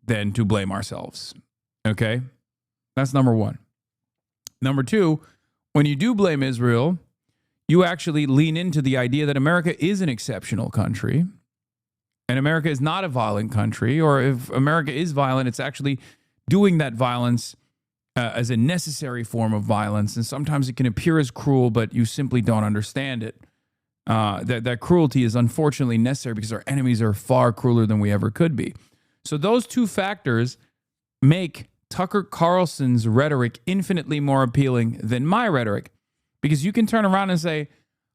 than to blame ourselves. Okay? That's number one. Number two, when you do blame Israel, you actually lean into the idea that America is an exceptional country and America is not a violent country, or if America is violent, it's actually doing that violence as a necessary form of violence. And sometimes it can appear as cruel, but you simply don't understand it. That cruelty is unfortunately necessary because our enemies are far crueler than we ever could be. So those two factors make Tucker Carlson's rhetoric infinitely more appealing than my rhetoric. Because you can turn around and say,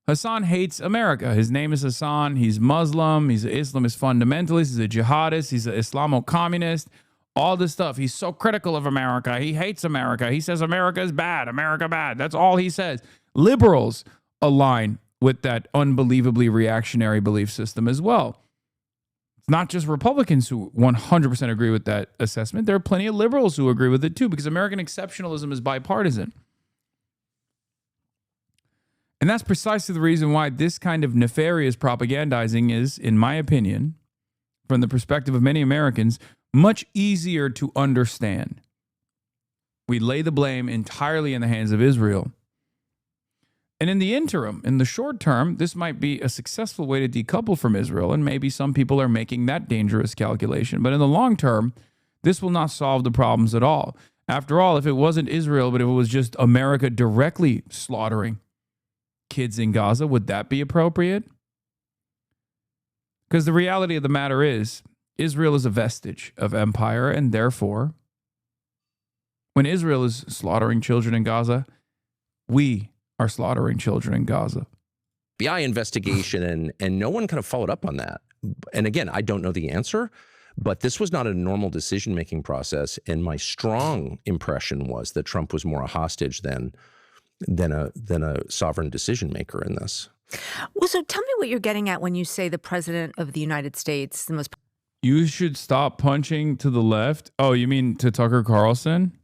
Hasan hates America. His name is Hasan. He's Muslim. He's an Islamist fundamentalist. He's a jihadist. He's an Islamo-communist. All this stuff. He's so critical of America. He hates America. He says America is bad. America bad. That's all he says. Liberals align with that unbelievably reactionary belief system as well. It's not just Republicans who 100% agree with that assessment. There are plenty of liberals who agree with it too, because American exceptionalism is bipartisan. And that's precisely the reason why this kind of nefarious propagandizing is, in my opinion, from the perspective of many Americans, much easier to understand. We lay the blame entirely in the hands of Israel. And in the interim, in the short term, this might be a successful way to decouple from Israel, and maybe some people are making that dangerous calculation. But in the long term, this will not solve the problems at all. After all, if it wasn't Israel, but if it was just America directly slaughtering kids in Gaza, would that be appropriate? Because the reality of the matter is, Israel is a vestige of empire, and therefore, when Israel is slaughtering children in Gaza, we are slaughtering children in Gaza. FBI investigation, and no one kind of followed up on that. And again, I don't know the answer, but this was not a normal decision-making process, and my strong impression was that Trump was more a hostage than a sovereign decision maker in this. Well, so tell me what you're getting at when you say the president of the United States, the most... You should stop punching to the left. Oh, you mean to Tucker Carlson?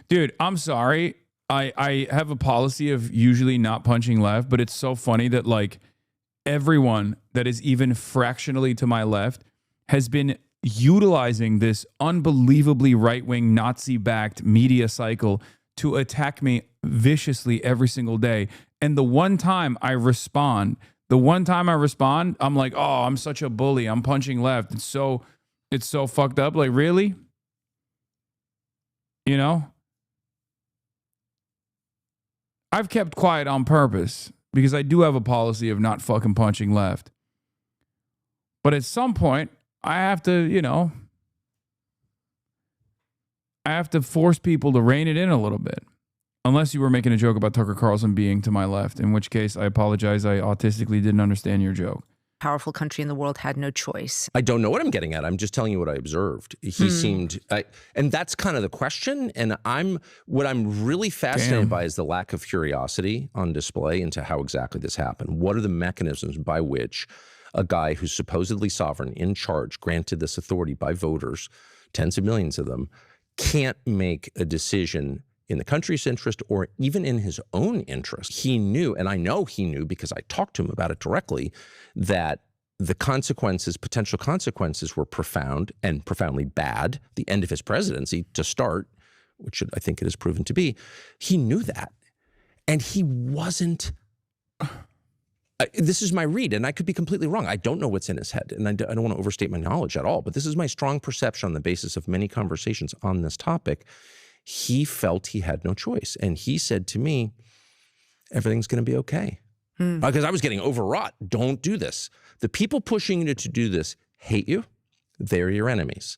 Dude, I'm sorry. I have a policy of usually not punching left, but it's so funny that like everyone that is even fractionally to my left has been utilizing this unbelievably right-wing Nazi-backed media cycle to attack me viciously every single day. And the one time I respond, I'm like, oh, I'm such a bully. I'm punching left. It's so fucked up. Like, really? You know? I've kept quiet on purpose because I do have a policy of not fucking punching left. But at some point, I have to, I have to force people to rein it in a little bit. Unless you were making a joke about Tucker Carlson being to my left, in which case I apologize. I autistically didn't understand your joke. Powerful country in the world had no choice. I don't know what I'm getting at. I'm just telling you what I observed. He seemed, and that's kind of the question. And what I'm really fascinated by is the lack of curiosity on display into how exactly this happened. What are the mechanisms by which a guy who's supposedly sovereign, in charge, granted this authority by voters, tens of millions of them, can't make a decision in the country's interest or even in his own interest? He knew, and I know he knew because I talked to him about it directly, that the consequences, potential consequences, were profound and profoundly bad. The end of his presidency to start, which I think it has proven to be. He knew that. And he wasn't, this is my read, and I could be completely wrong. I don't know what's in his head, and I don't want to overstate my knowledge at all, but this is my strong perception on the basis of many conversations on this topic. He felt he had no choice. And he said to me, everything's going to be okay. Because I was getting overwrought. Don't do this. The people pushing you to do this hate you. They're your enemies.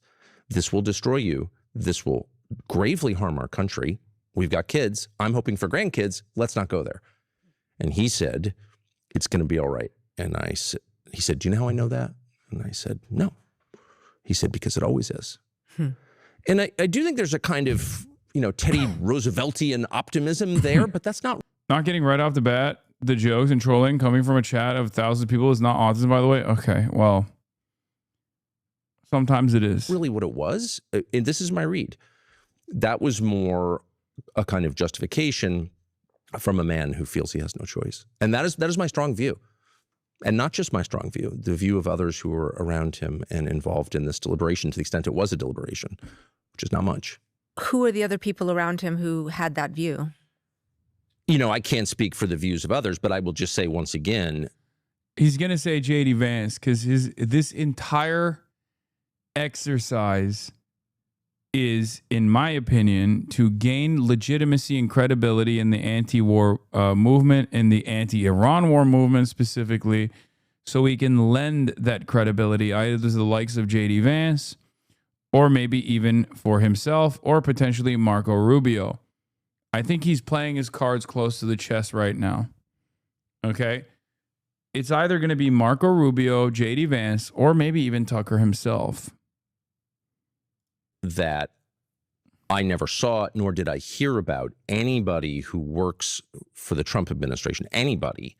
This will destroy you. This will gravely harm our country. We've got kids. I'm hoping for grandkids. Let's not go there. And he said, it's going to be all right. And he said, do you know how I know that? And I said, no. He said, because it always is. And I do think there's a kind of, Teddy Rooseveltian optimism there, but that's not getting right off the bat. The jokes and trolling coming from a chat of thousands of people is not autism, by the way. Okay, well, sometimes it is. Really what it was, and this is my read, that was more a kind of justification from a man who feels he has no choice. And that is my strong view. And not just my strong view, the view of others who were around him and involved in this deliberation to the extent it was a deliberation, which is not much. Who are the other people around him who had that view? I can't speak for the views of others, but I will just say once again. He's going to say J.D. Vance because this entire exercise is, in my opinion, to gain legitimacy and credibility in the anti-war movement, in the anti-Iran war movement specifically, so he can lend that credibility either to the likes of J.D. Vance or maybe even for himself or potentially Marco Rubio. I think he's playing his cards close to the chest right now. Okay? It's either going to be Marco Rubio, J.D. Vance, or maybe even Tucker himself. That I never saw, nor did I hear about anybody who works for the Trump administration, anybody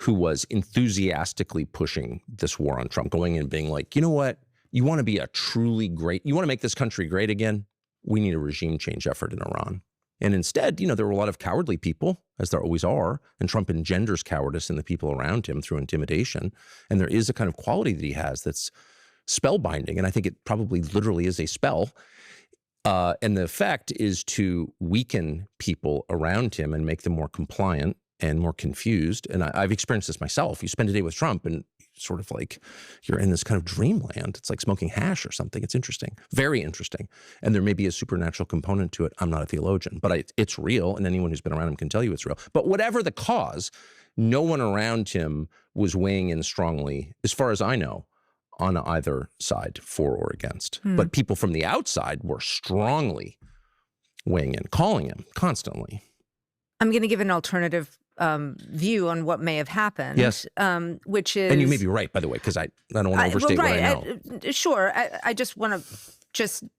who was enthusiastically pushing this war on Trump, going in and being like, you know what? You want to be a truly great, you want to make this country great again? We need a regime change effort in Iran. And instead, there were a lot of cowardly people, as there always are, and Trump engenders cowardice in the people around him through intimidation. And there is a kind of quality that he has that's spellbinding, and I think it probably literally is a spell. And the effect is to weaken people around him and make them more compliant and more confused. And I've experienced this myself. You spend a day with Trump and sort of like you're in this kind of dreamland. It's like smoking hash or something. It's interesting, very interesting. And there may be a supernatural component to it. I'm not a theologian, but it's real. And anyone who's been around him can tell you it's real. But whatever the cause, no one around him was weighing in strongly, as far as I know, on either side, for or against. But people from the outside were strongly weighing in, calling him constantly. I'm going to give an alternative view on what may have happened. Yes. Which is... And you may be right, by the way, because I don't want to overstate what I know. Sure. I just want to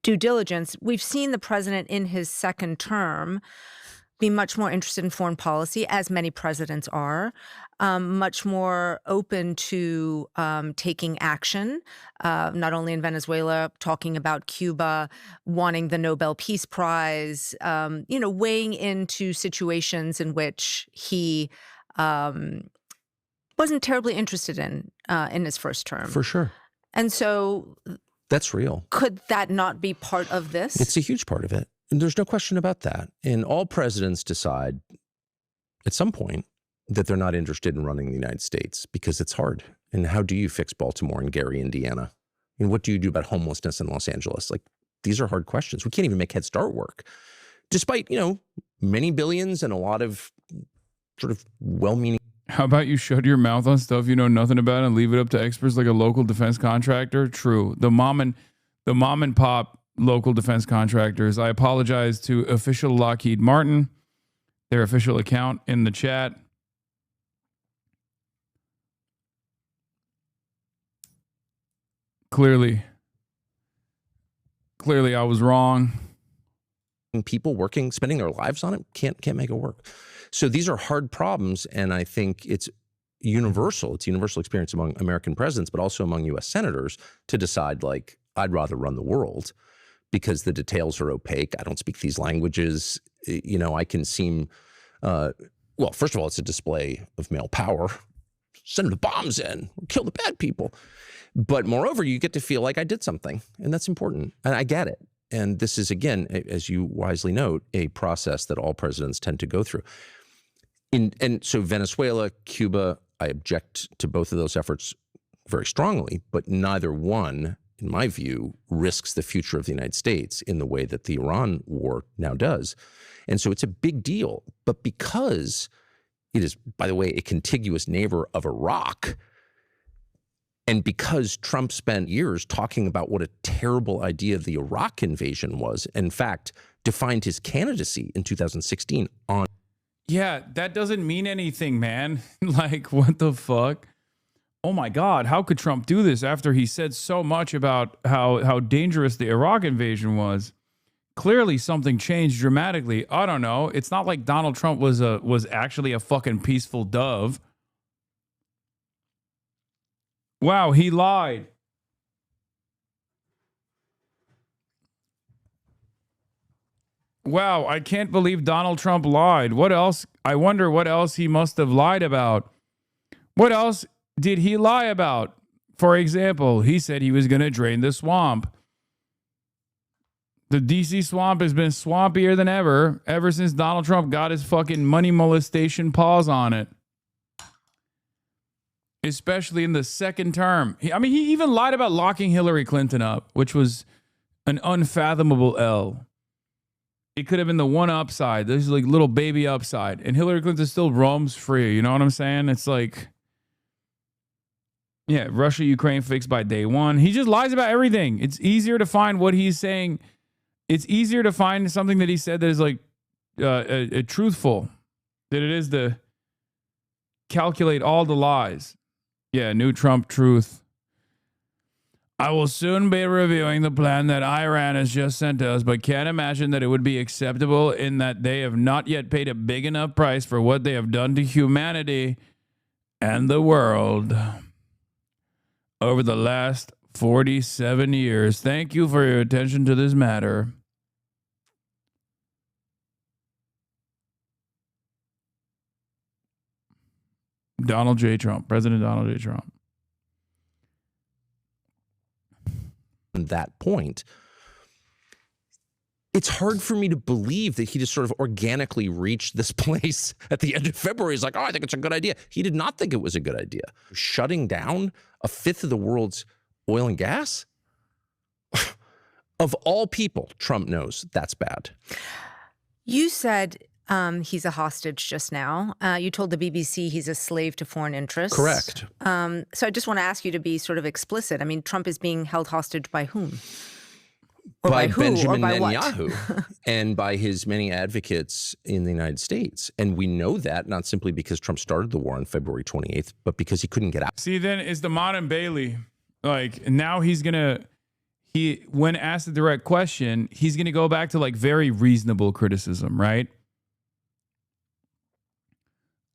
due diligence. We've seen the president in his second term be much more interested in foreign policy, as many presidents are, much more open to taking action, not only in Venezuela, talking about Cuba, wanting the Nobel Peace Prize, weighing into situations in which he wasn't terribly interested in his first term. For sure. And so that's real. Could that not be part of this? It's a huge part of it. And there's no question about that. And all presidents decide at some point that they're not interested in running the United States because it's hard. And how do you fix Baltimore and Gary, Indiana? And what do you do about homelessness in Los Angeles? Like, these are hard questions. We can't even make Head Start work, despite, many billions and a lot of sort of well-meaning. How about you shut your mouth on stuff you know nothing about and leave it up to experts like a local defense contractor? True. The mom and pop local defense contractors. I apologize to official Lockheed Martin, their official account in the chat. Clearly I was wrong. People working, spending their lives on it, can't make it work. So these are hard problems, and I think it's universal. It's a universal experience among American presidents, but also among U.S. senators to decide, like, I'd rather run the world because the details are opaque. I don't speak these languages. I can seem, well, first of all, it's a display of male power. Send the bombs in, kill the bad people. But moreover, you get to feel like I did something, and that's important. And I get it. And this is, again, as you wisely note, a process that all presidents tend to go through. And so Venezuela, Cuba, I object to both of those efforts very strongly, but neither one, in my view, risks the future of the United States in the way that the Iran war now does. And so it's a big deal. But because it is, by the way, a contiguous neighbor of Iraq, and because Trump spent years talking about what a terrible idea the Iraq invasion was, in fact, defined his candidacy in 2016 on. Yeah, that doesn't mean anything, man. Like, what the fuck? Oh my God, how could Trump do this after he said so much about how dangerous the Iraq invasion was? Clearly something changed dramatically. I don't know. It's not like Donald Trump was actually a fucking peaceful dove. Wow, he lied. Wow, I can't believe Donald Trump lied. What else? I wonder what else he must have lied about. What else did he lie about? For example, he said he was going to drain the swamp. The DC swamp has been swampier than ever since Donald Trump got his fucking money molestation paws on it. Especially in the second term. He even lied about locking Hillary Clinton up, which was an unfathomable L. It could have been the one upside. This is like little baby upside. And Hillary Clinton still roams free. You know what I'm saying? It's like, yeah, Russia, Ukraine fixed by day one. He just lies about everything. It's easier to find what he's saying. It's easier to find something that he said that is like truthful than it is to calculate all the lies. Yeah, new Trump truth. I will soon be reviewing the plan that Iran has just sent us, but can't imagine that it would be acceptable in that they have not yet paid a big enough price for what they have done to humanity and the world over the last 47 years. Thank you for your attention to this matter. Donald J. Trump, President Donald J. Trump. That point, it's hard for me to believe that he just sort of organically reached this place at the end of February. He's like, oh, I think it's a good idea. He did not think it was a good idea. Shutting down a fifth of the world's oil and gas? Of all people, Trump knows that's bad. You said he's a hostage just now. You told the BBC he's a slave to foreign interests. Correct. So I just want to ask you to be sort of explicit. I mean, Trump is being held hostage by whom? Or by who? Benjamin or by Netanyahu and by his many advocates in the United States. And we know that not simply because Trump started the war on February 28th, but because he couldn't get out. See, then is the modern Bailey. Like, now when asked the direct question, he's going to go back to like very reasonable criticism, right?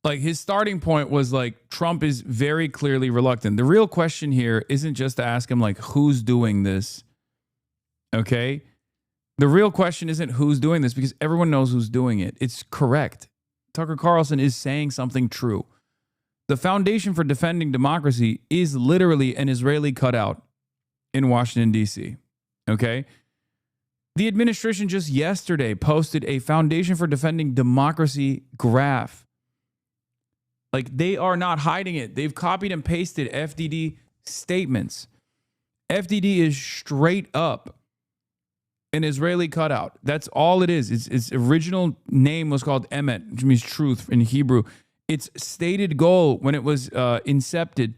Like, his starting point was like, Trump is very clearly reluctant. The real question here isn't just to ask him, like, who's doing this? Okay? The real question isn't who's doing this, because everyone knows who's doing it. It's correct. Tucker Carlson is saying something true. The Foundation for Defending Democracy is literally an Israeli cutout in Washington, D.C. Okay? The administration just yesterday posted a Foundation for Defending Democracy graph. Like, they are not hiding it. They've copied and pasted FDD statements. FDD is straight up an Israeli cutout. That's all it is. Its original name was called Emet, which means truth in Hebrew. Its stated goal when it was incepted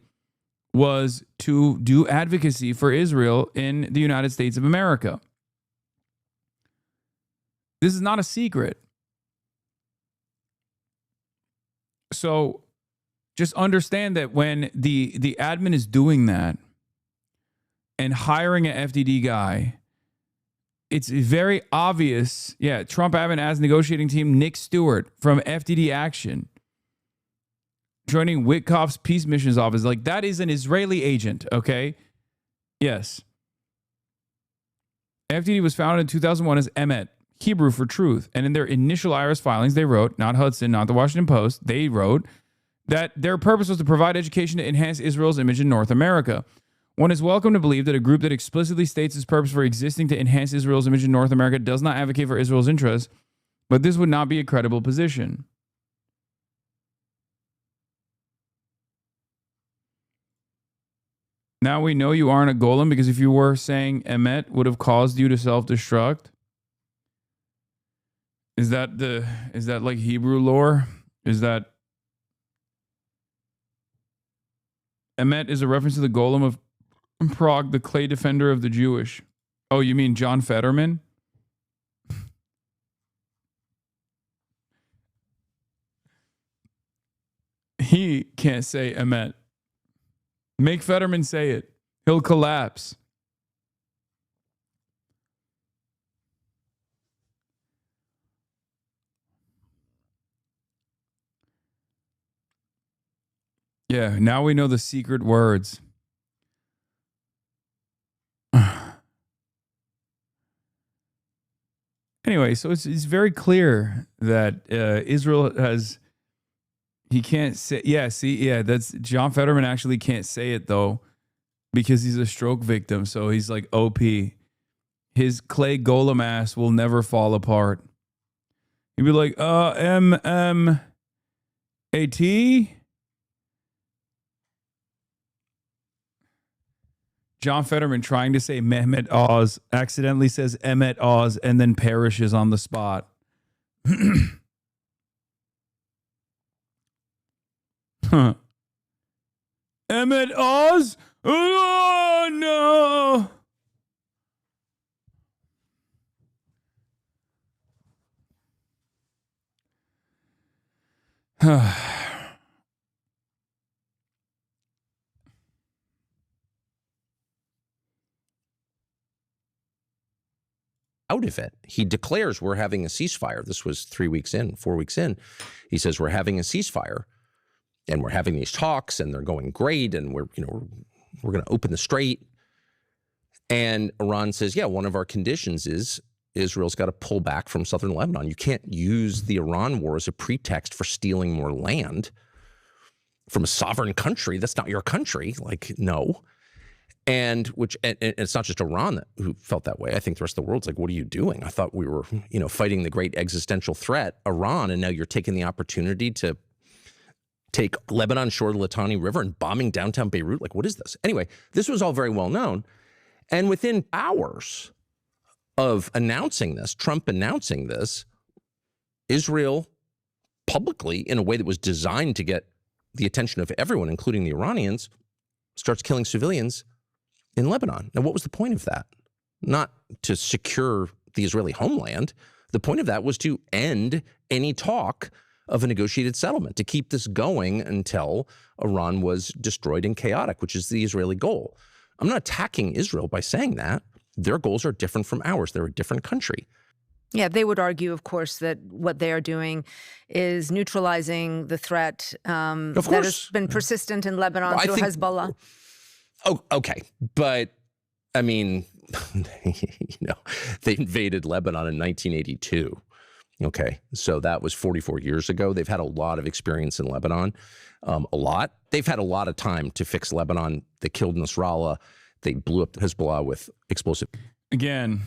was to do advocacy for Israel in the United States of America. This is not a secret. So just understand that when the admin is doing that and hiring an FDD guy, it's very obvious. Yeah, Trump admin as negotiating team, Nick Stewart from FDD Action, joining Witkoff's Peace Missions Office. Like, that is an Israeli agent, okay? Yes. FDD was founded in 2001 as Emet, Hebrew for truth. And in their initial IRS filings, they wrote, not Hudson, not the Washington Post, they wrote that their purpose was to provide education to enhance Israel's image in North America. One is welcome to believe that a group that explicitly states its purpose for existing to enhance Israel's image in North America does not advocate for Israel's interests, but this would not be a credible position. Now we know you aren't a golem, because if you were, saying Emet would have caused you to self-destruct. Is that like Hebrew lore? Is that Emet is a reference to the golem of Prague, the clay defender of the Jewish. Oh, you mean John Fetterman? He can't say Emet. Make Fetterman say it. He'll collapse. Yeah, now we know the secret words. Anyway, so it's very clear that Israel has... He can't say... Yeah, that's... John Fetterman actually can't say it, though, because he's a stroke victim, so he's like OP. His clay golem ass will never fall apart. He'd be like, M-M-A-T? John Fetterman trying to say Mehmet Oz accidentally says Emet Oz and then perishes on the spot. Huh. Emet Oz? Oh, no. Out of it. He declares we're having a ceasefire. This was 4 weeks in. He says we're having a ceasefire and we're having these talks and they're going great and we're going to open the strait. And Iran says, yeah, one of our conditions is Israel's got to pull back from southern Lebanon. You can't use the Iran war as a pretext for stealing more land from a sovereign country. That's not your country. Like, no. And it's not just Iran who felt that way. I think the rest of the world's like, what are you doing? I thought we were, fighting the great existential threat, Iran, and now you're taking the opportunity to take Lebanon shore of the Litani River and bombing downtown Beirut. Like, what is this? Anyway, this was all very well known. And within hours of announcing this, Trump announcing this, Israel publicly, in a way that was designed to get the attention of everyone, including the Iranians, starts killing civilians in Lebanon. Now, what was the point of that? Not to secure the Israeli homeland. The point of that was to end any talk of a negotiated settlement, to keep this going until Iran was destroyed and chaotic, which is the Israeli goal. I'm not attacking Israel by saying that. Their goals are different from ours. They're a different country. Yeah, they would argue, of course, that what they are doing is neutralizing the threat that has been persistent in Lebanon through Hezbollah. Oh, okay. But, I mean, they invaded Lebanon in 1982. Okay, so that was 44 years ago. They've had a lot of experience in Lebanon, a lot. They've had a lot of time to fix Lebanon. They killed Nasrallah. They blew up Hezbollah with explosive. Again,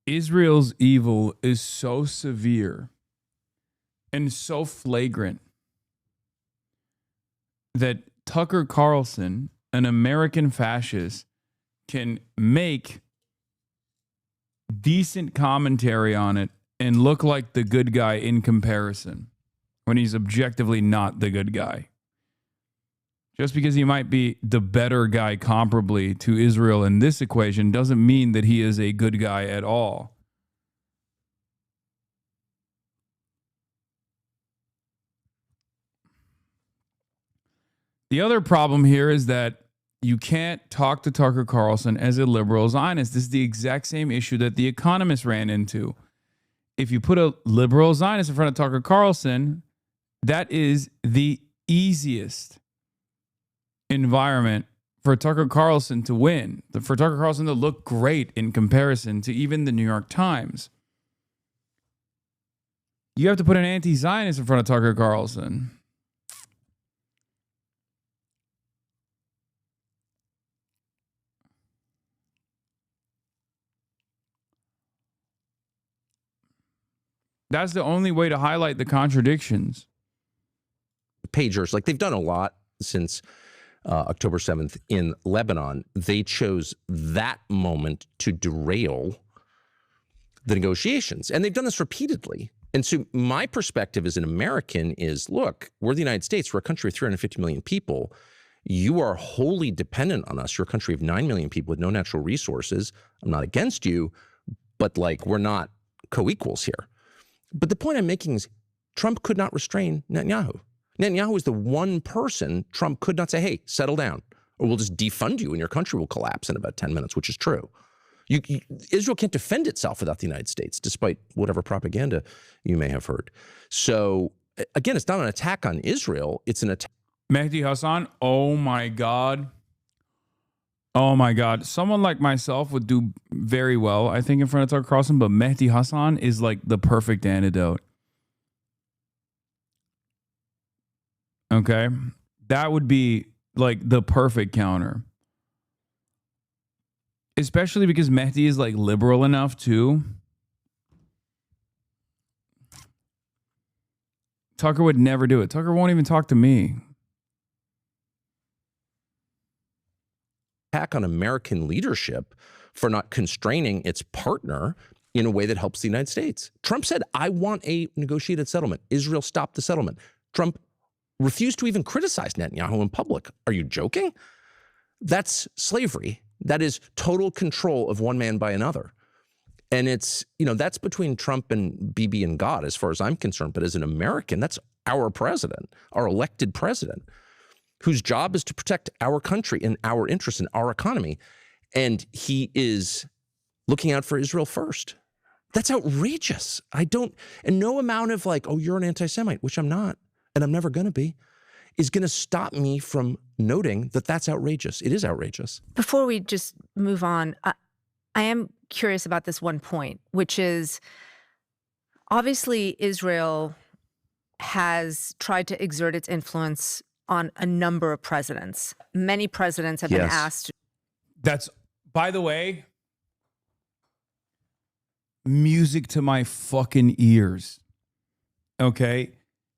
Israel's evil is so severe and so flagrant that Tucker Carlson, an American fascist, can make decent commentary on it and look like the good guy in comparison when he's objectively not the good guy. Just because he might be the better guy comparably to Israel in this equation doesn't mean that he is a good guy at all. The other problem here is that you can't talk to Tucker Carlson as a liberal Zionist. This is the exact same issue that The Economist ran into. If you put a liberal Zionist in front of Tucker Carlson, that is the easiest environment for Tucker Carlson to win, for Tucker Carlson to look great in comparison to even the New York Times. You have to put an anti-Zionist in front of Tucker Carlson. That's the only way to highlight the contradictions. Pagers, like they've done a lot since October 7th in Lebanon. They chose that moment to derail the negotiations. And they've done this repeatedly. And so my perspective as an American is, look, we're the United States. We're a country of 350 million people. You are wholly dependent on us. You're a country of 9 million people with no natural resources. I'm not against you, but like we're not co-equals here. But the point I'm making is Trump could not restrain Netanyahu. Netanyahu is the one person Trump could not say, hey, settle down, or we'll just defund you and your country will collapse in about 10 minutes, which is true. Israel can't defend itself without the United States, despite whatever propaganda you may have heard. So, again, it's not an attack on Israel. It's an attack. Mehdi Hasan, oh my God. Oh my God. Someone like myself would do very well, I think, in front of Tucker Carlson, but Mehdi Hasan is like the perfect antidote. Okay? That would be like the perfect counter. Especially because Mehdi is like liberal enough too. Tucker would never do it. Tucker won't even talk to me. Attack on American leadership for not constraining its partner in a way that helps the United States. Trump said, I want a negotiated settlement. Israel stopped the settlement. Trump refused to even criticize Netanyahu in public. Are you joking? That's slavery. That is total control of one man by another. And it's, that's between Trump and Bibi and God, as far as I'm concerned. But as an American, that's our president, our elected president, whose job is to protect our country and our interests and our economy. And he is looking out for Israel first. That's outrageous. And no amount of like, oh, you're an anti-Semite, which I'm not, and I'm never going to be, is going to stop me from noting that that's outrageous. It is outrageous. Before we just move on, I am curious about this one point, which is obviously Israel has tried to exert its influence on a number of presidents. Many presidents have been asked. That's, by the way, music to my fucking ears. Okay?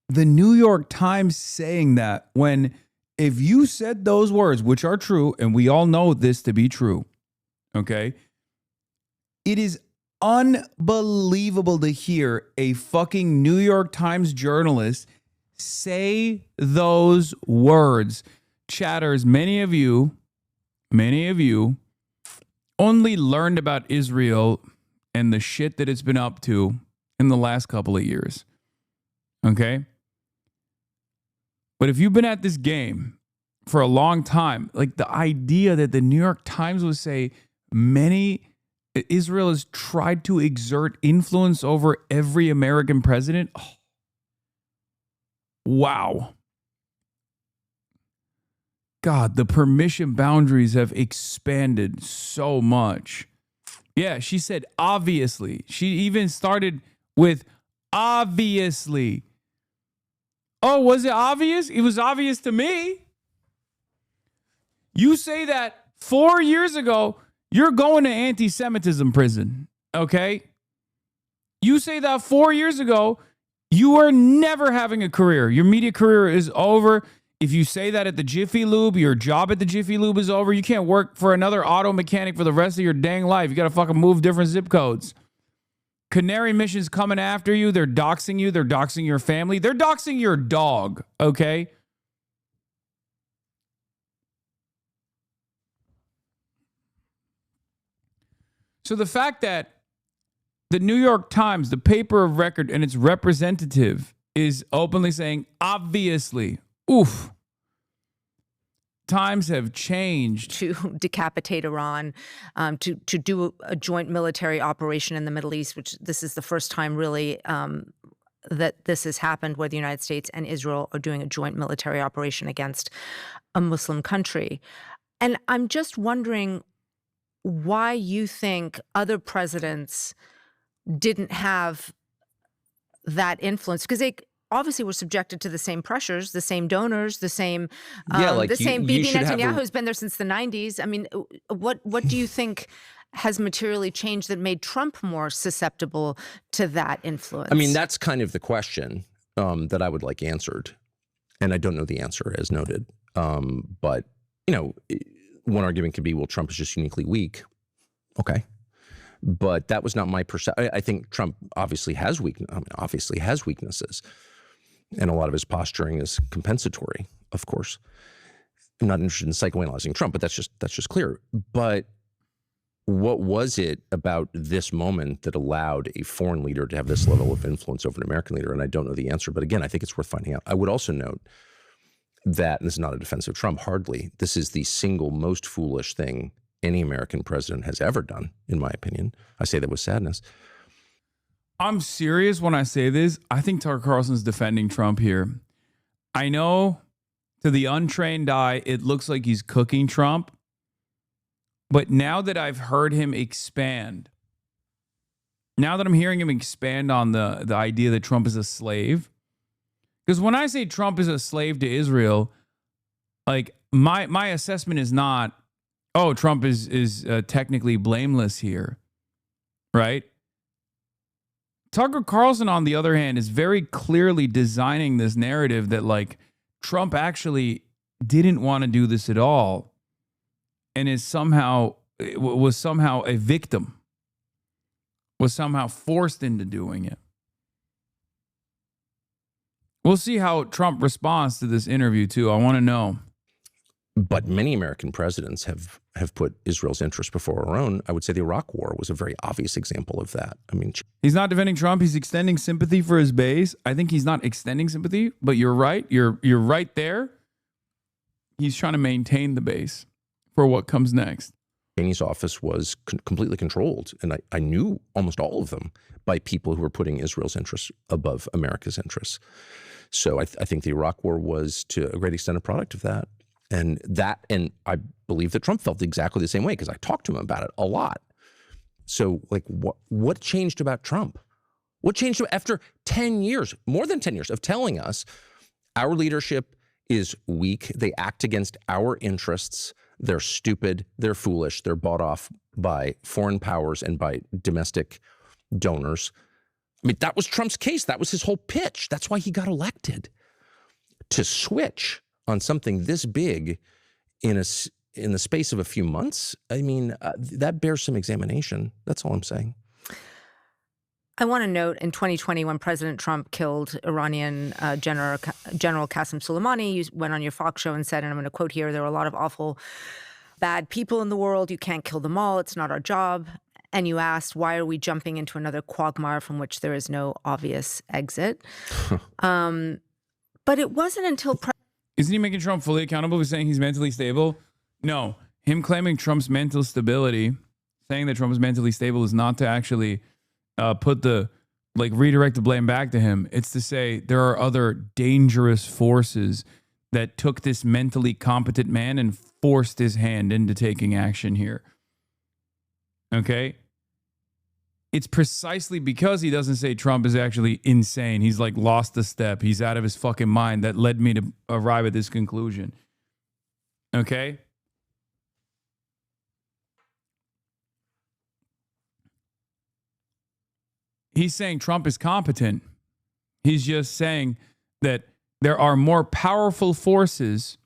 The New York Times saying that when, if you said those words, which are true, and we all know this to be true, okay? It is unbelievable to hear a fucking New York Times journalist say those words. Chatters, many of you only learned about Israel and the shit that it's been up to in the last couple of years. Okay? But if you've been at this game for a long time, like the idea that the New York Times would say many Israel has tried to exert influence over every American president. Oh. Wow. God, the permission boundaries have expanded so much. Yeah, she said, obviously. She even started with obviously. Oh, was it obvious? It was obvious to me. You say that 4 years ago, you're going to anti-Semitism prison, okay? You say that 4 years ago, you are never having a career. Your media career is over. If you say that at the Jiffy Lube, your job at the Jiffy Lube is over. You can't work for another auto mechanic for the rest of your dang life. You got to fucking move different zip codes. Canary Mission's coming after you. They're doxing you. They're doxing your family. They're doxing your dog, okay? So the fact that the New York Times, the paper of record, and its representative is openly saying, obviously, oof, times have changed. To decapitate Iran, to do a joint military operation in the Middle East, which this is the first time really that this has happened, where the United States and Israel are doing a joint military operation against a Muslim country. And I'm just wondering why you think other presidents didn't have that influence, because they obviously were subjected to the same pressures, the same donors, the same Bibi Netanyahu who's been there since the 90s. I mean, what do you think has materially changed that made Trump more susceptible to that influence? I mean, that's kind of the question that I would like answered, and I don't know the answer, as noted. But you know, one argument could be, well, Trump is just uniquely weak. Okay. But that was not my perception. I think Trump obviously has weaknesses, and a lot of his posturing is compensatory, of course. I'm not interested in psychoanalyzing Trump, but that's just clear. But what was it about this moment that allowed a foreign leader to have this level of influence over an American leader? And I don't know the answer, but again, I think it's worth finding out. I would also note that, and this is not a defense of Trump, hardly, this is the single most foolish thing any American president has ever done, in my opinion. I say that with sadness. I'm serious when I say this. I think Tucker Carlson's defending Trump here. I know to the untrained eye, it looks like he's cooking Trump. But now that I've heard him expand, now that I'm hearing him expand on the idea that Trump is a slave, because when I say Trump is a slave to Israel, like my assessment is not, oh, Trump is technically blameless here, right? Tucker Carlson, on the other hand, is very clearly designing this narrative that, like, Trump actually didn't want to do this at all, and was somehow a victim, was somehow forced into doing it. We'll see how Trump responds to this interview, too. I want to know. But many American presidents have put Israel's interests before our own. I would say the Iraq War was a very obvious example of that. I mean, he's not defending Trump. He's extending sympathy for his base. I think he's not extending sympathy, but you're right. You're right there. He's trying to maintain the base for what comes next. Cheney's office was completely controlled, and I knew almost all of them, by people who were putting Israel's interests above America's interests. So I think the Iraq War was, to a great extent, a product of that. And I believe that Trump felt exactly the same way, because I talked to him about it a lot. So, like, what changed about Trump? What changed after 10 years, more than 10 years, of telling us our leadership is weak, they act against our interests, they're stupid, they're foolish, they're bought off by foreign powers and by domestic donors? I mean, that was Trump's case. That was his whole pitch. That's why he got elected. To switch on something this big in the space of a few months, I mean, that bears some examination. That's all I'm saying. I want to note, in 2020, when President Trump killed Iranian General Qasem Soleimani, you went on your Fox show and said, and I'm going to quote here, there are a lot of awful, bad people in the world. You can't kill them all. It's not our job. And you asked, why are we jumping into another quagmire from which there is no obvious exit? But it wasn't until... Isn't he making Trump fully accountable for saying he's mentally stable? No. Him claiming Trump's mental stability Saying that Trump is mentally stable is not to actually redirect the blame back to him. It's to say there are other dangerous forces that took this mentally competent man and forced his hand into taking action here. Okay? It's precisely because he doesn't say Trump is actually insane. He's like lost a step. He's out of his fucking mind that led me to arrive at this conclusion. Okay? He's saying Trump is competent. He's just saying that there are more powerful forces,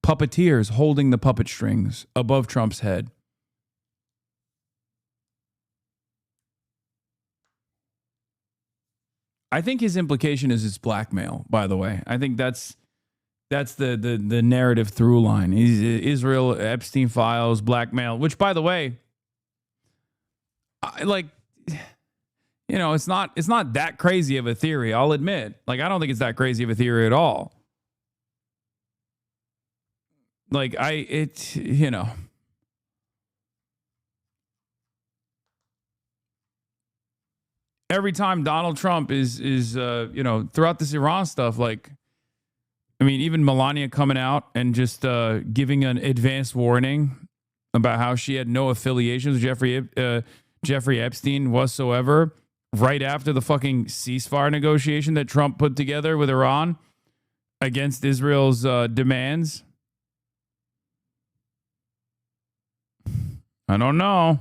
puppeteers holding the puppet strings above Trump's head. I think his implication is it's blackmail, by the way. I think that's the narrative through line. He's Israel, Epstein files, blackmail, which, by the way, it's not that crazy of a theory, I'll admit. Like, I don't think it's that crazy of a theory at all. Every time Donald Trump is throughout this Iran stuff, even Melania coming out and just giving an advanced warning about how she had no affiliations with Jeffrey Epstein whatsoever, right after the fucking ceasefire negotiation that Trump put together with Iran against Israel's demands. I don't know.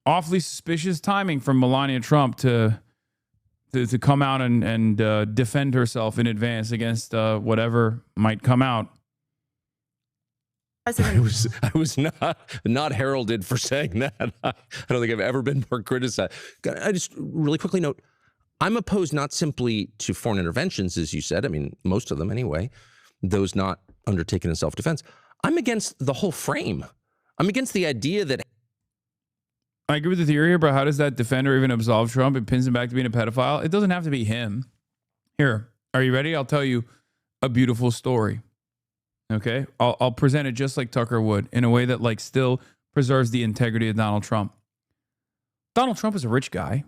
Awfully suspicious timing from Melania Trump to come out and defend herself in advance against whatever might come out. I was not heralded for saying that. I don't think I've ever been more criticized. I just really quickly note, I'm opposed not simply to foreign interventions, as you said. I mean, most of them anyway, those not undertaken in self-defense. I'm against the whole frame. I'm against the idea that. I agree with the theory here, but how does that defend or even absolve Trump? It pins him back to being a pedophile. It doesn't have to be him. Here, are you ready? I'll tell you a beautiful story. Okay? I'll present it just like Tucker would, in a way that still preserves the integrity of Donald Trump. Donald Trump is a rich guy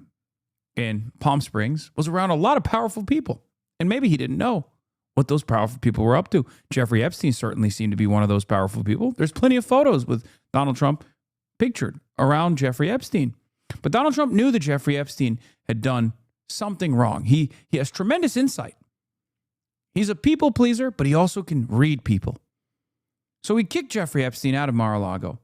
in Palm Springs, was around a lot of powerful people, and maybe he didn't know what those powerful people were up to. Jeffrey Epstein certainly seemed to be one of those powerful people. There's plenty of photos with Donald Trump pictured around Jeffrey Epstein. But Donald Trump knew that Jeffrey Epstein had done something wrong. He has tremendous insight. He's a people pleaser, but he also can read people. So he kicked Jeffrey Epstein out of Mar-a-Lago.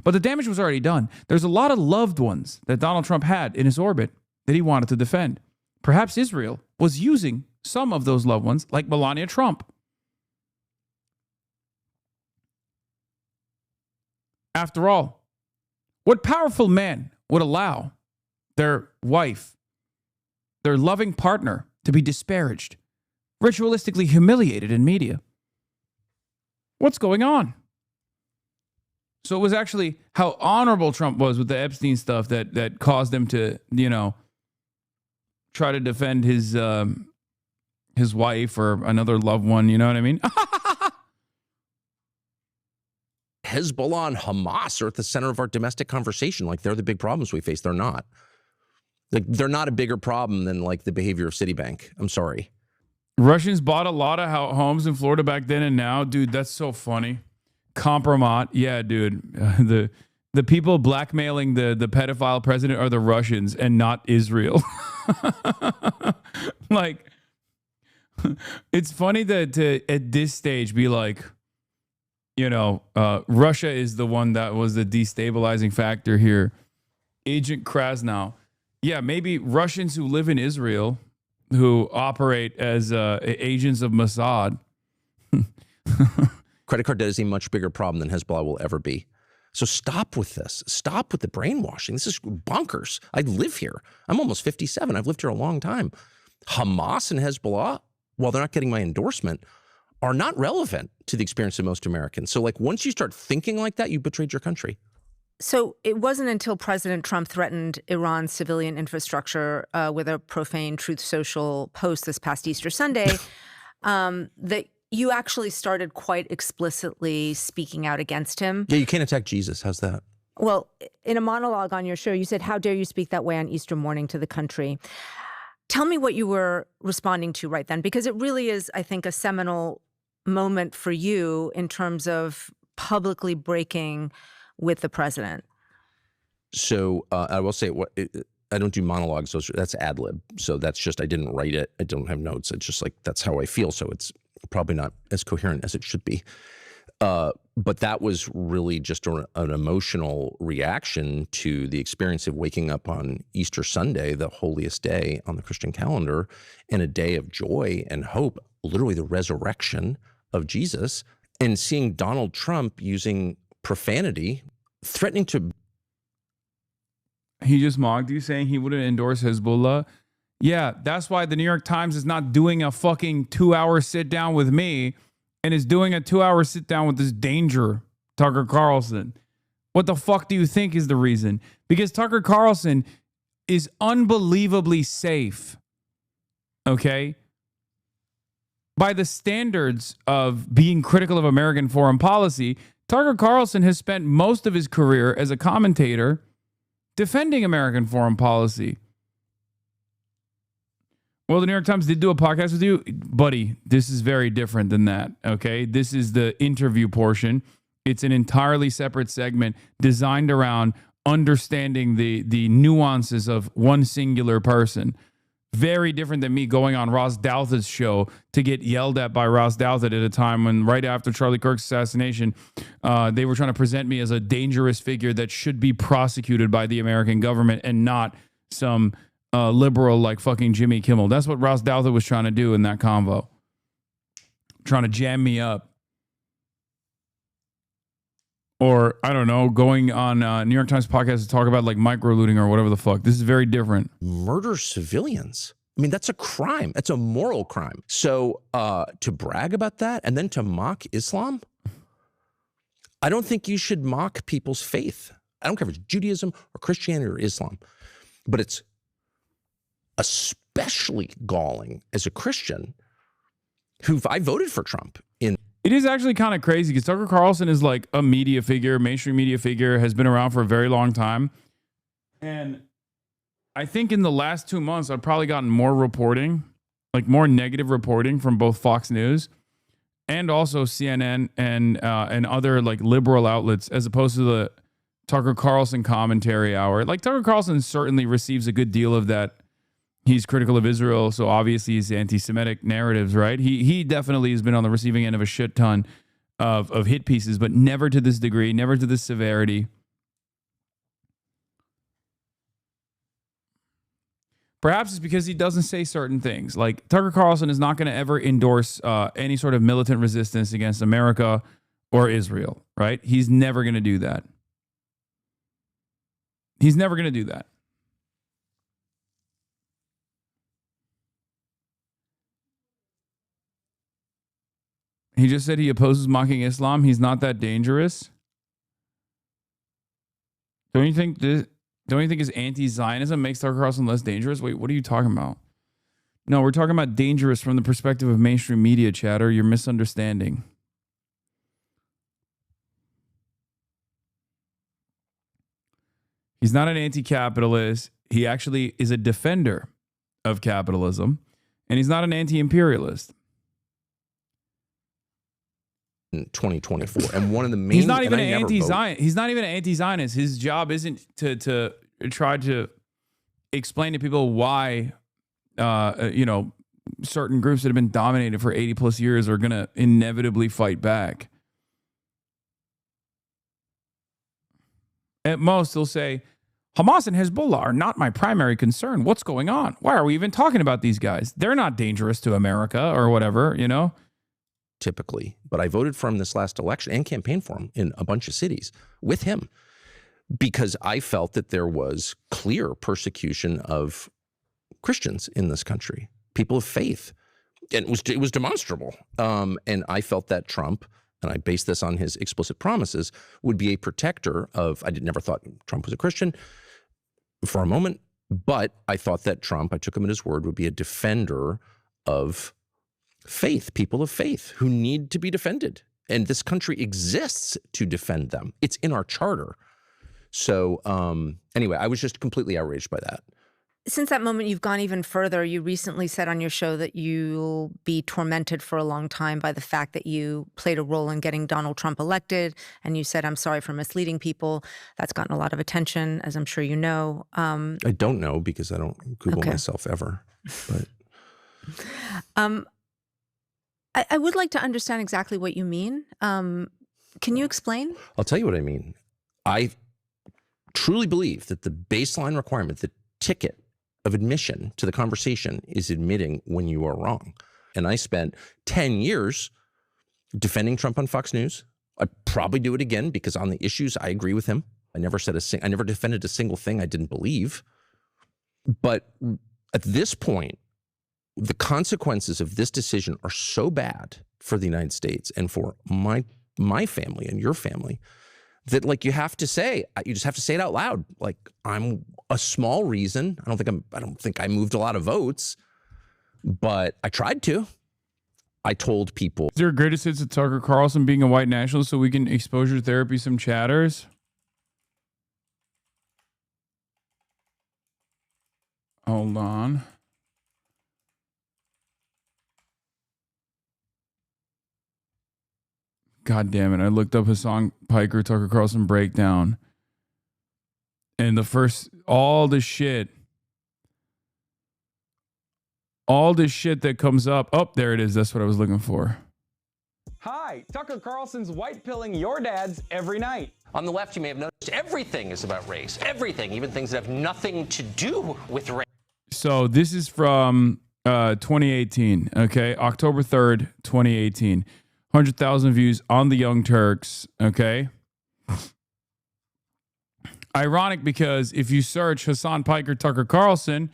But the damage was already done. There's a lot of loved ones that Donald Trump had in his orbit that he wanted to defend. Perhaps Israel was using some of those loved ones, like Melania Trump. After all, what powerful man would allow their wife, their loving partner, to be disparaged, ritualistically humiliated in media? What's going on? So it was actually how honorable Trump was with the Epstein stuff that caused him to, try to defend his wife or another loved one. You know what I mean? Hezbollah and Hamas are at the center of our domestic conversation. They're the big problems we face. They're not. They're not a bigger problem than the behavior of Citibank. I'm sorry. Russians bought a lot of homes in Florida back then and now. Dude, that's so funny. Compromat. Yeah, dude. The people blackmailing the pedophile president are the Russians and not Israel. It's funny to at this stage be Russia is the one that was the destabilizing factor here. Agent Krasnow. Yeah, maybe Russians who live in Israel who operate as agents of Mossad. Credit card debt is a much bigger problem than Hezbollah will ever be. So stop with this. Stop with the brainwashing. This is bonkers. I live here. I'm almost 57. I've lived here a long time. Hamas and Hezbollah, while they're not getting my endorsement, are not relevant to the experience of most Americans. So once you start thinking like that, you betrayed your country. So it wasn't until President Trump threatened Iran's civilian infrastructure with a profane Truth Social post this past Easter Sunday that you actually started quite explicitly speaking out against him. Yeah, you can't attack Jesus. How's that? Well, in a monologue on your show, you said, "How dare you speak that way on Easter morning to the country?" Tell me what you were responding to right then, because it really is, I think, a seminal moment for you in terms of publicly breaking with the president. So I will say, I don't do monologues. That's ad lib. So that's just, I didn't write it. I don't have notes. It's just like, that's how I feel. So it's probably not as coherent as it should be. But that was really just an emotional reaction to the experience of waking up on Easter Sunday, the holiest day on the Christian calendar, and a day of joy and hope, literally the resurrection of Jesus, and seeing Donald Trump using profanity, threatening to. He just mocked you, saying he wouldn't endorse Hezbollah. Yeah, that's why the New York Times is not doing a fucking 2-hour sit down with me and is doing a 2-hour sit down with this danger, Tucker Carlson. What the fuck do you think is the reason? Because Tucker Carlson is unbelievably safe, okay? By the standards of being critical of American foreign policy, Tucker Carlson has spent most of his career as a commentator defending American foreign policy. Well, the New York Times did do a podcast with you. Buddy, this is very different than that, okay? This is the interview portion. It's an entirely separate segment designed around understanding the nuances of one singular person. Very different than me going on Ross Douthat's show to get yelled at by Ross Douthat at a time when, right after Charlie Kirk's assassination, they were trying to present me as a dangerous figure that should be prosecuted by the American government and not some liberal like fucking Jimmy Kimmel. That's what Ross Douthat was trying to do in that convo. Trying to jam me up. Or, I don't know, going on New York Times podcast to talk about like micro-looting or whatever the fuck. This is very different. Murder civilians. I mean, that's a crime. That's a moral crime. So to brag about that and then to mock Islam, I don't think you should mock people's faith. I don't care if it's Judaism or Christianity or Islam, but it's especially galling as a Christian I voted for Trump in. It is actually kind of crazy because Tucker Carlson is like a media figure, mainstream media figure, has been around for a very long time. And I think in the last 2 months, I've probably gotten more reporting, like more negative reporting from both Fox News and also CNN and other like liberal outlets, as opposed to the Tucker Carlson commentary hour. Like Tucker Carlson certainly receives a good deal of that. He's critical of Israel, so obviously he's anti-Semitic narratives, right? He definitely has been on the receiving end of a shit ton of hit pieces, but never to this degree, never to this severity. Perhaps it's because he doesn't say certain things. Like Tucker Carlson is not going to ever endorse any sort of militant resistance against America or Israel, right? He's never going to do that. He's never going to do that. He just said he opposes mocking Islam. He's not that dangerous. Don't you think his anti-Zionism makes Tucker Carlson less dangerous? Wait, what are you talking about? No, we're talking about dangerous from the perspective of mainstream media, chatter. You're misunderstanding. He's not an anti-capitalist. He actually is a defender of capitalism. And he's not an anti-imperialist. 2024, and one of the main. He's not even an anti-Zionist. He's not even an anti-Zionist. His job isn't to try to explain to people why, certain groups that have been dominated for 80 plus years are going to inevitably fight back. At most, he'll say, Hamas and Hezbollah are not my primary concern. What's going on? Why are we even talking about these guys? They're not dangerous to America or whatever, you know? Typically, but I voted for him this last election and campaigned for him in a bunch of cities with him because I felt that there was clear persecution of Christians in this country, people of faith, and it was demonstrable. And I felt that Trump, and I based this on his explicit promises, would be a protector of. Never thought Trump was a Christian for a moment, but I thought that Trump, I took him at his word, would be a defender of faith, people of faith who need to be defended. And this country exists to defend them. It's in our charter. So anyway, I was just completely outraged by that. Since that moment, you've gone even further. You recently said on your show that you'll be tormented for a long time by the fact that you played a role in getting Donald Trump elected. And you said, I'm sorry for misleading people. That's gotten a lot of attention, as I'm sure you know. I don't know because I don't Google myself ever. But I would like to understand exactly what you mean. Can you explain? I'll tell you what I mean. I truly believe that the baseline requirement, the ticket of admission to the conversation, is admitting when you are wrong. And I spent 10 years defending Trump on Fox News. I'd probably do it again because on the issues, I agree with him. I never defended a single thing I didn't believe. But at this point, the consequences of this decision are so bad for the United States and for my family and your family that, like, you just have to say it out loud. Like, I'm a small reason. I don't think I moved a lot of votes, but I tried to. I told people. Is there a greatest hits of Tucker Carlson being a white nationalist so we can exposure therapy some chatters? Hold on. God damn it. I looked up Hasan Piker, Tucker Carlson breakdown. And all the shit that comes up. Oh, there it is. That's what I was looking for. Hi, Tucker Carlson's white pilling your dads every night. On the left, you may have noticed everything is about race. Everything, even things that have nothing to do with race. So this is from 2018, okay? October 3rd, 2018. 100,000 views on the Young Turks, okay? Ironic because if you search Hasan Piker, Tucker Carlson,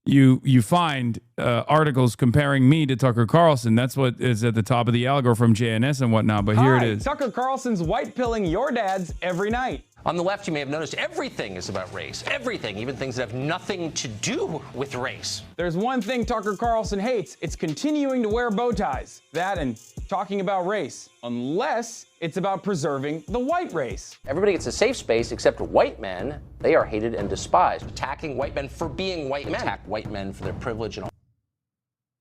you find articles comparing me to Tucker Carlson. That's what is at the top of the algo from JNS and whatnot, but here it is. Tucker Carlson's white pilling your dads every night. On the left, you may have noticed everything is about race. Everything, even things that have nothing to do with race. There's one thing Tucker Carlson hates. It's continuing to wear bow ties. That and talking about race. Unless it's about preserving the white race. Everybody gets a safe space except white men. They are hated and despised. Attacking white men for being white men. Attack white men for their privilege and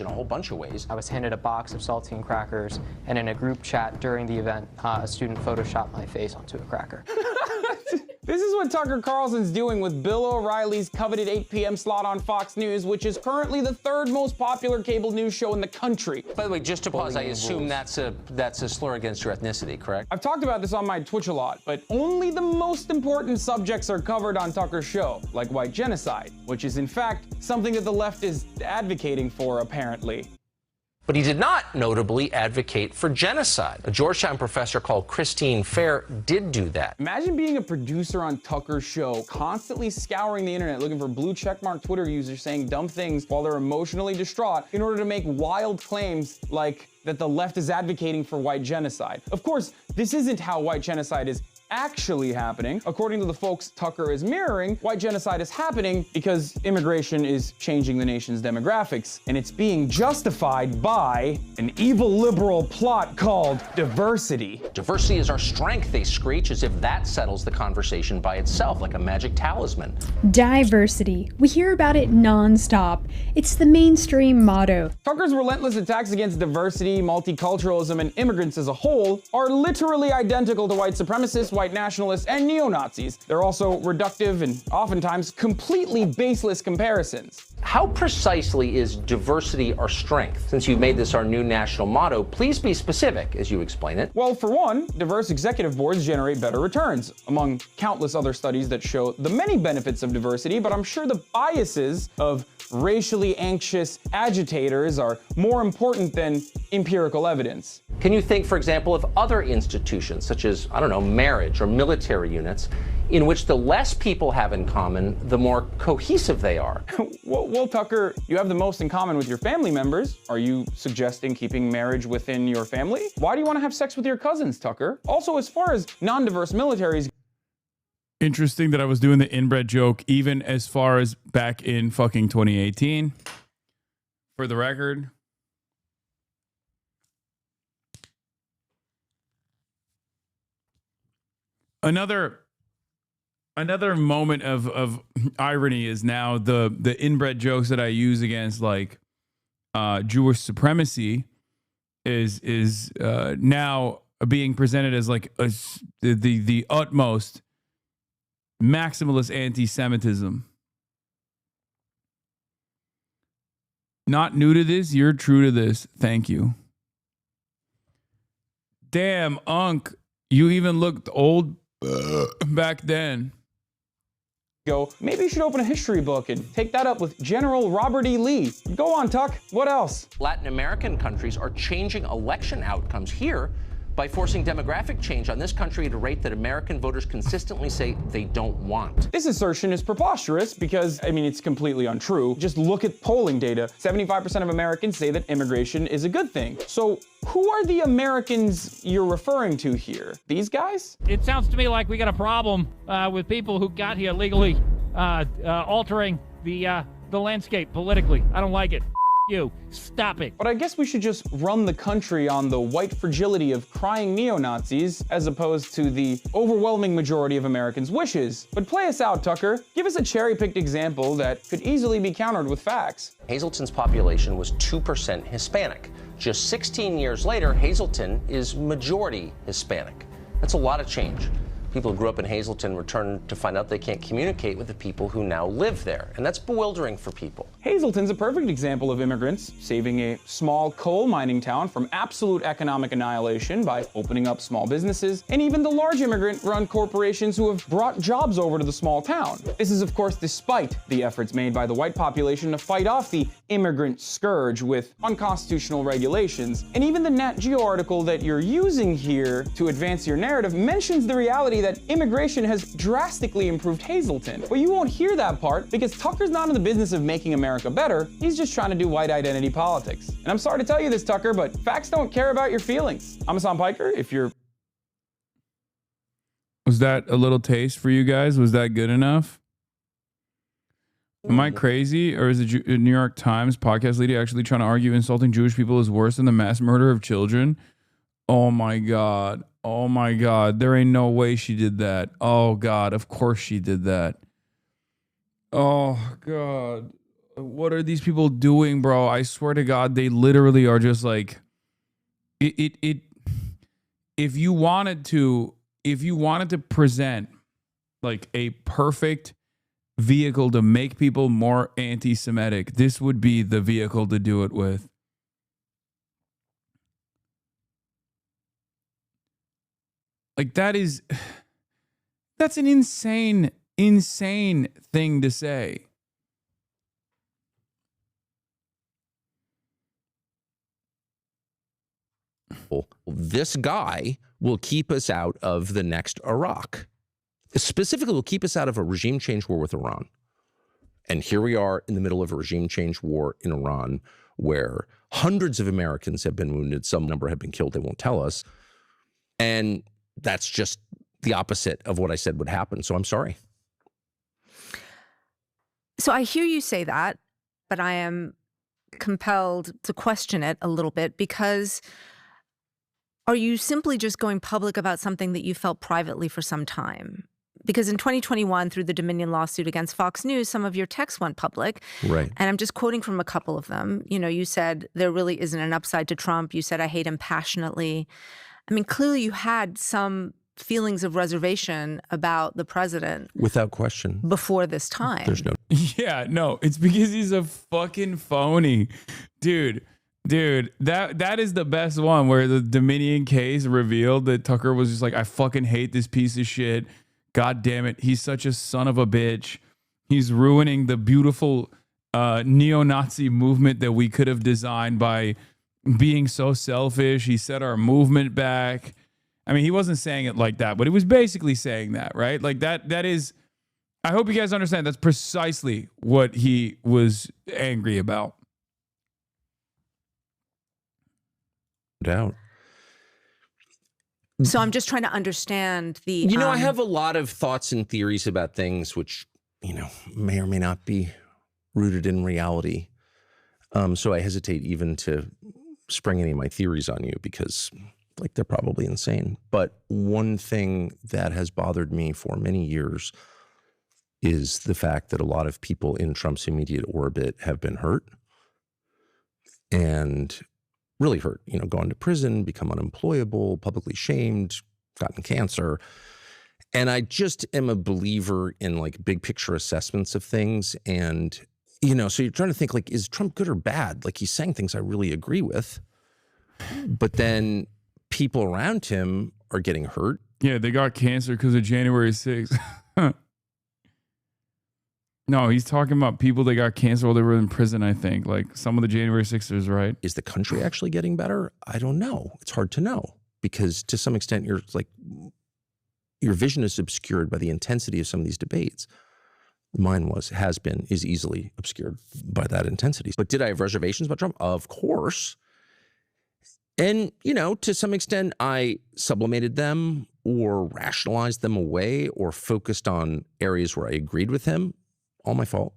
in a whole bunch of ways. I was handed a box of saltine crackers, and in a group chat during the event, a student photoshopped my face onto a cracker. This is what Tucker Carlson's doing with Bill O'Reilly's coveted 8 p.m. slot on Fox News, which is currently the third most popular cable news show in the country. By the way, just to pause, I assume that's a slur against your ethnicity, correct? I've talked about this on my Twitch a lot, but only the most important subjects are covered on Tucker's show, like white genocide, which is in fact something that the left is advocating for, apparently. But he did not notably advocate for genocide. A Georgetown professor called Christine Fair did do that. Imagine being a producer on Tucker's show, constantly scouring the internet looking for blue checkmark Twitter users saying dumb things while they're emotionally distraught in order to make wild claims like that the left is advocating for white genocide. Of course, this isn't how white genocide is actually happening. According to the folks Tucker is mirroring, white genocide is happening because immigration is changing the nation's demographics, and it's being justified by an evil liberal plot called diversity. Diversity is our strength, they screech, as if that settles the conversation by itself, like a magic talisman. Diversity. We hear about it nonstop. It's the mainstream motto. Tucker's relentless attacks against diversity, multiculturalism, and immigrants as a whole are literally identical to white supremacists, white nationalists, and neo-Nazis. They're also reductive and oftentimes completely baseless comparisons. How precisely is diversity our strength? Since you've made this our new national motto, please be specific as you explain it. Well, for one, diverse executive boards generate better returns, among countless other studies that show the many benefits of diversity, but I'm sure the biases of racially anxious agitators are more important than empirical evidence. Can you think, for example, of other institutions, such as, I don't know, marriage or military units, in which the less people have in common, the more cohesive they are? Well, Tucker, you have the most in common with your family members. Are you suggesting keeping marriage within your family? Why do you want to have sex with your cousins, Tucker? Also, as far as non-diverse militaries... Interesting that I was doing the inbred joke even as far as back in fucking 2018. For the record. Another another moment of irony is now the inbred jokes that I use against like Jewish supremacy is now being presented as like the utmost maximalist anti-Semitism. Not new to this, you're true to this. Thank you. Damn, Unc, you even looked old back then. Maybe you should open a history book and take that up with General Robert E. Lee. Go on, Tuck. What else? Latin American countries are changing election outcomes here by forcing demographic change on this country at a rate that American voters consistently say they don't want. This assertion is preposterous because, I mean, it's completely untrue. Just look at polling data. 75% of Americans say that immigration is a good thing. So who are the Americans you're referring to here? These guys? It sounds to me like we got a problem with people who got here legally altering the landscape politically. I don't like it. You. Stop it. But I guess we should just run the country on the white fragility of crying neo-Nazis as opposed to the overwhelming majority of Americans' wishes. But play us out, Tucker. Give us a cherry-picked example that could easily be countered with facts. Hazleton's population was 2% Hispanic. Just 16 years later, Hazleton is majority Hispanic. That's a lot of change. People who grew up in Hazleton return to find out they can't communicate with the people who now live there, and that's bewildering for people. Hazleton's a perfect example of immigrants saving a small coal mining town from absolute economic annihilation by opening up small businesses, and even the large immigrant-run corporations who have brought jobs over to the small town. This is, of course, despite the efforts made by the white population to fight off the immigrant scourge with unconstitutional regulations. And even the Nat Geo article that you're using here to advance your narrative mentions the reality that immigration has drastically improved Hazleton. But you won't hear that part because Tucker's not in the business of making America better. He's just trying to do white identity politics. And I'm sorry to tell you this, Tucker, but facts don't care about your feelings. I'm Hasan Piker. If you're... Was that a little taste for you guys? Was that good enough? Am I crazy? Or is the New York Times podcast lady actually trying to argue insulting Jewish people is worse than the mass murder of children? Oh my God. Oh my God. There ain't no way she did that. Oh God. Of course she did that. Oh God. What are these people doing, bro? I swear to God, they literally are just like if you wanted to present like a perfect vehicle to make people more anti-Semitic, this would be the vehicle to do it with. Like that's an insane thing to say. This guy will keep us out of the next Iraq. Specifically, will keep us out of a regime change war with Iran. And here we are in the middle of a regime change war in Iran where hundreds of Americans have been wounded. Some number have been killed. They won't tell us. And that's just the opposite of what I said would happen. So I'm sorry. So I hear you say that, but I am compelled to question it a little bit because are you simply just going public about something that you felt privately for some time? Because in 2021, through the Dominion lawsuit against Fox News, some of your texts went public. Right. And I'm just quoting from a couple of them. You know, you said there really isn't an upside to Trump. You said, I hate him passionately. I mean, clearly you had some feelings of reservation about the president. Without question. Before this time. There's no. Yeah, no, it's because he's a fucking phony. Dude, that is the best one where the Dominion case revealed that Tucker was just like, I fucking hate this piece of shit. God damn it. He's such a son of a bitch. He's ruining the beautiful neo-Nazi movement that we could have designed by being so selfish. He set our movement back. I mean, he wasn't saying it like that, but he was basically saying that, right? Like that is, I hope you guys understand that's precisely what he was angry about. Doubt. So I'm just trying to understand the... You know, I have a lot of thoughts and theories about things which, you know, may or may not be rooted in reality. So I hesitate even to spring any of my theories on you because, like, they're probably insane. But one thing that has bothered me for many years is the fact that a lot of people in Trump's immediate orbit have been hurt and really hurt, gone to prison, become unemployable, publicly shamed, gotten cancer. And I just am a believer in like big picture assessments of things. And, so you're trying to think like, is Trump good or bad? Like he's saying things I really agree with, but then people around him are getting hurt. Yeah, they got cancer because of January 6th. No, he's talking about people that got cancer while they were in prison, I think. Like some of the January 6ers, right? Is the country actually getting better? I don't know. It's hard to know because to some extent your vision is obscured by the intensity of some of these debates. Mine is easily obscured by that intensity. But did I have reservations about Trump? Of course. And, to some extent, I sublimated them or rationalized them away or focused on areas where I agreed with him. All my fault.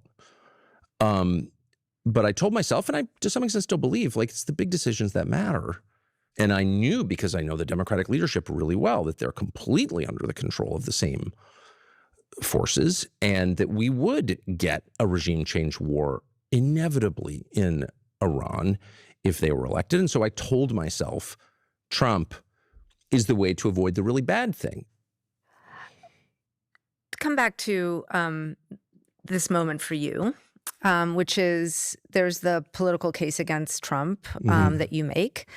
But I told myself, and I, to some extent, still believe, like, it's the big decisions that matter. And I knew, because I know the Democratic leadership really well, that they're completely under the control of the same forces and that we would get a regime change war inevitably in Iran if they were elected. And so I told myself, Trump is the way to avoid the really bad thing. Come back to this moment for you, which is there's the political case against Trump that you make.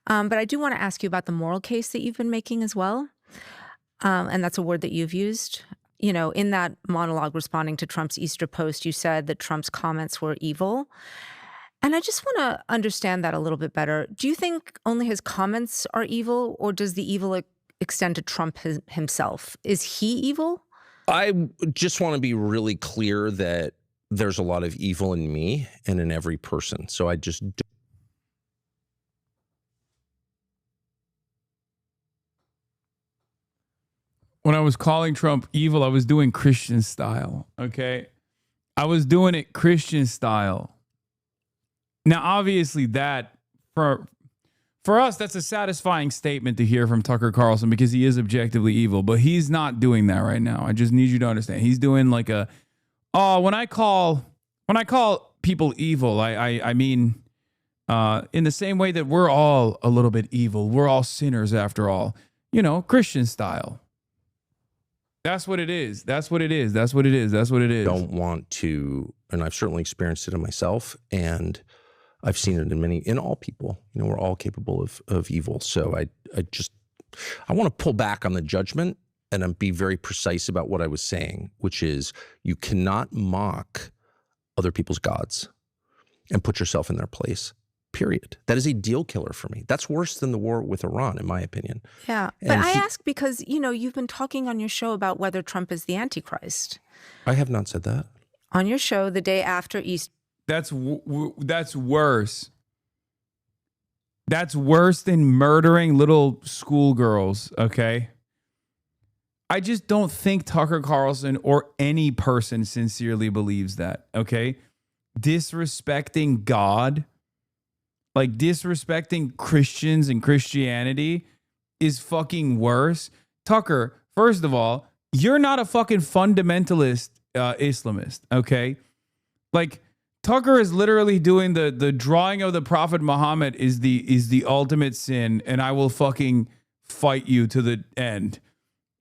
But I do want to ask you about the moral case that you've been making as well. And that's a word that you've used. In that monologue responding to Trump's Easter post, you said that Trump's comments were evil. And I just want to understand that a little bit better. Do you think only his comments are evil, or does the evil extend to Trump himself? Is he evil? I just want to be really clear that there's a lot of evil in me and in every person. So I just when I was calling Trump evil, I was doing Christian style, okay? I was doing it Christian style. Now, obviously that, for us, that's a satisfying statement to hear from Tucker Carlson because he is objectively evil, but he's not doing that right now. I just need you to understand. He's doing like when I call people evil, I mean, in the same way that we're all a little bit evil. We're all sinners after all, Christian style. That's what it is. That's what it is. That's what it is. That's what it is. Don't want to, and I've certainly experienced it in myself, and I've seen it in all people. We're all capable of evil. So I want to pull back on the judgment and be very precise about what I was saying, which is you cannot mock other people's gods and put yourself in their place. Period. That is a deal killer for me. That's worse than the war with Iran, in my opinion. Yeah. But I ask because, you've been talking on your show about whether Trump is the Antichrist. I have not said that. On your show the day after Easter. That's worse. That's worse than murdering little schoolgirls, okay? I just don't think Tucker Carlson or any person sincerely believes that, okay? Disrespecting God, like disrespecting Christians and Christianity is fucking worse. Tucker, first of all, you're not a fucking fundamentalist Islamist, okay? Like, Tucker is literally doing the drawing of the Prophet Muhammad is the ultimate sin, and I will fucking fight you to the end.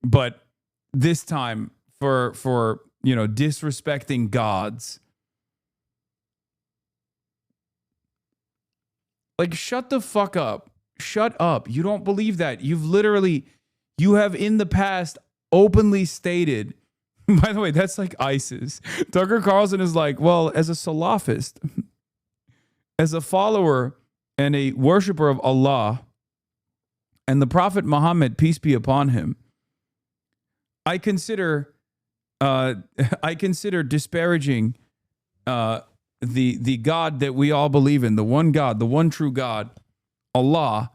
But this time for disrespecting gods. Like, shut the fuck up. Shut up. You don't believe that. You have in the past openly stated. By the way, that's like ISIS. Tucker Carlson is like, well, as a Salafist, as a follower and a worshiper of Allah and the Prophet Muhammad, peace be upon him, I consider disparaging the God that we all believe in, the one God, the one true God, Allah,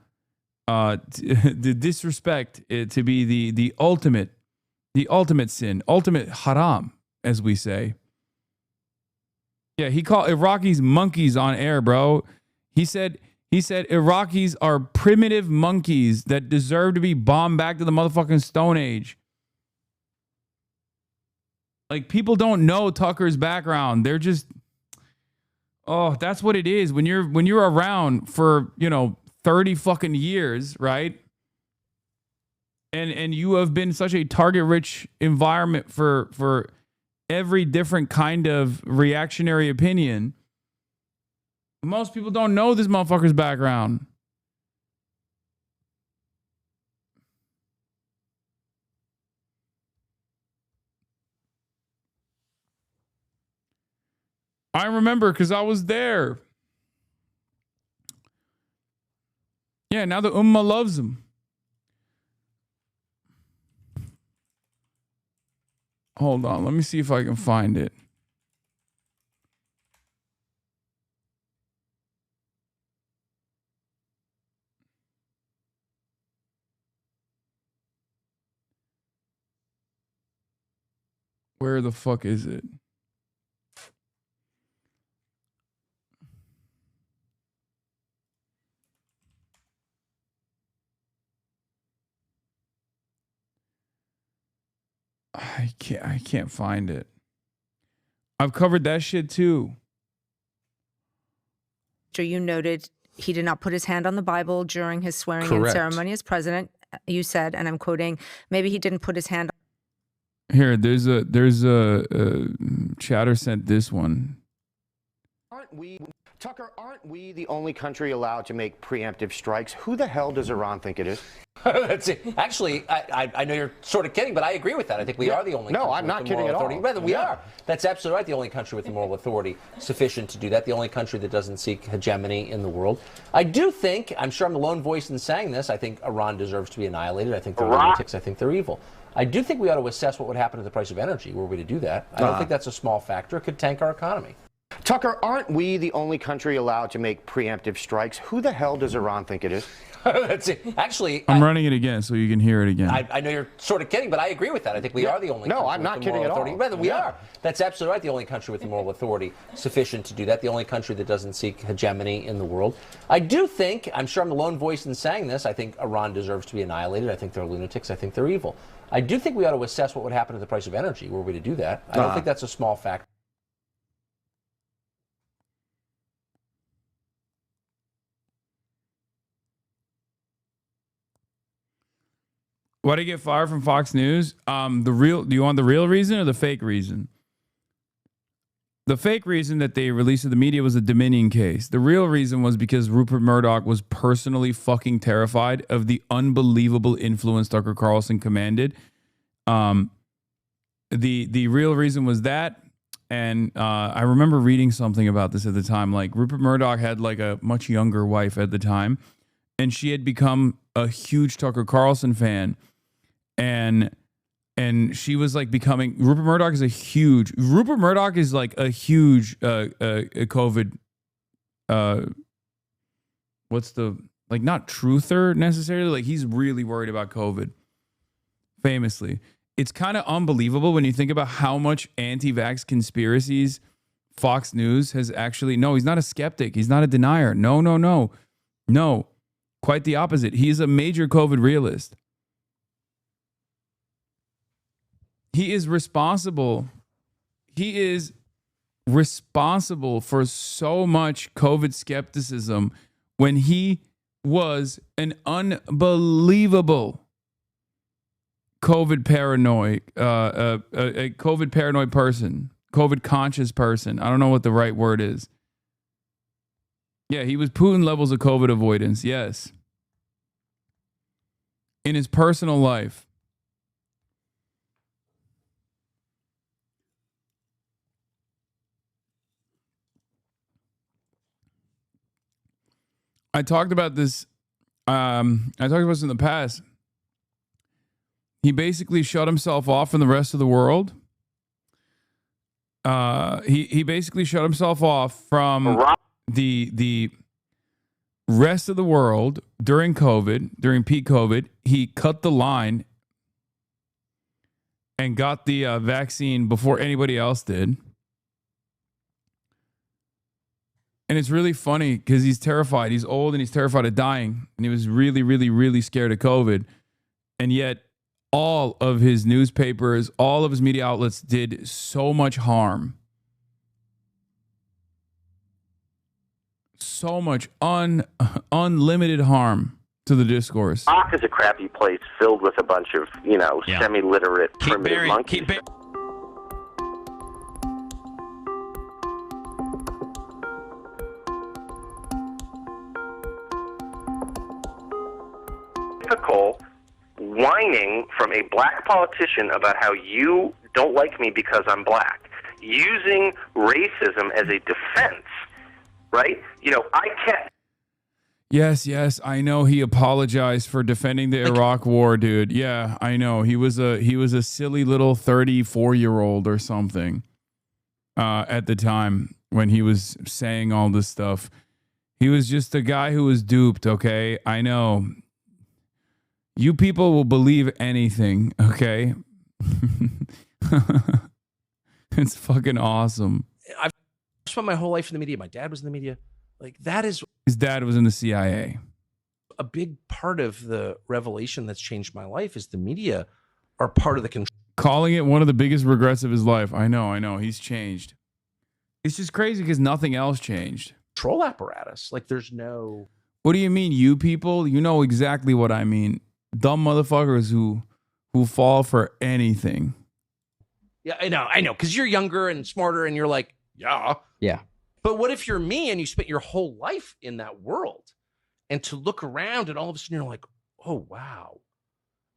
the disrespect to be the ultimate sin, ultimate haram, as we say. Yeah, he called Iraqis monkeys on air, bro. He said Iraqis are primitive monkeys that deserve to be bombed back to the motherfucking Stone Age. Like, people don't know Tucker's background. They're just, oh, that's what it is. When you're around for, 30 fucking years, right? And you have been such a target-rich environment for every different kind of reactionary opinion. Most people don't know this motherfucker's background. I remember because I was there. Yeah, now the Ummah loves him. Hold on, let me see if I can find it. Where the fuck is it? I can't find it. I've covered that shit too. You noted he did not put his hand on the Bible during his swearing-in ceremony as president. You said, and I'm quoting, maybe he didn't put his hand. Here, there's a chatter sent this one. Tucker, aren't we the only country allowed to make preemptive strikes? Who the hell does Iran think it is? That's it. Actually, I know you're sort of kidding, but I agree with that. I think we are the only country. No, I'm not with the kidding moral at all. authority. Rather, we are. That's absolutely right. The only country with the moral authority sufficient to do that. The only country that doesn't seek hegemony in the world. I do think, I'm sure I'm the lone voice in saying this, I think Iran deserves to be annihilated. I think they're lunatics. I think they're evil. I do think we ought to assess what would happen to the price of energy were we to do that. I don't think that's a small factor. It could tank our economy. Tucker, aren't we the only country allowed to make preemptive strikes? Who the hell does Iran think it is? That's it. Actually, I'm running it again so you can hear it again. I know you're sort of kidding, but I agree with that. I think we are the only country I'm not with the kidding moral at all. authority. Rather, we are. That's absolutely right. The only country with the moral authority sufficient to do that. The only country that doesn't seek hegemony in the world. I do think, I'm sure I'm the lone voice in saying this, I think Iran deserves to be annihilated. I think they're lunatics. I think they're evil. I do think we ought to assess what would happen to the price of energy were we to do that. I don't think that's a small factor. Why did he get fired from Fox News? Do you want the real reason or the fake reason? The fake reason that they released to the media was a Dominion case. The real reason was because Rupert Murdoch was personally fucking terrified of the unbelievable influence Tucker Carlson commanded. The real reason was that, and I remember reading something about this at the time. Like, Rupert Murdoch had like a much younger wife at the time, and she had become a huge Tucker Carlson fan. And she was like becoming, Rupert Murdoch is like a huge COVID, what's the, like, not truther necessarily, like he's really worried about COVID, famously. It's kind of unbelievable when you think about how much anti-vax conspiracies Fox News has actually, no, he's not a skeptic. He's not a denier. No. Quite the opposite. He's a major COVID realist. He is responsible for so much COVID skepticism when he was an unbelievable COVID paranoid, a COVID paranoid person, COVID conscious person. I don't know what the right word is. Yeah, he was Putin levels of COVID avoidance. Yes. In his personal life. I talked about this. I talked about this in the past. He basically shut himself off from the rest of the world. He basically shut himself off from the rest of the world during COVID, during peak COVID. He cut the line and got the vaccine before anybody else did. And it's really funny because he's terrified. He's old and he's terrified of dying. And he was really, really, really scared of COVID. And yet all of his newspapers, all of his media outlets did so much harm. So much unlimited harm to the discourse. Iraq is a crappy place filled with a bunch of, semi-literate primitive monkeys. Typical whining from a black politician about how you don't like me because I'm black, using racism as a defense, right? I can't. Yes, I know he apologized for defending the Iraq war, dude. Yeah, I know. He was a silly little 34-year-old or something at the time when he was saying all this stuff. He was just a guy who was duped, okay? I know. You people will believe anything, okay? It's fucking awesome. I've spent my whole life in the media. My dad was in the media. Like, that is... His dad was in the CIA. A big part of the revelation that's changed my life is the media are part of the control. Calling it one of the biggest regrets of his life. I know. He's changed. It's just crazy because nothing else changed. Control apparatus. Like, there's no... What do you mean, you people? You know exactly what I mean. Dumb motherfuckers who fall for anything. Yeah, I know. Because you're younger and smarter and you're like, yeah. Yeah. But what if you're me and you spent your whole life in that world? And to look around and all of a sudden you're like, oh, wow.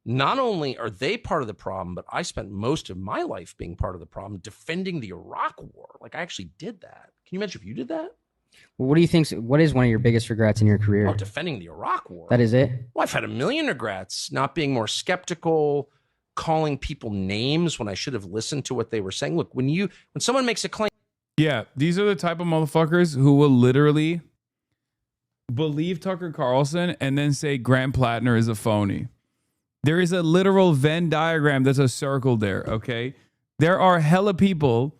Not only are they part of the problem, but I spent most of my life being part of the problem, defending the Iraq war. Like, I actually did that. Can you imagine if you did that? Well, what do you think? What is one of your biggest regrets in your career? Oh, defending the Iraq war. That is it? Well, I've had a million regrets. Not being more skeptical, calling people names when I should have listened to what they were saying. Look, when someone makes a claim. Yeah, these are the type of motherfuckers who will literally believe Tucker Carlson and then say Grant Plattner is a phony. There is a literal Venn diagram that's a circle there, okay? There are hella people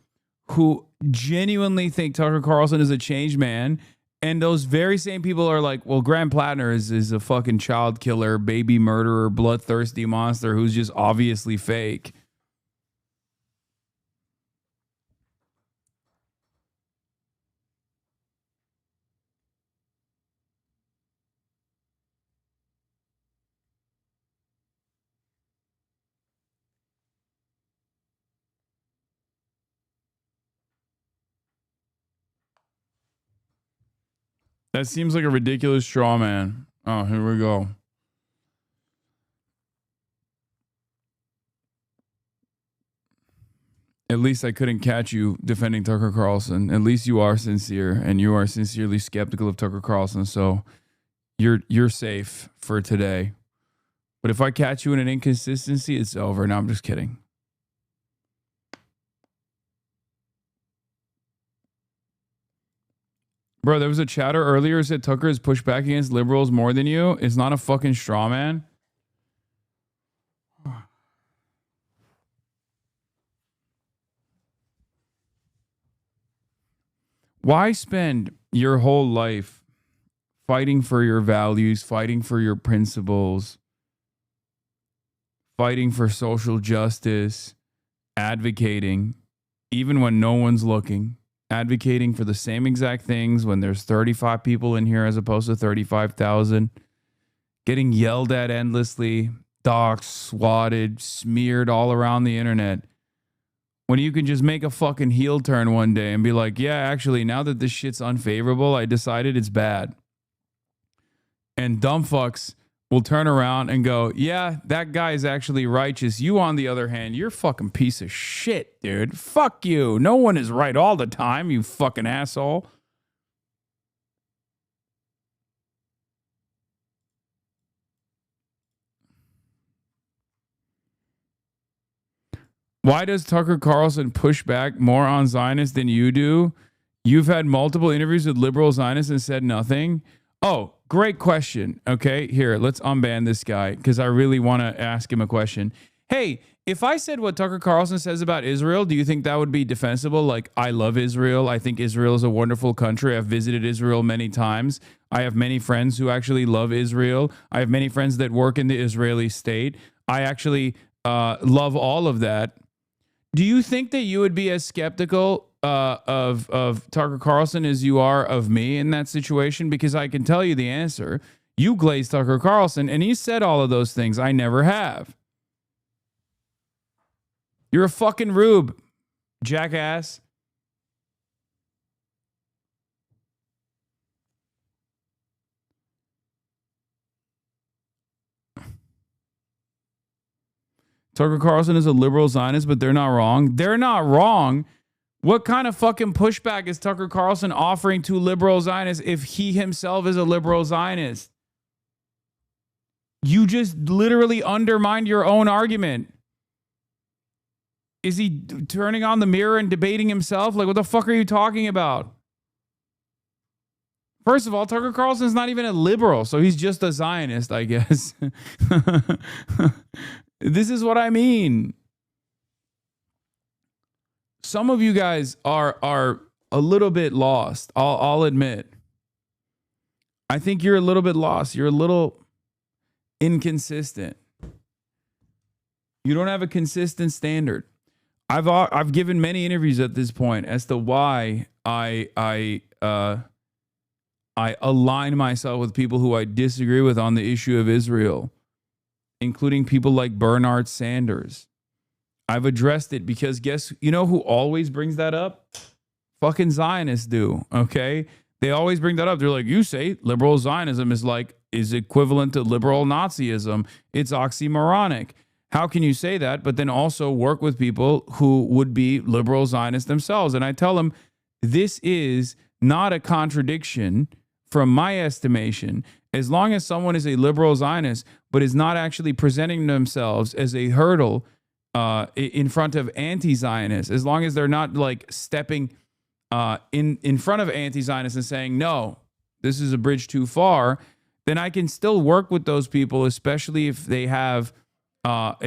who genuinely think Tucker Carlson is a changed man, and those very same people are like, well, Grant Plattner is a fucking child killer, baby murderer, bloodthirsty monster who's just obviously fake. That seems like a ridiculous straw man. Oh, here we go. At least I couldn't catch you defending Tucker Carlson. At least you are sincere, and you are sincerely skeptical of Tucker Carlson. So you're safe for today. But if I catch you in an inconsistency, it's over. No, I'm just kidding. Bro, there was a chatter earlier that said Tucker has pushed back against liberals more than you. It's not a fucking straw man. Why spend your whole life fighting for your values, fighting for your principles, fighting for social justice, advocating, even when no one's looking? Advocating for the same exact things when there's 35 people in here as opposed to 35,000, getting yelled at endlessly, doxxed, swatted, smeared all around the internet, when you can just make a fucking heel turn one day and be like, yeah, actually, now that this shit's unfavorable, I decided it's bad. And dumb fucks will turn around and go, yeah, that guy is actually righteous. You, on the other hand, you're a fucking piece of shit, dude. Fuck you. No one is right all the time, you fucking asshole. Why does Tucker Carlson push back more on Zionists than you do? You've had multiple interviews with liberal Zionists and said nothing. Oh, great question. Okay, here, let's unban this guy because I really want to ask him a question. Hey, if I said what Tucker Carlson says about Israel, do you think that would be defensible? Like, I love Israel. I think Israel is a wonderful country. I've visited Israel many times. I have many friends who actually love Israel. I have many friends that work in the Israeli state. I actually love all of that. Do you think that you would be as skeptical of Tucker Carlson as you are of me in that situation? Because I can tell you the answer. You glazed Tucker Carlson, and he said all of those things. I never have. You're a fucking rube, jackass. Tucker Carlson is a liberal Zionist, but they're not wrong. They're not wrong. What kind of fucking pushback is Tucker Carlson offering to liberal Zionists if he himself is a liberal Zionist? You just literally undermined your own argument. Is he turning on the mirror and debating himself? Like, what the fuck are you talking about? First of all, Tucker Carlson's not even a liberal, so he's just a Zionist, I guess. This is what I mean. Some of you guys are a little bit lost. I'll admit. I think you're a little bit lost. You're a little inconsistent. You don't have a consistent standard. I've given many interviews at this point as to why I align myself with people who I disagree with on the issue of Israel, including people like Bernard Sanders. I've addressed it because you know who always brings that up? Fucking Zionists do, okay? They always bring that up. They're like, you say liberal Zionism is equivalent to liberal Nazism. It's oxymoronic. How can you say that, but then also work with people who would be liberal Zionists themselves? And I tell them, this is not a contradiction from my estimation. As long as someone is a liberal Zionist, but is not actually presenting themselves as a hurdle in front of anti-Zionists, as long as they're not like stepping in front of anti-Zionists and saying, no, this is a bridge too far, then I can still work with those people, especially if they have their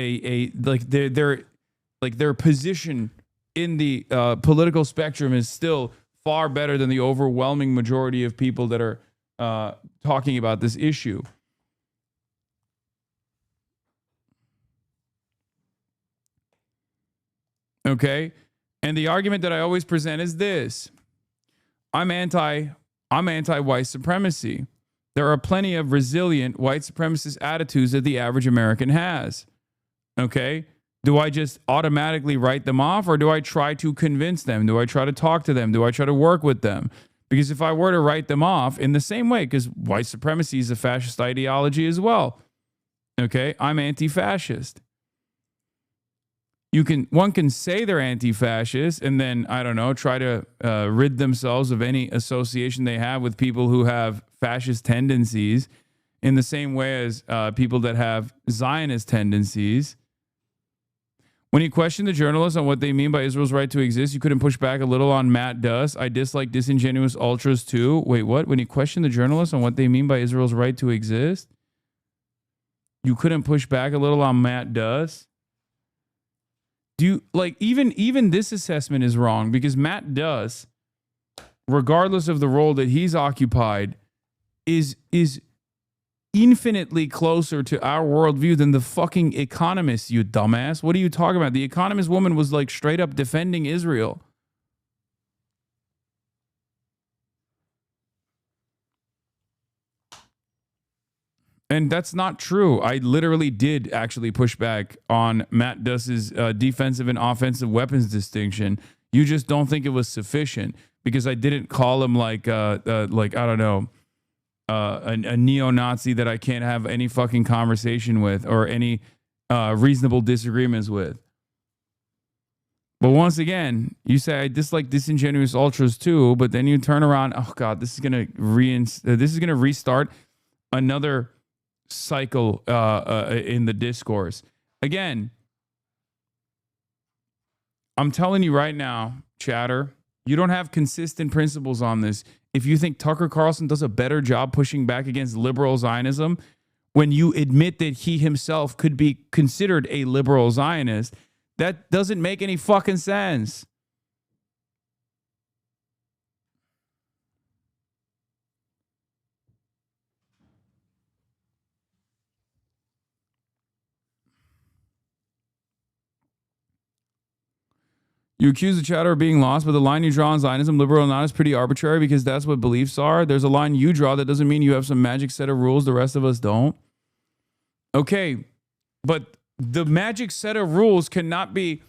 position in the political spectrum is still far better than the overwhelming majority of people that are talking about this issue. Okay? And the argument that I always present is this. I'm anti-white supremacy. There are plenty of resilient white supremacist attitudes that the average American has. Okay? Do I just automatically write them off, or do I try to convince them? Do I try to talk to them? Do I try to work with them? Because if I were to write them off in the same way, because white supremacy is a fascist ideology as well. Okay? I'm anti-fascist. One can say they're anti-fascist and then, I don't know, try to rid themselves of any association they have with people who have fascist tendencies in the same way as people that have Zionist tendencies. When you question the journalists on what they mean by Israel's right to exist, you couldn't push back a little on Matt Duss. I dislike disingenuous ultras too. Wait, what? When you question the journalists on what they mean by Israel's right to exist, you couldn't push back a little on Matt Duss? Do you like even this assessment is wrong, because Matt Duss, regardless of the role that he's occupied, is infinitely closer to our worldview than the fucking Economist, you dumbass. What are you talking about? The Economist woman was like straight up defending Israel. And that's not true. I literally did actually push back on Matt Duss's defensive and offensive weapons distinction. You just don't think it was sufficient because I didn't call him like I don't know, a neo-Nazi that I can't have any fucking conversation with or any reasonable disagreements with. But once again, you say I dislike disingenuous ultras too, but then you turn around. Oh God, this is gonna restart another cycle in the discourse. Again, I'm telling you right now, chatter, you don't have consistent principles on this. If you think Tucker Carlson does a better job pushing back against liberal Zionism, when you admit that he himself could be considered a liberal Zionist, that doesn't make any fucking sense. You accuse the chatter of being lost, but the line you draw on Zionism, liberal or not, is pretty arbitrary because that's what beliefs are. There's a line you draw that doesn't mean you have some magic set of rules the rest of us don't. Okay, but the magic set of rules cannot be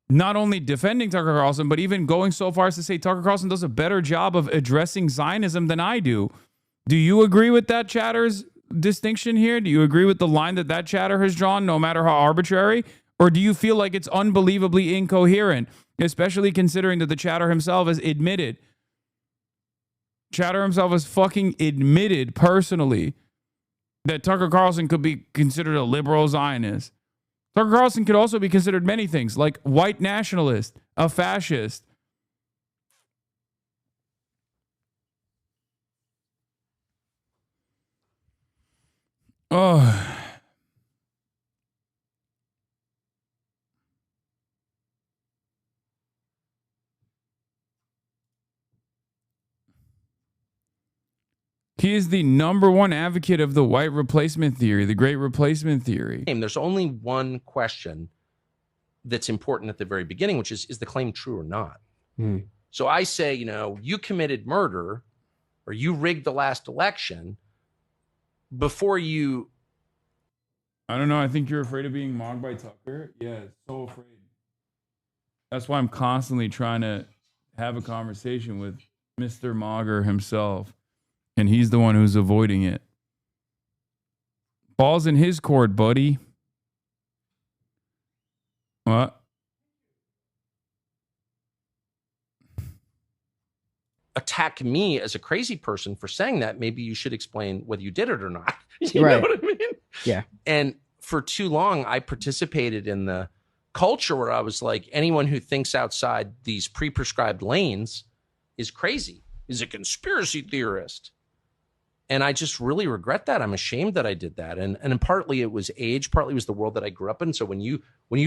not only defending Tucker Carlson, but even going so far as to say Tucker Carlson does a better job of addressing Zionism than I do. Do you agree with that chatter's distinction here? Do you agree with the line that that chatter has drawn, no matter how arbitrary? Or do you feel like it's unbelievably incoherent, especially considering that the chatter himself has admitted, chatter himself has fucking admitted personally that Tucker Carlson could be considered a liberal Zionist? Tucker Carlson could also be considered many things, like white nationalist, a fascist. Oh. He is the #1 advocate of the white replacement theory, the great replacement theory. There's only one question that's important at the very beginning, which is the claim true or not? So I say, you committed murder or you rigged the last election before you... I don't know. I think you're afraid of being mocked by Tucker. Yeah, so afraid. That's why I'm constantly trying to have a conversation with Mr. Mogger himself. And he's the one who's avoiding it. Ball's in his court, buddy. What? Attack me as a crazy person for saying that. Maybe you should explain whether you did it or not. You know what I mean? Yeah. And for too long, I participated in the culture where I was like, anyone who thinks outside these pre-prescribed lanes is crazy, is a conspiracy theorist. And I just really regret that. I'm ashamed that I did that. And partly it was age, partly it was the world that I grew up in. So when you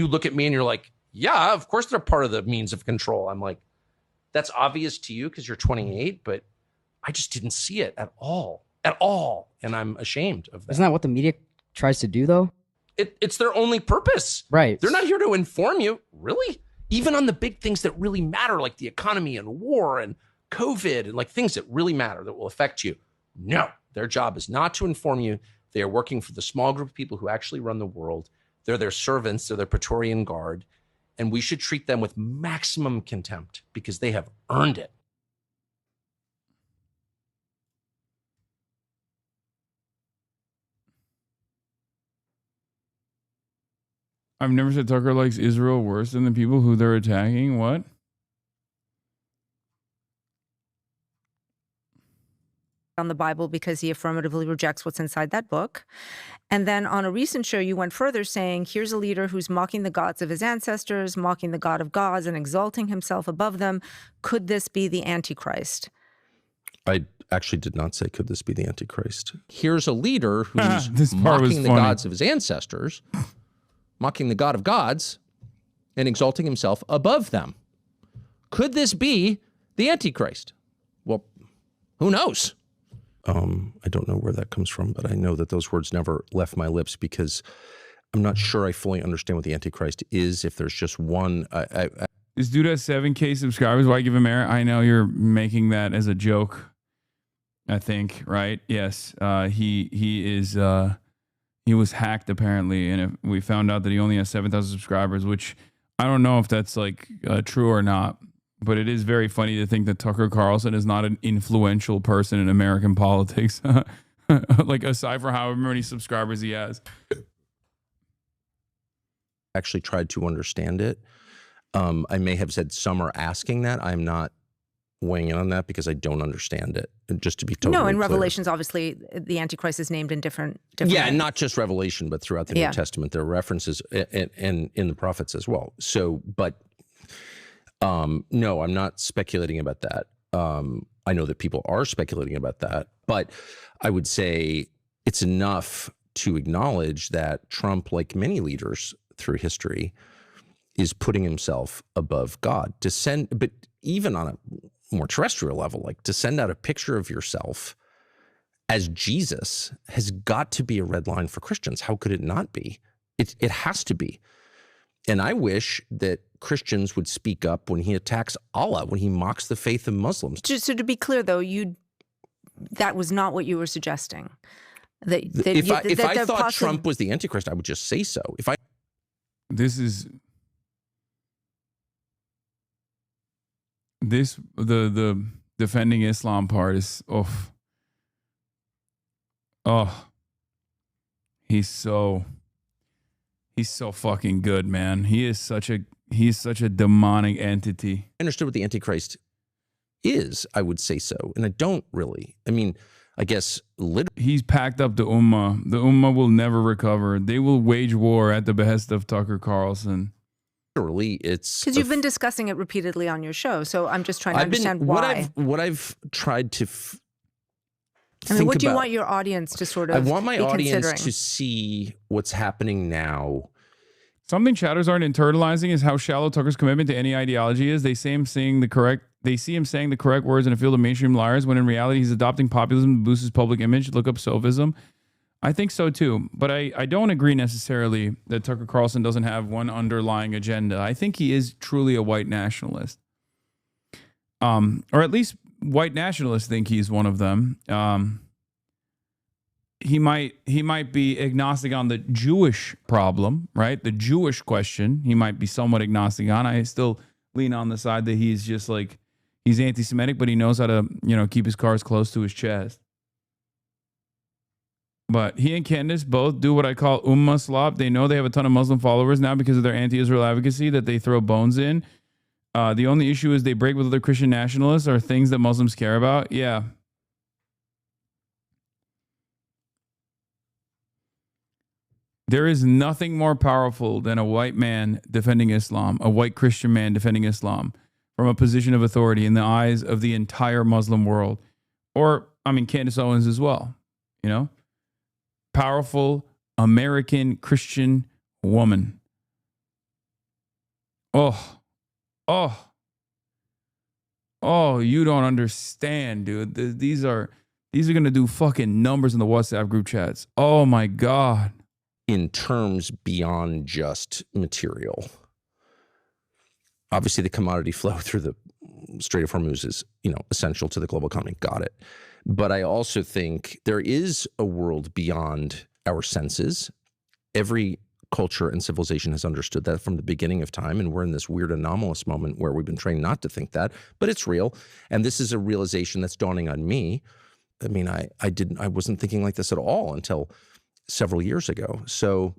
look at me and you're like, yeah, of course they're part of the means of control. I'm like, that's obvious to you because you're 28, but I just didn't see it at all. And I'm ashamed of that. Isn't that what the media tries to do, though? It's their only purpose. Right. They're not here to inform you. Really? Even on the big things that really matter, like the economy and war and COVID and like things that really matter that will affect you. No, their job is not to inform you. They are working for the small group of people who actually run the world. They're their servants. They're their Praetorian Guard. And we should treat them with maximum contempt because they have earned it. I've never said Tucker likes Israel worse than the people who they're attacking. What? On the Bible because he affirmatively rejects what's inside that book. And then on a recent show, you went further saying, here's a leader who's mocking the gods of his ancestors, mocking the God of gods and exalting himself above them. Could this be the Antichrist? I actually did not say, could this be the Antichrist? Here's a leader who's mocking the gods of his ancestors, mocking the God of gods, and exalting himself above them. Could this be the Antichrist? Well, who knows? I don't know where that comes from, but I know that those words never left my lips because I'm not sure I fully understand what the Antichrist is. If there's just one, This dude has 7K subscribers. Why give him air? I know you're making that as a joke. I think, right? Yes. He was hacked apparently, and we found out that he only has 7,000 subscribers, which I don't know if that's like true or not. But it is very funny to think that Tucker Carlson is not an influential person in American politics. Like, aside from however many subscribers he has. actually tried to understand it. I may have said some are asking that. I'm not weighing in on that because I don't understand it. Just to be totally No, in clear. Revelations, obviously, the Antichrist is named in different Yeah, and not just Revelation, but throughout the New Yeah. Testament, there are references in the prophets as well. So, but no, I'm not speculating about that. I know that people are speculating about that, but I would say it's enough to acknowledge that Trump, like many leaders through history, is putting himself above God. But even on a more terrestrial level, like to send out a picture of yourself as Jesus has got to be a red line for Christians. How could it not be? It has to be. And I wish that Christians would speak up when he attacks Allah, when he mocks the faith of Muslims. Just so to be clear, though, that was not what you were suggesting. If I thought Trump was the Antichrist, I would just say so. The defending Islam part is he's so fucking good, man. He's such a demonic entity. I understood what the Antichrist is, I would say so. And I don't really. I mean, I guess he's packed up the Ummah. The Ummah will never recover. They will wage war at the behest of Tucker Carlson. Literally, it's because you've been discussing it repeatedly on your show. So I'm just trying to understand why. What I've tried to I mean, what do you want your audience to sort of? I want my audience to see what's happening now. Something chatters aren't internalizing is how shallow Tucker's commitment to any ideology is. They see him saying the correct words in a field of mainstream liars, when in reality he's adopting populism to boost his public image. Look up sophism. I think so too, but I don't agree necessarily that Tucker Carlson doesn't have one underlying agenda. I think he is truly a white nationalist, or at least white nationalists think he's one of them. He might be agnostic on the Jewish problem, right? The Jewish question, he might be somewhat agnostic on. I still lean on the side that he's just like, he's anti-Semitic, but he knows how to, keep his cards close to his chest. But he and Candace both do what I call ummah slop. They know they have a ton of Muslim followers now because of their anti-Israel advocacy that they throw bones in. The only issue is they break with other Christian nationalists or things that Muslims care about. Yeah. There is nothing more powerful than a white man defending Islam, a white Christian man defending Islam from a position of authority in the eyes of the entire Muslim world. Or, Candace Owens as well, Powerful American Christian woman. Oh, you don't understand, dude. These are going to do fucking numbers in the WhatsApp group chats. Oh my God. In terms beyond just material. Obviously, the commodity flow through the Strait of Hormuz is, essential to the global economy. Got it. But I also think there is a world beyond our senses. Every culture and civilization has understood that from the beginning of time, and we're in this weird anomalous moment where we've been trained not to think that, but it's real. And this is a realization that's dawning on me. I mean, I wasn't thinking like this at all until several years ago. So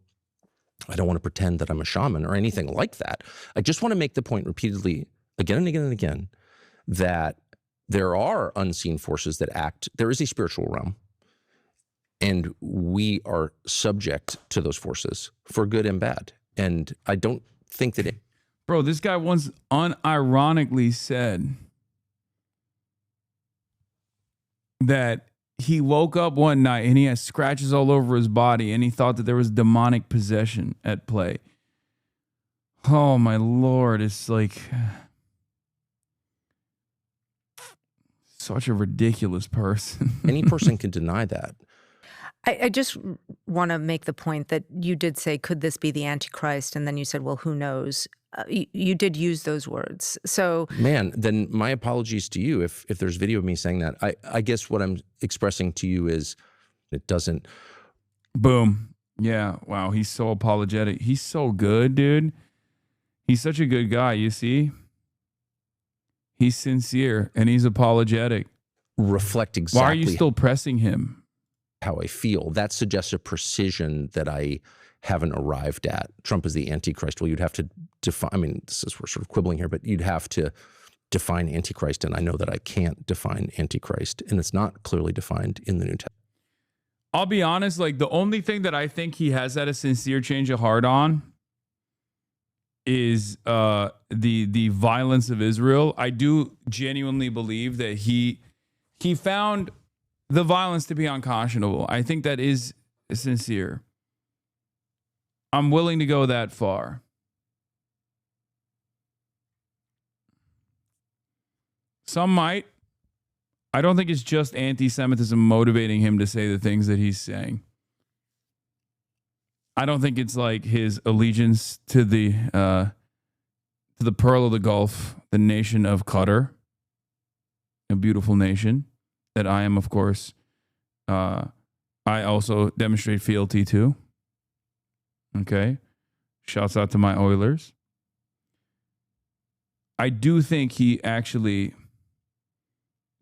I don't want to pretend that I'm a shaman or anything like that. I just want to make the point repeatedly, again and again and again, that there are unseen forces that act. There is a spiritual realm, and we are subject to those forces for good and bad. And I don't think that Bro, this guy once unironically said that he woke up one night and he has scratches all over his body and he thought that there was demonic possession at play. Oh my Lord, it's like such a ridiculous person. Any person can deny that. I just want to make the point that you did say, could this be the Antichrist? And then you said, well, who knows? You did use those words. So, man, then my apologies to you if there's video of me saying that. I guess what I'm expressing to you is it doesn't. Boom. Yeah. Wow. He's so apologetic. He's so good, dude. He's such a good guy. You see, he's sincere and he's apologetic. Reflect exactly. Why are you still pressing him? How I feel. That suggests a precision that I haven't arrived at. Trump is the Antichrist. Well, you'd have to define, we're sort of quibbling here, but you'd have to define Antichrist. And I know that I can't define Antichrist, and it's not clearly defined in the New Testament. I'll be honest, like the only thing that I think he has had a sincere change of heart on is the violence of Israel. I do genuinely believe that he found the violence to be unconscionable. I think that is sincere. I'm willing to go that far. Some might. I don't think it's just anti-Semitism motivating him to say the things that he's saying. I don't think it's like his allegiance to the to the pearl of the Gulf, the nation of Qatar, a beautiful nation that I am, of course, I also demonstrate fealty to. Okay. Shouts out to my Oilers. I do think he actually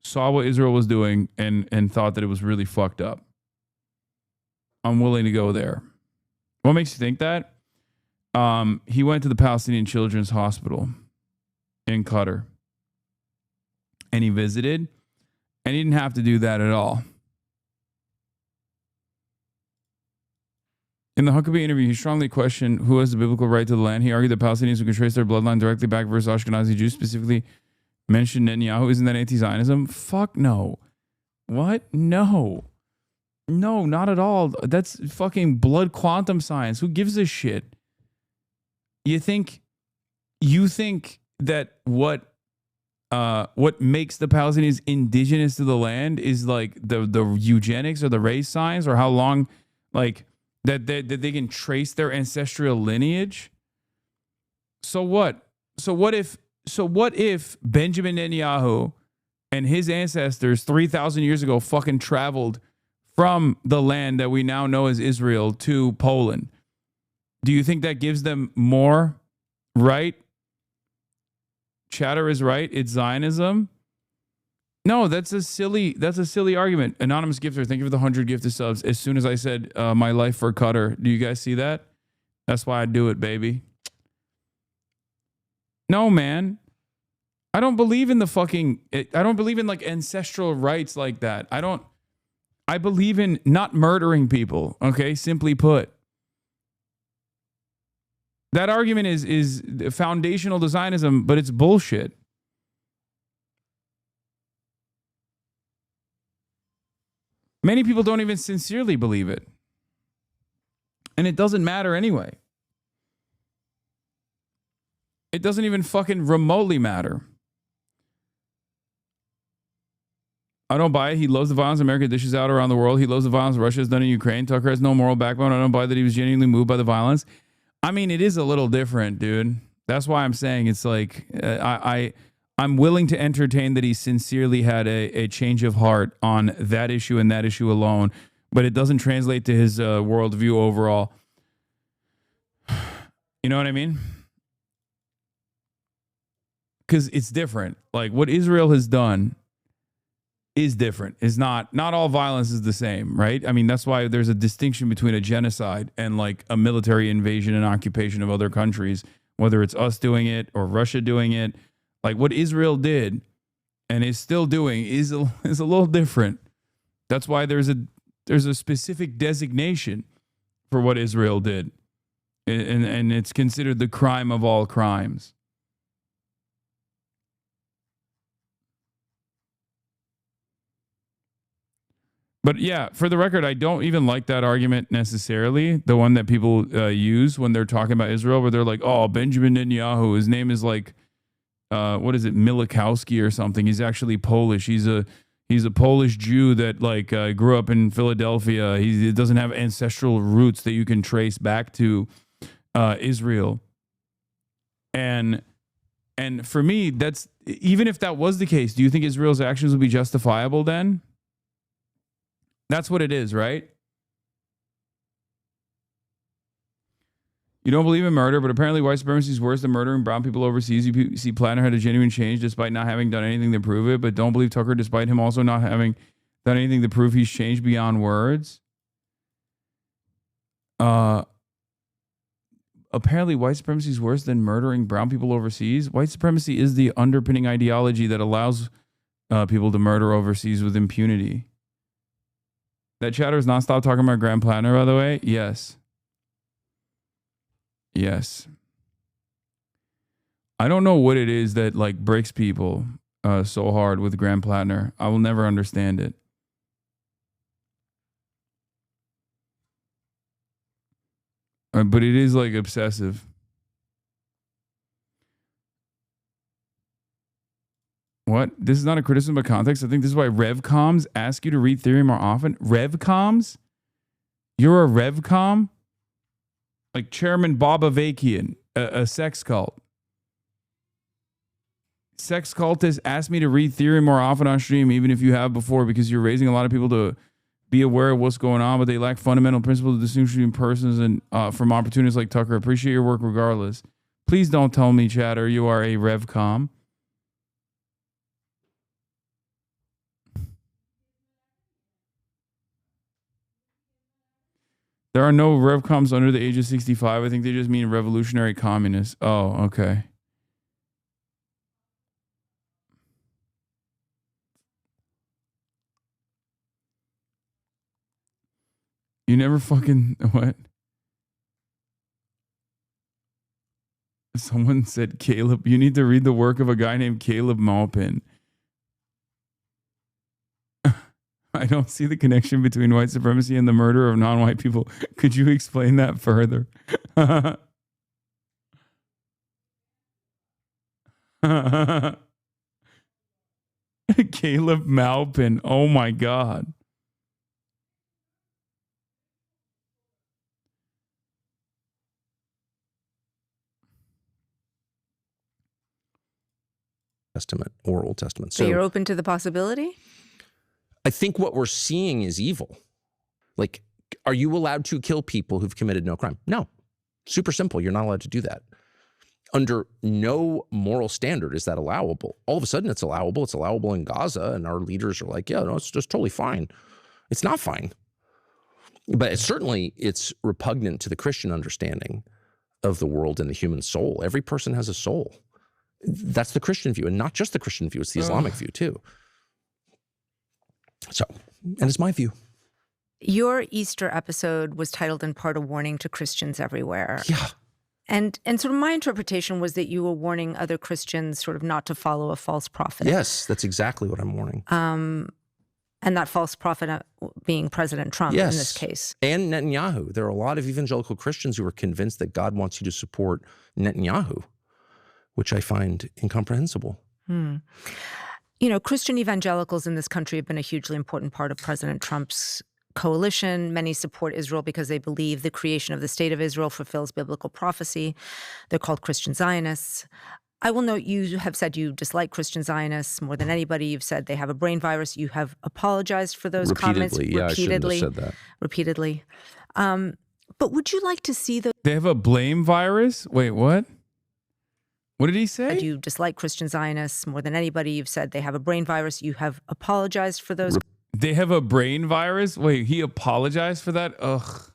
saw what Israel was doing and thought that it was really fucked up. I'm willing to go there. What makes you think that? He went to the Palestinian Children's Hospital in Qatar. And he visited. And he didn't have to do that at all. In the Huckabee interview, he strongly questioned who has the biblical right to the land. He argued that Palestinians who can trace their bloodline directly back versus Ashkenazi Jews, specifically mentioned Netanyahu. Isn't that anti-Zionism? Fuck no. What? No. No, not at all. That's fucking blood quantum science. Who gives a shit? You think that what makes the Palestinians indigenous to the land is like the eugenics or the race science, or how long, like, that they can trace their ancestral lineage? So what? So what if Benjamin Netanyahu and his ancestors 3,000 years ago fucking traveled from the land that we now know as Israel to Poland? Do you think that gives them more right? Chatter is right. It's Zionism. No, that's a silly argument. Anonymous Gifter, thank you for the 100 gifted subs. As soon as I said my life for Qatar, do you guys see that? That's why I do it, baby. No, man. I don't believe in I don't believe in like ancestral rights like that. I believe in not murdering people, okay? Simply put. That argument is foundational to Zionism, but it's bullshit. Many people don't even sincerely believe it. And it doesn't matter anyway. It doesn't even fucking remotely matter. I don't buy it. He loves the violence America dishes out around the world. He loves the violence Russia has done in Ukraine. Tucker has no moral backbone. I don't buy that he was genuinely moved by the violence. I mean, it is a little different, dude. That's why I'm saying it's like I'm willing to entertain that he sincerely had a change of heart on that issue and that issue alone, but it doesn't translate to his worldview overall. You know what I mean? Because it's different. Like what Israel has done is different. It's not all violence is the same, right? I mean, that's why there's a distinction between a genocide and like a military invasion and occupation of other countries, whether it's us doing it or Russia doing it. Like what Israel did and is still doing is a little different. That's why there's a specific designation for what Israel did. And it's considered the crime of all crimes. But yeah, for the record, I don't even like that argument necessarily. The one that people use when they're talking about Israel, where they're like, oh, Benjamin Netanyahu, his name is like, what is it, Milikowski or something. He's actually Polish. He's a Polish Jew that like grew up in Philadelphia. He doesn't have ancestral roots that you can trace back to Israel. And for me, that's, even if that was the case, do you think Israel's actions would be justifiable then? That's what it is, right? You don't believe in murder, but apparently white supremacy is worse than murdering brown people overseas. You see Platter had a genuine change despite not having done anything to prove it, but don't believe Tucker despite him also not having done anything to prove he's changed beyond words. Apparently white supremacy is worse than murdering brown people overseas. White supremacy is the underpinning ideology that allows people to murder overseas with impunity. That chatter is not stop talking about Grand Platinum, by the way. Yes. Yes. I don't know what it is that like breaks people so hard with Grand Platinum. I will never understand it. But it is like obsessive. What? This is not a criticism of context. I think this is why RevComs ask you to read theory more often. RevComs? You're a RevCom? Like Chairman Bob Avakian, a sex cult. Sex cultists asked me to read theory more often on stream, even if you have before, because you're raising a lot of people to be aware of what's going on, but they lack fundamental principles to distinguish between persons and from opportunities like Tucker. Appreciate your work regardless. Please don't tell me, chatter, you are a RevCom. There are no RevComs under the age of 65. I think they just mean revolutionary communists. Oh, okay. You never fucking, what? Someone said, Caleb, you need to read the work of a guy named Caleb Maupin. I don't see the connection between white supremacy and the murder of non-white people. Could you explain that further? Caleb Maupin. Oh my God. Testament or Old Testament. So you're open to the possibility? I think what we're seeing is evil. Like, are you allowed to kill people who've committed no crime? No. Super simple. You're not allowed to do that. Under no moral standard is that allowable. All of a sudden it's allowable. It's allowable in Gaza, and our leaders are like, yeah, no, it's just totally fine. It's not fine. But it's repugnant to the Christian understanding of the world and the human soul. Every person has a soul. That's the Christian view, and not just the Christian view, it's the Islamic view too. So, and it's my view. Your Easter episode was titled in part a warning to Christians everywhere. Yeah. And sort of my interpretation was that you were warning other Christians sort of not to follow a false prophet. Yes, that's exactly what I'm warning. And that false prophet being President Trump in this case. And Netanyahu. There are a lot of evangelical Christians who are convinced that God wants you to support Netanyahu, which I find incomprehensible. You know, Christian evangelicals in this country have been a hugely important part of President Trump's coalition. Many support Israel because they believe the creation of the state of Israel fulfills biblical prophecy. They're called Christian Zionists. I will note you have said you dislike Christian Zionists more than anybody. You've said they have a brain virus. You have apologized for those comments repeatedly. I shouldn't have said that. Repeatedly. But would you like to see those? They have a blame virus? Wait, what? What did he say? You dislike Christian Zionists more than anybody. You've said they have a brain virus. You have apologized for those. They have a brain virus? Wait, he apologized for that? Ugh.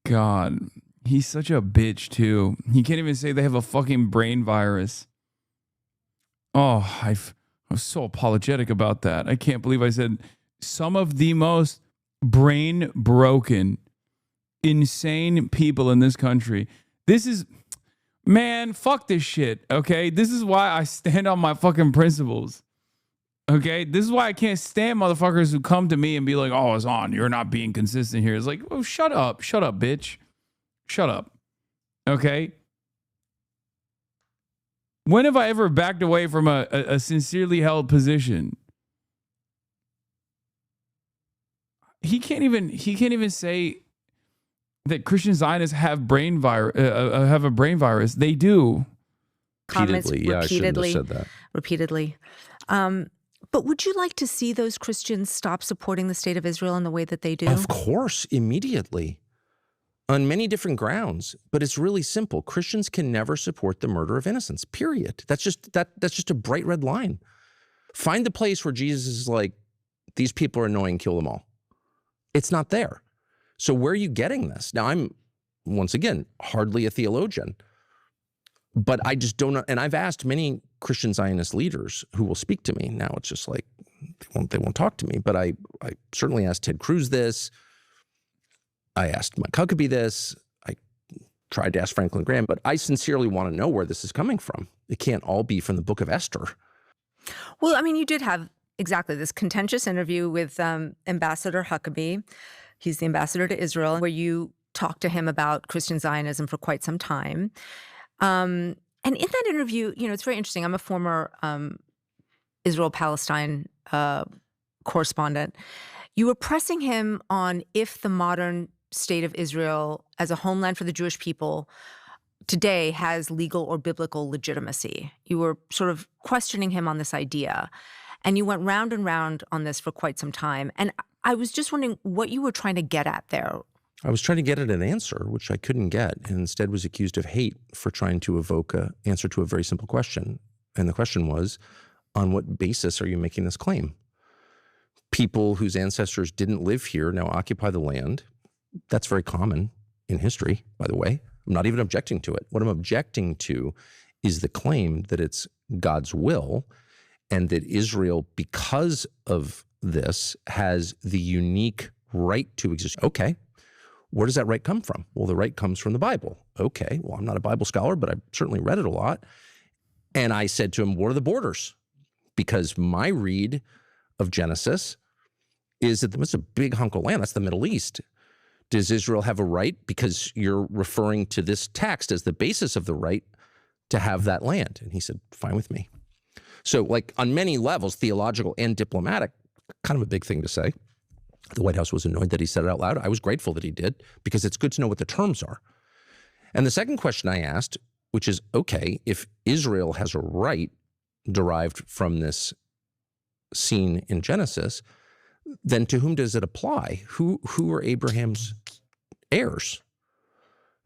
God. He's such a bitch, too. He can't even say they have a fucking brain virus. Oh, I was so apologetic about that. I can't believe I said some of the most brain-broken, insane people in this country. This is... Man, fuck this shit, okay? This is why I stand on my fucking principles, okay? This is why I can't stand motherfuckers who come to me and be like, oh, Hasan, you're not being consistent here. It's like, oh, shut up, bitch. Shut up, okay? When have I ever backed away from a sincerely held position? He can't even say that Christian Zionists have have a brain virus. They do. Comments repeatedly. Yeah, I shouldn't have said that. Repeatedly. But would you like to see those Christians stop supporting the state of Israel in the way that they do? Of course, immediately. On many different grounds. But it's really simple. Christians can never support the murder of innocents, period. That's just a bright red line. Find the place where Jesus is like, these people are annoying, kill them all. It's not there. So where are you getting this? Now, I'm, once again, hardly a theologian, but I just don't know. And I've asked many Christian Zionist leaders who will speak to me. Now it's just like, they won't talk to me, but I certainly asked Ted Cruz this. I asked Mike Huckabee this. I tried to ask Franklin Graham, but I sincerely want to know where this is coming from. It can't all be from the book of Esther. Well, I mean, you did have exactly this contentious interview with Ambassador Huckabee. He's the ambassador to Israel, where you talked to him about Christian Zionism for quite some time. And in that interview, you know, it's very interesting. I'm a former Israel-Palestine correspondent. You were pressing him on if the modern state of Israel as a homeland for the Jewish people today has legal or biblical legitimacy. You were sort of questioning him on this idea, and you went round and round on this for quite some time. And I was just wondering what you were trying to get at there. I was trying to get at an answer, which I couldn't get, and instead was accused of hate for trying to evoke an answer to a very simple question. And the question was, on what basis are you making this claim? People whose ancestors didn't live here now occupy the land. That's very common in history, by the way. I'm not even objecting to it. What I'm objecting to is the claim that it's God's will and that Israel, because of this, has the unique right to exist. Okay. Where does that right come from? Well, the right comes from the Bible. Okay, well, I'm not a Bible scholar, but I've certainly read it a lot. And I said to him, what are the borders? Because my read of Genesis is that it's a big hunk of land. That's the Middle East. Does Israel have a right? Because you're referring to this text as the basis of the right to have that land. And he said, fine with me. So like on many levels, theological and diplomatic, kind of a big thing to say. The White House was annoyed that he said it out loud. I was grateful that he did, because it's good to know what the terms are. And the second question I asked, which is, okay, if Israel has a right derived from this scene in Genesis, then to whom does it apply? Who are Abraham's heirs?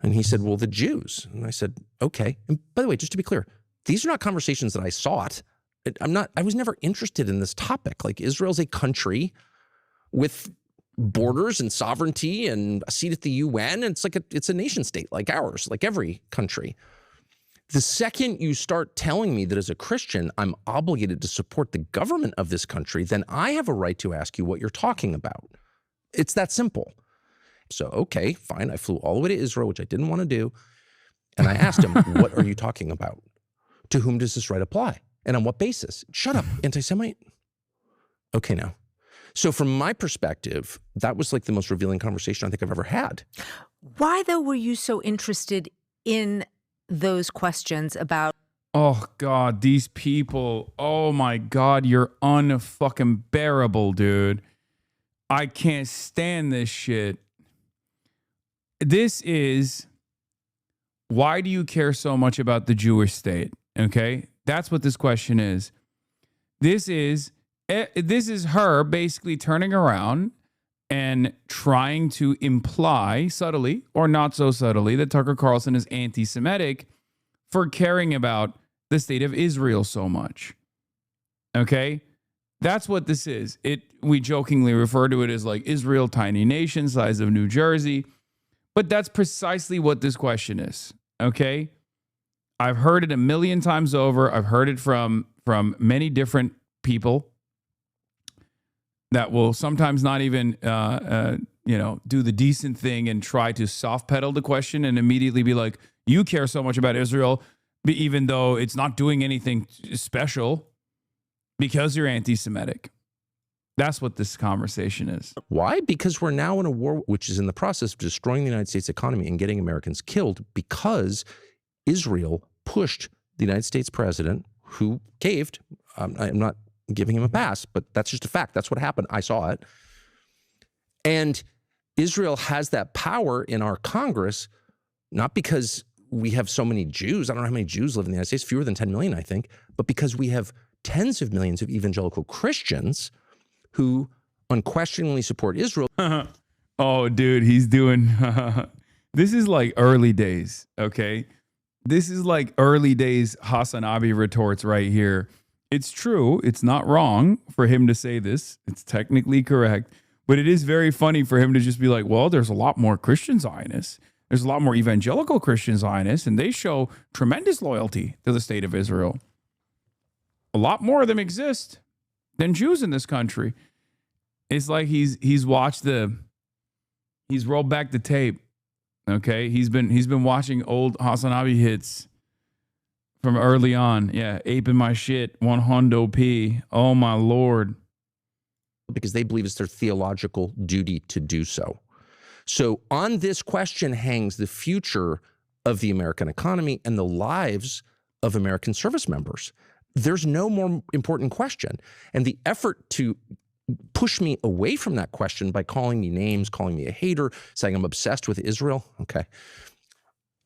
And he said, well, the Jews. And I said, okay. And by the way, just to be clear, these are not conversations that I sought. I was never interested in this topic. Like, Israel's a country with borders and sovereignty and a seat at the UN. And it's a nation state like ours, like every country. The second you start telling me that as a Christian, I'm obligated to support the government of this country, then I have a right to ask you what you're talking about. It's that simple. So, okay, fine. I flew all the way to Israel, which I didn't want to do. And I asked him, what are you talking about? To whom does this right apply? And on what basis? Shut up, anti-Semite. Okay, now. So from my perspective, that was like the most revealing conversation I think I've ever had. Why, though, were you so interested in those questions about? Oh, God, these people. Oh, my God, you're unfucking bearable, dude. I can't stand this shit. This is, why do you care so much about the Jewish state? Okay, that's what this question is. This is her basically turning around and trying to imply subtly or not so subtly that Tucker Carlson is anti-Semitic for caring about the state of Israel so much. Okay, that's what this is. We jokingly refer to it as like Israel, tiny nation, size of New Jersey. But that's precisely what this question is, okay? I've heard it a million times over. I've heard it from many different people that will sometimes not even, do the decent thing and try to soft pedal the question and immediately be like, you care so much about Israel, even though it's not doing anything special because you're anti-Semitic. That's what this conversation is. Why? Because we're now in a war which is in the process of destroying the United States economy and getting Americans killed because Israel pushed the United States president, who caved. I'm not giving him a pass, but that's just a fact. That's what happened. I saw it. And Israel has that power in our Congress, not because we have so many Jews. I don't know how many Jews live in the United States, fewer than 10 million, I think, but because we have tens of millions of evangelical Christians who unquestioningly support Israel. Oh, dude, he's doing, this is like early days, okay? This is like early days HasanAbi retorts right here. It's true. It's not wrong for him to say this. It's technically correct. But it is very funny for him to just be like, well, there's a lot more Christian Zionists. There's a lot more evangelical Christian Zionists, and they show tremendous loyalty to the state of Israel. A lot more of them exist than Jews in this country. It's like he's rolled back the tape. Okay, he's been watching old HasanAbi hits from early on. Yeah, aping my shit, 100p. Oh my Lord. Because they believe it's their theological duty to do so. So on this question hangs the future of the American economy and the lives of American service members. There's no more important question. And the effort to push me away from that question by calling me names, calling me a hater, saying I'm obsessed with Israel. Okay.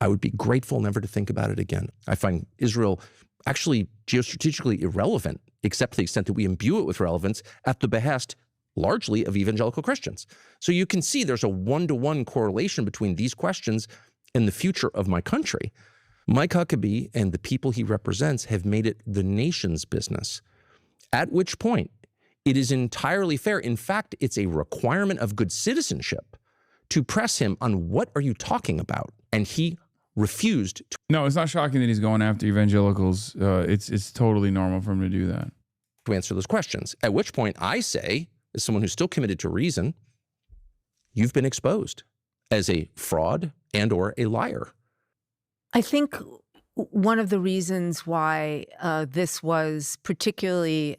I would be grateful never to think about it again. I find Israel actually geostrategically irrelevant, except to the extent that we imbue it with relevance at the behest largely of evangelical Christians. So you can see there's a one-to-one correlation between these questions and the future of my country. Mike Huckabee and the people he represents have made it the nation's business, at which point it is entirely fair. In fact, it's a requirement of good citizenship to press him on what are you talking about? And he refused to. No, it's not shocking that he's going after evangelicals. It's totally normal for him to do that. To answer those questions, at which point I say, as someone who's still committed to reason, you've been exposed as a fraud and or a liar. I think one of the reasons why this was particularly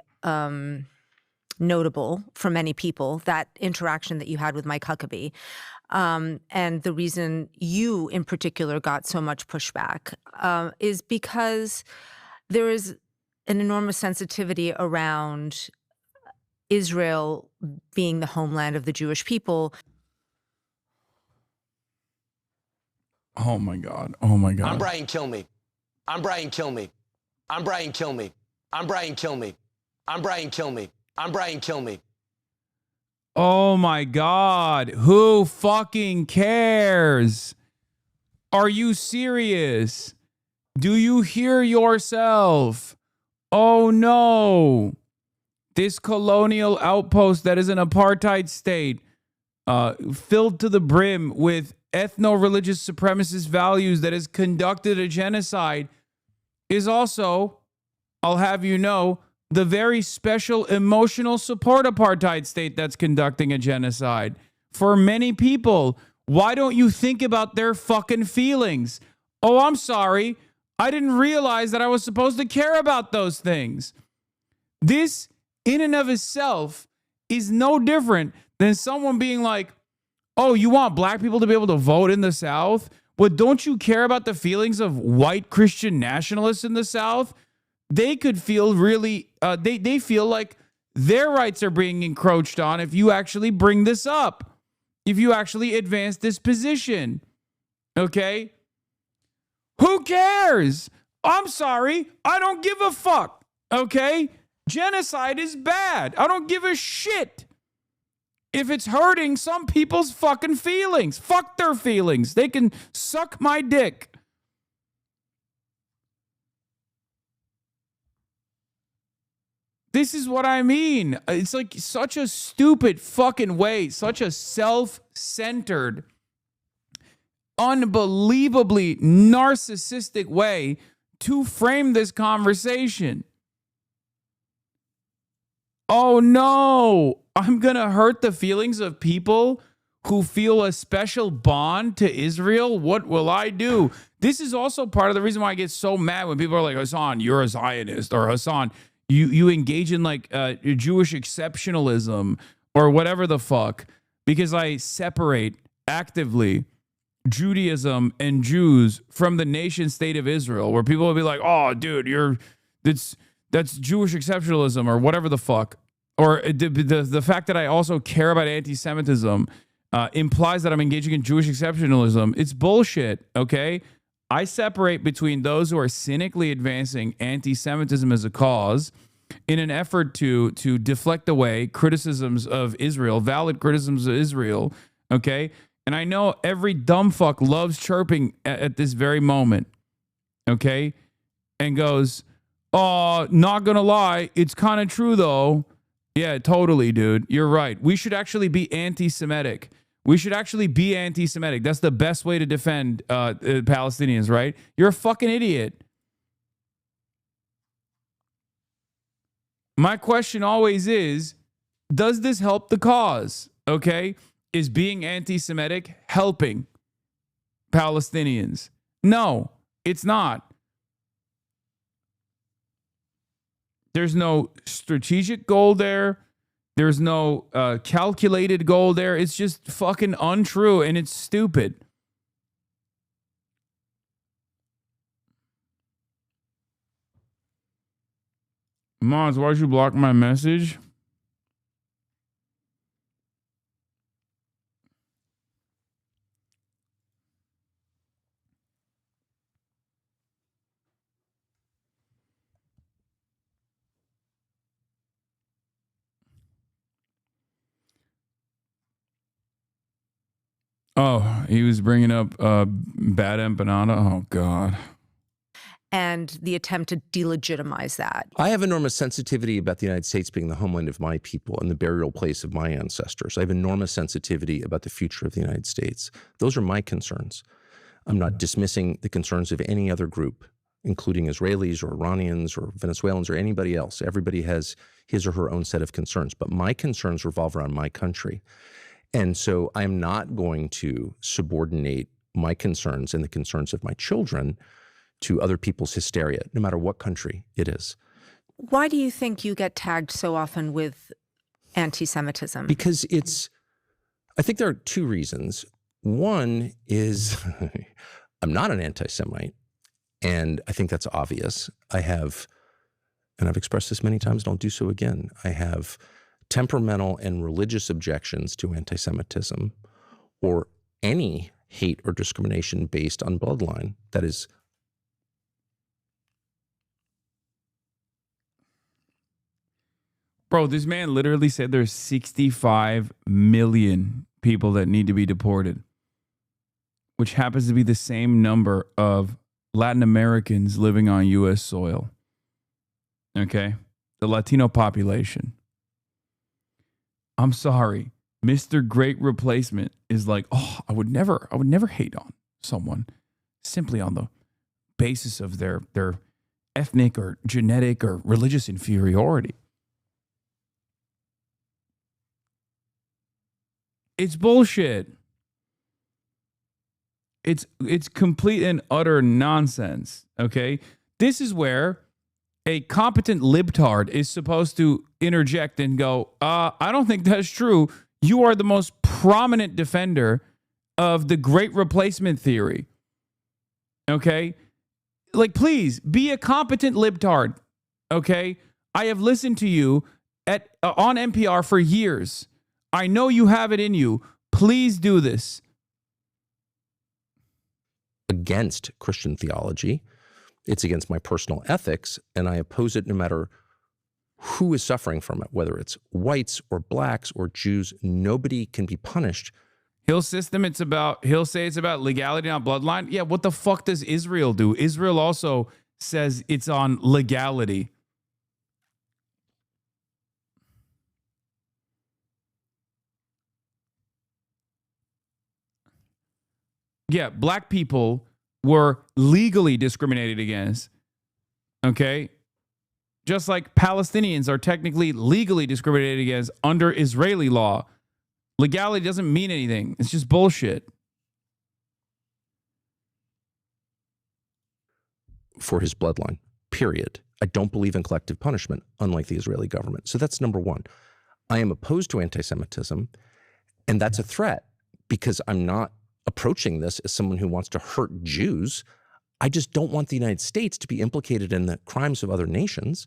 notable for many people, that interaction that you had with Mike Huckabee, and the reason you in particular got so much pushback is because there is an enormous sensitivity around Israel being the homeland of the Jewish people. Oh my God. Oh my God. I'm Brian Kilmeade. I'm Brian Kilmeade. I'm Brian Kilmeade. I'm Brian Kilmeade. I'm Brian Kilmeade. I'm Brian Kilmeade. Oh my God. Who fucking cares? Are you serious? Do you hear yourself? Oh no. This colonial outpost that is an apartheid state, filled to the brim with ethno-religious supremacist values that has conducted a genocide, is also, I'll have you know, the very special emotional support apartheid state that's conducting a genocide. For many people, why don't you think about their fucking feelings? Oh, I'm sorry. I didn't realize that I was supposed to care about those things. This, in and of itself, is no different than someone being like, oh, you want black people to be able to vote in the South? But don't you care about the feelings of white Christian nationalists in the South? They could feel really, they feel like their rights are being encroached on if you actually bring this up, if you actually advance this position. Okay? Who cares? I'm sorry. I don't give a fuck. Okay? Genocide is bad. I don't give a shit if it's hurting some people's fucking feelings. Fuck their feelings. They can suck my dick. This is what I mean. It's like such a stupid fucking way, such a self-centered, unbelievably narcissistic way to frame this conversation. Oh no, I'm going to hurt the feelings of people who feel a special bond to Israel. What will I do? This is also part of the reason why I get so mad when people are like, Hasan, you're a Zionist, or Hasan, you engage in like Jewish exceptionalism or whatever the fuck, because I separate actively Judaism and Jews from the nation state of Israel, where people will be like, oh, dude, that's Jewish exceptionalism or whatever the fuck. Or the fact that I also care about anti-Semitism implies that I'm engaging in Jewish exceptionalism. It's bullshit, okay? I separate between those who are cynically advancing anti-Semitism as a cause in an effort to deflect away criticisms of Israel, valid criticisms of Israel, okay? And I know every dumb fuck loves chirping at this very moment, okay? And goes, oh, not gonna lie, it's kind of true though. Yeah, totally, dude. You're right. We should actually be anti-Semitic. We should actually be anti-Semitic. That's the best way to defend Palestinians, right? You're a fucking idiot. My question always is, does this help the cause? Okay? Is being anti-Semitic helping Palestinians? No, it's not. There's no strategic goal there. There's no calculated goal there. It's just fucking untrue and it's stupid. Mons, why'd you block my message? Oh, he was bringing up bad empanada. Oh, God. And the attempt to delegitimize that. I have enormous sensitivity about the United States being the homeland of my people and the burial place of my ancestors. I have enormous sensitivity about the future of the United States. Those are my concerns. I'm not dismissing the concerns of any other group, including Israelis or Iranians or Venezuelans or anybody else. Everybody has his or her own set of concerns, but my concerns revolve around my country. And so I'm not going to subordinate my concerns and the concerns of my children to other people's hysteria, no matter what country it is. Why do you think you get tagged so often with anti-Semitism? Because I think there are two reasons. One is I'm not an anti-Semite, and I think that's obvious. I have, and I've expressed this many times and I'll do so again, I have temperamental and religious objections to anti-Semitism or any hate or discrimination based on bloodline. That is, bro, this man literally said there's 65 million people that need to be deported, which happens to be the same number of Latin Americans living on U.S. soil. Okay? The Latino population. I'm sorry. Mr. Great Replacement is like, oh, I would never hate on someone simply on the basis of their ethnic or genetic or religious inferiority. It's bullshit. It's complete and utter nonsense, okay? This is where a competent libtard is supposed to interject and go, I don't think that's true. You are the most prominent defender of the Great Replacement theory, okay? Like, please, be a competent libtard, okay? I have listened to you on NPR for years. I know you have it in you. Please do this. Against Christian theology. It's against my personal ethics, and I oppose it no matter who is suffering from it, whether it's whites or blacks or Jews. Nobody can be punished. He'll say it's about legality, not bloodline. Yeah, what the fuck does Israel do? Israel also says it's on legality. Yeah, black people were legally discriminated against, okay? Just like Palestinians are technically legally discriminated against under Israeli law. Legality doesn't mean anything. It's just bullshit. For his bloodline, period. I don't believe in collective punishment, unlike the Israeli government. So that's number one. I am opposed to anti-Semitism, and that's a threat because I'm not approaching this as someone who wants to hurt Jews. I just don't want the United States to be implicated in the crimes of other nations.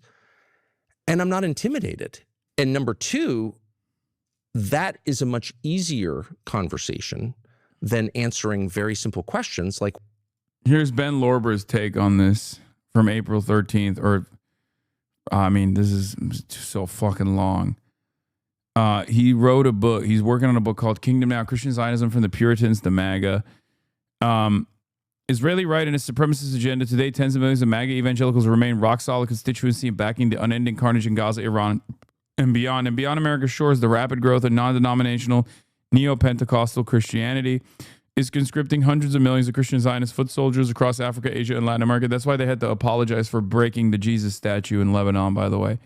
And I'm not intimidated. And number two, that is a much easier conversation than answering very simple questions like. Here's Ben Lorber's take on this from April 13th. This is so fucking long. He wrote a book. He's working on a book called Kingdom Now, Christian Zionism from the Puritans to MAGA. Israeli right and its supremacist agenda. Today, tens of millions of MAGA evangelicals remain rock-solid constituency backing the unending carnage in Gaza, Iran, and beyond. And beyond America's shores, the rapid growth of non-denominational neo-Pentecostal Christianity is conscripting hundreds of millions of Christian Zionist foot soldiers across Africa, Asia, and Latin America. That's why they had to apologize for breaking the Jesus statue in Lebanon, by the way.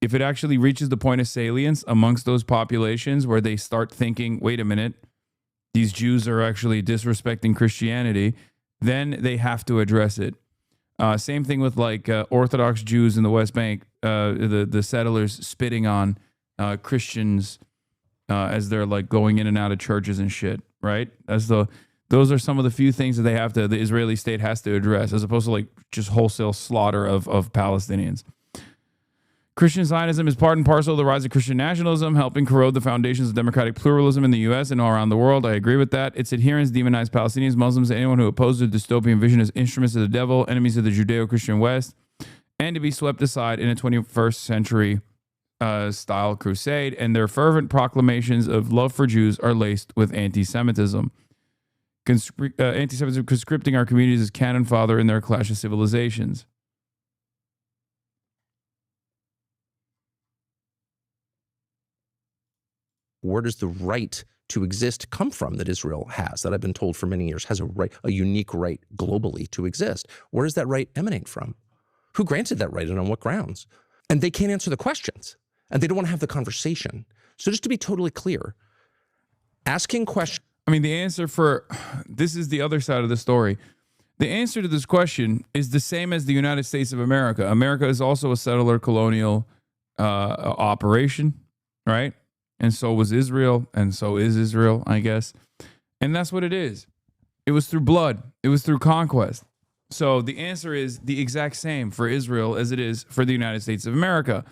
If it actually reaches the point of salience amongst those populations where they start thinking, wait a minute, these Jews are actually disrespecting Christianity, then they have to address it. Same thing with like Orthodox Jews in the West Bank, the settlers spitting on Christians as they're like going in and out of churches and shit, right? Those are some of the few things that the Israeli state has to address, as opposed to like just wholesale slaughter of Palestinians. Christian Zionism is part and parcel of the rise of Christian nationalism, helping corrode the foundations of democratic pluralism in the U.S. and all around the world. I agree with that. Its adherents demonize Palestinians, Muslims, and anyone who opposes the dystopian vision as instruments of the devil, enemies of the Judeo-Christian West, and to be swept aside in a 21st century style crusade, and their fervent proclamations of love for Jews are laced with anti-Semitism. Anti-Semitism conscripting our communities as cannon fodder in their clash of civilizations. Where does the right to exist come from that Israel has, that I've been told for many years has a unique right globally to exist? Where does that right emanate from? Who granted that right and on what grounds? And they can't answer the questions, and they don't want to have the conversation. So just to be totally clear, asking questions. I mean, the answer for this is the other side of the story. The answer to this question is the same as the United States of America. America is also a settler colonial operation, right? And so was Israel, and so is Israel, I guess. And that's what it is. It was through blood. It was through conquest. So the answer is the exact same for Israel as it is for the United States of America.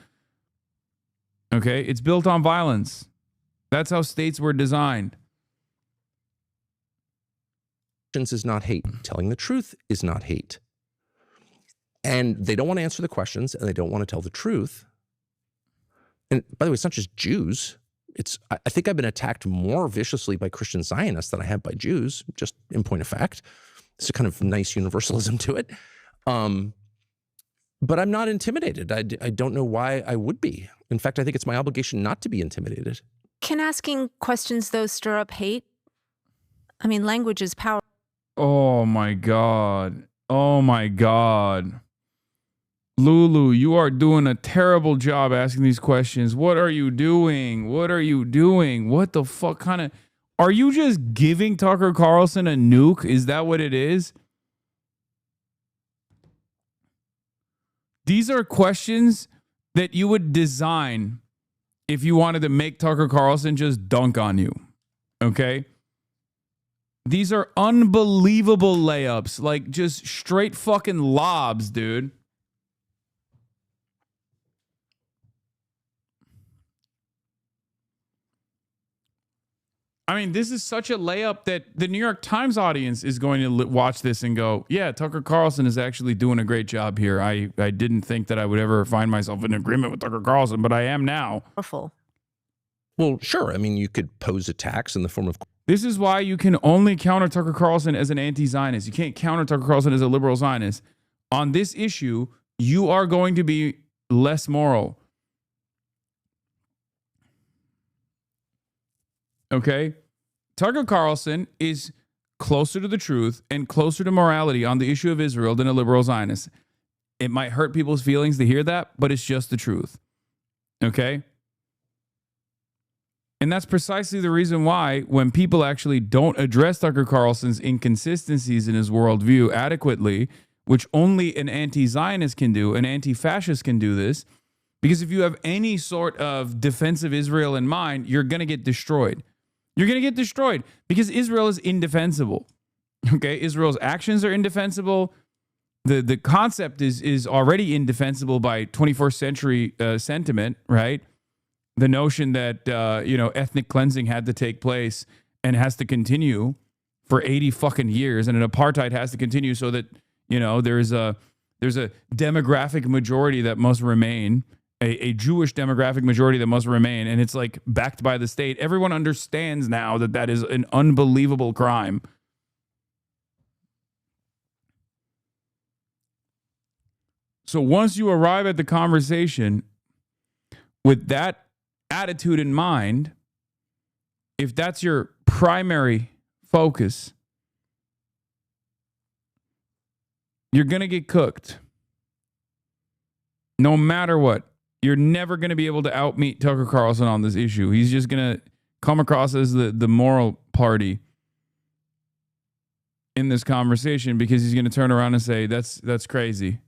Okay? It's built on violence. That's how states were designed. Is not hate. Telling the truth is not hate. And they don't want to answer the questions, and they don't want to tell the truth. And by the way, it's not just Jews. I think I've been attacked more viciously by Christian Zionists than I have by Jews, just in point of fact. It's a kind of nice universalism to it. But I'm not intimidated. I don't know why I would be. In fact, I think it's my obligation not to be intimidated. Can asking questions, though, stir up hate? I mean, language is power. Oh, my God. Oh, my God. Lulu, you are doing a terrible job asking these questions. What are you doing? What are you doing? What the fuck kind of... Are you just giving Tucker Carlson a nuke? Is that what it is? These are questions that you would design if you wanted to make Tucker Carlson just dunk on you. Okay? These are unbelievable layups. Like, just straight fucking lobs, dude. I mean, this is such a layup that the New York Times audience is going to watch this and go, yeah, Tucker Carlson is actually doing a great job here. I didn't think that I would ever find myself in agreement with Tucker Carlson, but I am now. Powerful. Well, sure. I mean, you could pose attacks in the form of... This is why you can only counter Tucker Carlson as an anti-Zionist. You can't counter Tucker Carlson as a liberal Zionist. On this issue, you are going to be less moral. Okay? Tucker Carlson is closer to the truth and closer to morality on the issue of Israel than a liberal Zionist. It might hurt people's feelings to hear that, but it's just the truth. Okay? And that's precisely the reason why when people actually don't address Tucker Carlson's inconsistencies in his worldview adequately, which only an anti-Zionist can do, an anti-fascist can do this, because if you have any sort of defense of Israel in mind, you're going to get destroyed. You're going to get destroyed because Israel is indefensible. Okay? Israel's actions are indefensible. The concept is already indefensible by 21st century sentiment, right? The notion that, ethnic cleansing had to take place and has to continue for 80 fucking years, and an apartheid has to continue so that, there's a demographic majority that must remain, a Jewish demographic majority that must remain, and it's like backed by the state. Everyone understands now that that is an unbelievable crime. So once you arrive at the conversation with that attitude in mind, if that's your primary focus, you're going to get cooked. No matter what. You're never going to be able to outmeet Tucker Carlson on this issue. He's just going to come across as the moral party in this conversation because he's going to turn around and say, that's crazy.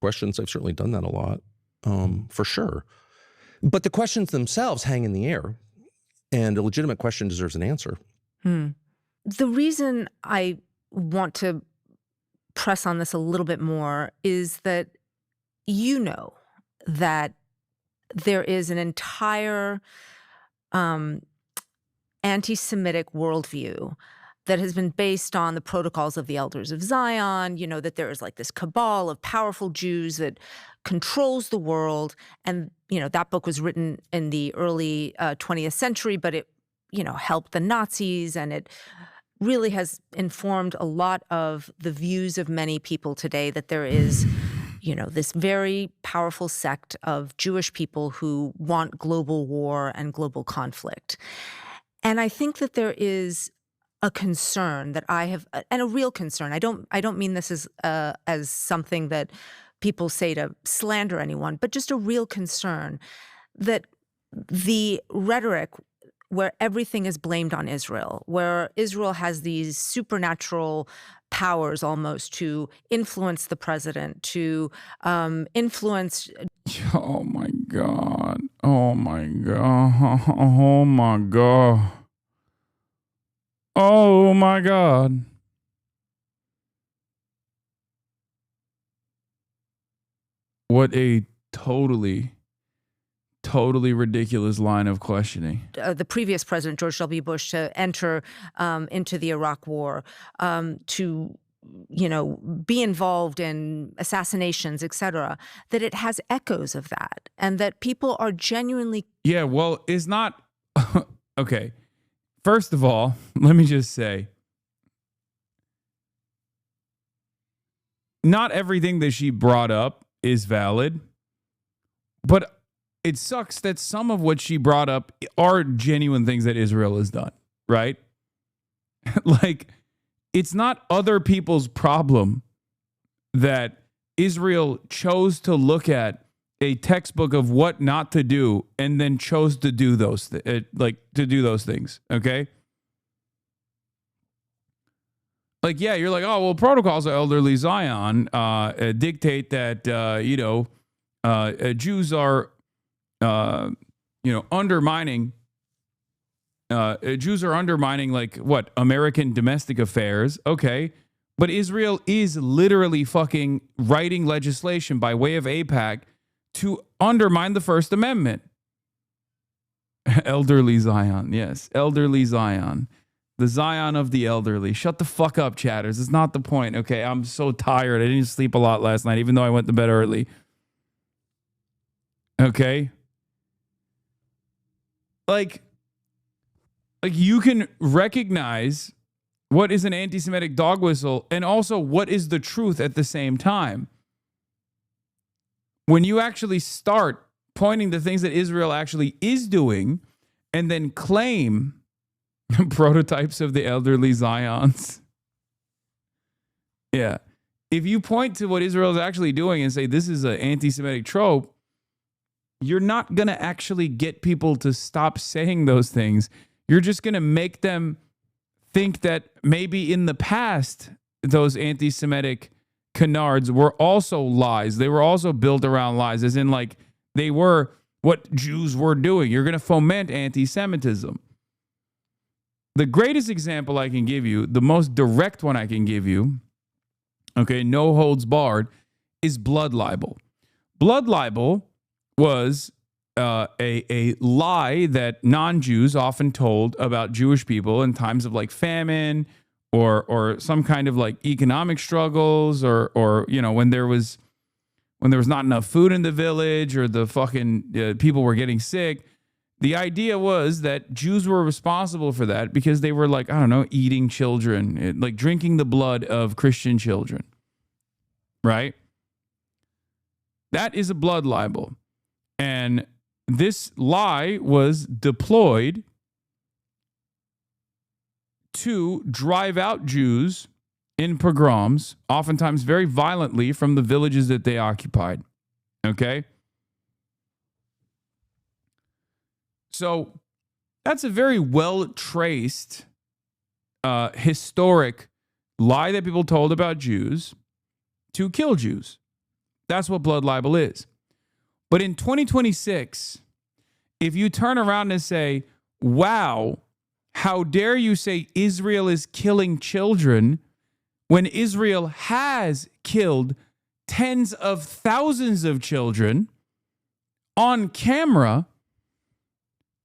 Questions, I've certainly done that a lot, for sure. But the questions themselves hang in the air, and a legitimate question deserves an answer. The reason I want to press on this a little bit more is that that there is an entire anti-Semitic worldview that has been based on the protocols of the elders of Zion, that there is like this cabal of powerful Jews that controls the world. And, that book was written in the early 20th century, but it, helped the Nazis, and it really has informed a lot of the views of many people today that there is, this very powerful sect of Jewish people who want global war and global conflict. And I think that there is a concern that I have, and a real concern. I don't mean this as something that people say to slander anyone, but just a real concern that the rhetoric where everything is blamed on Israel, where Israel has these supernatural powers almost to influence the president, to influence. Oh my God. Oh my God. Oh my God. Oh my God. What a totally ridiculous line of questioning. The previous president, George W. Bush, to enter into the Iraq War, to be involved in assassinations, etc., that it has echoes of that, and that people are genuinely. Yeah, well, it's not. Okay. First of all, let me just say, not everything that she brought up is valid, but it sucks that some of what she brought up are genuine things that Israel has done, right? Like, it's not other people's problem that Israel chose to look at a textbook of what not to do and then chose to do those things, okay? Like, yeah, you're like, oh, well, protocols of elderly Zion dictate that, Jews are, undermining. Jews are undermining, like, what, American domestic affairs. Okay. But Israel is literally fucking writing legislation by way of AIPAC to undermine the First Amendment. Elderly Zion. Yes. Elderly Zion. The Zion of the elderly. Shut the fuck up, chatters. It's not the point. Okay. I'm so tired. I didn't sleep a lot last night, even though I went to bed early. Okay. Like you can recognize what is an anti-Semitic dog whistle and also what is the truth at the same time. When you actually start pointing to things that Israel actually is doing and then claim prototypes of the elderly Zions. Yeah. If you point to what Israel is actually doing and say this is an anti-Semitic trope, you're not going to actually get people to stop saying those things. You're just going to make them think that maybe in the past, those anti-Semitic canards were also lies. They were also built around lies, as in like they were what Jews were doing. You're going to foment anti-Semitism. The greatest example I can give you, the most direct one I can give you, okay, no holds barred, is blood libel. Blood libel was a lie that non-Jews often told about Jewish people in times of like famine or some kind of like economic struggles or when there was not enough food in the village or the fucking people were getting sick. The idea was that Jews were responsible for that because they were like, I don't know, eating children, like drinking the blood of Christian children, right? That is a blood libel. And this lie was deployed to drive out Jews in pogroms, oftentimes very violently, from the villages that they occupied. Okay? So that's a very well-traced, historic lie that people told about Jews to kill Jews. That's what blood libel is. But in 2026, if you turn around and say, wow, how dare you say Israel is killing children when Israel has killed tens of thousands of children on camera,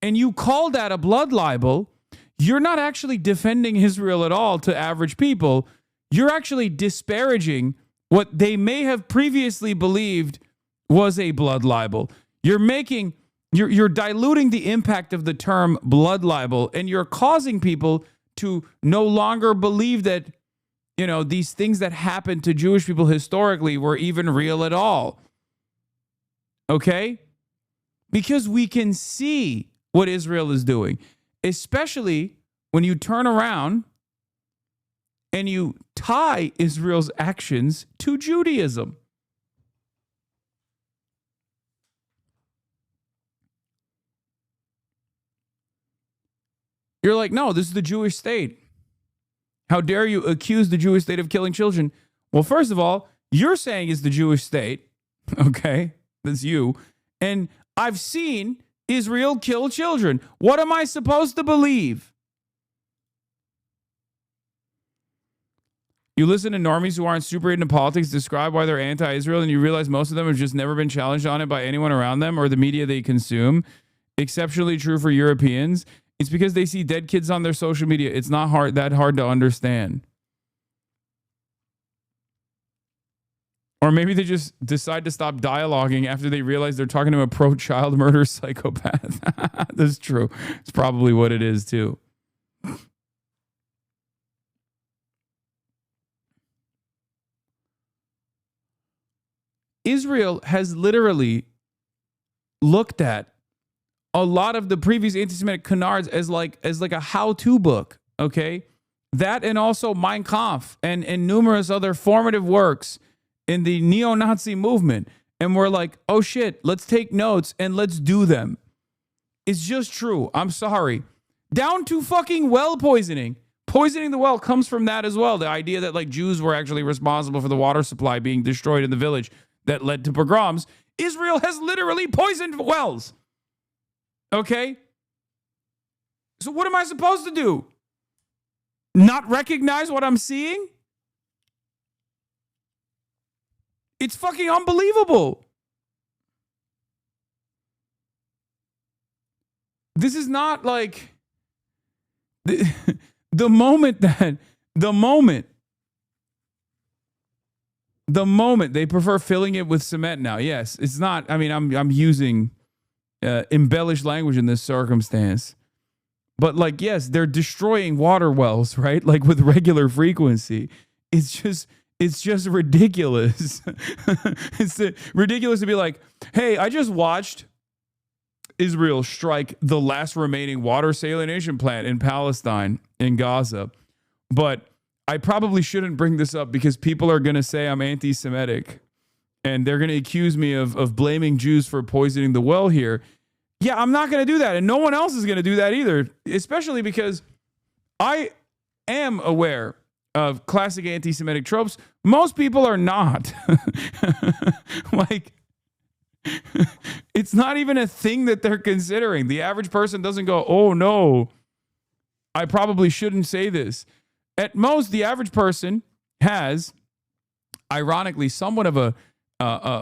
and you call that a blood libel, you're not actually defending Israel at all to average people. You're actually disparaging what they may have previously believed was a blood libel. You're diluting the impact of the term blood libel, and you're causing people to no longer believe that, these things that happened to Jewish people historically were even real at all. Okay? Because we can see what Israel is doing, especially when you turn around and you tie Israel's actions to Judaism. You're like, no, this is the Jewish state. How dare you accuse the Jewish state of killing children? Well, first of all, you're saying it's the Jewish state. Okay, that's you. And I've seen Israel kill children. What am I supposed to believe? You listen to normies who aren't super into politics describe why they're anti-Israel, and you realize most of them have just never been challenged on it by anyone around them or the media they consume. Exceptionally true for Europeans. It's because they see dead kids on their social media. It's not that hard to understand. Or maybe they just decide to stop dialoguing after they realize they're talking to a pro-child murder psychopath. That's true. It's probably what it is, too. Israel has literally looked at a lot of the previous anti-Semitic canards as like a how-to book, okay? That and also Mein Kampf and numerous other formative works in the neo-Nazi movement. And we're like, oh shit, let's take notes and let's do them. It's just true. I'm sorry. Down to fucking well poisoning. Poisoning the well comes from that as well. The idea that like Jews were actually responsible for the water supply being destroyed in the village that led to pogroms. Israel has literally poisoned wells. Okay? So what am I supposed to do? Not recognize what I'm seeing? It's fucking unbelievable. This is not like the moment they prefer filling it with cement now. Yes, it's not. I mean, I'm using embellished language in this circumstance, but like, yes, they're destroying water wells, right? Like with regular frequency. It's just ridiculous. It's ridiculous to be like, hey, I just watched Israel strike the last remaining water salination plant in Palestine, in Gaza. But I probably shouldn't bring this up because people are going to say I'm anti-Semitic and they're going to accuse me of blaming Jews for poisoning the well here. Yeah, I'm not going to do that. And no one else is going to do that either, especially because I am aware of classic anti-Semitic tropes. Most people are not. Like, it's not even a thing that they're considering. The average person doesn't go, oh no, I probably shouldn't say this. At most, the average person has, ironically, somewhat of a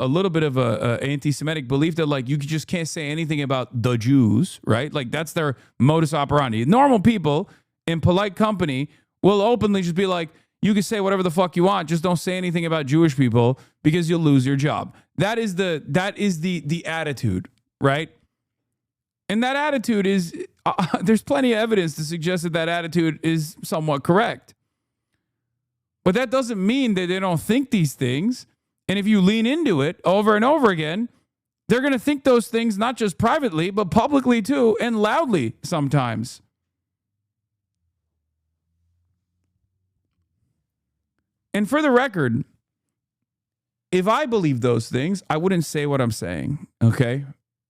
little bit of a anti-Semitic belief that like you just can't say anything about the Jews, right? Like that's their modus operandi. Normal people in polite company will openly just be like, you can say whatever the fuck you want, just don't say anything about Jewish people because you'll lose your job. That is the attitude, right? And that attitude is, there's plenty of evidence to suggest that attitude is somewhat correct. But that doesn't mean that they don't think these things. And if you lean into it over and over again, they're going to think those things not just privately, but publicly too, and loudly sometimes. And for the record, if I believe those things, I wouldn't say what I'm saying, okay?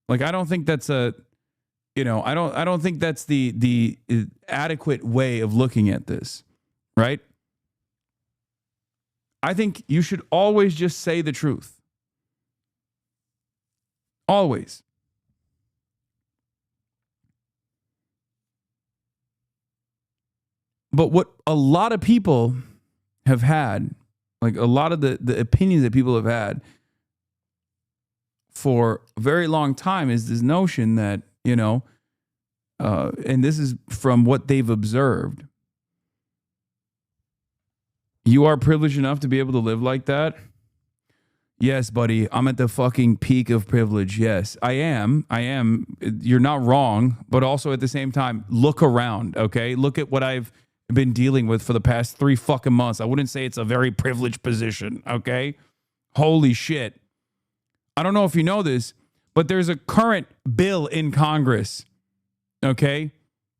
Like, I don't think that's I don't think that's the adequate way of looking at this, right? I think you should always just say the truth. Always. But what a lot of people have had, like a lot of the opinions that people have had for a very long time is this notion that, and this is from what they've observed, you are privileged enough to be able to live like that. Yes, buddy, I'm at the fucking peak of privilege. Yes, I am. You're not wrong, but also at the same time, look around, okay? Look at what I've been dealing with for the past 3 fucking months. I wouldn't say it's a very privileged position, okay? Holy shit. I don't know if you know this, but there's a current bill in Congress, okay,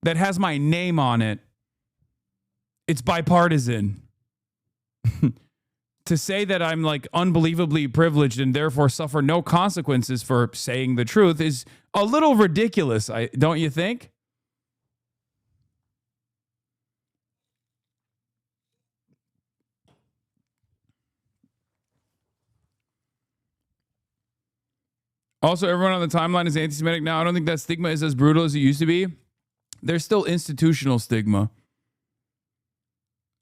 that has my name on it. It's bipartisan. To say that I'm like unbelievably privileged and therefore suffer no consequences for saying the truth is a little ridiculous, don't you think? Also, everyone on the timeline is anti-Semitic now. I don't think that stigma is as brutal as it used to be. There's still institutional stigma.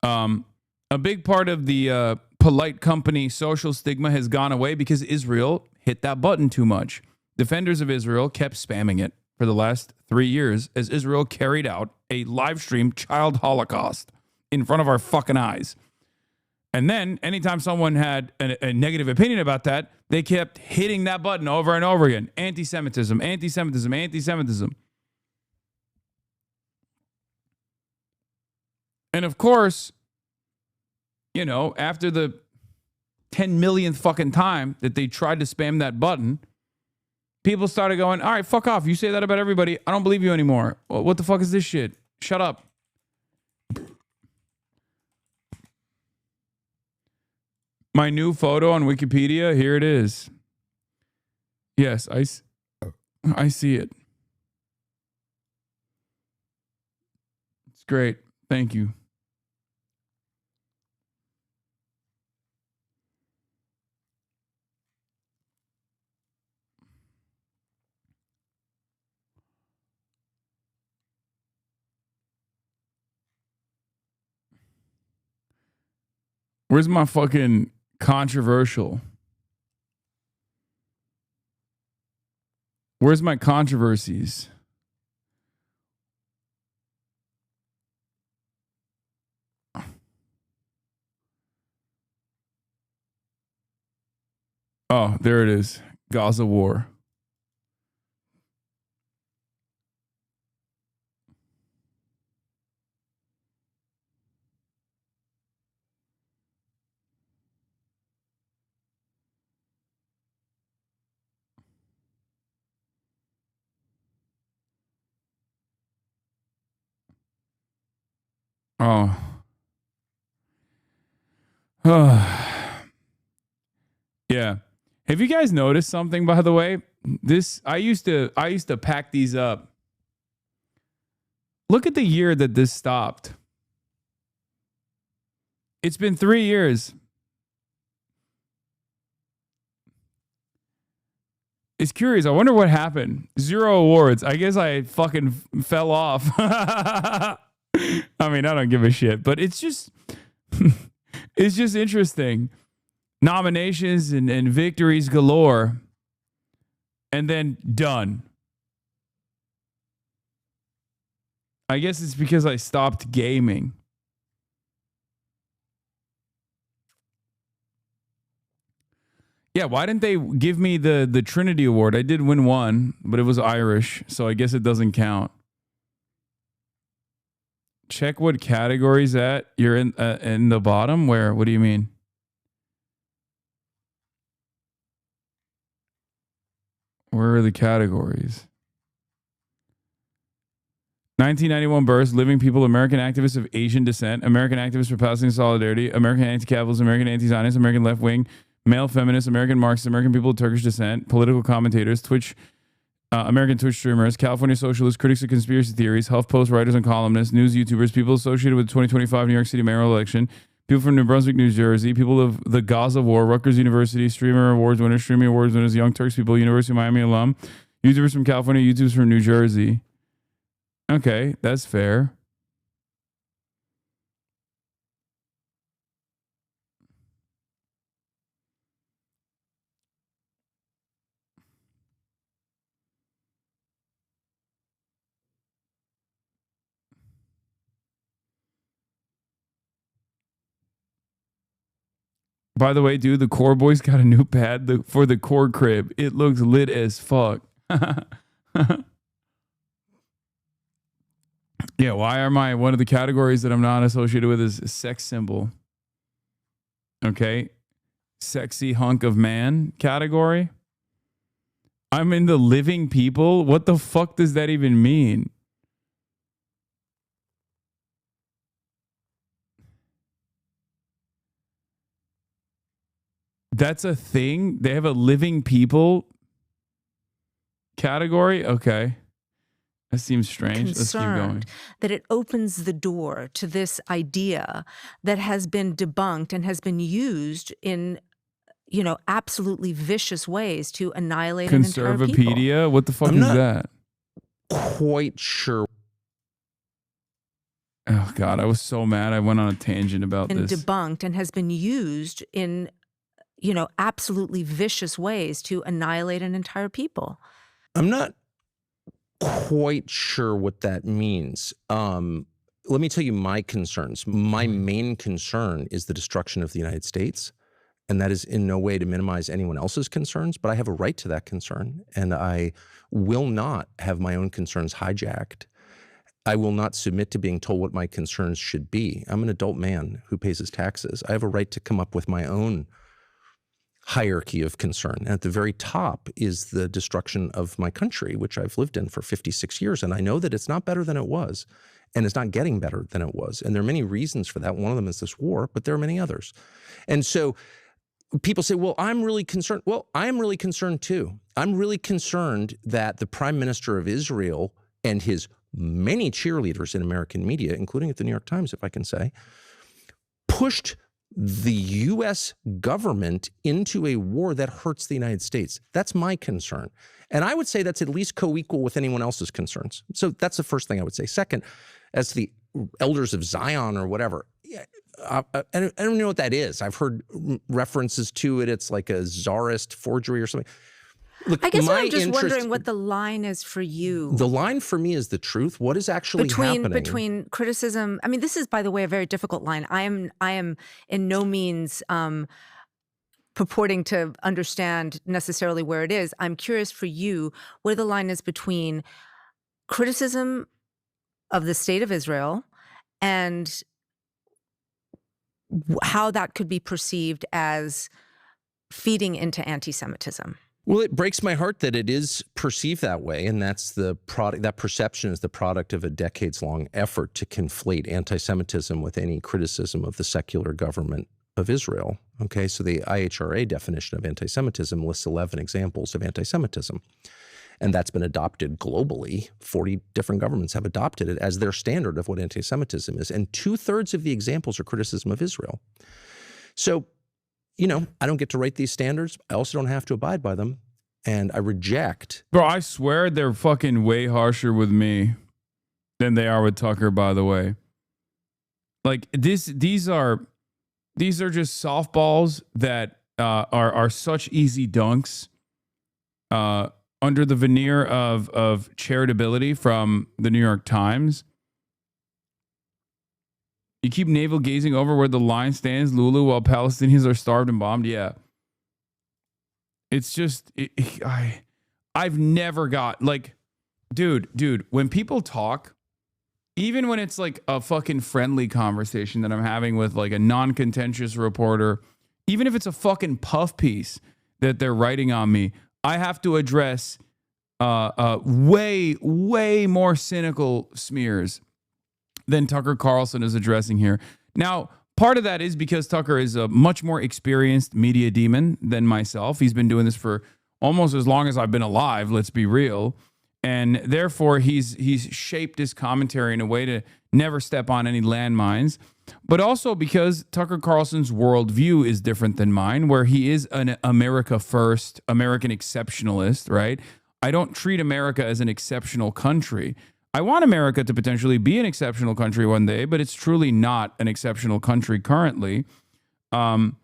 A big part of the polite company social stigma has gone away because Israel hit that button too much. Defenders of Israel kept spamming it for the last 3 years as Israel carried out a live stream child holocaust in front of our fucking eyes. And then anytime someone had a negative opinion about that, they kept hitting that button over and over again. Anti-Semitism, anti-Semitism, anti-Semitism. And of course, you know, after the 10 millionth fucking time that they tried to spam that button, people started going, all right, fuck off. You say that about everybody. I don't believe you anymore. What the fuck is this shit? Shut up. My new photo on Wikipedia, here it is. Yes, I see it. It's great. Thank you. Where's my fucking controversial? Where's my controversies? Oh, there it is. Gaza war. Oh. Yeah. Have you guys noticed something, by the way? I used to pack these up. Look at the year that this stopped. It's been 3 years. It's curious. I wonder what happened. 0 awards. I guess I fucking fell off. I mean, I don't give a shit, but it's just it's just interesting. Nominations and victories galore. And then done. I guess it's because I stopped gaming. Yeah, why didn't they give me the Trinity Award? I did win one, but it was Irish, so I guess it doesn't count. Check what category's that. You're in the bottom? Where? What do you mean? Where are the categories? 1991 births, living people, American activists of Asian descent, American activists for Palestinian solidarity, American anti-capitalism, American anti-Zionist, American left wing, male feminists, American Marxists, American people of Turkish descent, political commentators, American Twitch streamers, California socialists, critics of conspiracy theories, HuffPost writers and columnists, news YouTubers, people associated with the 2025 New York City mayoral election, people from New Brunswick, New Jersey, people of the Gaza war, Rutgers University, streamer awards winners, streaming awards winners, Young Turks people, University of Miami alum, YouTubers from California, YouTubers from New Jersey. Okay, that's fair. By the way, dude, the core boys got a new pad for the core crib. It looks lit as fuck. Yeah, why am I one of the categories that I'm not associated with is sex symbol? Okay. Sexy hunk of man category. I'm in the living people. What the fuck does that even mean? That's a thing? They have a living people category? Okay. That seems strange. Let's keep going. Concerned that it opens the door to this idea that has been debunked and has been used in, you know, absolutely vicious ways to annihilate an entire people. Conservapedia? What the fuck is that? Quite sure. Oh, God, I was so mad. I went on a tangent about And this. debunked and has been used in, you know, absolutely vicious ways to annihilate an entire people. I'm not quite sure what that means. Let me tell you my concerns. My main concern is the destruction of the United States. And that is in no way to minimize anyone else's concerns, but I have a right to that concern. And I will not have my own concerns hijacked. I will not submit to being told what my concerns should be. I'm an adult man who pays his taxes. I have a right to come up with my own hierarchy of concern. And at the very top is the destruction of my country, which I've lived in for 56 years. And I know that it's not better than it was, and it's not getting better than it was. And there are many reasons for that. One of them is this war, but there are many others. And so people say, well, I'm really concerned. Well, I'm really concerned too. I'm really concerned that the Prime Minister of Israel and his many cheerleaders in American media, including at the New York Times, if I can say, pushed the U.S. government into a war that hurts the United States. That's my concern. And I would say that's at least co-equal with anyone else's concerns. So that's the first thing I would say. Second, as the elders of Zion or whatever, I don't know what that is. I've heard references to it. It's like a czarist forgery or something. Look, I guess I'm just wondering what the line is for you. The line for me is the truth. What is actually happening? Between criticism. I mean, this is, by the way, a very difficult line. I am in no means purporting to understand necessarily where it is. I'm curious for you where the line is between criticism of the state of Israel and how that could be perceived as feeding into anti-Semitism. Well, it breaks my heart that it is perceived that way, and that's the product. That perception is the product of a decades-long effort to conflate anti-Semitism with any criticism of the secular government of Israel. Okay, so the IHRA definition of anti-Semitism lists 11 examples of anti-Semitism, and that's been adopted globally. 40 different governments have adopted it as their standard of what anti-Semitism is, and 2/3 of the examples are criticism of Israel. So, you know, I don't get to write these standards. I also don't have to abide by them. And I reject. Bro, I swear they're fucking way harsher with me than they are with Tucker, by the way. Like these are just softballs that are such easy dunks under the veneer of charitability from the New York Times. You keep navel gazing over where the line stands, Lulu, while Palestinians are starved and bombed. Yeah. It's just, I've never got, like, dude, when people talk, even when it's like a fucking friendly conversation that I'm having with like a non-contentious reporter, even if it's a fucking puff piece that they're writing on me, I have to address way more cynical smears than Tucker Carlson is addressing here. Now, part of that is because Tucker is a much more experienced media demon than myself. He's been doing this for almost as long as I've been alive, let's be real. And therefore, he's shaped his commentary in a way to never step on any landmines. But also because Tucker Carlson's worldview is different than mine, where he is an America first, American exceptionalist, right? I don't treat America as an exceptional country. I want America to potentially be an exceptional country one day, but it's truly not an exceptional country currently. And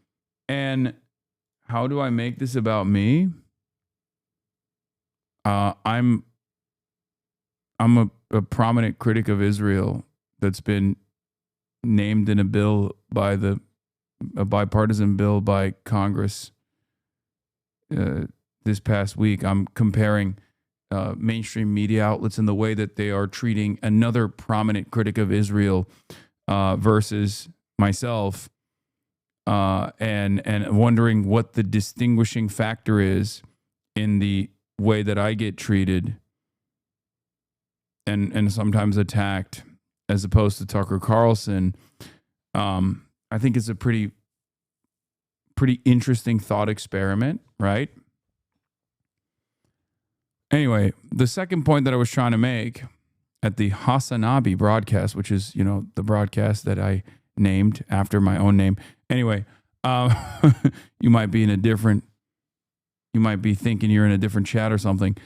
how do I make this about me? I'm a prominent critic of Israel that's been named in a bill by the a bipartisan bill by Congress this past week. I'm comparing mainstream media outlets in the way that they are treating another prominent critic of Israel versus myself, and wondering what the distinguishing factor is in the way that I get treated and sometimes attacked, as opposed to Tucker Carlson. I think it's a pretty interesting thought experiment, right? Anyway, the second point that I was trying to make at the HasanAbi broadcast, which is, you know, the broadcast that I named after my own name. Anyway, you might be thinking you're in a different chat or something.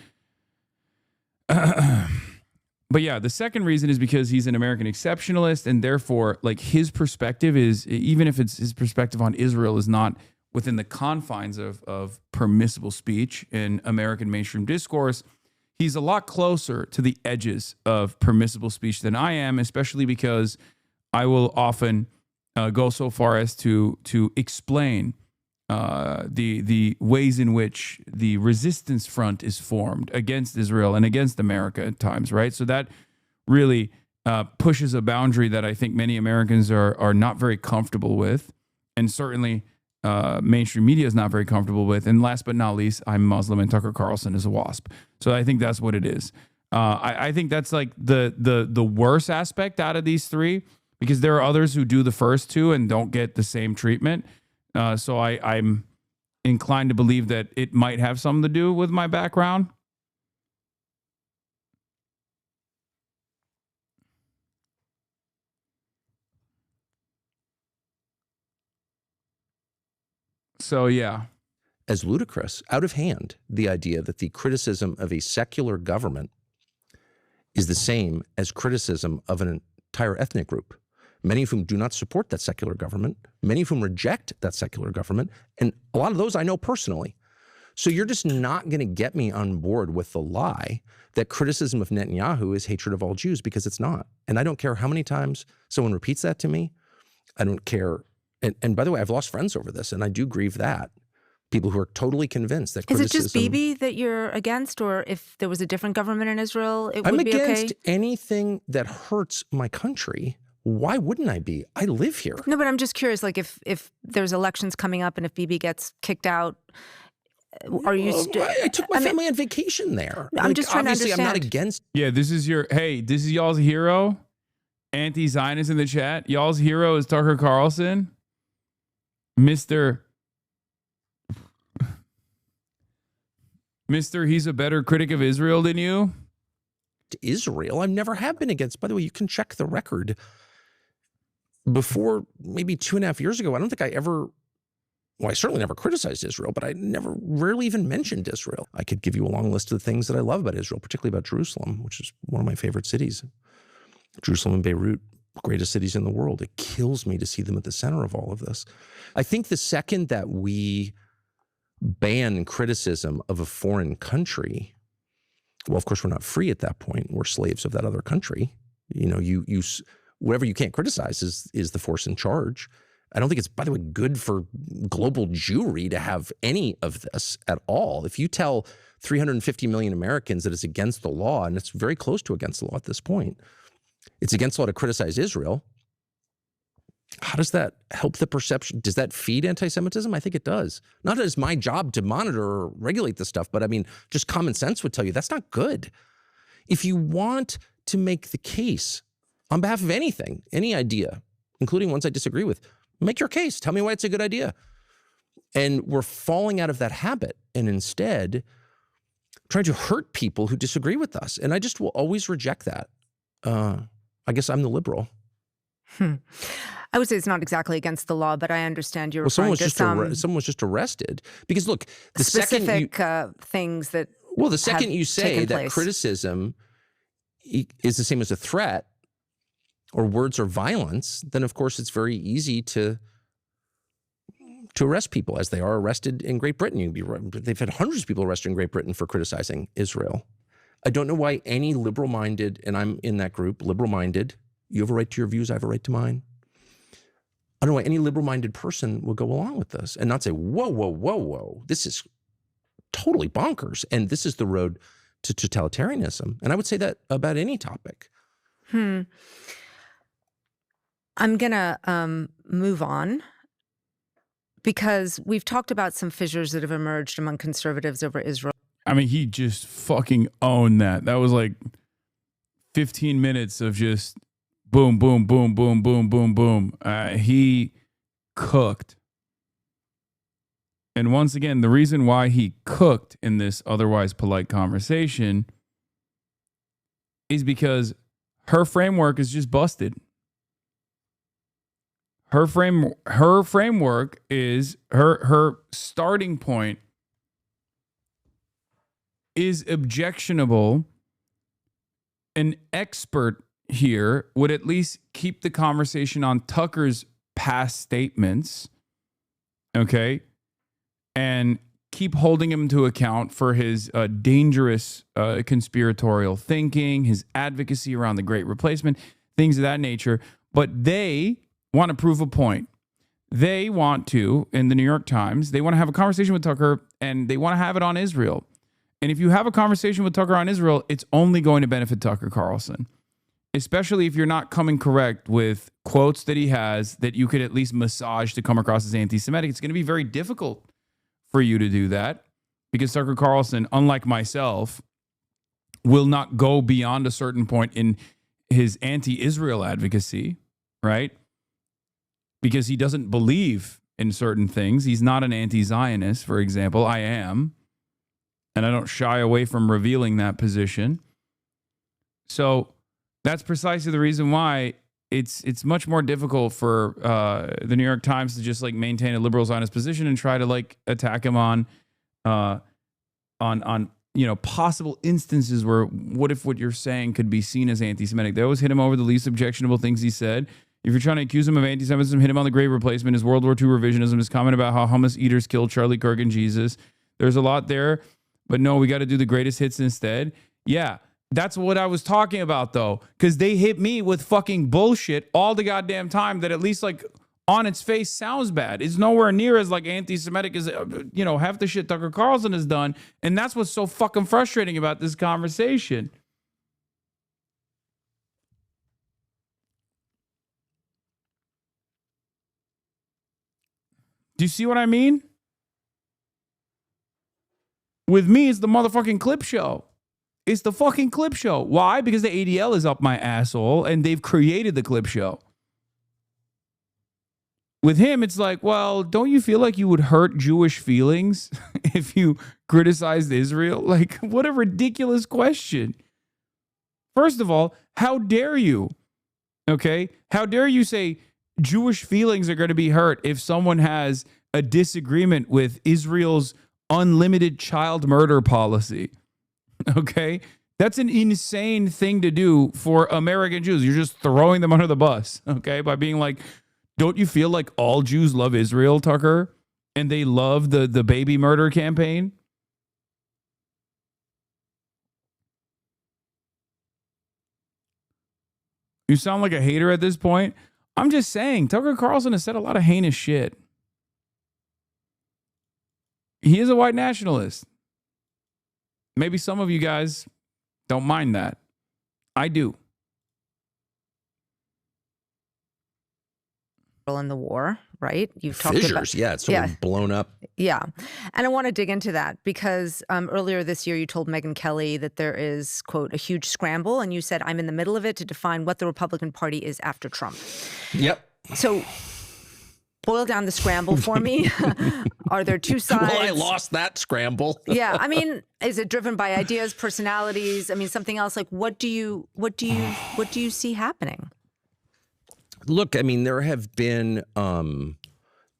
But yeah, the second reason is because he's an American exceptionalist, and therefore, like, his perspective is, even if it's his perspective on Israel is not within the confines of permissible speech in American mainstream discourse, he's a lot closer to the edges of permissible speech than I am, especially because I will often go so far as to explain the ways in which the resistance front is formed against Israel and against America at times, right? So that really pushes a boundary that I think many Americans are not very comfortable with, and certainly mainstream media is not very comfortable with. And last but not least, I'm Muslim and Tucker Carlson is a WASP. So I think that's what it is. I think that's like the worst aspect out of these three, because there are others who do the first two and don't get the same treatment. So I'm inclined to believe that it might have something to do with my background. So, yeah. As ludicrous, out of hand, the idea that the criticism of a secular government is the same as criticism of an entire ethnic group, many of whom do not support that secular government, many of whom reject that secular government, and a lot of those I know personally. So you're just not going to get me on board with the lie that criticism of Netanyahu is hatred of all Jews, because it's not. And I don't care how many times someone repeats that to me. I don't care. And by the way, I've lost friends over this, and I do grieve that. People who are totally convinced that criticism... Is it just Bibi that you're against, or if there was a different government in Israel, it would be okay? I'm against anything that hurts my country. Why wouldn't I be? I live here. No, but I'm just curious, like if there's elections coming up and if Bibi gets kicked out, are you... I took my family on vacation there. I'm just trying to understand. Obviously, I'm not against... Yeah, this is y'all's hero. Anti-Zionist in the chat. Y'all's hero is Tucker Carlson. Mr. He's a better critic of Israel than you? Israel? I never have been against. By the way, you can check the record. Before maybe 2.5 years ago, I don't think I ever, well, I certainly never criticized Israel, but I rarely even mentioned Israel. I could give you a long list of the things that I love about Israel, particularly about Jerusalem, which is one of my favorite cities. Jerusalem and Beirut, greatest cities in the world. It kills me to see them at the center of all of this. I think the second that we ban criticism of a foreign country, well, of course, we're not free at that point. We're slaves of that other country. You know, whatever you can't criticize is the force in charge. I don't think it's, by the way, good for global Jewry to have any of this at all. If you tell 350 million Americans that it's against the law, and it's very close to against the law at this point, it's against the law to criticize Israel, how does that help the perception? Does that feed anti-Semitism? I think it does. Not that it's my job to monitor or regulate this stuff, but I mean, just common sense would tell you that's not good. If you want to make the case on behalf of anything, any idea, including ones I disagree with, make your case. Tell me why it's a good idea. And we're falling out of that habit and instead trying to hurt people who disagree with us. And I just will always reject that. I guess I'm the liberal. I would say it's not exactly against the law, but I understand you're someone referring was someone was just arrested. Because look, the specific things that well, the second you say that place. Criticism is the same as a threat or words or violence, then of course it's very easy to arrest people, as they are arrested in Great Britain. They've had hundreds of people arrested in Great Britain for criticizing Israel. I don't know why any liberal-minded, and I'm in that group, liberal-minded, you have a right to your views, I have a right to mine. I don't know why any liberal-minded person will go along with this and not say, whoa, whoa, whoa, whoa, this is totally bonkers. And this is the road to totalitarianism. And I would say that about any topic. I'm going to move on because we've talked about some fissures that have emerged among conservatives over Israel. I mean, he just fucking owned that. That was like 15 minutes of just boom, boom, boom, boom, boom, boom, boom. He cooked. And once again, the reason why he cooked in this otherwise polite conversation is because her framework is just busted. Her framework is her starting point is objectionable. An expert here would at least keep the conversation on Tucker's past statements, okay, and keep holding him to account for his dangerous conspiratorial thinking, his advocacy around the Great Replacement, things of that nature. But they want to prove a point. They want to, in the New York Times, they want to have a conversation with Tucker, and they want to have it on Israel. And if you have a conversation with Tucker on Israel, it's only going to benefit Tucker Carlson, especially if you're not coming correct with quotes that he has that you could at least massage to come across as anti-Semitic. It's going to be very difficult for you to do that because Tucker Carlson, unlike myself, will not go beyond a certain point in his anti-Israel advocacy, right? Because he doesn't believe in certain things. He's not an anti-Zionist, for example. I am. And I don't shy away from revealing that position. So that's precisely the reason why it's much more difficult for the New York Times to just like maintain a liberal Zionist position and try to like attack him on you know, possible instances where what if what you're saying could be seen as anti-Semitic. They always hit him over the least objectionable things he said. If you're trying to accuse him of anti-Semitism, hit him on the Great Replacement, his World War II revisionism, his comment about how hummus eaters killed Charlie Kirk and Jesus. There's a lot there, but no, we got to do the greatest hits instead. Yeah, that's what I was talking about, though, because they hit me with fucking bullshit all the goddamn time that at least, like, on its face sounds bad. It's nowhere near as, like, anti-Semitic as, you know, half the shit Tucker Carlson has done, and that's what's so fucking frustrating about this conversation. Do you see what I mean? With me, it's the motherfucking clip show. It's the fucking clip show. Why? Because the ADL is up my asshole and they've created the clip show. With him, it's like, well, don't you feel like you would hurt Jewish feelings if you criticized Israel? Like, what a ridiculous question. First of all, how dare you? Okay? How dare you say Jewish feelings are going to be hurt if someone has a disagreement with Israel's unlimited child murder policy? Okay? That's an insane thing to do for American Jews. You're just throwing them under the bus, okay? By being like, don't you feel like all Jews love Israel, Tucker? And they love the baby murder campaign? You sound like a hater at this point. I'm just saying, Tucker Carlson has said a lot of heinous shit. He is a white nationalist. Maybe some of you guys don't mind that. I do. In the war, right? You've talked Fissures, about, yeah, it's sort of blown up. Yeah. And I want to dig into that because earlier this year you told Megyn Kelly that there is, quote, a huge scramble, and you said, I'm in the middle of it to define what the Republican Party is after Trump. Yep. So boil down the scramble for me. Are there two sides? Well, I lost that scramble. Yeah. I mean, is it driven by ideas, personalities? I mean, something else? Like, what do you see happening? Look, I mean, there have been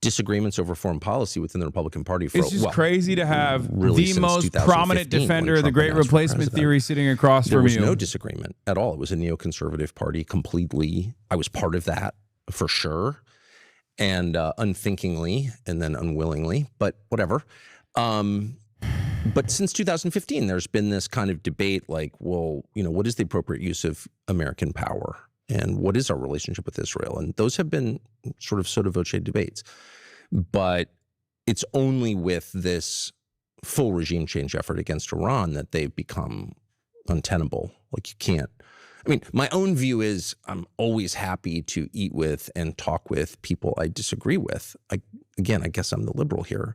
disagreements over foreign policy within the Republican Party for it's just crazy to have really the most prominent defender of the Great Replacement theory sitting across from you. There was no disagreement at all. It was a neoconservative party completely. I was part of that for sure, and unthinkingly and then unwillingly, but whatever. But since 2015, there's been this kind of debate like, well, you know, what is the appropriate use of American power? And what is our relationship with Israel? And those have been sort of sotto voce debates. But it's only with this full regime change effort against Iran that they've become untenable. Like, you can't. I mean, my own view is I'm always happy to eat with and talk with people I disagree with. I guess I'm the liberal here.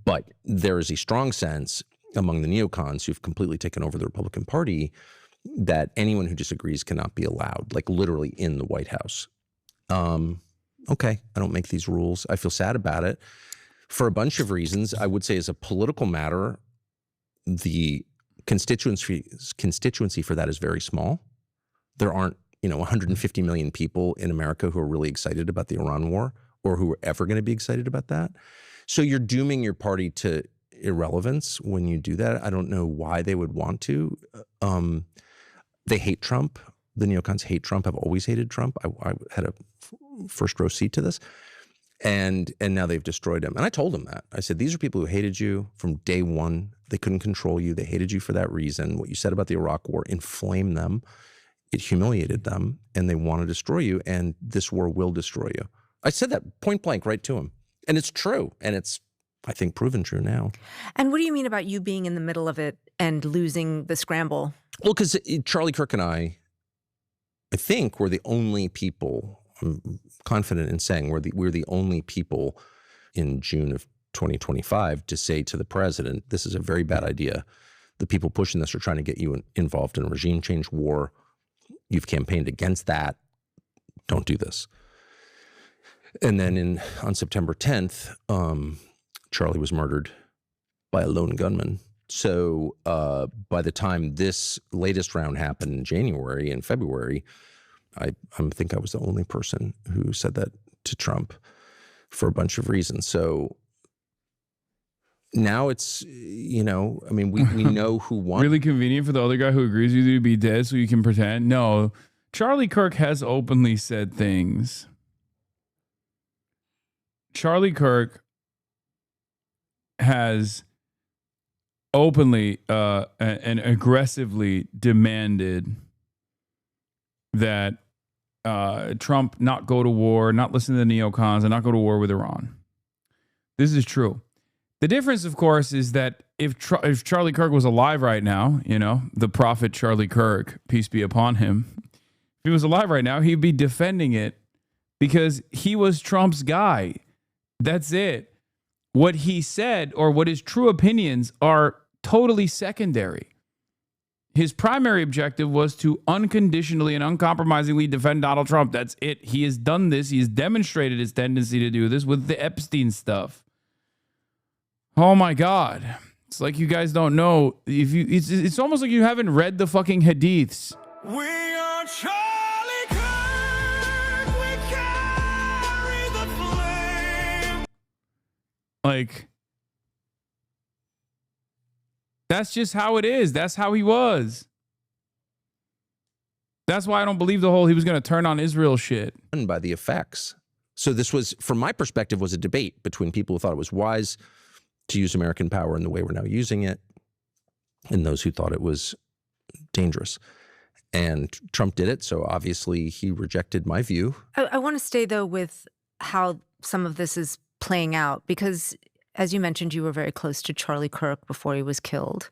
But there is a strong sense among the neocons who've completely taken over the Republican Party that anyone who disagrees cannot be allowed, like literally in the White House. Okay, I don't make these rules. I feel sad about it for a bunch of reasons. I would say as a political matter, the constituency for that is very small. There aren't, 150 million people in America who are really excited about the Iran war or who are ever going to be excited about that. So you're dooming your party to irrelevance when you do that. I don't know why they would want to. They hate Trump. The neocons hate Trump, have always hated Trump. I had a first row seat to this. And now they've destroyed him. And I told them that. I said, these are people who hated you from day one. They couldn't control you. They hated you for that reason. What you said about the Iraq war inflamed them. It humiliated them. And they want to destroy you. And this war will destroy you. I said that point blank right to him. And it's true. And it's, I think, proven true now. And what do you mean about you being in the middle of it and losing the scramble? Well, because Charlie Kirk and I think we're the only people, I'm confident in saying we're the only people in June of 2025 to say to the president, this is a very bad idea. The people pushing this are trying to get you involved in a regime change war. You've campaigned against that. Don't do this. And then on September 10th, Charlie was murdered by a lone gunman. So by the time this latest round happened in January and February, I think I was the only person who said that to Trump for a bunch of reasons. So now it's, we know who won. Really convenient for the other guy who agrees with you to be dead so you can pretend. No, Charlie Kirk has openly said things. Charlie Kirk has openly and aggressively demanded that Trump not go to war, not listen to the neocons, and not go to war with Iran. This is true. The difference, of course, is that if Charlie Kirk was alive right now, the prophet Charlie Kirk, peace be upon him, if he was alive right now, he'd be defending it because he was Trump's guy. That's it. What he said or what his true opinions are totally secondary. His primary objective was to unconditionally and uncompromisingly defend Donald Trump. That's it. He has done this. He has demonstrated his tendency to do this with the Epstein stuff. Oh my God. It's like you guys don't know. It's almost like you haven't read the fucking hadiths. We are Charlie Kirk. We carry the flame. Like, that's just how it is. That's how he was. That's why I don't believe the whole he was going to turn on Israel shit. By the effects. So this was, from my perspective, was a debate between people who thought it was wise to use American power in the way we're now using it and those who thought it was dangerous. And Trump did it, so obviously he rejected my view. I want to stay, though, with how some of this is playing out because, as you mentioned, you were very close to Charlie Kirk before he was killed.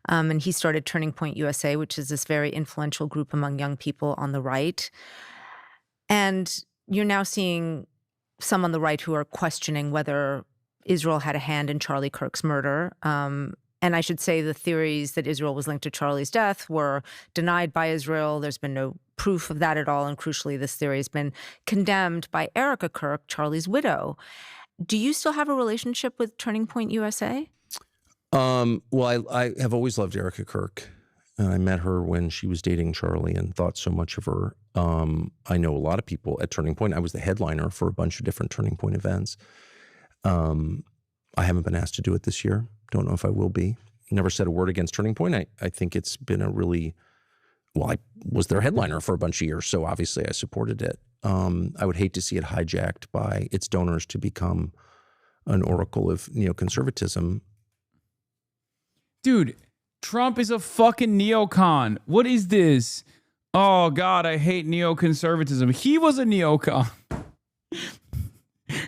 And he started Turning Point USA, which is this very influential group among young people on the right. And you're now seeing some on the right who are questioning whether Israel had a hand in Charlie Kirk's murder. And I should say the theories that Israel was linked to Charlie's death were denied by Israel. There's been no proof of that at all. And crucially, this theory has been condemned by Erica Kirk, Charlie's widow. Do you still have a relationship with Turning Point USA? Well, I have always loved Erica Kirk. I met her when she was dating Charlie and thought so much of her. I know a lot of people at Turning Point. I was the headliner for a bunch of different Turning Point events. I haven't been asked to do it this year. Don't know if I will be. Never said a word against Turning Point. I think it's been a really, well, I was their headliner for a bunch of years, so obviously I supported it. I would hate to see it hijacked by its donors to become an oracle of neoconservatism. Dude, Trump is a fucking neocon. What is this? Oh, God, I hate neoconservatism. He was a neocon.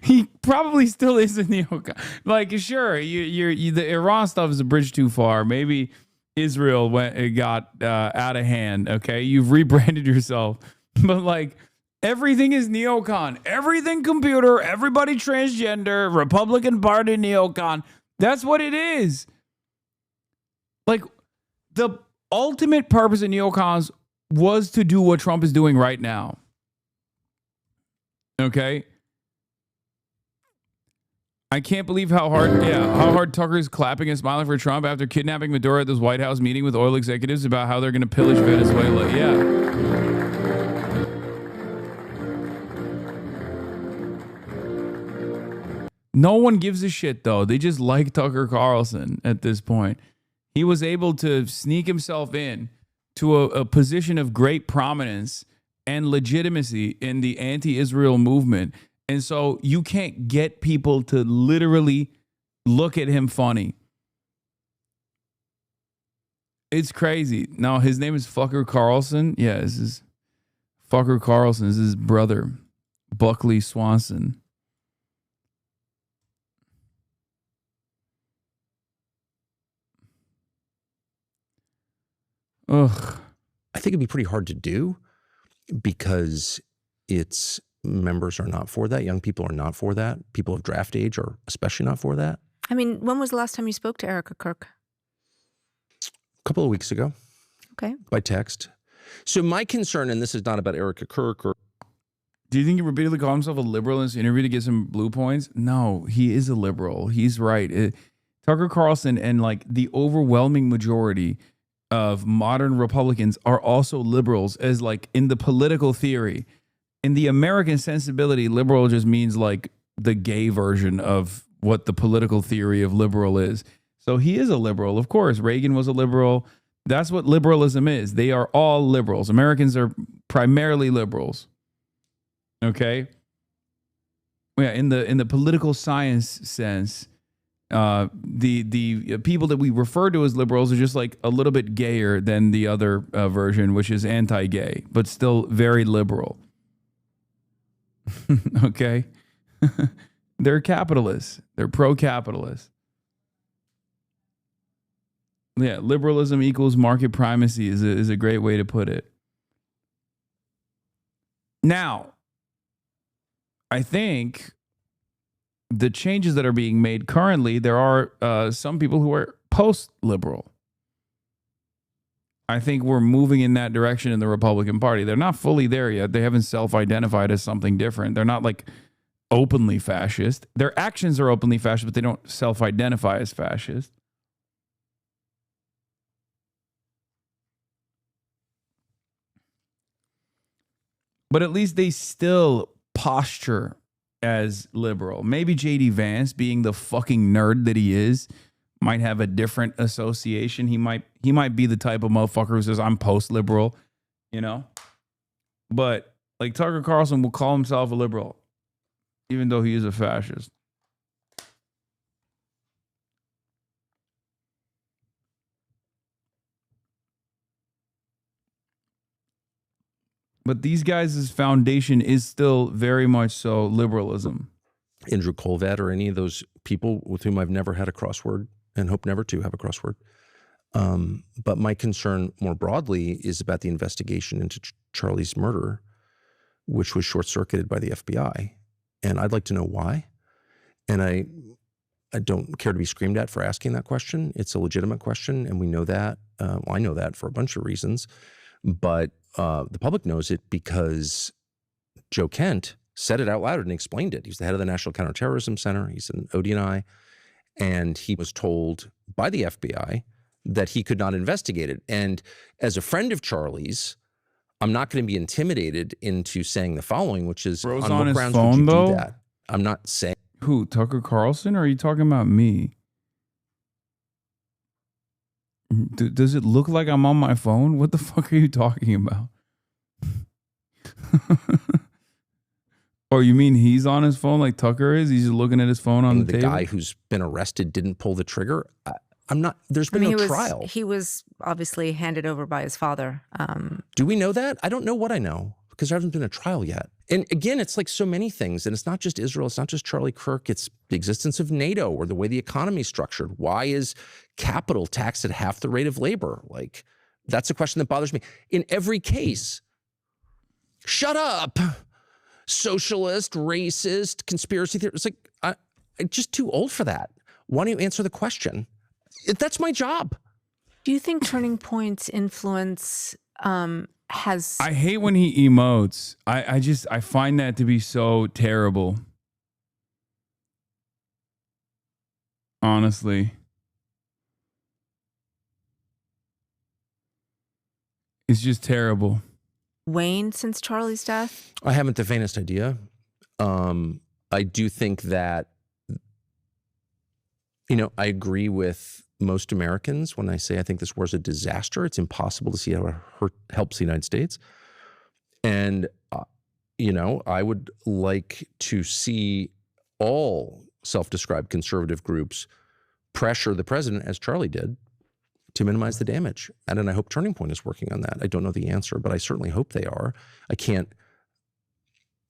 He probably still is a neocon. Like, sure, the Iran stuff is a bridge too far. Maybe Israel got out of hand, okay? You've rebranded yourself. But, like, everything is neocon. Everything computer, everybody transgender, Republican Party neocon. That's what it is. Like, the ultimate purpose of neocons was to do what Trump is doing right now. Okay? I can't believe how hard Tucker's clapping and smiling for Trump after kidnapping Maduro at this White House meeting with oil executives about how they're going to pillage Venezuela. Yeah. No one gives a shit, though. They just like Tucker Carlson at this point. He was able to sneak himself in to a position of great prominence and legitimacy in the anti-Israel movement. And so you can't get people to literally look at him funny. It's crazy. No, his name is Fucker Carlson. Yeah, this is Fucker Carlson. This is his brother, Buckley Swanson. Ugh. I think it'd be pretty hard to do because its members are not for that. Young people are not for that. People of draft age are especially not for that. I mean, when was the last time you spoke to Erica Kirk? A couple of weeks ago. Okay. By text. So my concern, and this is not about Erica Kirk or... Do you think he repeatedly called himself a liberal in this interview to get some blue points? No, he is a liberal. He's right. Tucker Carlson and like the overwhelming majority of modern Republicans are also liberals, as like in the political theory. In the American sensibility, liberal just means like the gay version of what the political theory of liberal is. So he is a liberal. Of course, Reagan was a liberal. That's what liberalism is. They are all liberals. Americans are primarily liberals. Okay? Yeah, in the political science sense, the people that we refer to as liberals are just like a little bit gayer than the other version, which is anti-gay, but still very liberal. Okay? They're capitalists. They're pro-capitalist. Yeah, liberalism equals market primacy is a great way to put it. Now, I think the changes that are being made currently, there are some people who are post-liberal. I think we're moving in that direction in the Republican Party. They're not fully there yet. They haven't self-identified as something different. They're not like openly fascist. Their actions are openly fascist, but they don't self-identify as fascist. But at least they still posture as liberal. Maybe J.D. Vance, being the fucking nerd that he is, might have a different association. He might be the type of motherfucker who says, I'm post-liberal, you know? But like Tucker Carlson will call himself a liberal, even though he is a fascist. But these guys' foundation is still very much so liberalism. Andrew Kolvat or any of those people with whom I've never had a crossword and hope never to have a crossword. But my concern more broadly is about the investigation into Charlie's murder, which was short-circuited by the FBI. And I'd like to know why. And I don't care to be screamed at for asking that question. It's a legitimate question, and we know that. Well, I know that for a bunch of reasons. But the public knows it because Joe Kent said it out loud and explained it. He's the head of the National Counterterrorism Center. He's an ODNI. And he was told by the FBI that he could not investigate it. And as a friend of Charlie's, I'm not going to be intimidated into saying the following, which is, Bro's on what his grounds phone, would you though? do that? I'm not saying... Who, Tucker Carlson, or are you talking about me? Does it look like I'm on my phone? What the fuck are you talking about? Oh, you mean he's on his phone like Tucker is? He's just looking at his phone on the table? The guy who's been arrested didn't pull the trigger. I'm not. There's been no trial. He was obviously handed over by his father. Do we know that? I don't know what I know because there hasn't been a trial yet. And again, it's like so many things. And it's not just Israel. It's not just Charlie Kirk. It's the existence of NATO or the way the economy is structured. Why is capital taxed at half the rate of labor? Like, that's a question that bothers me. In every case, shut up, socialist, racist, conspiracy theorist. It's like, I'm just too old for that. Why don't you answer the question? That's my job. Do you think Turning Point's influence has... I hate when he emotes. I find that to be so terrible. Honestly. It's just terrible. waned since Charlie's death? I haven't the faintest idea. I do think that, you know, I agree with most Americans when I say I think this war is a disaster. It's impossible to see how it helps the United States. And, you know, I would like to see all self-described conservative groups pressure the president, as Charlie did, to minimize the damage. And then I hope Turning Point is working on that. I don't know the answer, but I certainly hope they are. I can't,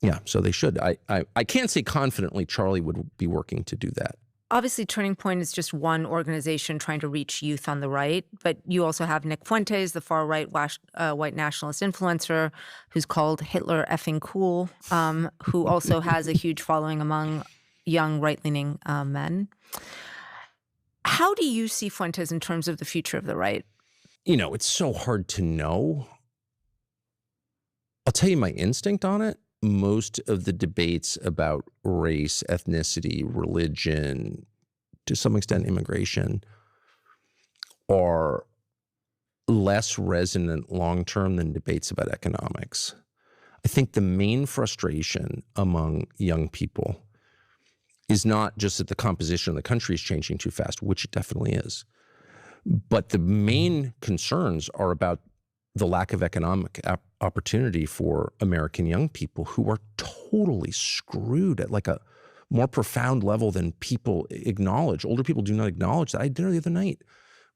yeah, so they should. I can't say confidently Charlie would be working to do that. Obviously, Turning Point is just one organization trying to reach youth on the right, but you also have Nick Fuentes, the far-right white nationalist influencer who's called Hitler effing cool, who also has a huge following among young right-leaning men. How do you see Fuentes in terms of the future of the right? You know, it's so hard to know. I'll tell you my instinct on it. Most of the debates about race, ethnicity, religion, to some extent immigration, are less resonant long-term than debates about economics. I think the main frustration among young people is not just that the composition of the country is changing too fast, which it definitely is, but the main concerns are about the lack of economic opportunity for American young people who are totally screwed at like a more profound level than people acknowledge. Older people do not acknowledge that. I had dinner the other night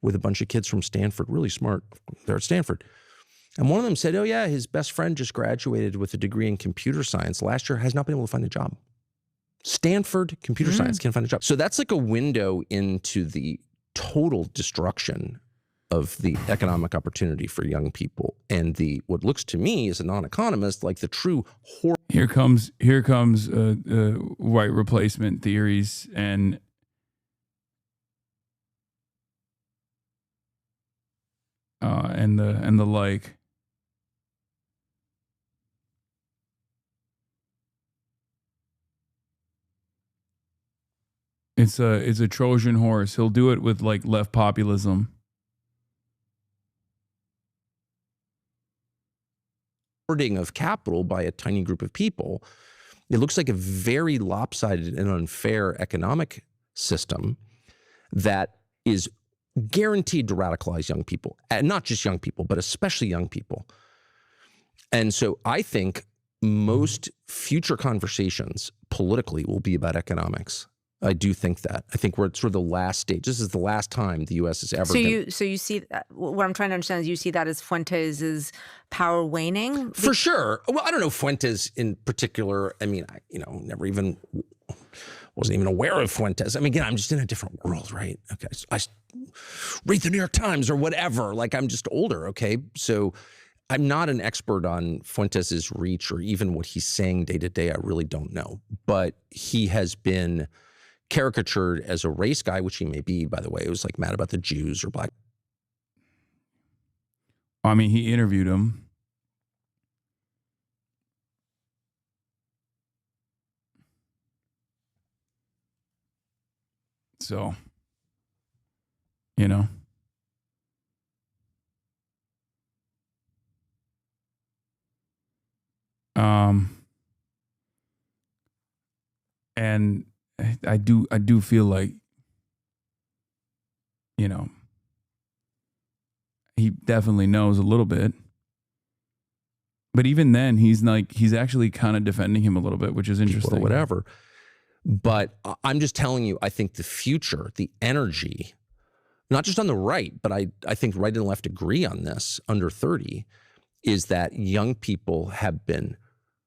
with a bunch of kids from Stanford, really smart. They're at Stanford. And one of them said, oh yeah, his best friend just graduated with a degree in computer science last year, has not been able to find a job. Stanford computer science can't find a job. So that's like a window into the total destruction of the economic opportunity for young people, and the what looks to me as a non-economist like the true horror. Here comes white replacement theories and the like. It's a Trojan horse. He'll do it with like left populism. Of capital by a tiny group of people. It looks like a very lopsided and unfair economic system that is guaranteed to radicalize young people, and not just young people, but especially young people. And so I think most future conversations politically will be about economics. I do think that. I think we're at sort of the last stage. This is the last time the U.S. has ever So you see that, what I'm trying to understand is you see that as Fuentes' power waning? For sure. Well, I don't know Fuentes in particular. I mean, wasn't even aware of Fuentes. I mean, again, I'm just in a different world, right? Okay, so I read the New York Times or whatever. Like, I'm just older, okay? So I'm not an expert on Fuentes' reach or even what he's saying day to day. I really don't know. But he has been caricatured as a race guy, which he may be, by the way. It was like mad about the Jews or black. I mean, he interviewed him. So, you know. And I do feel like, you know, he definitely knows a little bit. But even then, he's actually kind of defending him a little bit, which is interesting. Or whatever. But I'm just telling you, I think the future, the energy not just on the right, but I think right and left agree on this, under 30, is that young people have been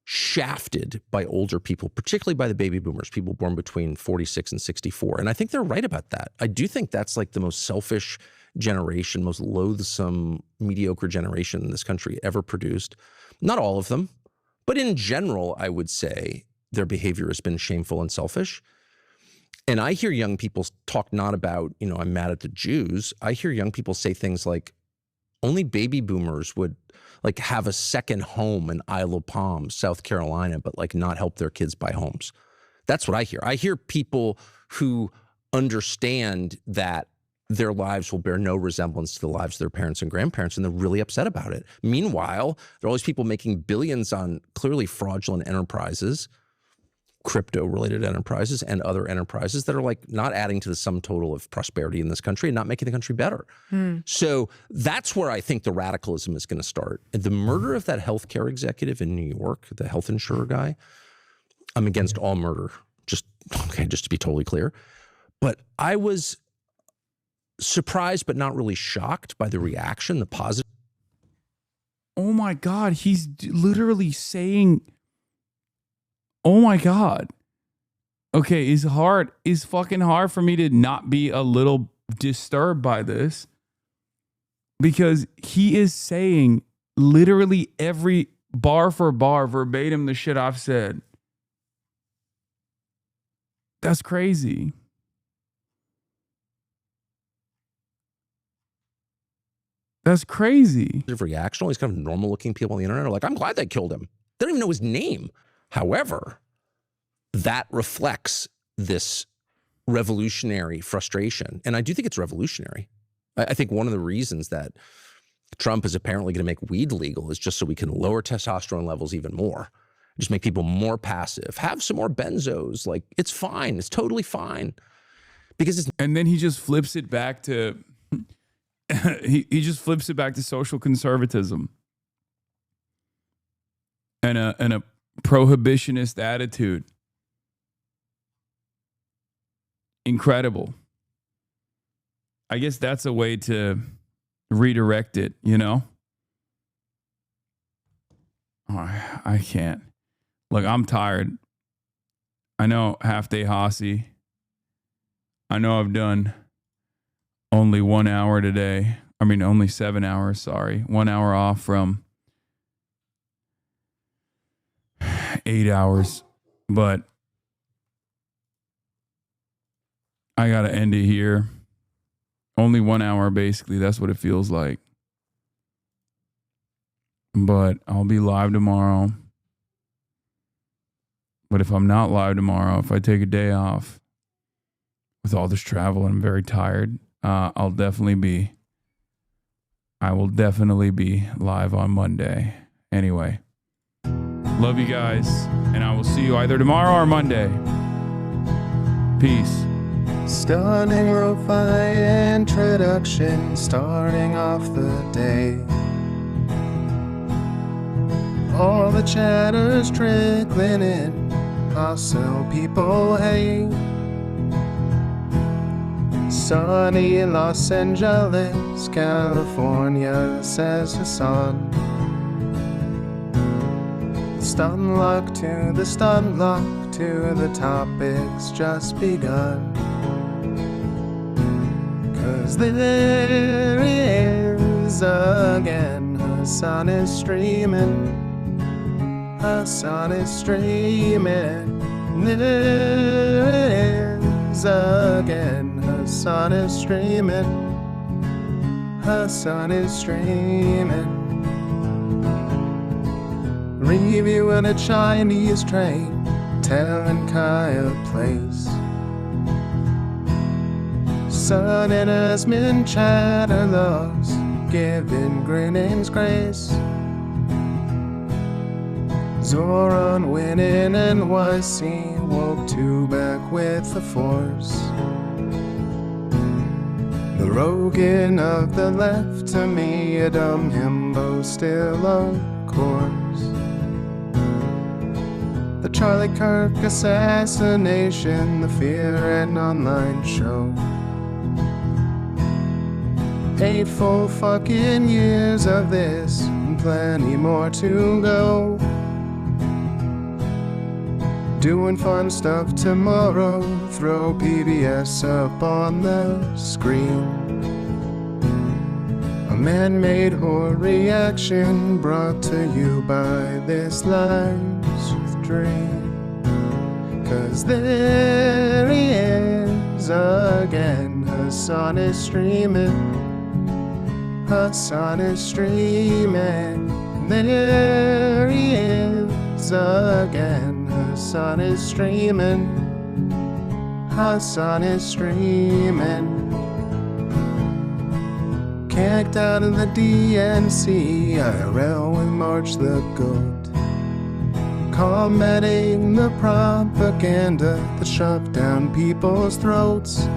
shafted by older people, particularly by the baby boomers, people born between 46 and 64. And I think they're right about that. I do think that's like the most selfish generation, most loathsome, mediocre generation this country ever produced. Not all of them, but in general, I would say their behavior has been shameful and selfish. And I hear young people talk not about, you know, I'm mad at the Jews. I hear young people say things like, only baby boomers would like have a second home in Isle of Palms, South Carolina, but like not help their kids buy homes. That's what I hear. I hear people who understand that their lives will bear no resemblance to the lives of their parents and grandparents, and they're really upset about it. Meanwhile, there are all these people making billions on clearly fraudulent enterprises, crypto-related enterprises and other enterprises that are like not adding to the sum total of prosperity in this country and not making the country better. So that's where I think the radicalism is going to start. The murder of that healthcare executive in New York, the health insurer guy, I'm against all murder, just to be totally clear. But I was surprised but not really shocked by the reaction, the positive. Oh my God, he's literally saying, oh my God. Okay, it's fucking hard for me to not be a little disturbed by this, because he is saying literally every bar for bar, verbatim, the shit I've said. That's crazy. That's crazy. Reaction, all these kind of normal looking people on the internet are like, I'm glad they killed him. They don't even know his name. However, that reflects this revolutionary frustration. And I do think it's revolutionary. I think one of the reasons that Trump is apparently going to make weed legal is just so we can lower testosterone levels even more. Just make people more passive. Have some more benzos. Like, it's fine. It's totally fine. Because it's— And then he just flips it back to he just flips it back to social conservatism and a prohibitionist attitude. Incredible. I guess that's a way to redirect it, you know? Oh, I can't. Look, I'm tired. I know half day Hasi. I know I've done only 1 hour today. I mean, only 7 hours, sorry. 1 hour off from 8 hours. But I got to end it here. Only 1 hour, basically. That's what it feels like. But I'll be live tomorrow. But if I'm not live tomorrow, if I take a day off with all this travel and I'm very tired, I will definitely be live on Monday. Anyway, love you guys, and I will see you either tomorrow or Monday. Peace. Stunning lo-fi introduction, starting off the day. All the chatter's trickling in, hostile people hate. Sunny Los Angeles, California, says Hasan. Stun luck to the stun luck to the topics just begun. 'Cause there he is again, Hasan is streaming. Hasan is streaming. There is again, Hasan is streaming. Hasan is streaming. Reviewing a Chinese train, telling Kaya place. Sun and Asmin chatter loves, giving Greening's grace. Zoran winning NYC, woke two back with the force. The Rogan of the left, to me a dumb himbo still of course. The Charlie Kirk assassination, the Fear and Online show. 8 full fucking years of this, and plenty more to go. Doing fun stuff tomorrow, throw PBS up on the screen. A man-made horror reaction brought to you by this live stream. 'Cause there he is again, Hasan is streaming. Hasan is streaming. There he is again, Hasan is streaming. Hasan is streaming. Kicked out of the DNC, IRL with March the Goat. Combating the propaganda that shoved down people's throats.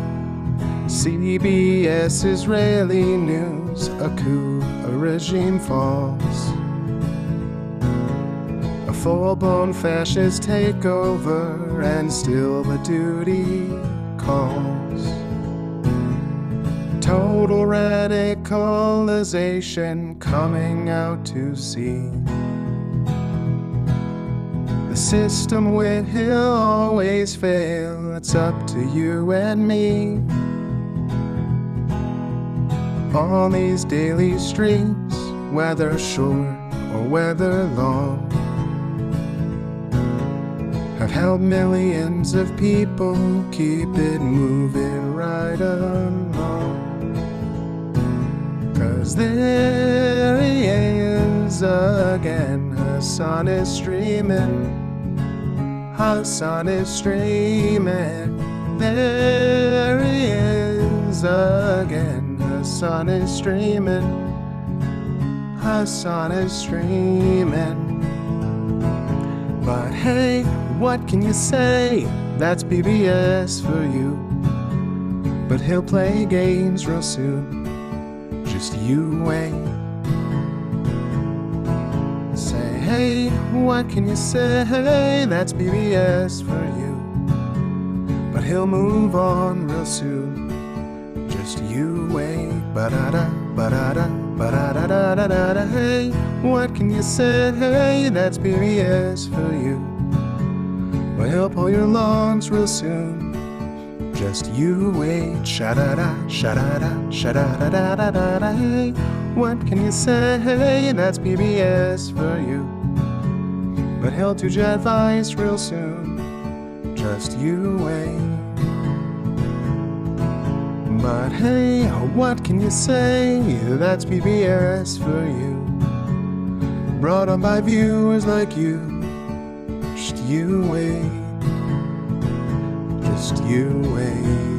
CBS Israeli news, a coup, a regime falls. A full-blown fascist takeover, and still the duty calls. Total radicalization coming out to see. The system will always fail, it's up to you and me. On these daily streets, whether short or whether long, have helped millions of people keep it moving right along. 'Cause there he is again, Hasan is streaming. Hasan is streaming. There he is again, Hasan is streaming. Hasan is streaming. But hey, what can you say? That's PBS for you. But he'll play games real soon. Just you wait. Say, hey, what can you say? That's PBS for you. But he'll move on real soon. Just you wait. Ba-da-da, ba-da-da, ba-da-da-da-da-da. Hey, what can you say? That's PBS for you. But he'll pull your lungs real soon. Just you wait. Sha-da-da, sha-da-da, sha-da-da-da-da-da. Hey, what can you say? That's PBS for you. But he'll do jet advice real soon. Just you wait. But hey, what can you say? That's PBS for you. Brought on by viewers like you. Just you wait. Just you wait.